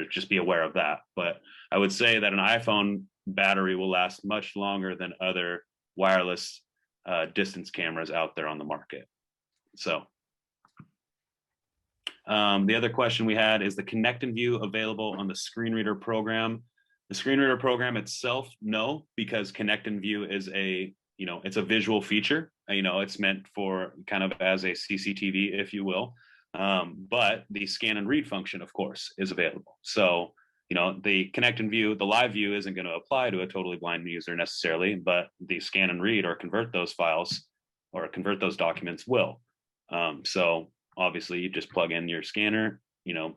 just be aware of that. But I would say that an iPhone battery will last much longer than other wireless distance cameras out there on the market. So the other question we had is the Connect and View available on the screen reader program? The screen reader program itself, no, because Connect and View is a you know, it's a visual feature. You know, it's meant for kind of as a CCTV, if you will. But the scan and read function, of course, is available. So, you know, the connect and view, the live view isn't going to apply to a totally blind user necessarily, but the scan and read or convert those files or convert those documents will. So obviously you just plug in your scanner, you know,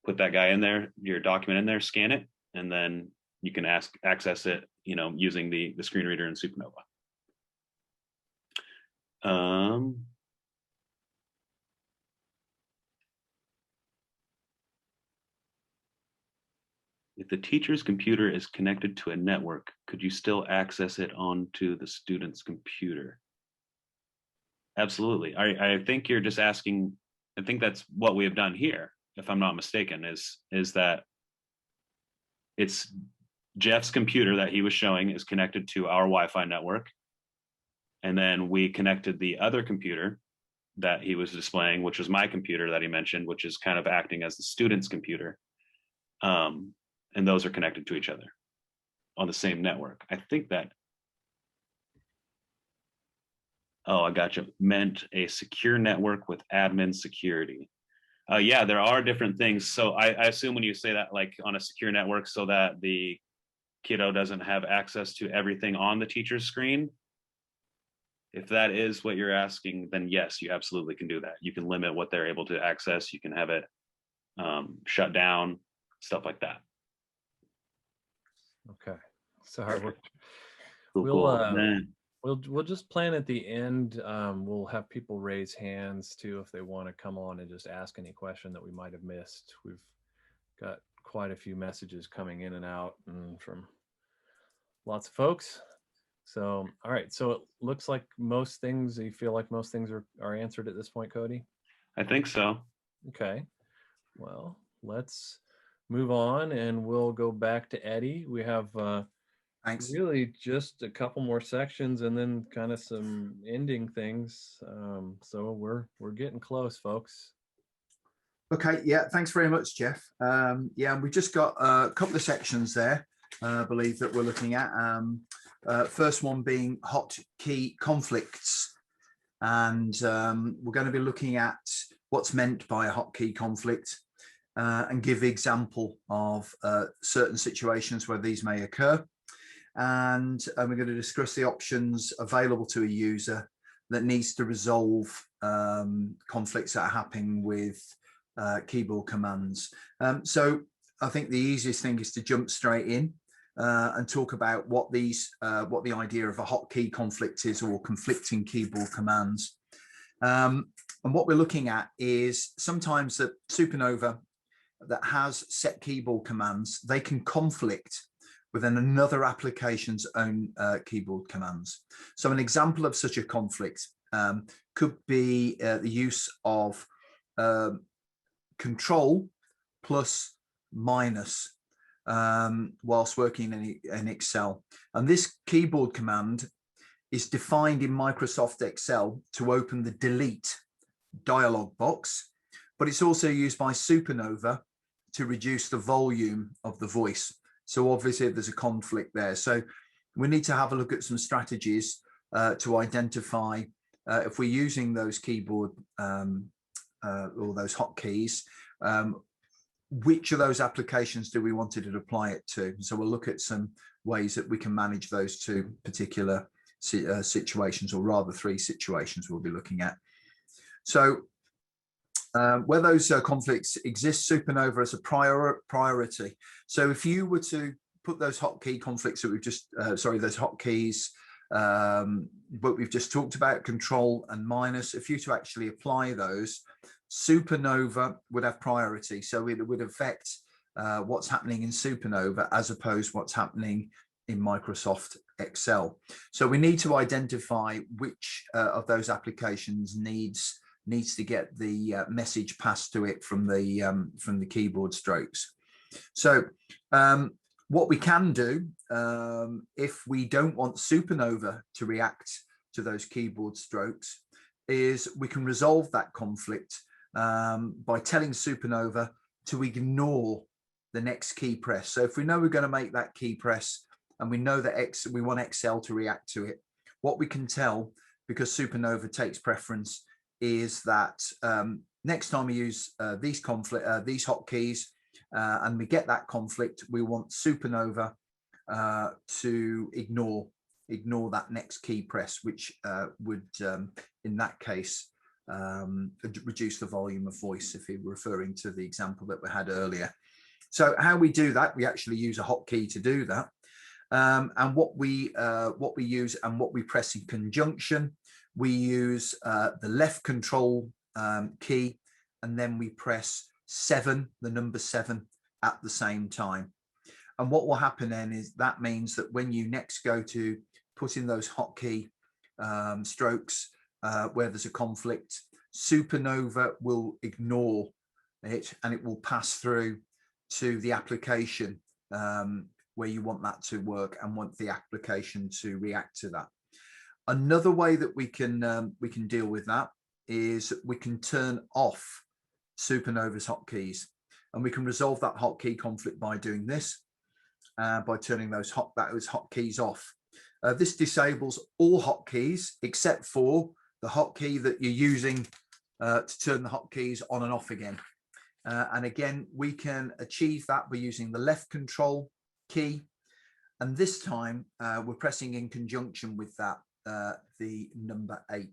put that guy in there, your document in there, scan it, and then you can access it, you know, using the screen reader in SuperNova. If the teacher's computer is connected to a network, could you still access it onto the student's computer? Absolutely. I think you're just asking, I think that's what we have done here, if I'm not mistaken, is that it's Jeff's computer that he was showing is connected to our Wi-Fi network. And then we connected the other computer that he was displaying, which was my computer that he mentioned, which is kind of acting as the student's computer. And those are connected to each other on the same network. I think that, oh, I gotcha, meant a secure network with admin security. Yeah, there are different things. So I assume when you say that, like on a secure network, so that the kiddo doesn't have access to everything on the teacher's screen. If that is what you're asking, then yes, you absolutely can do that. You can limit what they're able to access. You can have it shut down, stuff like that. Okay. Sorry. Cool. We'll just plan at the end. We'll have people raise hands too if they want to come on and just ask any question that we might have missed. We've got quite a few messages coming in and out from lots of folks. So, all right. So it looks like most things, you feel like most things are answered at this point, Cody? I think so. Okay. Well, let's move on and we'll go back to Eddie. We have Thanks. really just a couple more sections and then kind of some ending things. So we're getting close, folks. Okay, yeah, thanks very much, Jeff. Yeah, we just got a couple of sections there, I believe, that we're looking at. First one being hotkey conflicts. And we're going to be looking at what's meant by a hotkey conflict and give example of certain situations where these may occur. And we're going to discuss the options available to a user that needs to resolve conflicts that are happening with keyboard commands. So I think the easiest thing is to jump straight in and talk about what the idea of a hotkey conflict is, or conflicting keyboard commands. And what we're looking at is sometimes that SuperNova that has set keyboard commands, they can conflict within another application's own keyboard commands. So an example of such a conflict could be the use of control plus minus whilst working in Excel. And this keyboard command is defined in Microsoft Excel to open the delete dialog box, but it's also used by SuperNova to reduce the volume of the voice. So obviously there's a conflict there. So we need to have a look at some strategies to identify if we're using those keyboard or those hotkeys, which of those applications do we want to apply it to? So we'll look at some ways that we can manage those two particular situations, or rather three situations we'll be looking at. So where those conflicts exist, SuperNova has a priority. So if you were to put those hotkey conflicts that we've just, those hotkeys, what we've just talked about, control and minus, if you to actually apply those, SuperNova would have priority. So it would affect what's happening in SuperNova as opposed to what's happening in Microsoft Excel. So we need to identify which of those applications needs to get the message passed to it from the keyboard strokes. So what we can do if we don't want SuperNova to react to those keyboard strokes is we can resolve that conflict by telling SuperNova to ignore the next key press. So if we know we're going to make that key press and we know that we want Excel to react to it, what we can tell, because SuperNova takes preference, is that next time we use these hotkeys and we get that conflict, we want SuperNova to ignore that next key press, which would in that case reduce the volume of voice, if you're referring to the example that we had earlier. So how we do that, we actually use a hotkey to do that. And what we use and what we press in conjunction, we use the left control key, and then we press 7, the number 7, at the same time. And what will happen then is that means that when you next go to put in those hotkey strokes where there's a conflict, SuperNova will ignore it and it will pass through to the application where you want that to work and want the application to react to that. Another way that we can deal with that is we can turn off SuperNova's hotkeys, and we can resolve that hotkey conflict by doing this, by turning those hotkeys off. This disables all hotkeys except for the hotkey that you're using to turn the hotkeys on and off again. And again, we can achieve that by using the left control key, and this time we're pressing in conjunction with that the number 8,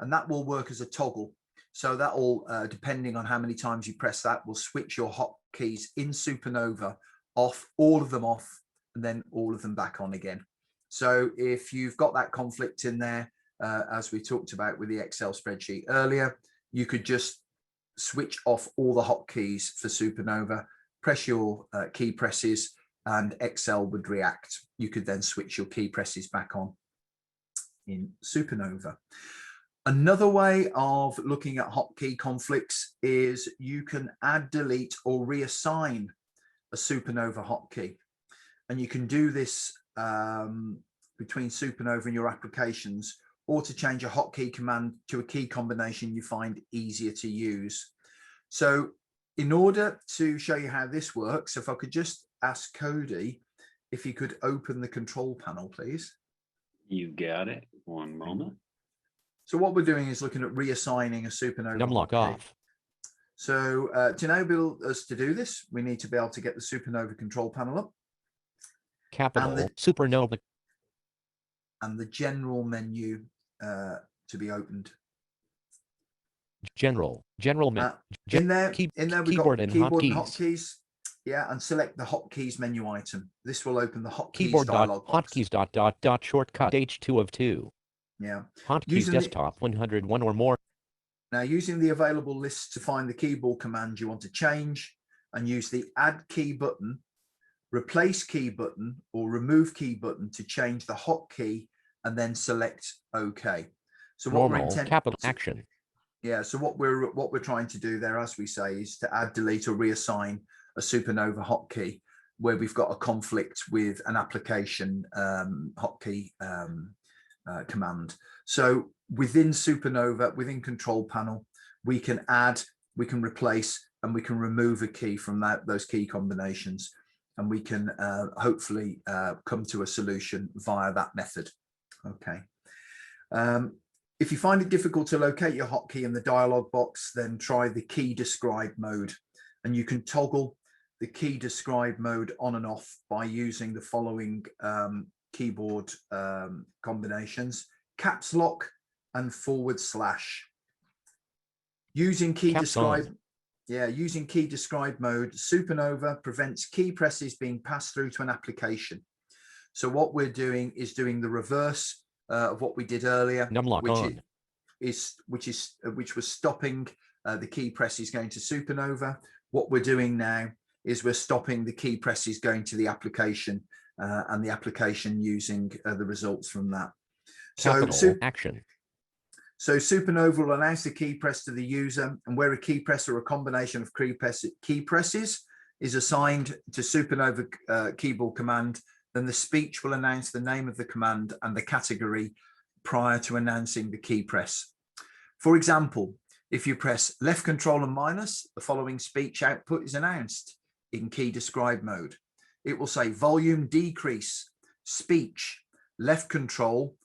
and that will work as a toggle. So that will, depending on how many times you press that, will switch your hotkeys in SuperNova off, all of them off, and then all of them back on again. So if you've got that conflict in there, as we talked about with the Excel spreadsheet earlier, you could just switch off all the hotkeys for SuperNova, press your key presses, and Excel would react. You could then switch your key presses back on in SuperNova. Another way of looking at hotkey conflicts is you can add, delete, or reassign a SuperNova hotkey. And you can do this between SuperNova and your applications, or to change a hotkey command to a key combination you find easier to use. So in order to show you how this works, if I could just ask Cody if you could open the control panel, please. You got it. One moment. So what we're doing is looking at reassigning a SuperNova Numlock hotkey. off. So to enable us to do this, we need to be able to get the SuperNova control panel up. Capital And SuperNova. And the general menu to be opened. General menu. In there we've keyboard got and keyboard and hotkeys. hotkeys. Yeah, and select the hotkeys menu item. This will open the hotkeys Keyboard dialog box. hotkeys shortcut H2 of 2. Yeah. Hotkeys Using desktop 101 or more. Now, using the available list to find the keyboard command you want to change, and use the add key button, replace key button, or remove key button to change the hotkey, and then select OK. So what we're Normal capital action. Yeah, so what we're trying to do there, as we say, is to add, delete, or reassign a SuperNova hotkey where we've got a conflict with an application hotkey command. So within SuperNova, within control panel, we can add, we can replace, and we can remove a key from those key combinations, and we can hopefully come to a solution via that method. Okay. If you find it difficult to locate your hotkey in the dialog box, then try the key describe mode, and you can toggle the key describe mode on and off by using the following keyboard combinations: caps lock and /. Using key describe, using key describe mode, SuperNova prevents key presses being passed through to an application. So what we're doing is doing the reverse of what we did earlier, which was stopping the key presses going to SuperNova. What we're doing now is we're stopping the key presses going to the application, and the application using the results from that. Capital action. So SuperNova will announce the key press to the user, and where a key press or a combination of key presses is assigned to SuperNova keyboard command, then the speech will announce the name of the command and the category prior to announcing the key press. For example, if you press left control and minus, the following speech output is announced in key describe mode. It will say volume decrease, speech, left control,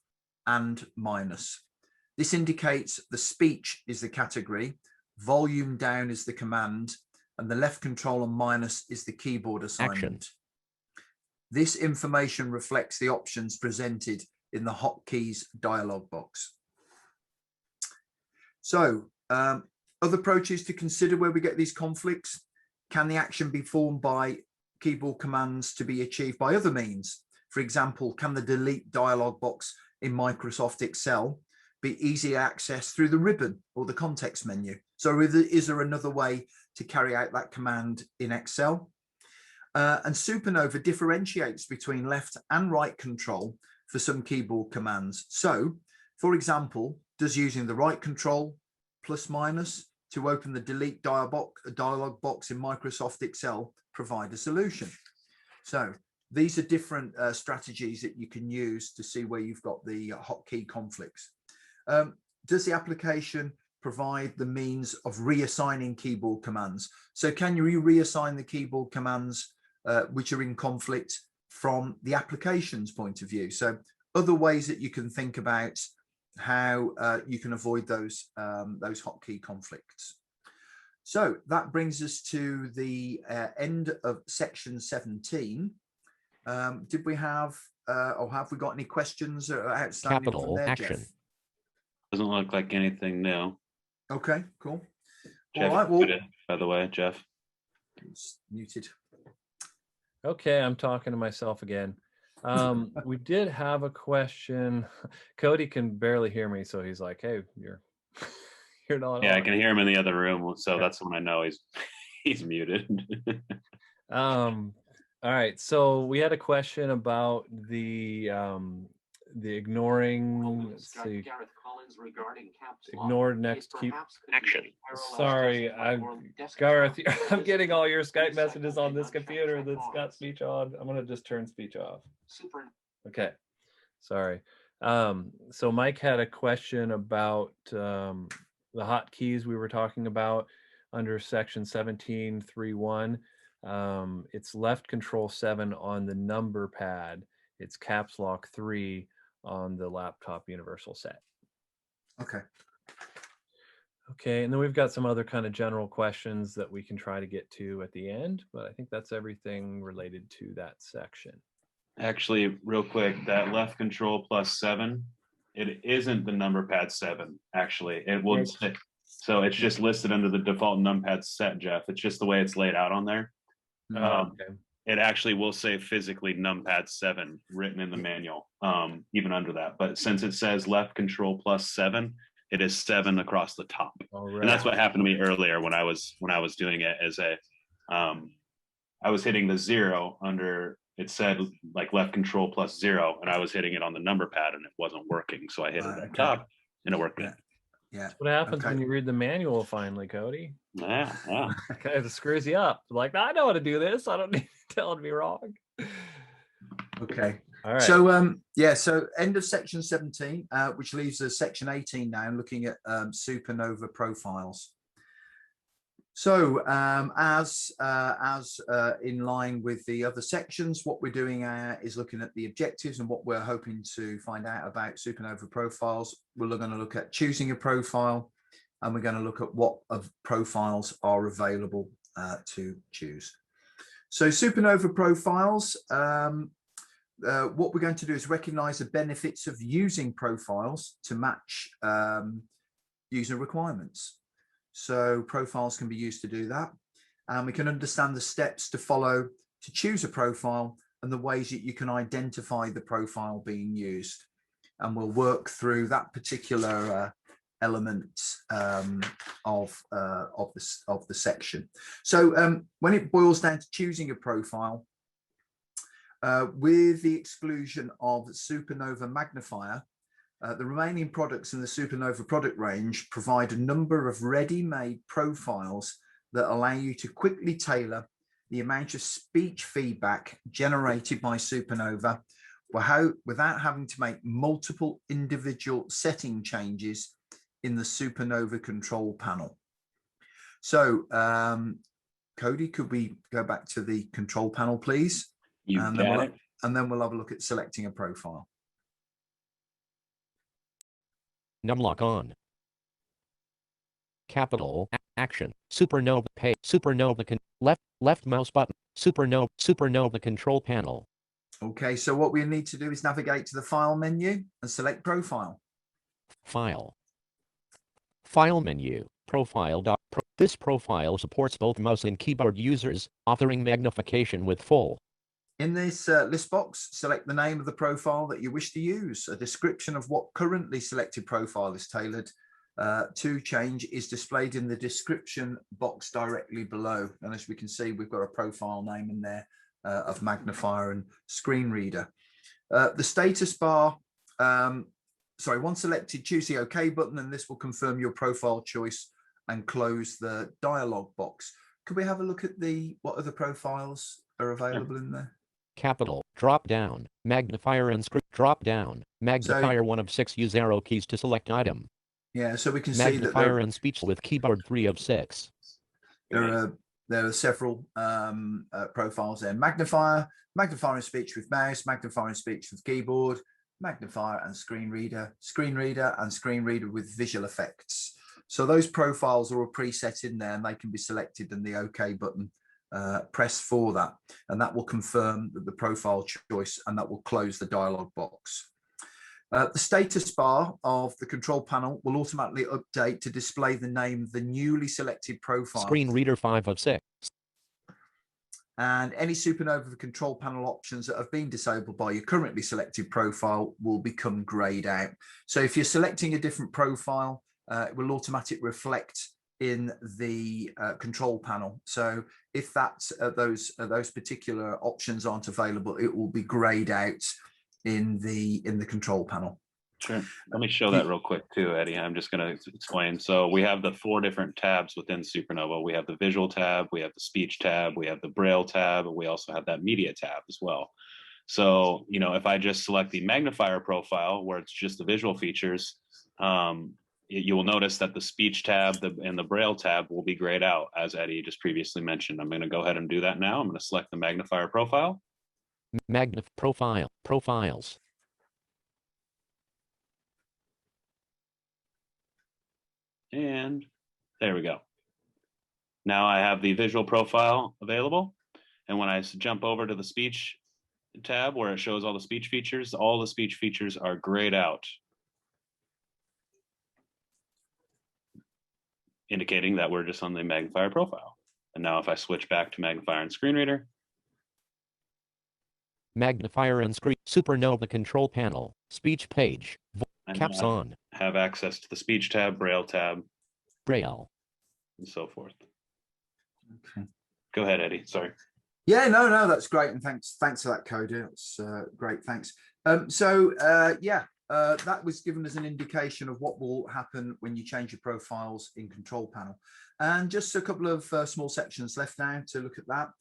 and minus. This indicates the speech is the category, volume down is the command, and the left control and minus is the keyboard assignment. Action. This information reflects the options presented in the hotkeys dialog box. So other approaches to consider where we get these conflicts. Can the action be formed by keyboard commands to be achieved by other means? For example, can the delete dialog box in Microsoft Excel be easily accessed through the ribbon or the context menu? So is there another way to carry out that command in Excel? And SuperNova differentiates between left and right control for some keyboard commands. So, for example, does using the right control plus minus to open the delete dialog box in Microsoft Excel provide a solution? So these are different strategies that you can use to see where you've got the hotkey conflicts. Does the application provide the means of reassigning keyboard commands? So can you reassign the keyboard commands which are in conflict from the application's point of view? So other ways that you can think about how you can avoid those hotkey conflicts. So that brings us to the end of section 17. Did we have, or have we got any questions outstanding from there, Action. Jeff? Doesn't look like anything new. Okay, cool. Jeff, All right, well, muted, by the way, Jeff. it's muted. Okay, I'm talking to myself again. We did have a question. Cody can barely hear me, so he's like, "Hey, you're not." Yeah, on. I can hear him in the other room, so Okay. that's when I know he's muted. All right, so we had a question about the ignoring. Let's see. Gareth Collins regarding caps lock. Ignored next It keep. perhaps could be Action. parallel Sorry, system or desktop. Gareth, I'm getting all your Skype messages on this computer that's got speech on. I'm gonna just turn speech off. Super. Okay, sorry. So Mike had a question about the hotkeys we were talking about under section 17.3.1. It's left control 7 on the number pad. It's caps lock 3 on the laptop universal set. Okay. Okay, and then we've got some other kind of general questions that we can try to get to at the end, but I think that's everything related to that section. Actually, real quick, that left control plus 7, it isn't the number pad 7, actually. It will say, so it's just listed under the default numpad set, Jeff. It's just the way it's laid out on there. Okay. It actually will say physically numpad 7 written in the manual, even under that. But since it says left control plus 7, it is 7 across the top. All right. And that's what happened to me earlier when I was doing it as a I was hitting the 0 under, it said like left control plus 0, and I was hitting it on the number pad and it wasn't working. So I hit it at top and it worked. Yeah. Yeah. That's what happens when you read the manual finally, Cody. Yeah, yeah. Kind of screws you up. Like, I know how to do this. I don't need you telling me wrong. Okay. All right. So yeah, so end of section 17, which leaves us section 18 now, looking at SuperNova profiles. So as in line with the other sections, what we're doing is looking at the objectives and what we're hoping to find out about SuperNova profiles. We're going to look at choosing a profile, and we're going to look at what of profiles are available to choose. So SuperNova profiles, what we're going to do is recognize the benefits of using profiles to match user requirements. So profiles can be used to do that. And we can understand the steps to follow to choose a profile and the ways that you can identify the profile being used. And we'll work through that particular element of the section. So when it boils down to choosing a profile, with the exclusion of SuperNova Magnifier, the remaining products in the SuperNova product range provide a number of ready-made profiles that allow you to quickly tailor the amount of speech feedback generated by SuperNova without having to make multiple individual setting changes in the SuperNova control panel. So, Cody, could we go back to the control panel, please? You got it. And then we'll have a look at selecting a profile. Numlock on. Capital action. SuperNova page. SuperNova left mouse button. SuperNova control panel. Okay, so what we need to do is navigate to the file menu and select profile. File. File menu. Profile. This profile supports both mouse and keyboard users, offering magnification with full. In this list box, select the name of the profile that you wish to use. A description of what currently selected profile is tailored to change is displayed in the description box directly below. And as we can see, we've got a profile name in there of magnifier and screen reader. The status bar, once selected, choose the OK button, and this will confirm your profile choice and close the dialog box. Could we have a look at what other profiles are available in there? Capital, drop down, magnifier and screen, drop down, magnifier 1 of 6, use arrow keys to select item. Yeah, so we can see that Magnifier and speech with keyboard 3 of 6. There are several profiles there. Magnifier and speech with mouse, magnifier and speech with keyboard, magnifier and screen reader and screen reader with visual effects. So those profiles are all preset in there, and they can be selected, and the OK button press for that, and that will confirm the profile choice, and that will close the dialog box. The status bar of the control panel will automatically update to display the name of the newly selected profile. Screen reader 5 of 6. And any SuperNova control panel options that have been disabled by your currently selected profile will become grayed out. So if you're selecting a different profile, it will automatically reflect in the control panel. So if those particular options aren't available, it will be grayed out in the control panel. Sure. Let me show that real quick too, Eddie. I'm just going to explain. So we have the 4 different tabs within SuperNova. We have the visual tab, we have the speech tab, we have the braille tab, and we also have that media tab as well. So, you know, if I just select the magnifier profile where it's just the visual features, you will notice that the speech tab and the braille tab will be grayed out, as Eddie just previously mentioned. I'm going to go ahead and do that now. I'm going to select the magnifier profile. Profiles. And there we go. Now I have the visual profile available. And when I jump over to the speech tab where it shows all the speech features are grayed out, indicating that we're just on the magnifier profile. And now if I switch back to magnifier and screen reader. Magnifier and screen, SuperNova control panel, speech page, caps on. Have access to the speech tab, braille tab, braille, and so forth. Okay. Go ahead, Eddie. Sorry. Yeah, no, that's great, and thanks for that, Coda. It's great, thanks. That was given as an indication of what will happen when you change your profiles in control panel. And just a couple of small sections left now to look at that.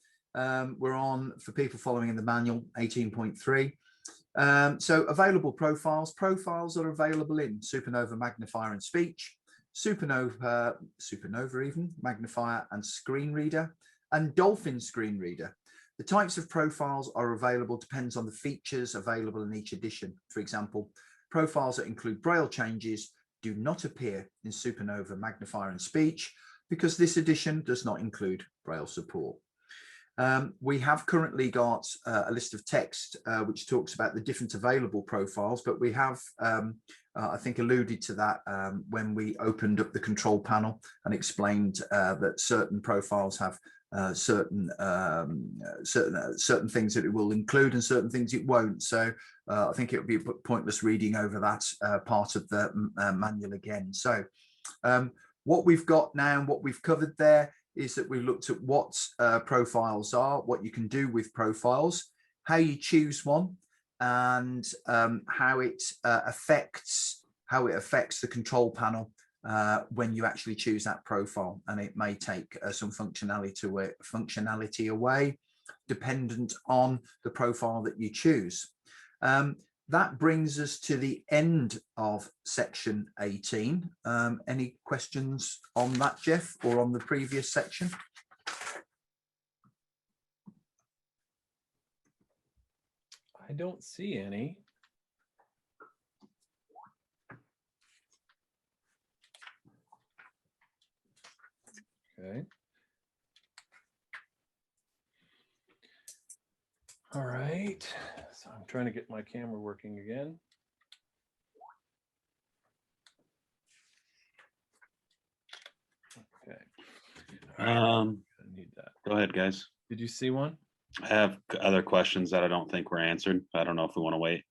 We're on, for people following in the manual, 18.3. So available profiles that are available in SuperNova Magnifier and Speech, SuperNova even, Magnifier and Screen Reader, and Dolphin Screen Reader. The types of profiles are available depends on the features available in each edition. For example, profiles that include braille changes do not appear in SuperNova Magnifier and Speech because this edition does not include braille support. We have currently got a list of text which talks about the different available profiles, but we have, I think, alluded to that when we opened up the control panel and explained that certain profiles have certain things that it will include and certain things it won't. So I think it would be pointless reading over that part of the manual again. So what we've got now and what we've covered there is that we looked at what profiles are, what you can do with profiles, how you choose one, and how it affects the control panel when you actually choose that profile. And it may take some functionality away, dependent on the profile that you choose. That brings us to the end of section 18. Any questions on that, Jeff, or on the previous section? I don't see any. Okay. All right. So I'm trying to get my camera working again. Okay. I need that. Go ahead, guys. Did you see one? I have other questions that I don't think were answered. I don't know if we want to wait.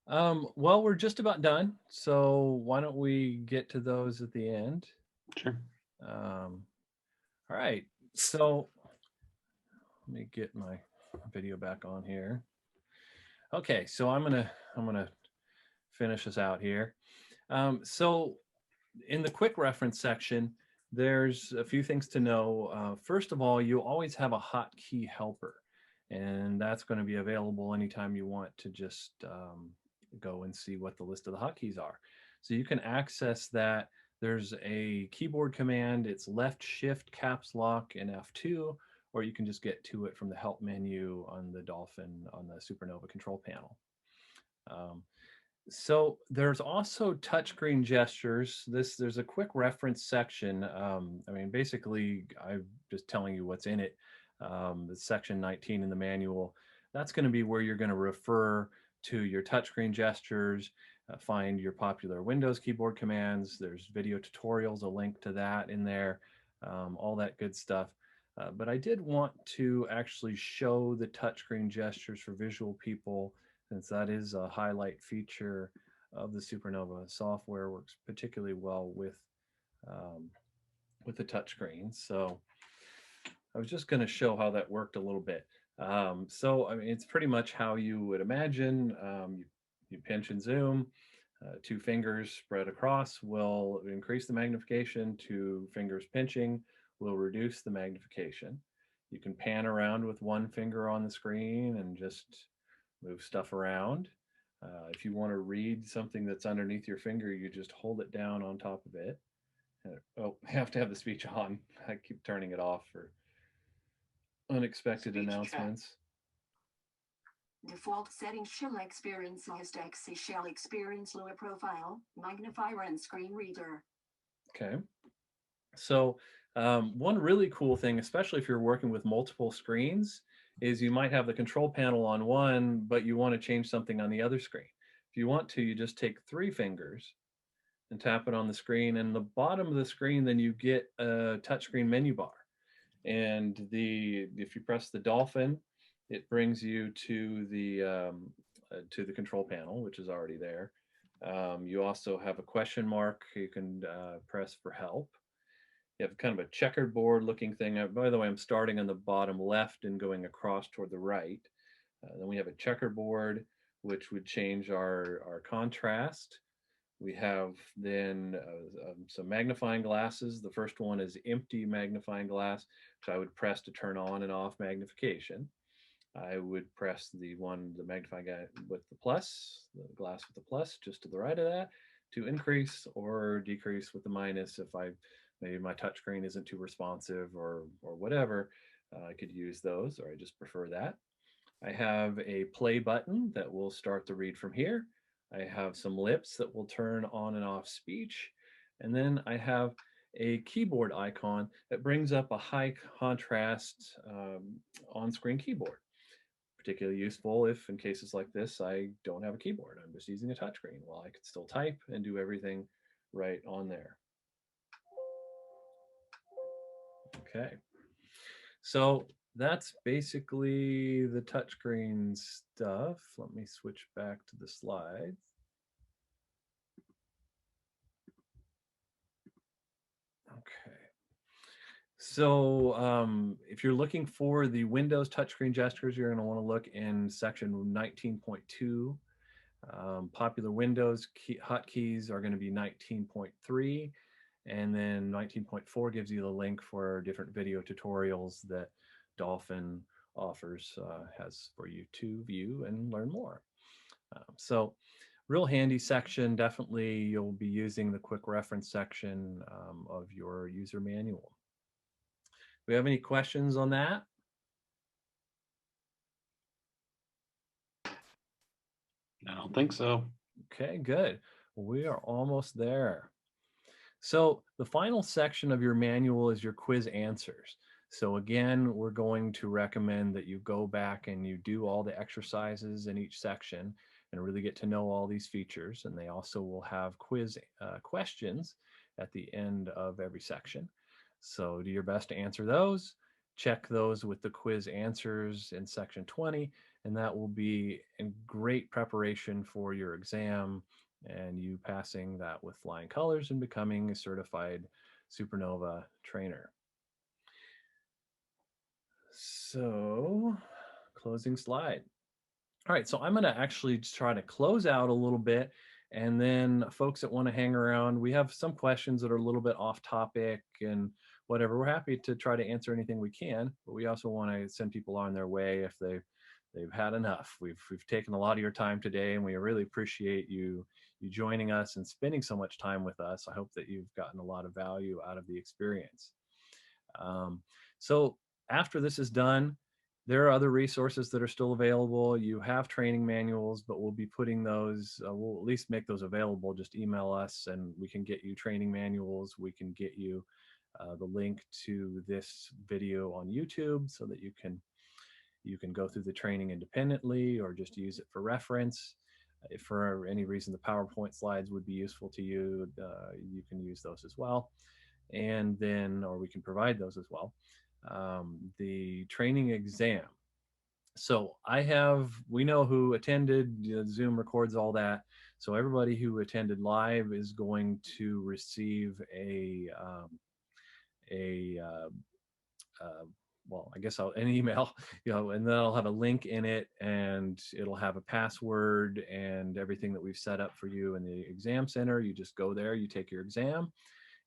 Well, we're just about done. So why don't we get to those at the end? Sure. All right. So let me get my video back on here. Okay, so I'm gonna finish this out here. So in the quick reference section, there's a few things to know. First of all, you always have a hotkey helper, and that's going to be available anytime you want to just go and see what the list of the hotkeys are. So you can access that. There's a keyboard command. It's left shift caps lock and F2, or you can just get to it from the help menu on the Dolphin on the SuperNova control panel. So there's also touchscreen gestures. There's a quick reference section. I mean, basically, I'm just telling you what's in it. The section 19 in the manual, that's going to be where you're going to refer to your touchscreen gestures, find your popular Windows keyboard commands. There's video tutorials, a link to that in there, all that good stuff. But I did want to actually show the touchscreen gestures for visual people, since that is a highlight feature of the SuperNova software. Works particularly well with the touchscreen. So I was just going to show how that worked a little bit. So I mean, it's pretty much how you would imagine. You pinch and zoom. Two fingers spread across will increase the magnification. Two fingers pinching will reduce the magnification. You can pan around with one finger on the screen and just move stuff around. If you want to read something that's underneath your finger, you just hold it down on top of it. Oh, I have to have the speech on. I keep turning it off for unexpected Speech announcements. Default settings shall experience list X shall experience lower profile, magnifier and screen reader. Okay. So one really cool thing, especially if you're working with multiple screens, is you might have the control panel on one, but you want to change something on the other screen. If you want to, you just take three fingers and tap it on the screen, and the bottom of the screen, then you get a touchscreen menu bar. And if you press the Dolphin, it brings you to the control panel, which is already there. You also have a question mark you can press for help. You have kind of a checkerboard looking thing. By the way, I'm starting on the bottom left and going across toward the right. Then we have a checkerboard, which would change our contrast. We have then some magnifying glasses. The first one is empty magnifying glass, which I would press to turn on and off magnification. I would press the magnifying guy with the plus, the glass with the plus, just to the right of that, to increase or decrease with the minus. If maybe my touchscreen isn't too responsive or whatever, I could use those, or I just prefer that. I have a play button that will start the read from here. I have some lips that will turn on and off speech. And then I have a keyboard icon that brings up a high contrast on-screen keyboard. Particularly useful if in cases like this, I don't have a keyboard. I'm just using a touchscreen. Well, I could still type and do everything right on there. Okay. So that's basically the touchscreen stuff. Let me switch back to the slides. Okay. So if you're looking for the Windows touchscreen gestures, you're going to want to look in section 19.2. Popular Windows hotkeys are going to be 19.3. And then 19.4 gives you the link for different video tutorials that Dolphin offers, has for you to view and learn more. So real handy section. Definitely you'll be using the quick reference section of your user manual. Do we have any questions on that? I don't think so. Okay, good. We are almost there. So the final section of your manual is your quiz answers. So again, we're going to recommend that you go back and you do all the exercises in each section and really get to know all these features. And they also will have quiz questions at the end of every section. So do your best to answer those. Check those with the quiz answers in section 20, and that will be in great preparation for your exam and you passing that with flying colors and becoming a certified SuperNova trainer. So, closing slide. All right, so I'm going to actually try to close out a little bit, and then folks that want to hang around, we have some questions that are a little bit off topic and whatever. We're happy to try to answer anything we can, but we also want to send people on their way if they've had enough. We've taken a lot of your time today, and we really appreciate you joining us and spending so much time with us. I hope that you've gotten a lot of value out of the experience. So after this is done, there are other resources that are still available. You have training manuals, but we'll be putting those, we'll at least make those available. Just email us and we can get you training manuals. We can get you the link to this video on YouTube so that you can go through the training independently or just use it for reference. If for any reason the PowerPoint slides would be useful to you, you can use those as well. And then, or we can provide those as well. The training exam. So we know who attended, Zoom records all that. So everybody who attended live is going to receive well, I guess an email, and then I'll have a link in it and it'll have a password and everything that we've set up for you in the exam center. You just go there, you take your exam,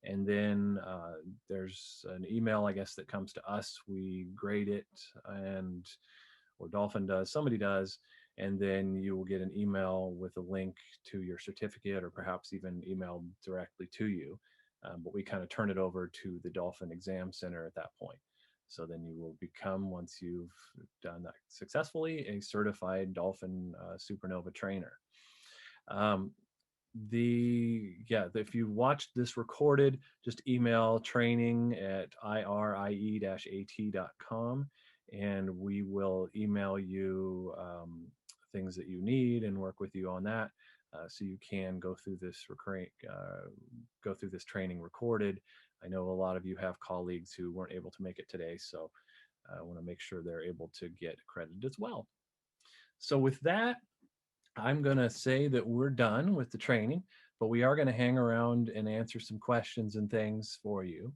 and then there's an email, I guess, that comes to us. We grade it, or Dolphin does, somebody does, and then you will get an email with a link to your certificate or perhaps even emailed directly to you. But we kind of turn it over to the Dolphin Exam Center at that point. So then you will become, once you've done that successfully, a certified Dolphin SuperNova trainer. If you watched this recorded, just email training@irie-at.com and we will email you things that you need and work with you on that, so you can go through this training recorded. I know a lot of you have colleagues who weren't able to make it today, so I want to make sure they're able to get accredited as well. So with that, I'm going to say that we're done with the training, but we are going to hang around and answer some questions and things for you.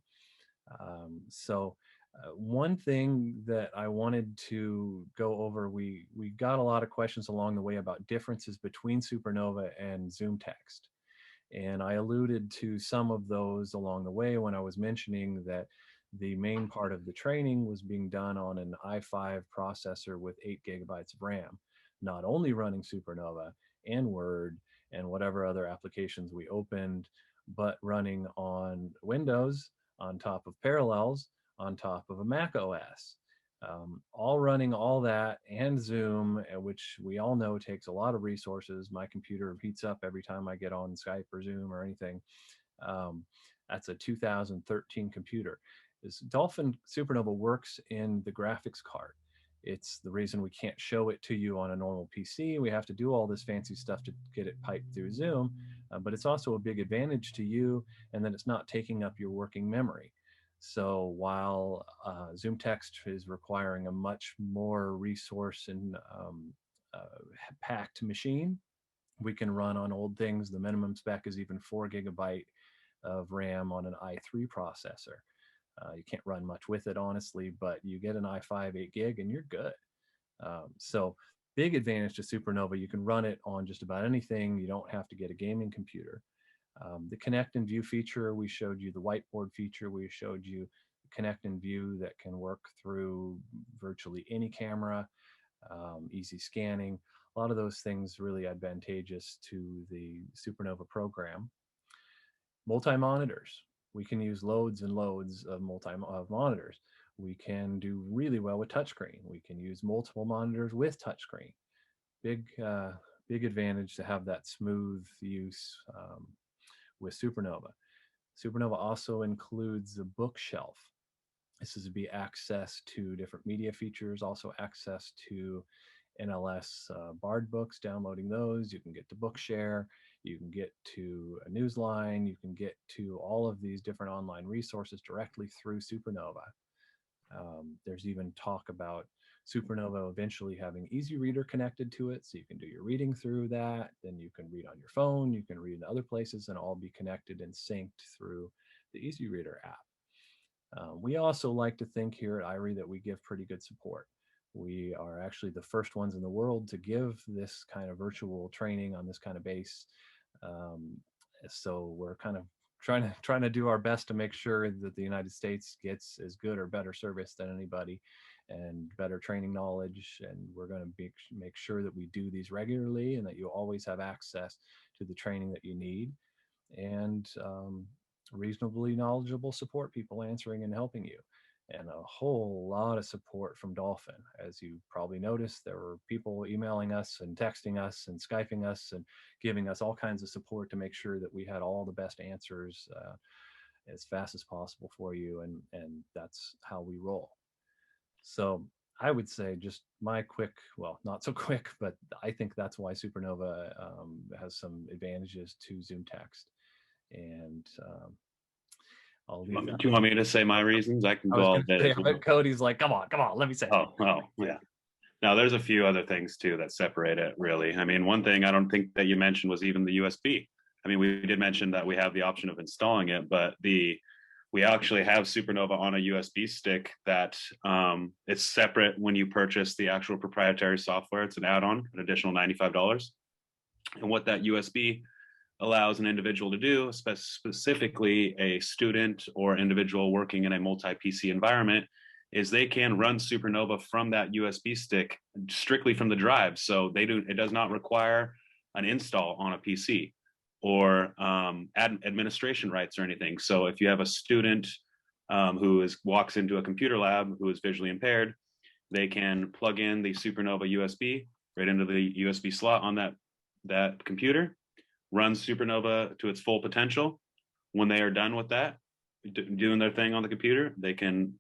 One thing that I wanted to go over, we got a lot of questions along the way about differences between SuperNova and Zoom Text. And I alluded to some of those along the way when I was mentioning that the main part of the training was being done on an i5 processor with 8 gigabytes of RAM, not only running SuperNova and Word and whatever other applications we opened, but running on Windows, on top of Parallels, on top of a Mac OS. All running all that and Zoom, which we all know takes a lot of resources. My computer heats up every time I get on Skype or Zoom or anything. That's a 2013 computer. This Dolphin SuperNova works in the graphics card. It's the reason we can't show it to you on a normal PC. We have to do all this fancy stuff to get it piped through Zoom, but it's also a big advantage to you, and then it's not taking up your working memory. So while Zoom Text is requiring a much more resource and packed machine, we can run on old things. The minimum spec is even 4 gigabyte of RAM on an i3 processor. You can't run much with it, honestly, but you get an i5 8 gig and you're good. So big advantage to SuperNova. You can run it on just about anything. You don't have to get a gaming computer. The connect and view feature, we showed you the whiteboard feature, we showed you connect and view that can work through virtually any camera, easy scanning, a lot of those things really advantageous to the SuperNova program. Multi-monitors, we can use loads and loads of monitors. We can do really well with touchscreen. We can use multiple monitors with touchscreen. Big advantage to have that smooth use with SuperNova. SuperNova also includes a bookshelf. This is to be access to different media features, also access to NLS Bard books, downloading those. You can get to Bookshare, you can get to a newsline, you can get to all of these different online resources directly through SuperNova. There's even talk about SuperNova eventually having Easy Reader connected to it, so you can do your reading through that. Then you can read on your phone, you can read in other places, and all be connected and synced through the Easy Reader app. We also like to think here at IRE that we give pretty good support. We are actually the first ones in the world to give this kind of virtual training on this kind of base. So we're kind of trying to do our best to make sure that the United States gets as good or better service than anybody, and better training knowledge. And we're going to make sure that we do these regularly, and that you always have access to the training that you need, and reasonably knowledgeable support people answering and helping you. And a whole lot of support from Dolphin. As you probably noticed, there were people emailing us and texting us and Skyping us and giving us all kinds of support to make sure that we had all the best answers as fast as possible for you. And that's how we roll. So I would say just my quick, well, not so quick, but I think that's why SuperNova has some advantages to Zoom Text. And I'll leave that. Do you want me to say my reasons? I can go all day. But Cody's like, come on, let me say it. Oh, yeah. Now, there's a few other things too that separate it, really. I mean, one thing I don't think that you mentioned was even the USB. I mean, we did mention that we have the option of installing it, but we actually have SuperNova on a USB stick that it's separate when you purchase the actual proprietary software. It's an add-on, an additional $95. And what that USB allows an individual to do, specifically a student or individual working in a multi-PC environment, is they can run SuperNova from that USB stick strictly from the drive. So it does not require an install on a PC or administration rights or anything. So if you have a student who walks into a computer lab who is visually impaired, they can plug in the SuperNova USB right into the USB slot on that computer, run SuperNova to its full potential. When they are done with that, doing their thing on the computer, they can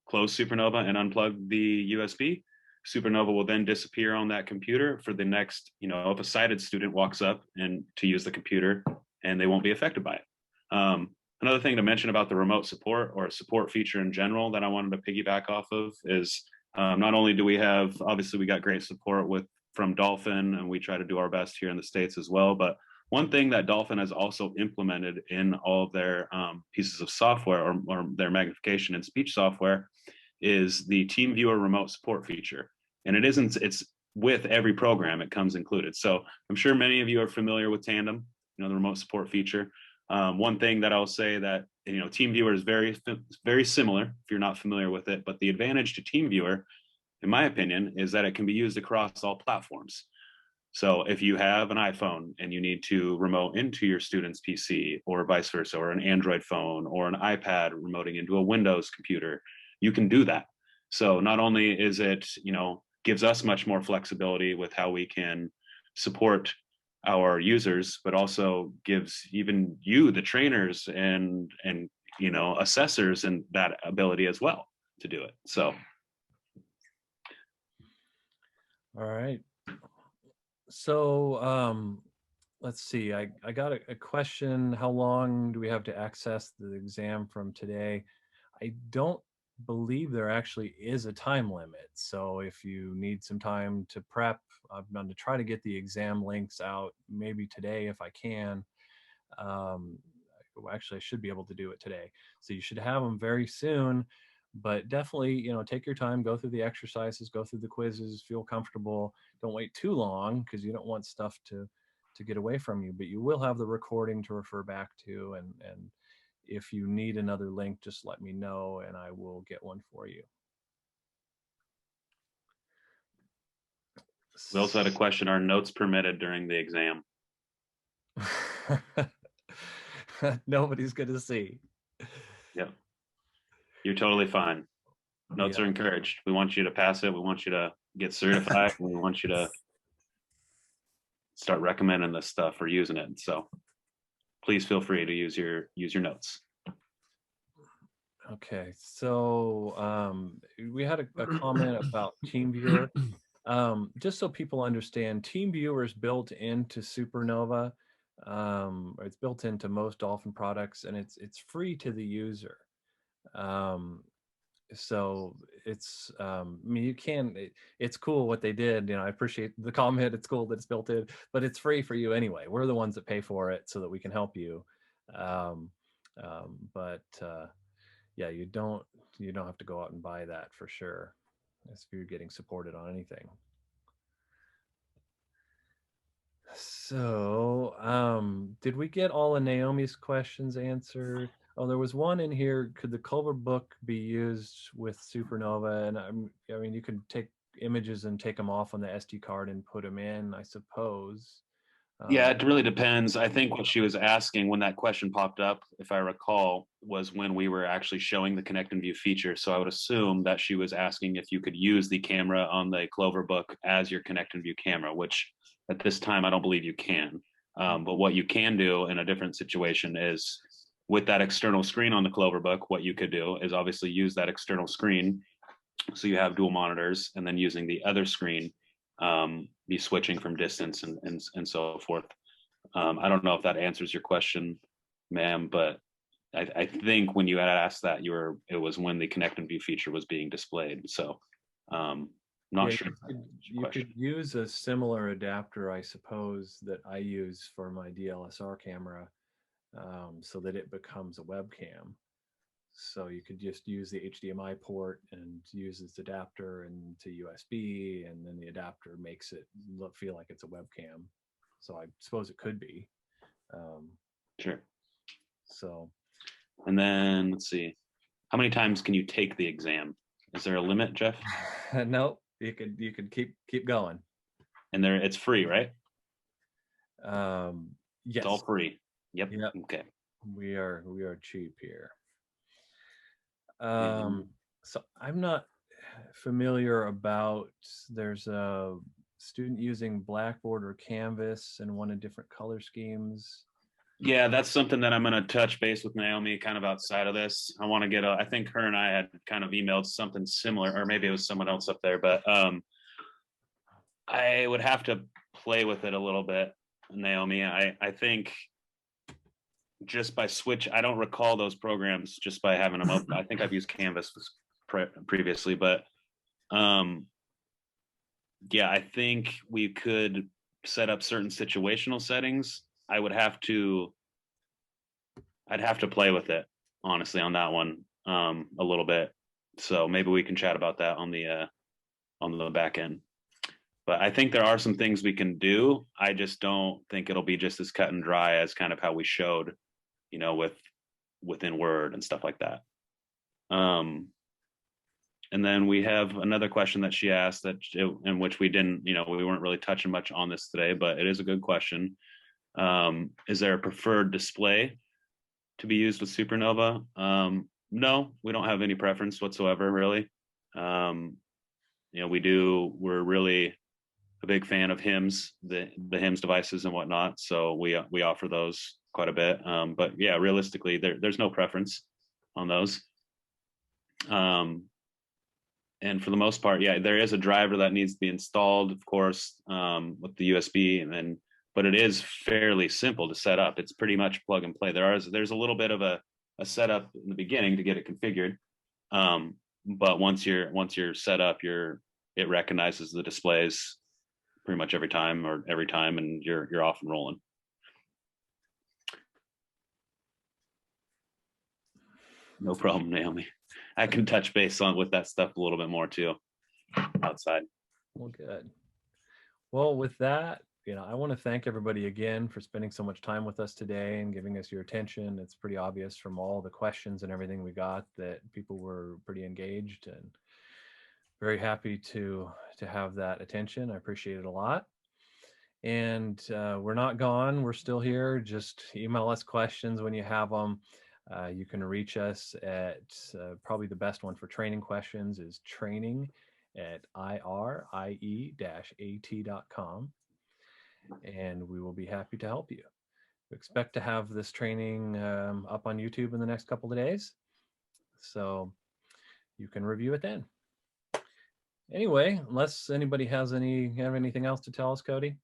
close SuperNova and unplug the USB. SuperNova will then disappear on that computer for the next, if a sighted student walks up and to use the computer, and they won't be affected by it. Another thing to mention about the remote support or support feature in general that I wanted to piggyback off of is not only do we have, obviously we got great support from Dolphin, and we try to do our best here in the States as well, but one thing that Dolphin has also implemented in all of their pieces of software or their magnification and speech software is the TeamViewer remote support feature. And it's with every program, it comes included. So I'm sure many of you are familiar with Tandem, the remote support feature. One thing that I'll say that, TeamViewer is very, very similar if you're not familiar with it, but the advantage to TeamViewer, in my opinion, is that it can be used across all platforms. So if you have an iPhone and you need to remote into your student's PC or vice versa, or an Android phone or an iPad remoting into a Windows computer, you can do that. So not only is it, gives us much more flexibility with how we can support our users, but also gives even you, the trainers and assessors, and that ability as well to do it. So. All right. So let's see, I got a question. How long do we have to access the exam from today? I don't believe there actually is a time limit. So if you need some time to prep, I'm going to try to get the exam links out maybe today if I can. Actually, I should be able to do it today. So you should have them very soon. But definitely, take your time, go through the exercises, go through the quizzes, feel comfortable. Don't wait too long because you don't want stuff to get away from you. But you will have the recording to refer back to. And if you need another link, just let me know and I will get one for you. We also had a question, are notes permitted during the exam? Nobody's going to see. Yep. You're totally fine. Notes are encouraged. We want you to pass it. We want you to get certified. We want you to start recommending this stuff or using it. So please feel free to use your notes. Okay, so we had a comment about TeamViewer. Just so people understand, TeamViewer is built into SuperNova. It's built into most Dolphin products, and it's free to the user. So it's I mean, you can it's cool what they did. I appreciate the comment. It's cool that it's built in, but it's free for you anyway. We're the ones that pay for it so that we can help you. But yeah, you don't have to go out and buy that for sure if you're getting supported on anything. So did we get all of Naomi's questions answered? Oh, there was one in here. Could the Culver book be used with SuperNova? And I mean, you could take images and take them off on the SD card and put them in, I suppose. Yeah, it really depends. I think what she was asking when that question popped up, if I recall, was when we were actually showing the Connect and View feature. So I would assume that she was asking if you could use the camera on the Clover book as your Connect and View camera, which at this time I don't believe you can. But what you can do in a different situation is with that external screen on the Clover book, what you could do is obviously use that external screen. So you have dual monitors, and then using the other screen, be switching from distance and so forth. I don't know if that answers your question, ma'am, but I think when you had asked that, it was when the Connect and View feature was being displayed. So not sure. You could use a similar adapter, I suppose, that I use for my DLSR camera, so that it becomes a webcam. So you could just use the HDMI port and use this adapter into USB, and then the adapter makes it feel like it's a webcam. So I suppose it could be. Sure. So. And then let's see, how many times can you take the exam? Is there a limit, Jeff? No, you could keep going. And it's free, right? Yes. It's all free. Yep. Okay. We are cheap here. So I'm not familiar about, there's a student using Blackboard or Canvas and wanted different color schemes. Yeah, that's something that I'm going to touch base with Naomi kind of outside of this. I want to get I think her and I had kind of emailed something similar, or maybe it was someone else up there, but I would have to play with it a little bit, Naomi. I think just by switch, I don't recall those programs just by having them open. I think I've used Canvas previously, but yeah, I think we could set up certain situational settings. I'd have to play with it, honestly, on that one a little bit. So maybe we can chat about that on the back end. But I think there are some things we can do. I just don't think it'll be just as cut and dry as kind of how we showed, within Word and stuff like that. And then we have another question that she asked in which we didn't, we weren't really touching much on this today, but it is a good question. Is there a preferred display to be used with SuperNova? No, we don't have any preference whatsoever, really. We're really a big fan of HIMS, the HIMS devices and whatnot. So we offer those quite a bit. But yeah, realistically, there's no preference on those. And for the most part, yeah, there is a driver that needs to be installed, of course, with the USB, but it is fairly simple to set up. It's pretty much plug and play. There's a little bit of a setup in the beginning to get it configured, but once you're set up, it recognizes the displays pretty much every time, and you're off and rolling. No problem, Naomi. I can touch base with that stuff a little bit more too outside. Well, good. Well, with that, I want to thank everybody again for spending so much time with us today and giving us your attention. It's pretty obvious from all the questions and everything we got that people were pretty engaged, and very happy to have that attention. I appreciate it a lot. And we're not gone. We're still here. Just email us questions when you have them. You can reach us at probably the best one for training questions is training@irie-at.com, and we will be happy to help you. expect to have this training up on YouTube in the next couple of days. So you can review it then. Anyway, unless anybody have anything else to tell us, Cody?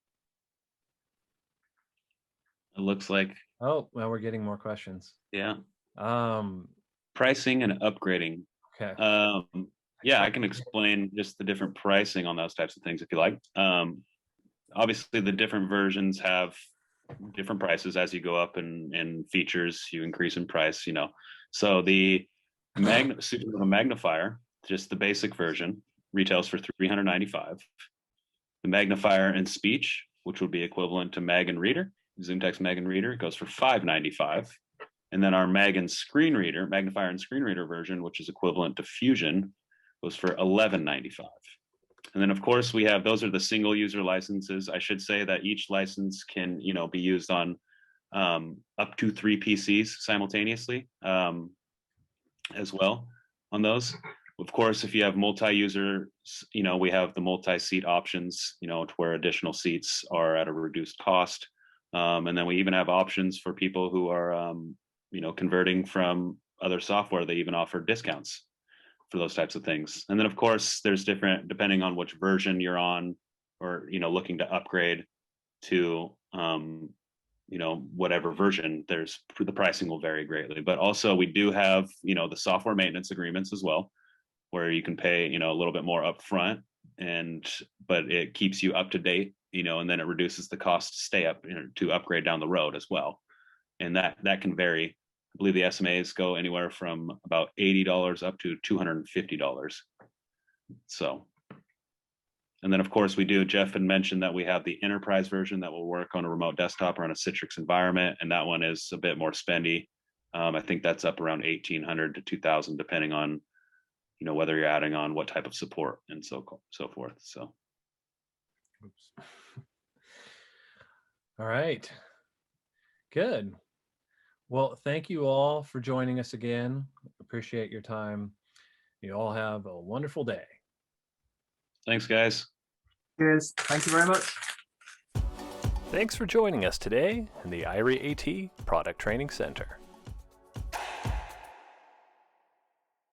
It looks like, Oh, well, we're getting more questions. yeah. Um, Pricing and upgrading. okay. Yeah, I can explain just the different pricing on those types of things if you like. Obviously, the different versions have different prices as you go up in features. You increase in price, you know. So the SuperNova Magnifier, just the basic version, retails for $395. The Magnifier and Speech, which would be equivalent to Mag and Reader, ZoomText Mag and Reader, goes for $595. And then our Mag and Screen Reader, Magnifier and Screen Reader version, which is equivalent to Fusion, goes for $1195. And then of course we have, those are the single user licenses. I should say that each license can, you know, be used on up to 3 PCs simultaneously as well on those. Of course, if you have multi-user, you know, we have the multi-seat options, you know, to where additional seats are at a reduced cost. And then we even have options for people who are, you know, converting from other software. They even offer discounts for those types of things. And then of course there's different, depending on which version you're on, or, you know, looking to upgrade to, you know, whatever version, the pricing will vary greatly. But also we do have, you know, the software maintenance agreements as well, where you can pay, you know, a little bit more upfront, but it keeps you up to date, you know, and then it reduces the cost to stay up, you know, to upgrade down the road as well. And that can vary. I believe the SMAs go anywhere from about $80 up to $250. So, and then of course we do, Jeff had mentioned that we have the enterprise version that will work on a remote desktop or on a Citrix environment. And that one is a bit more spendy. I think that's up around 1,800 to 2,000, depending on, you know, whether you're adding on what type of support and so forth. So. Oops. All right. Good. Well, thank you all for joining us again. Appreciate your time. You all have a wonderful day. Thanks, guys. Cheers. Thank you very much. Thanks for joining us today in the IRI AT Product Training Center.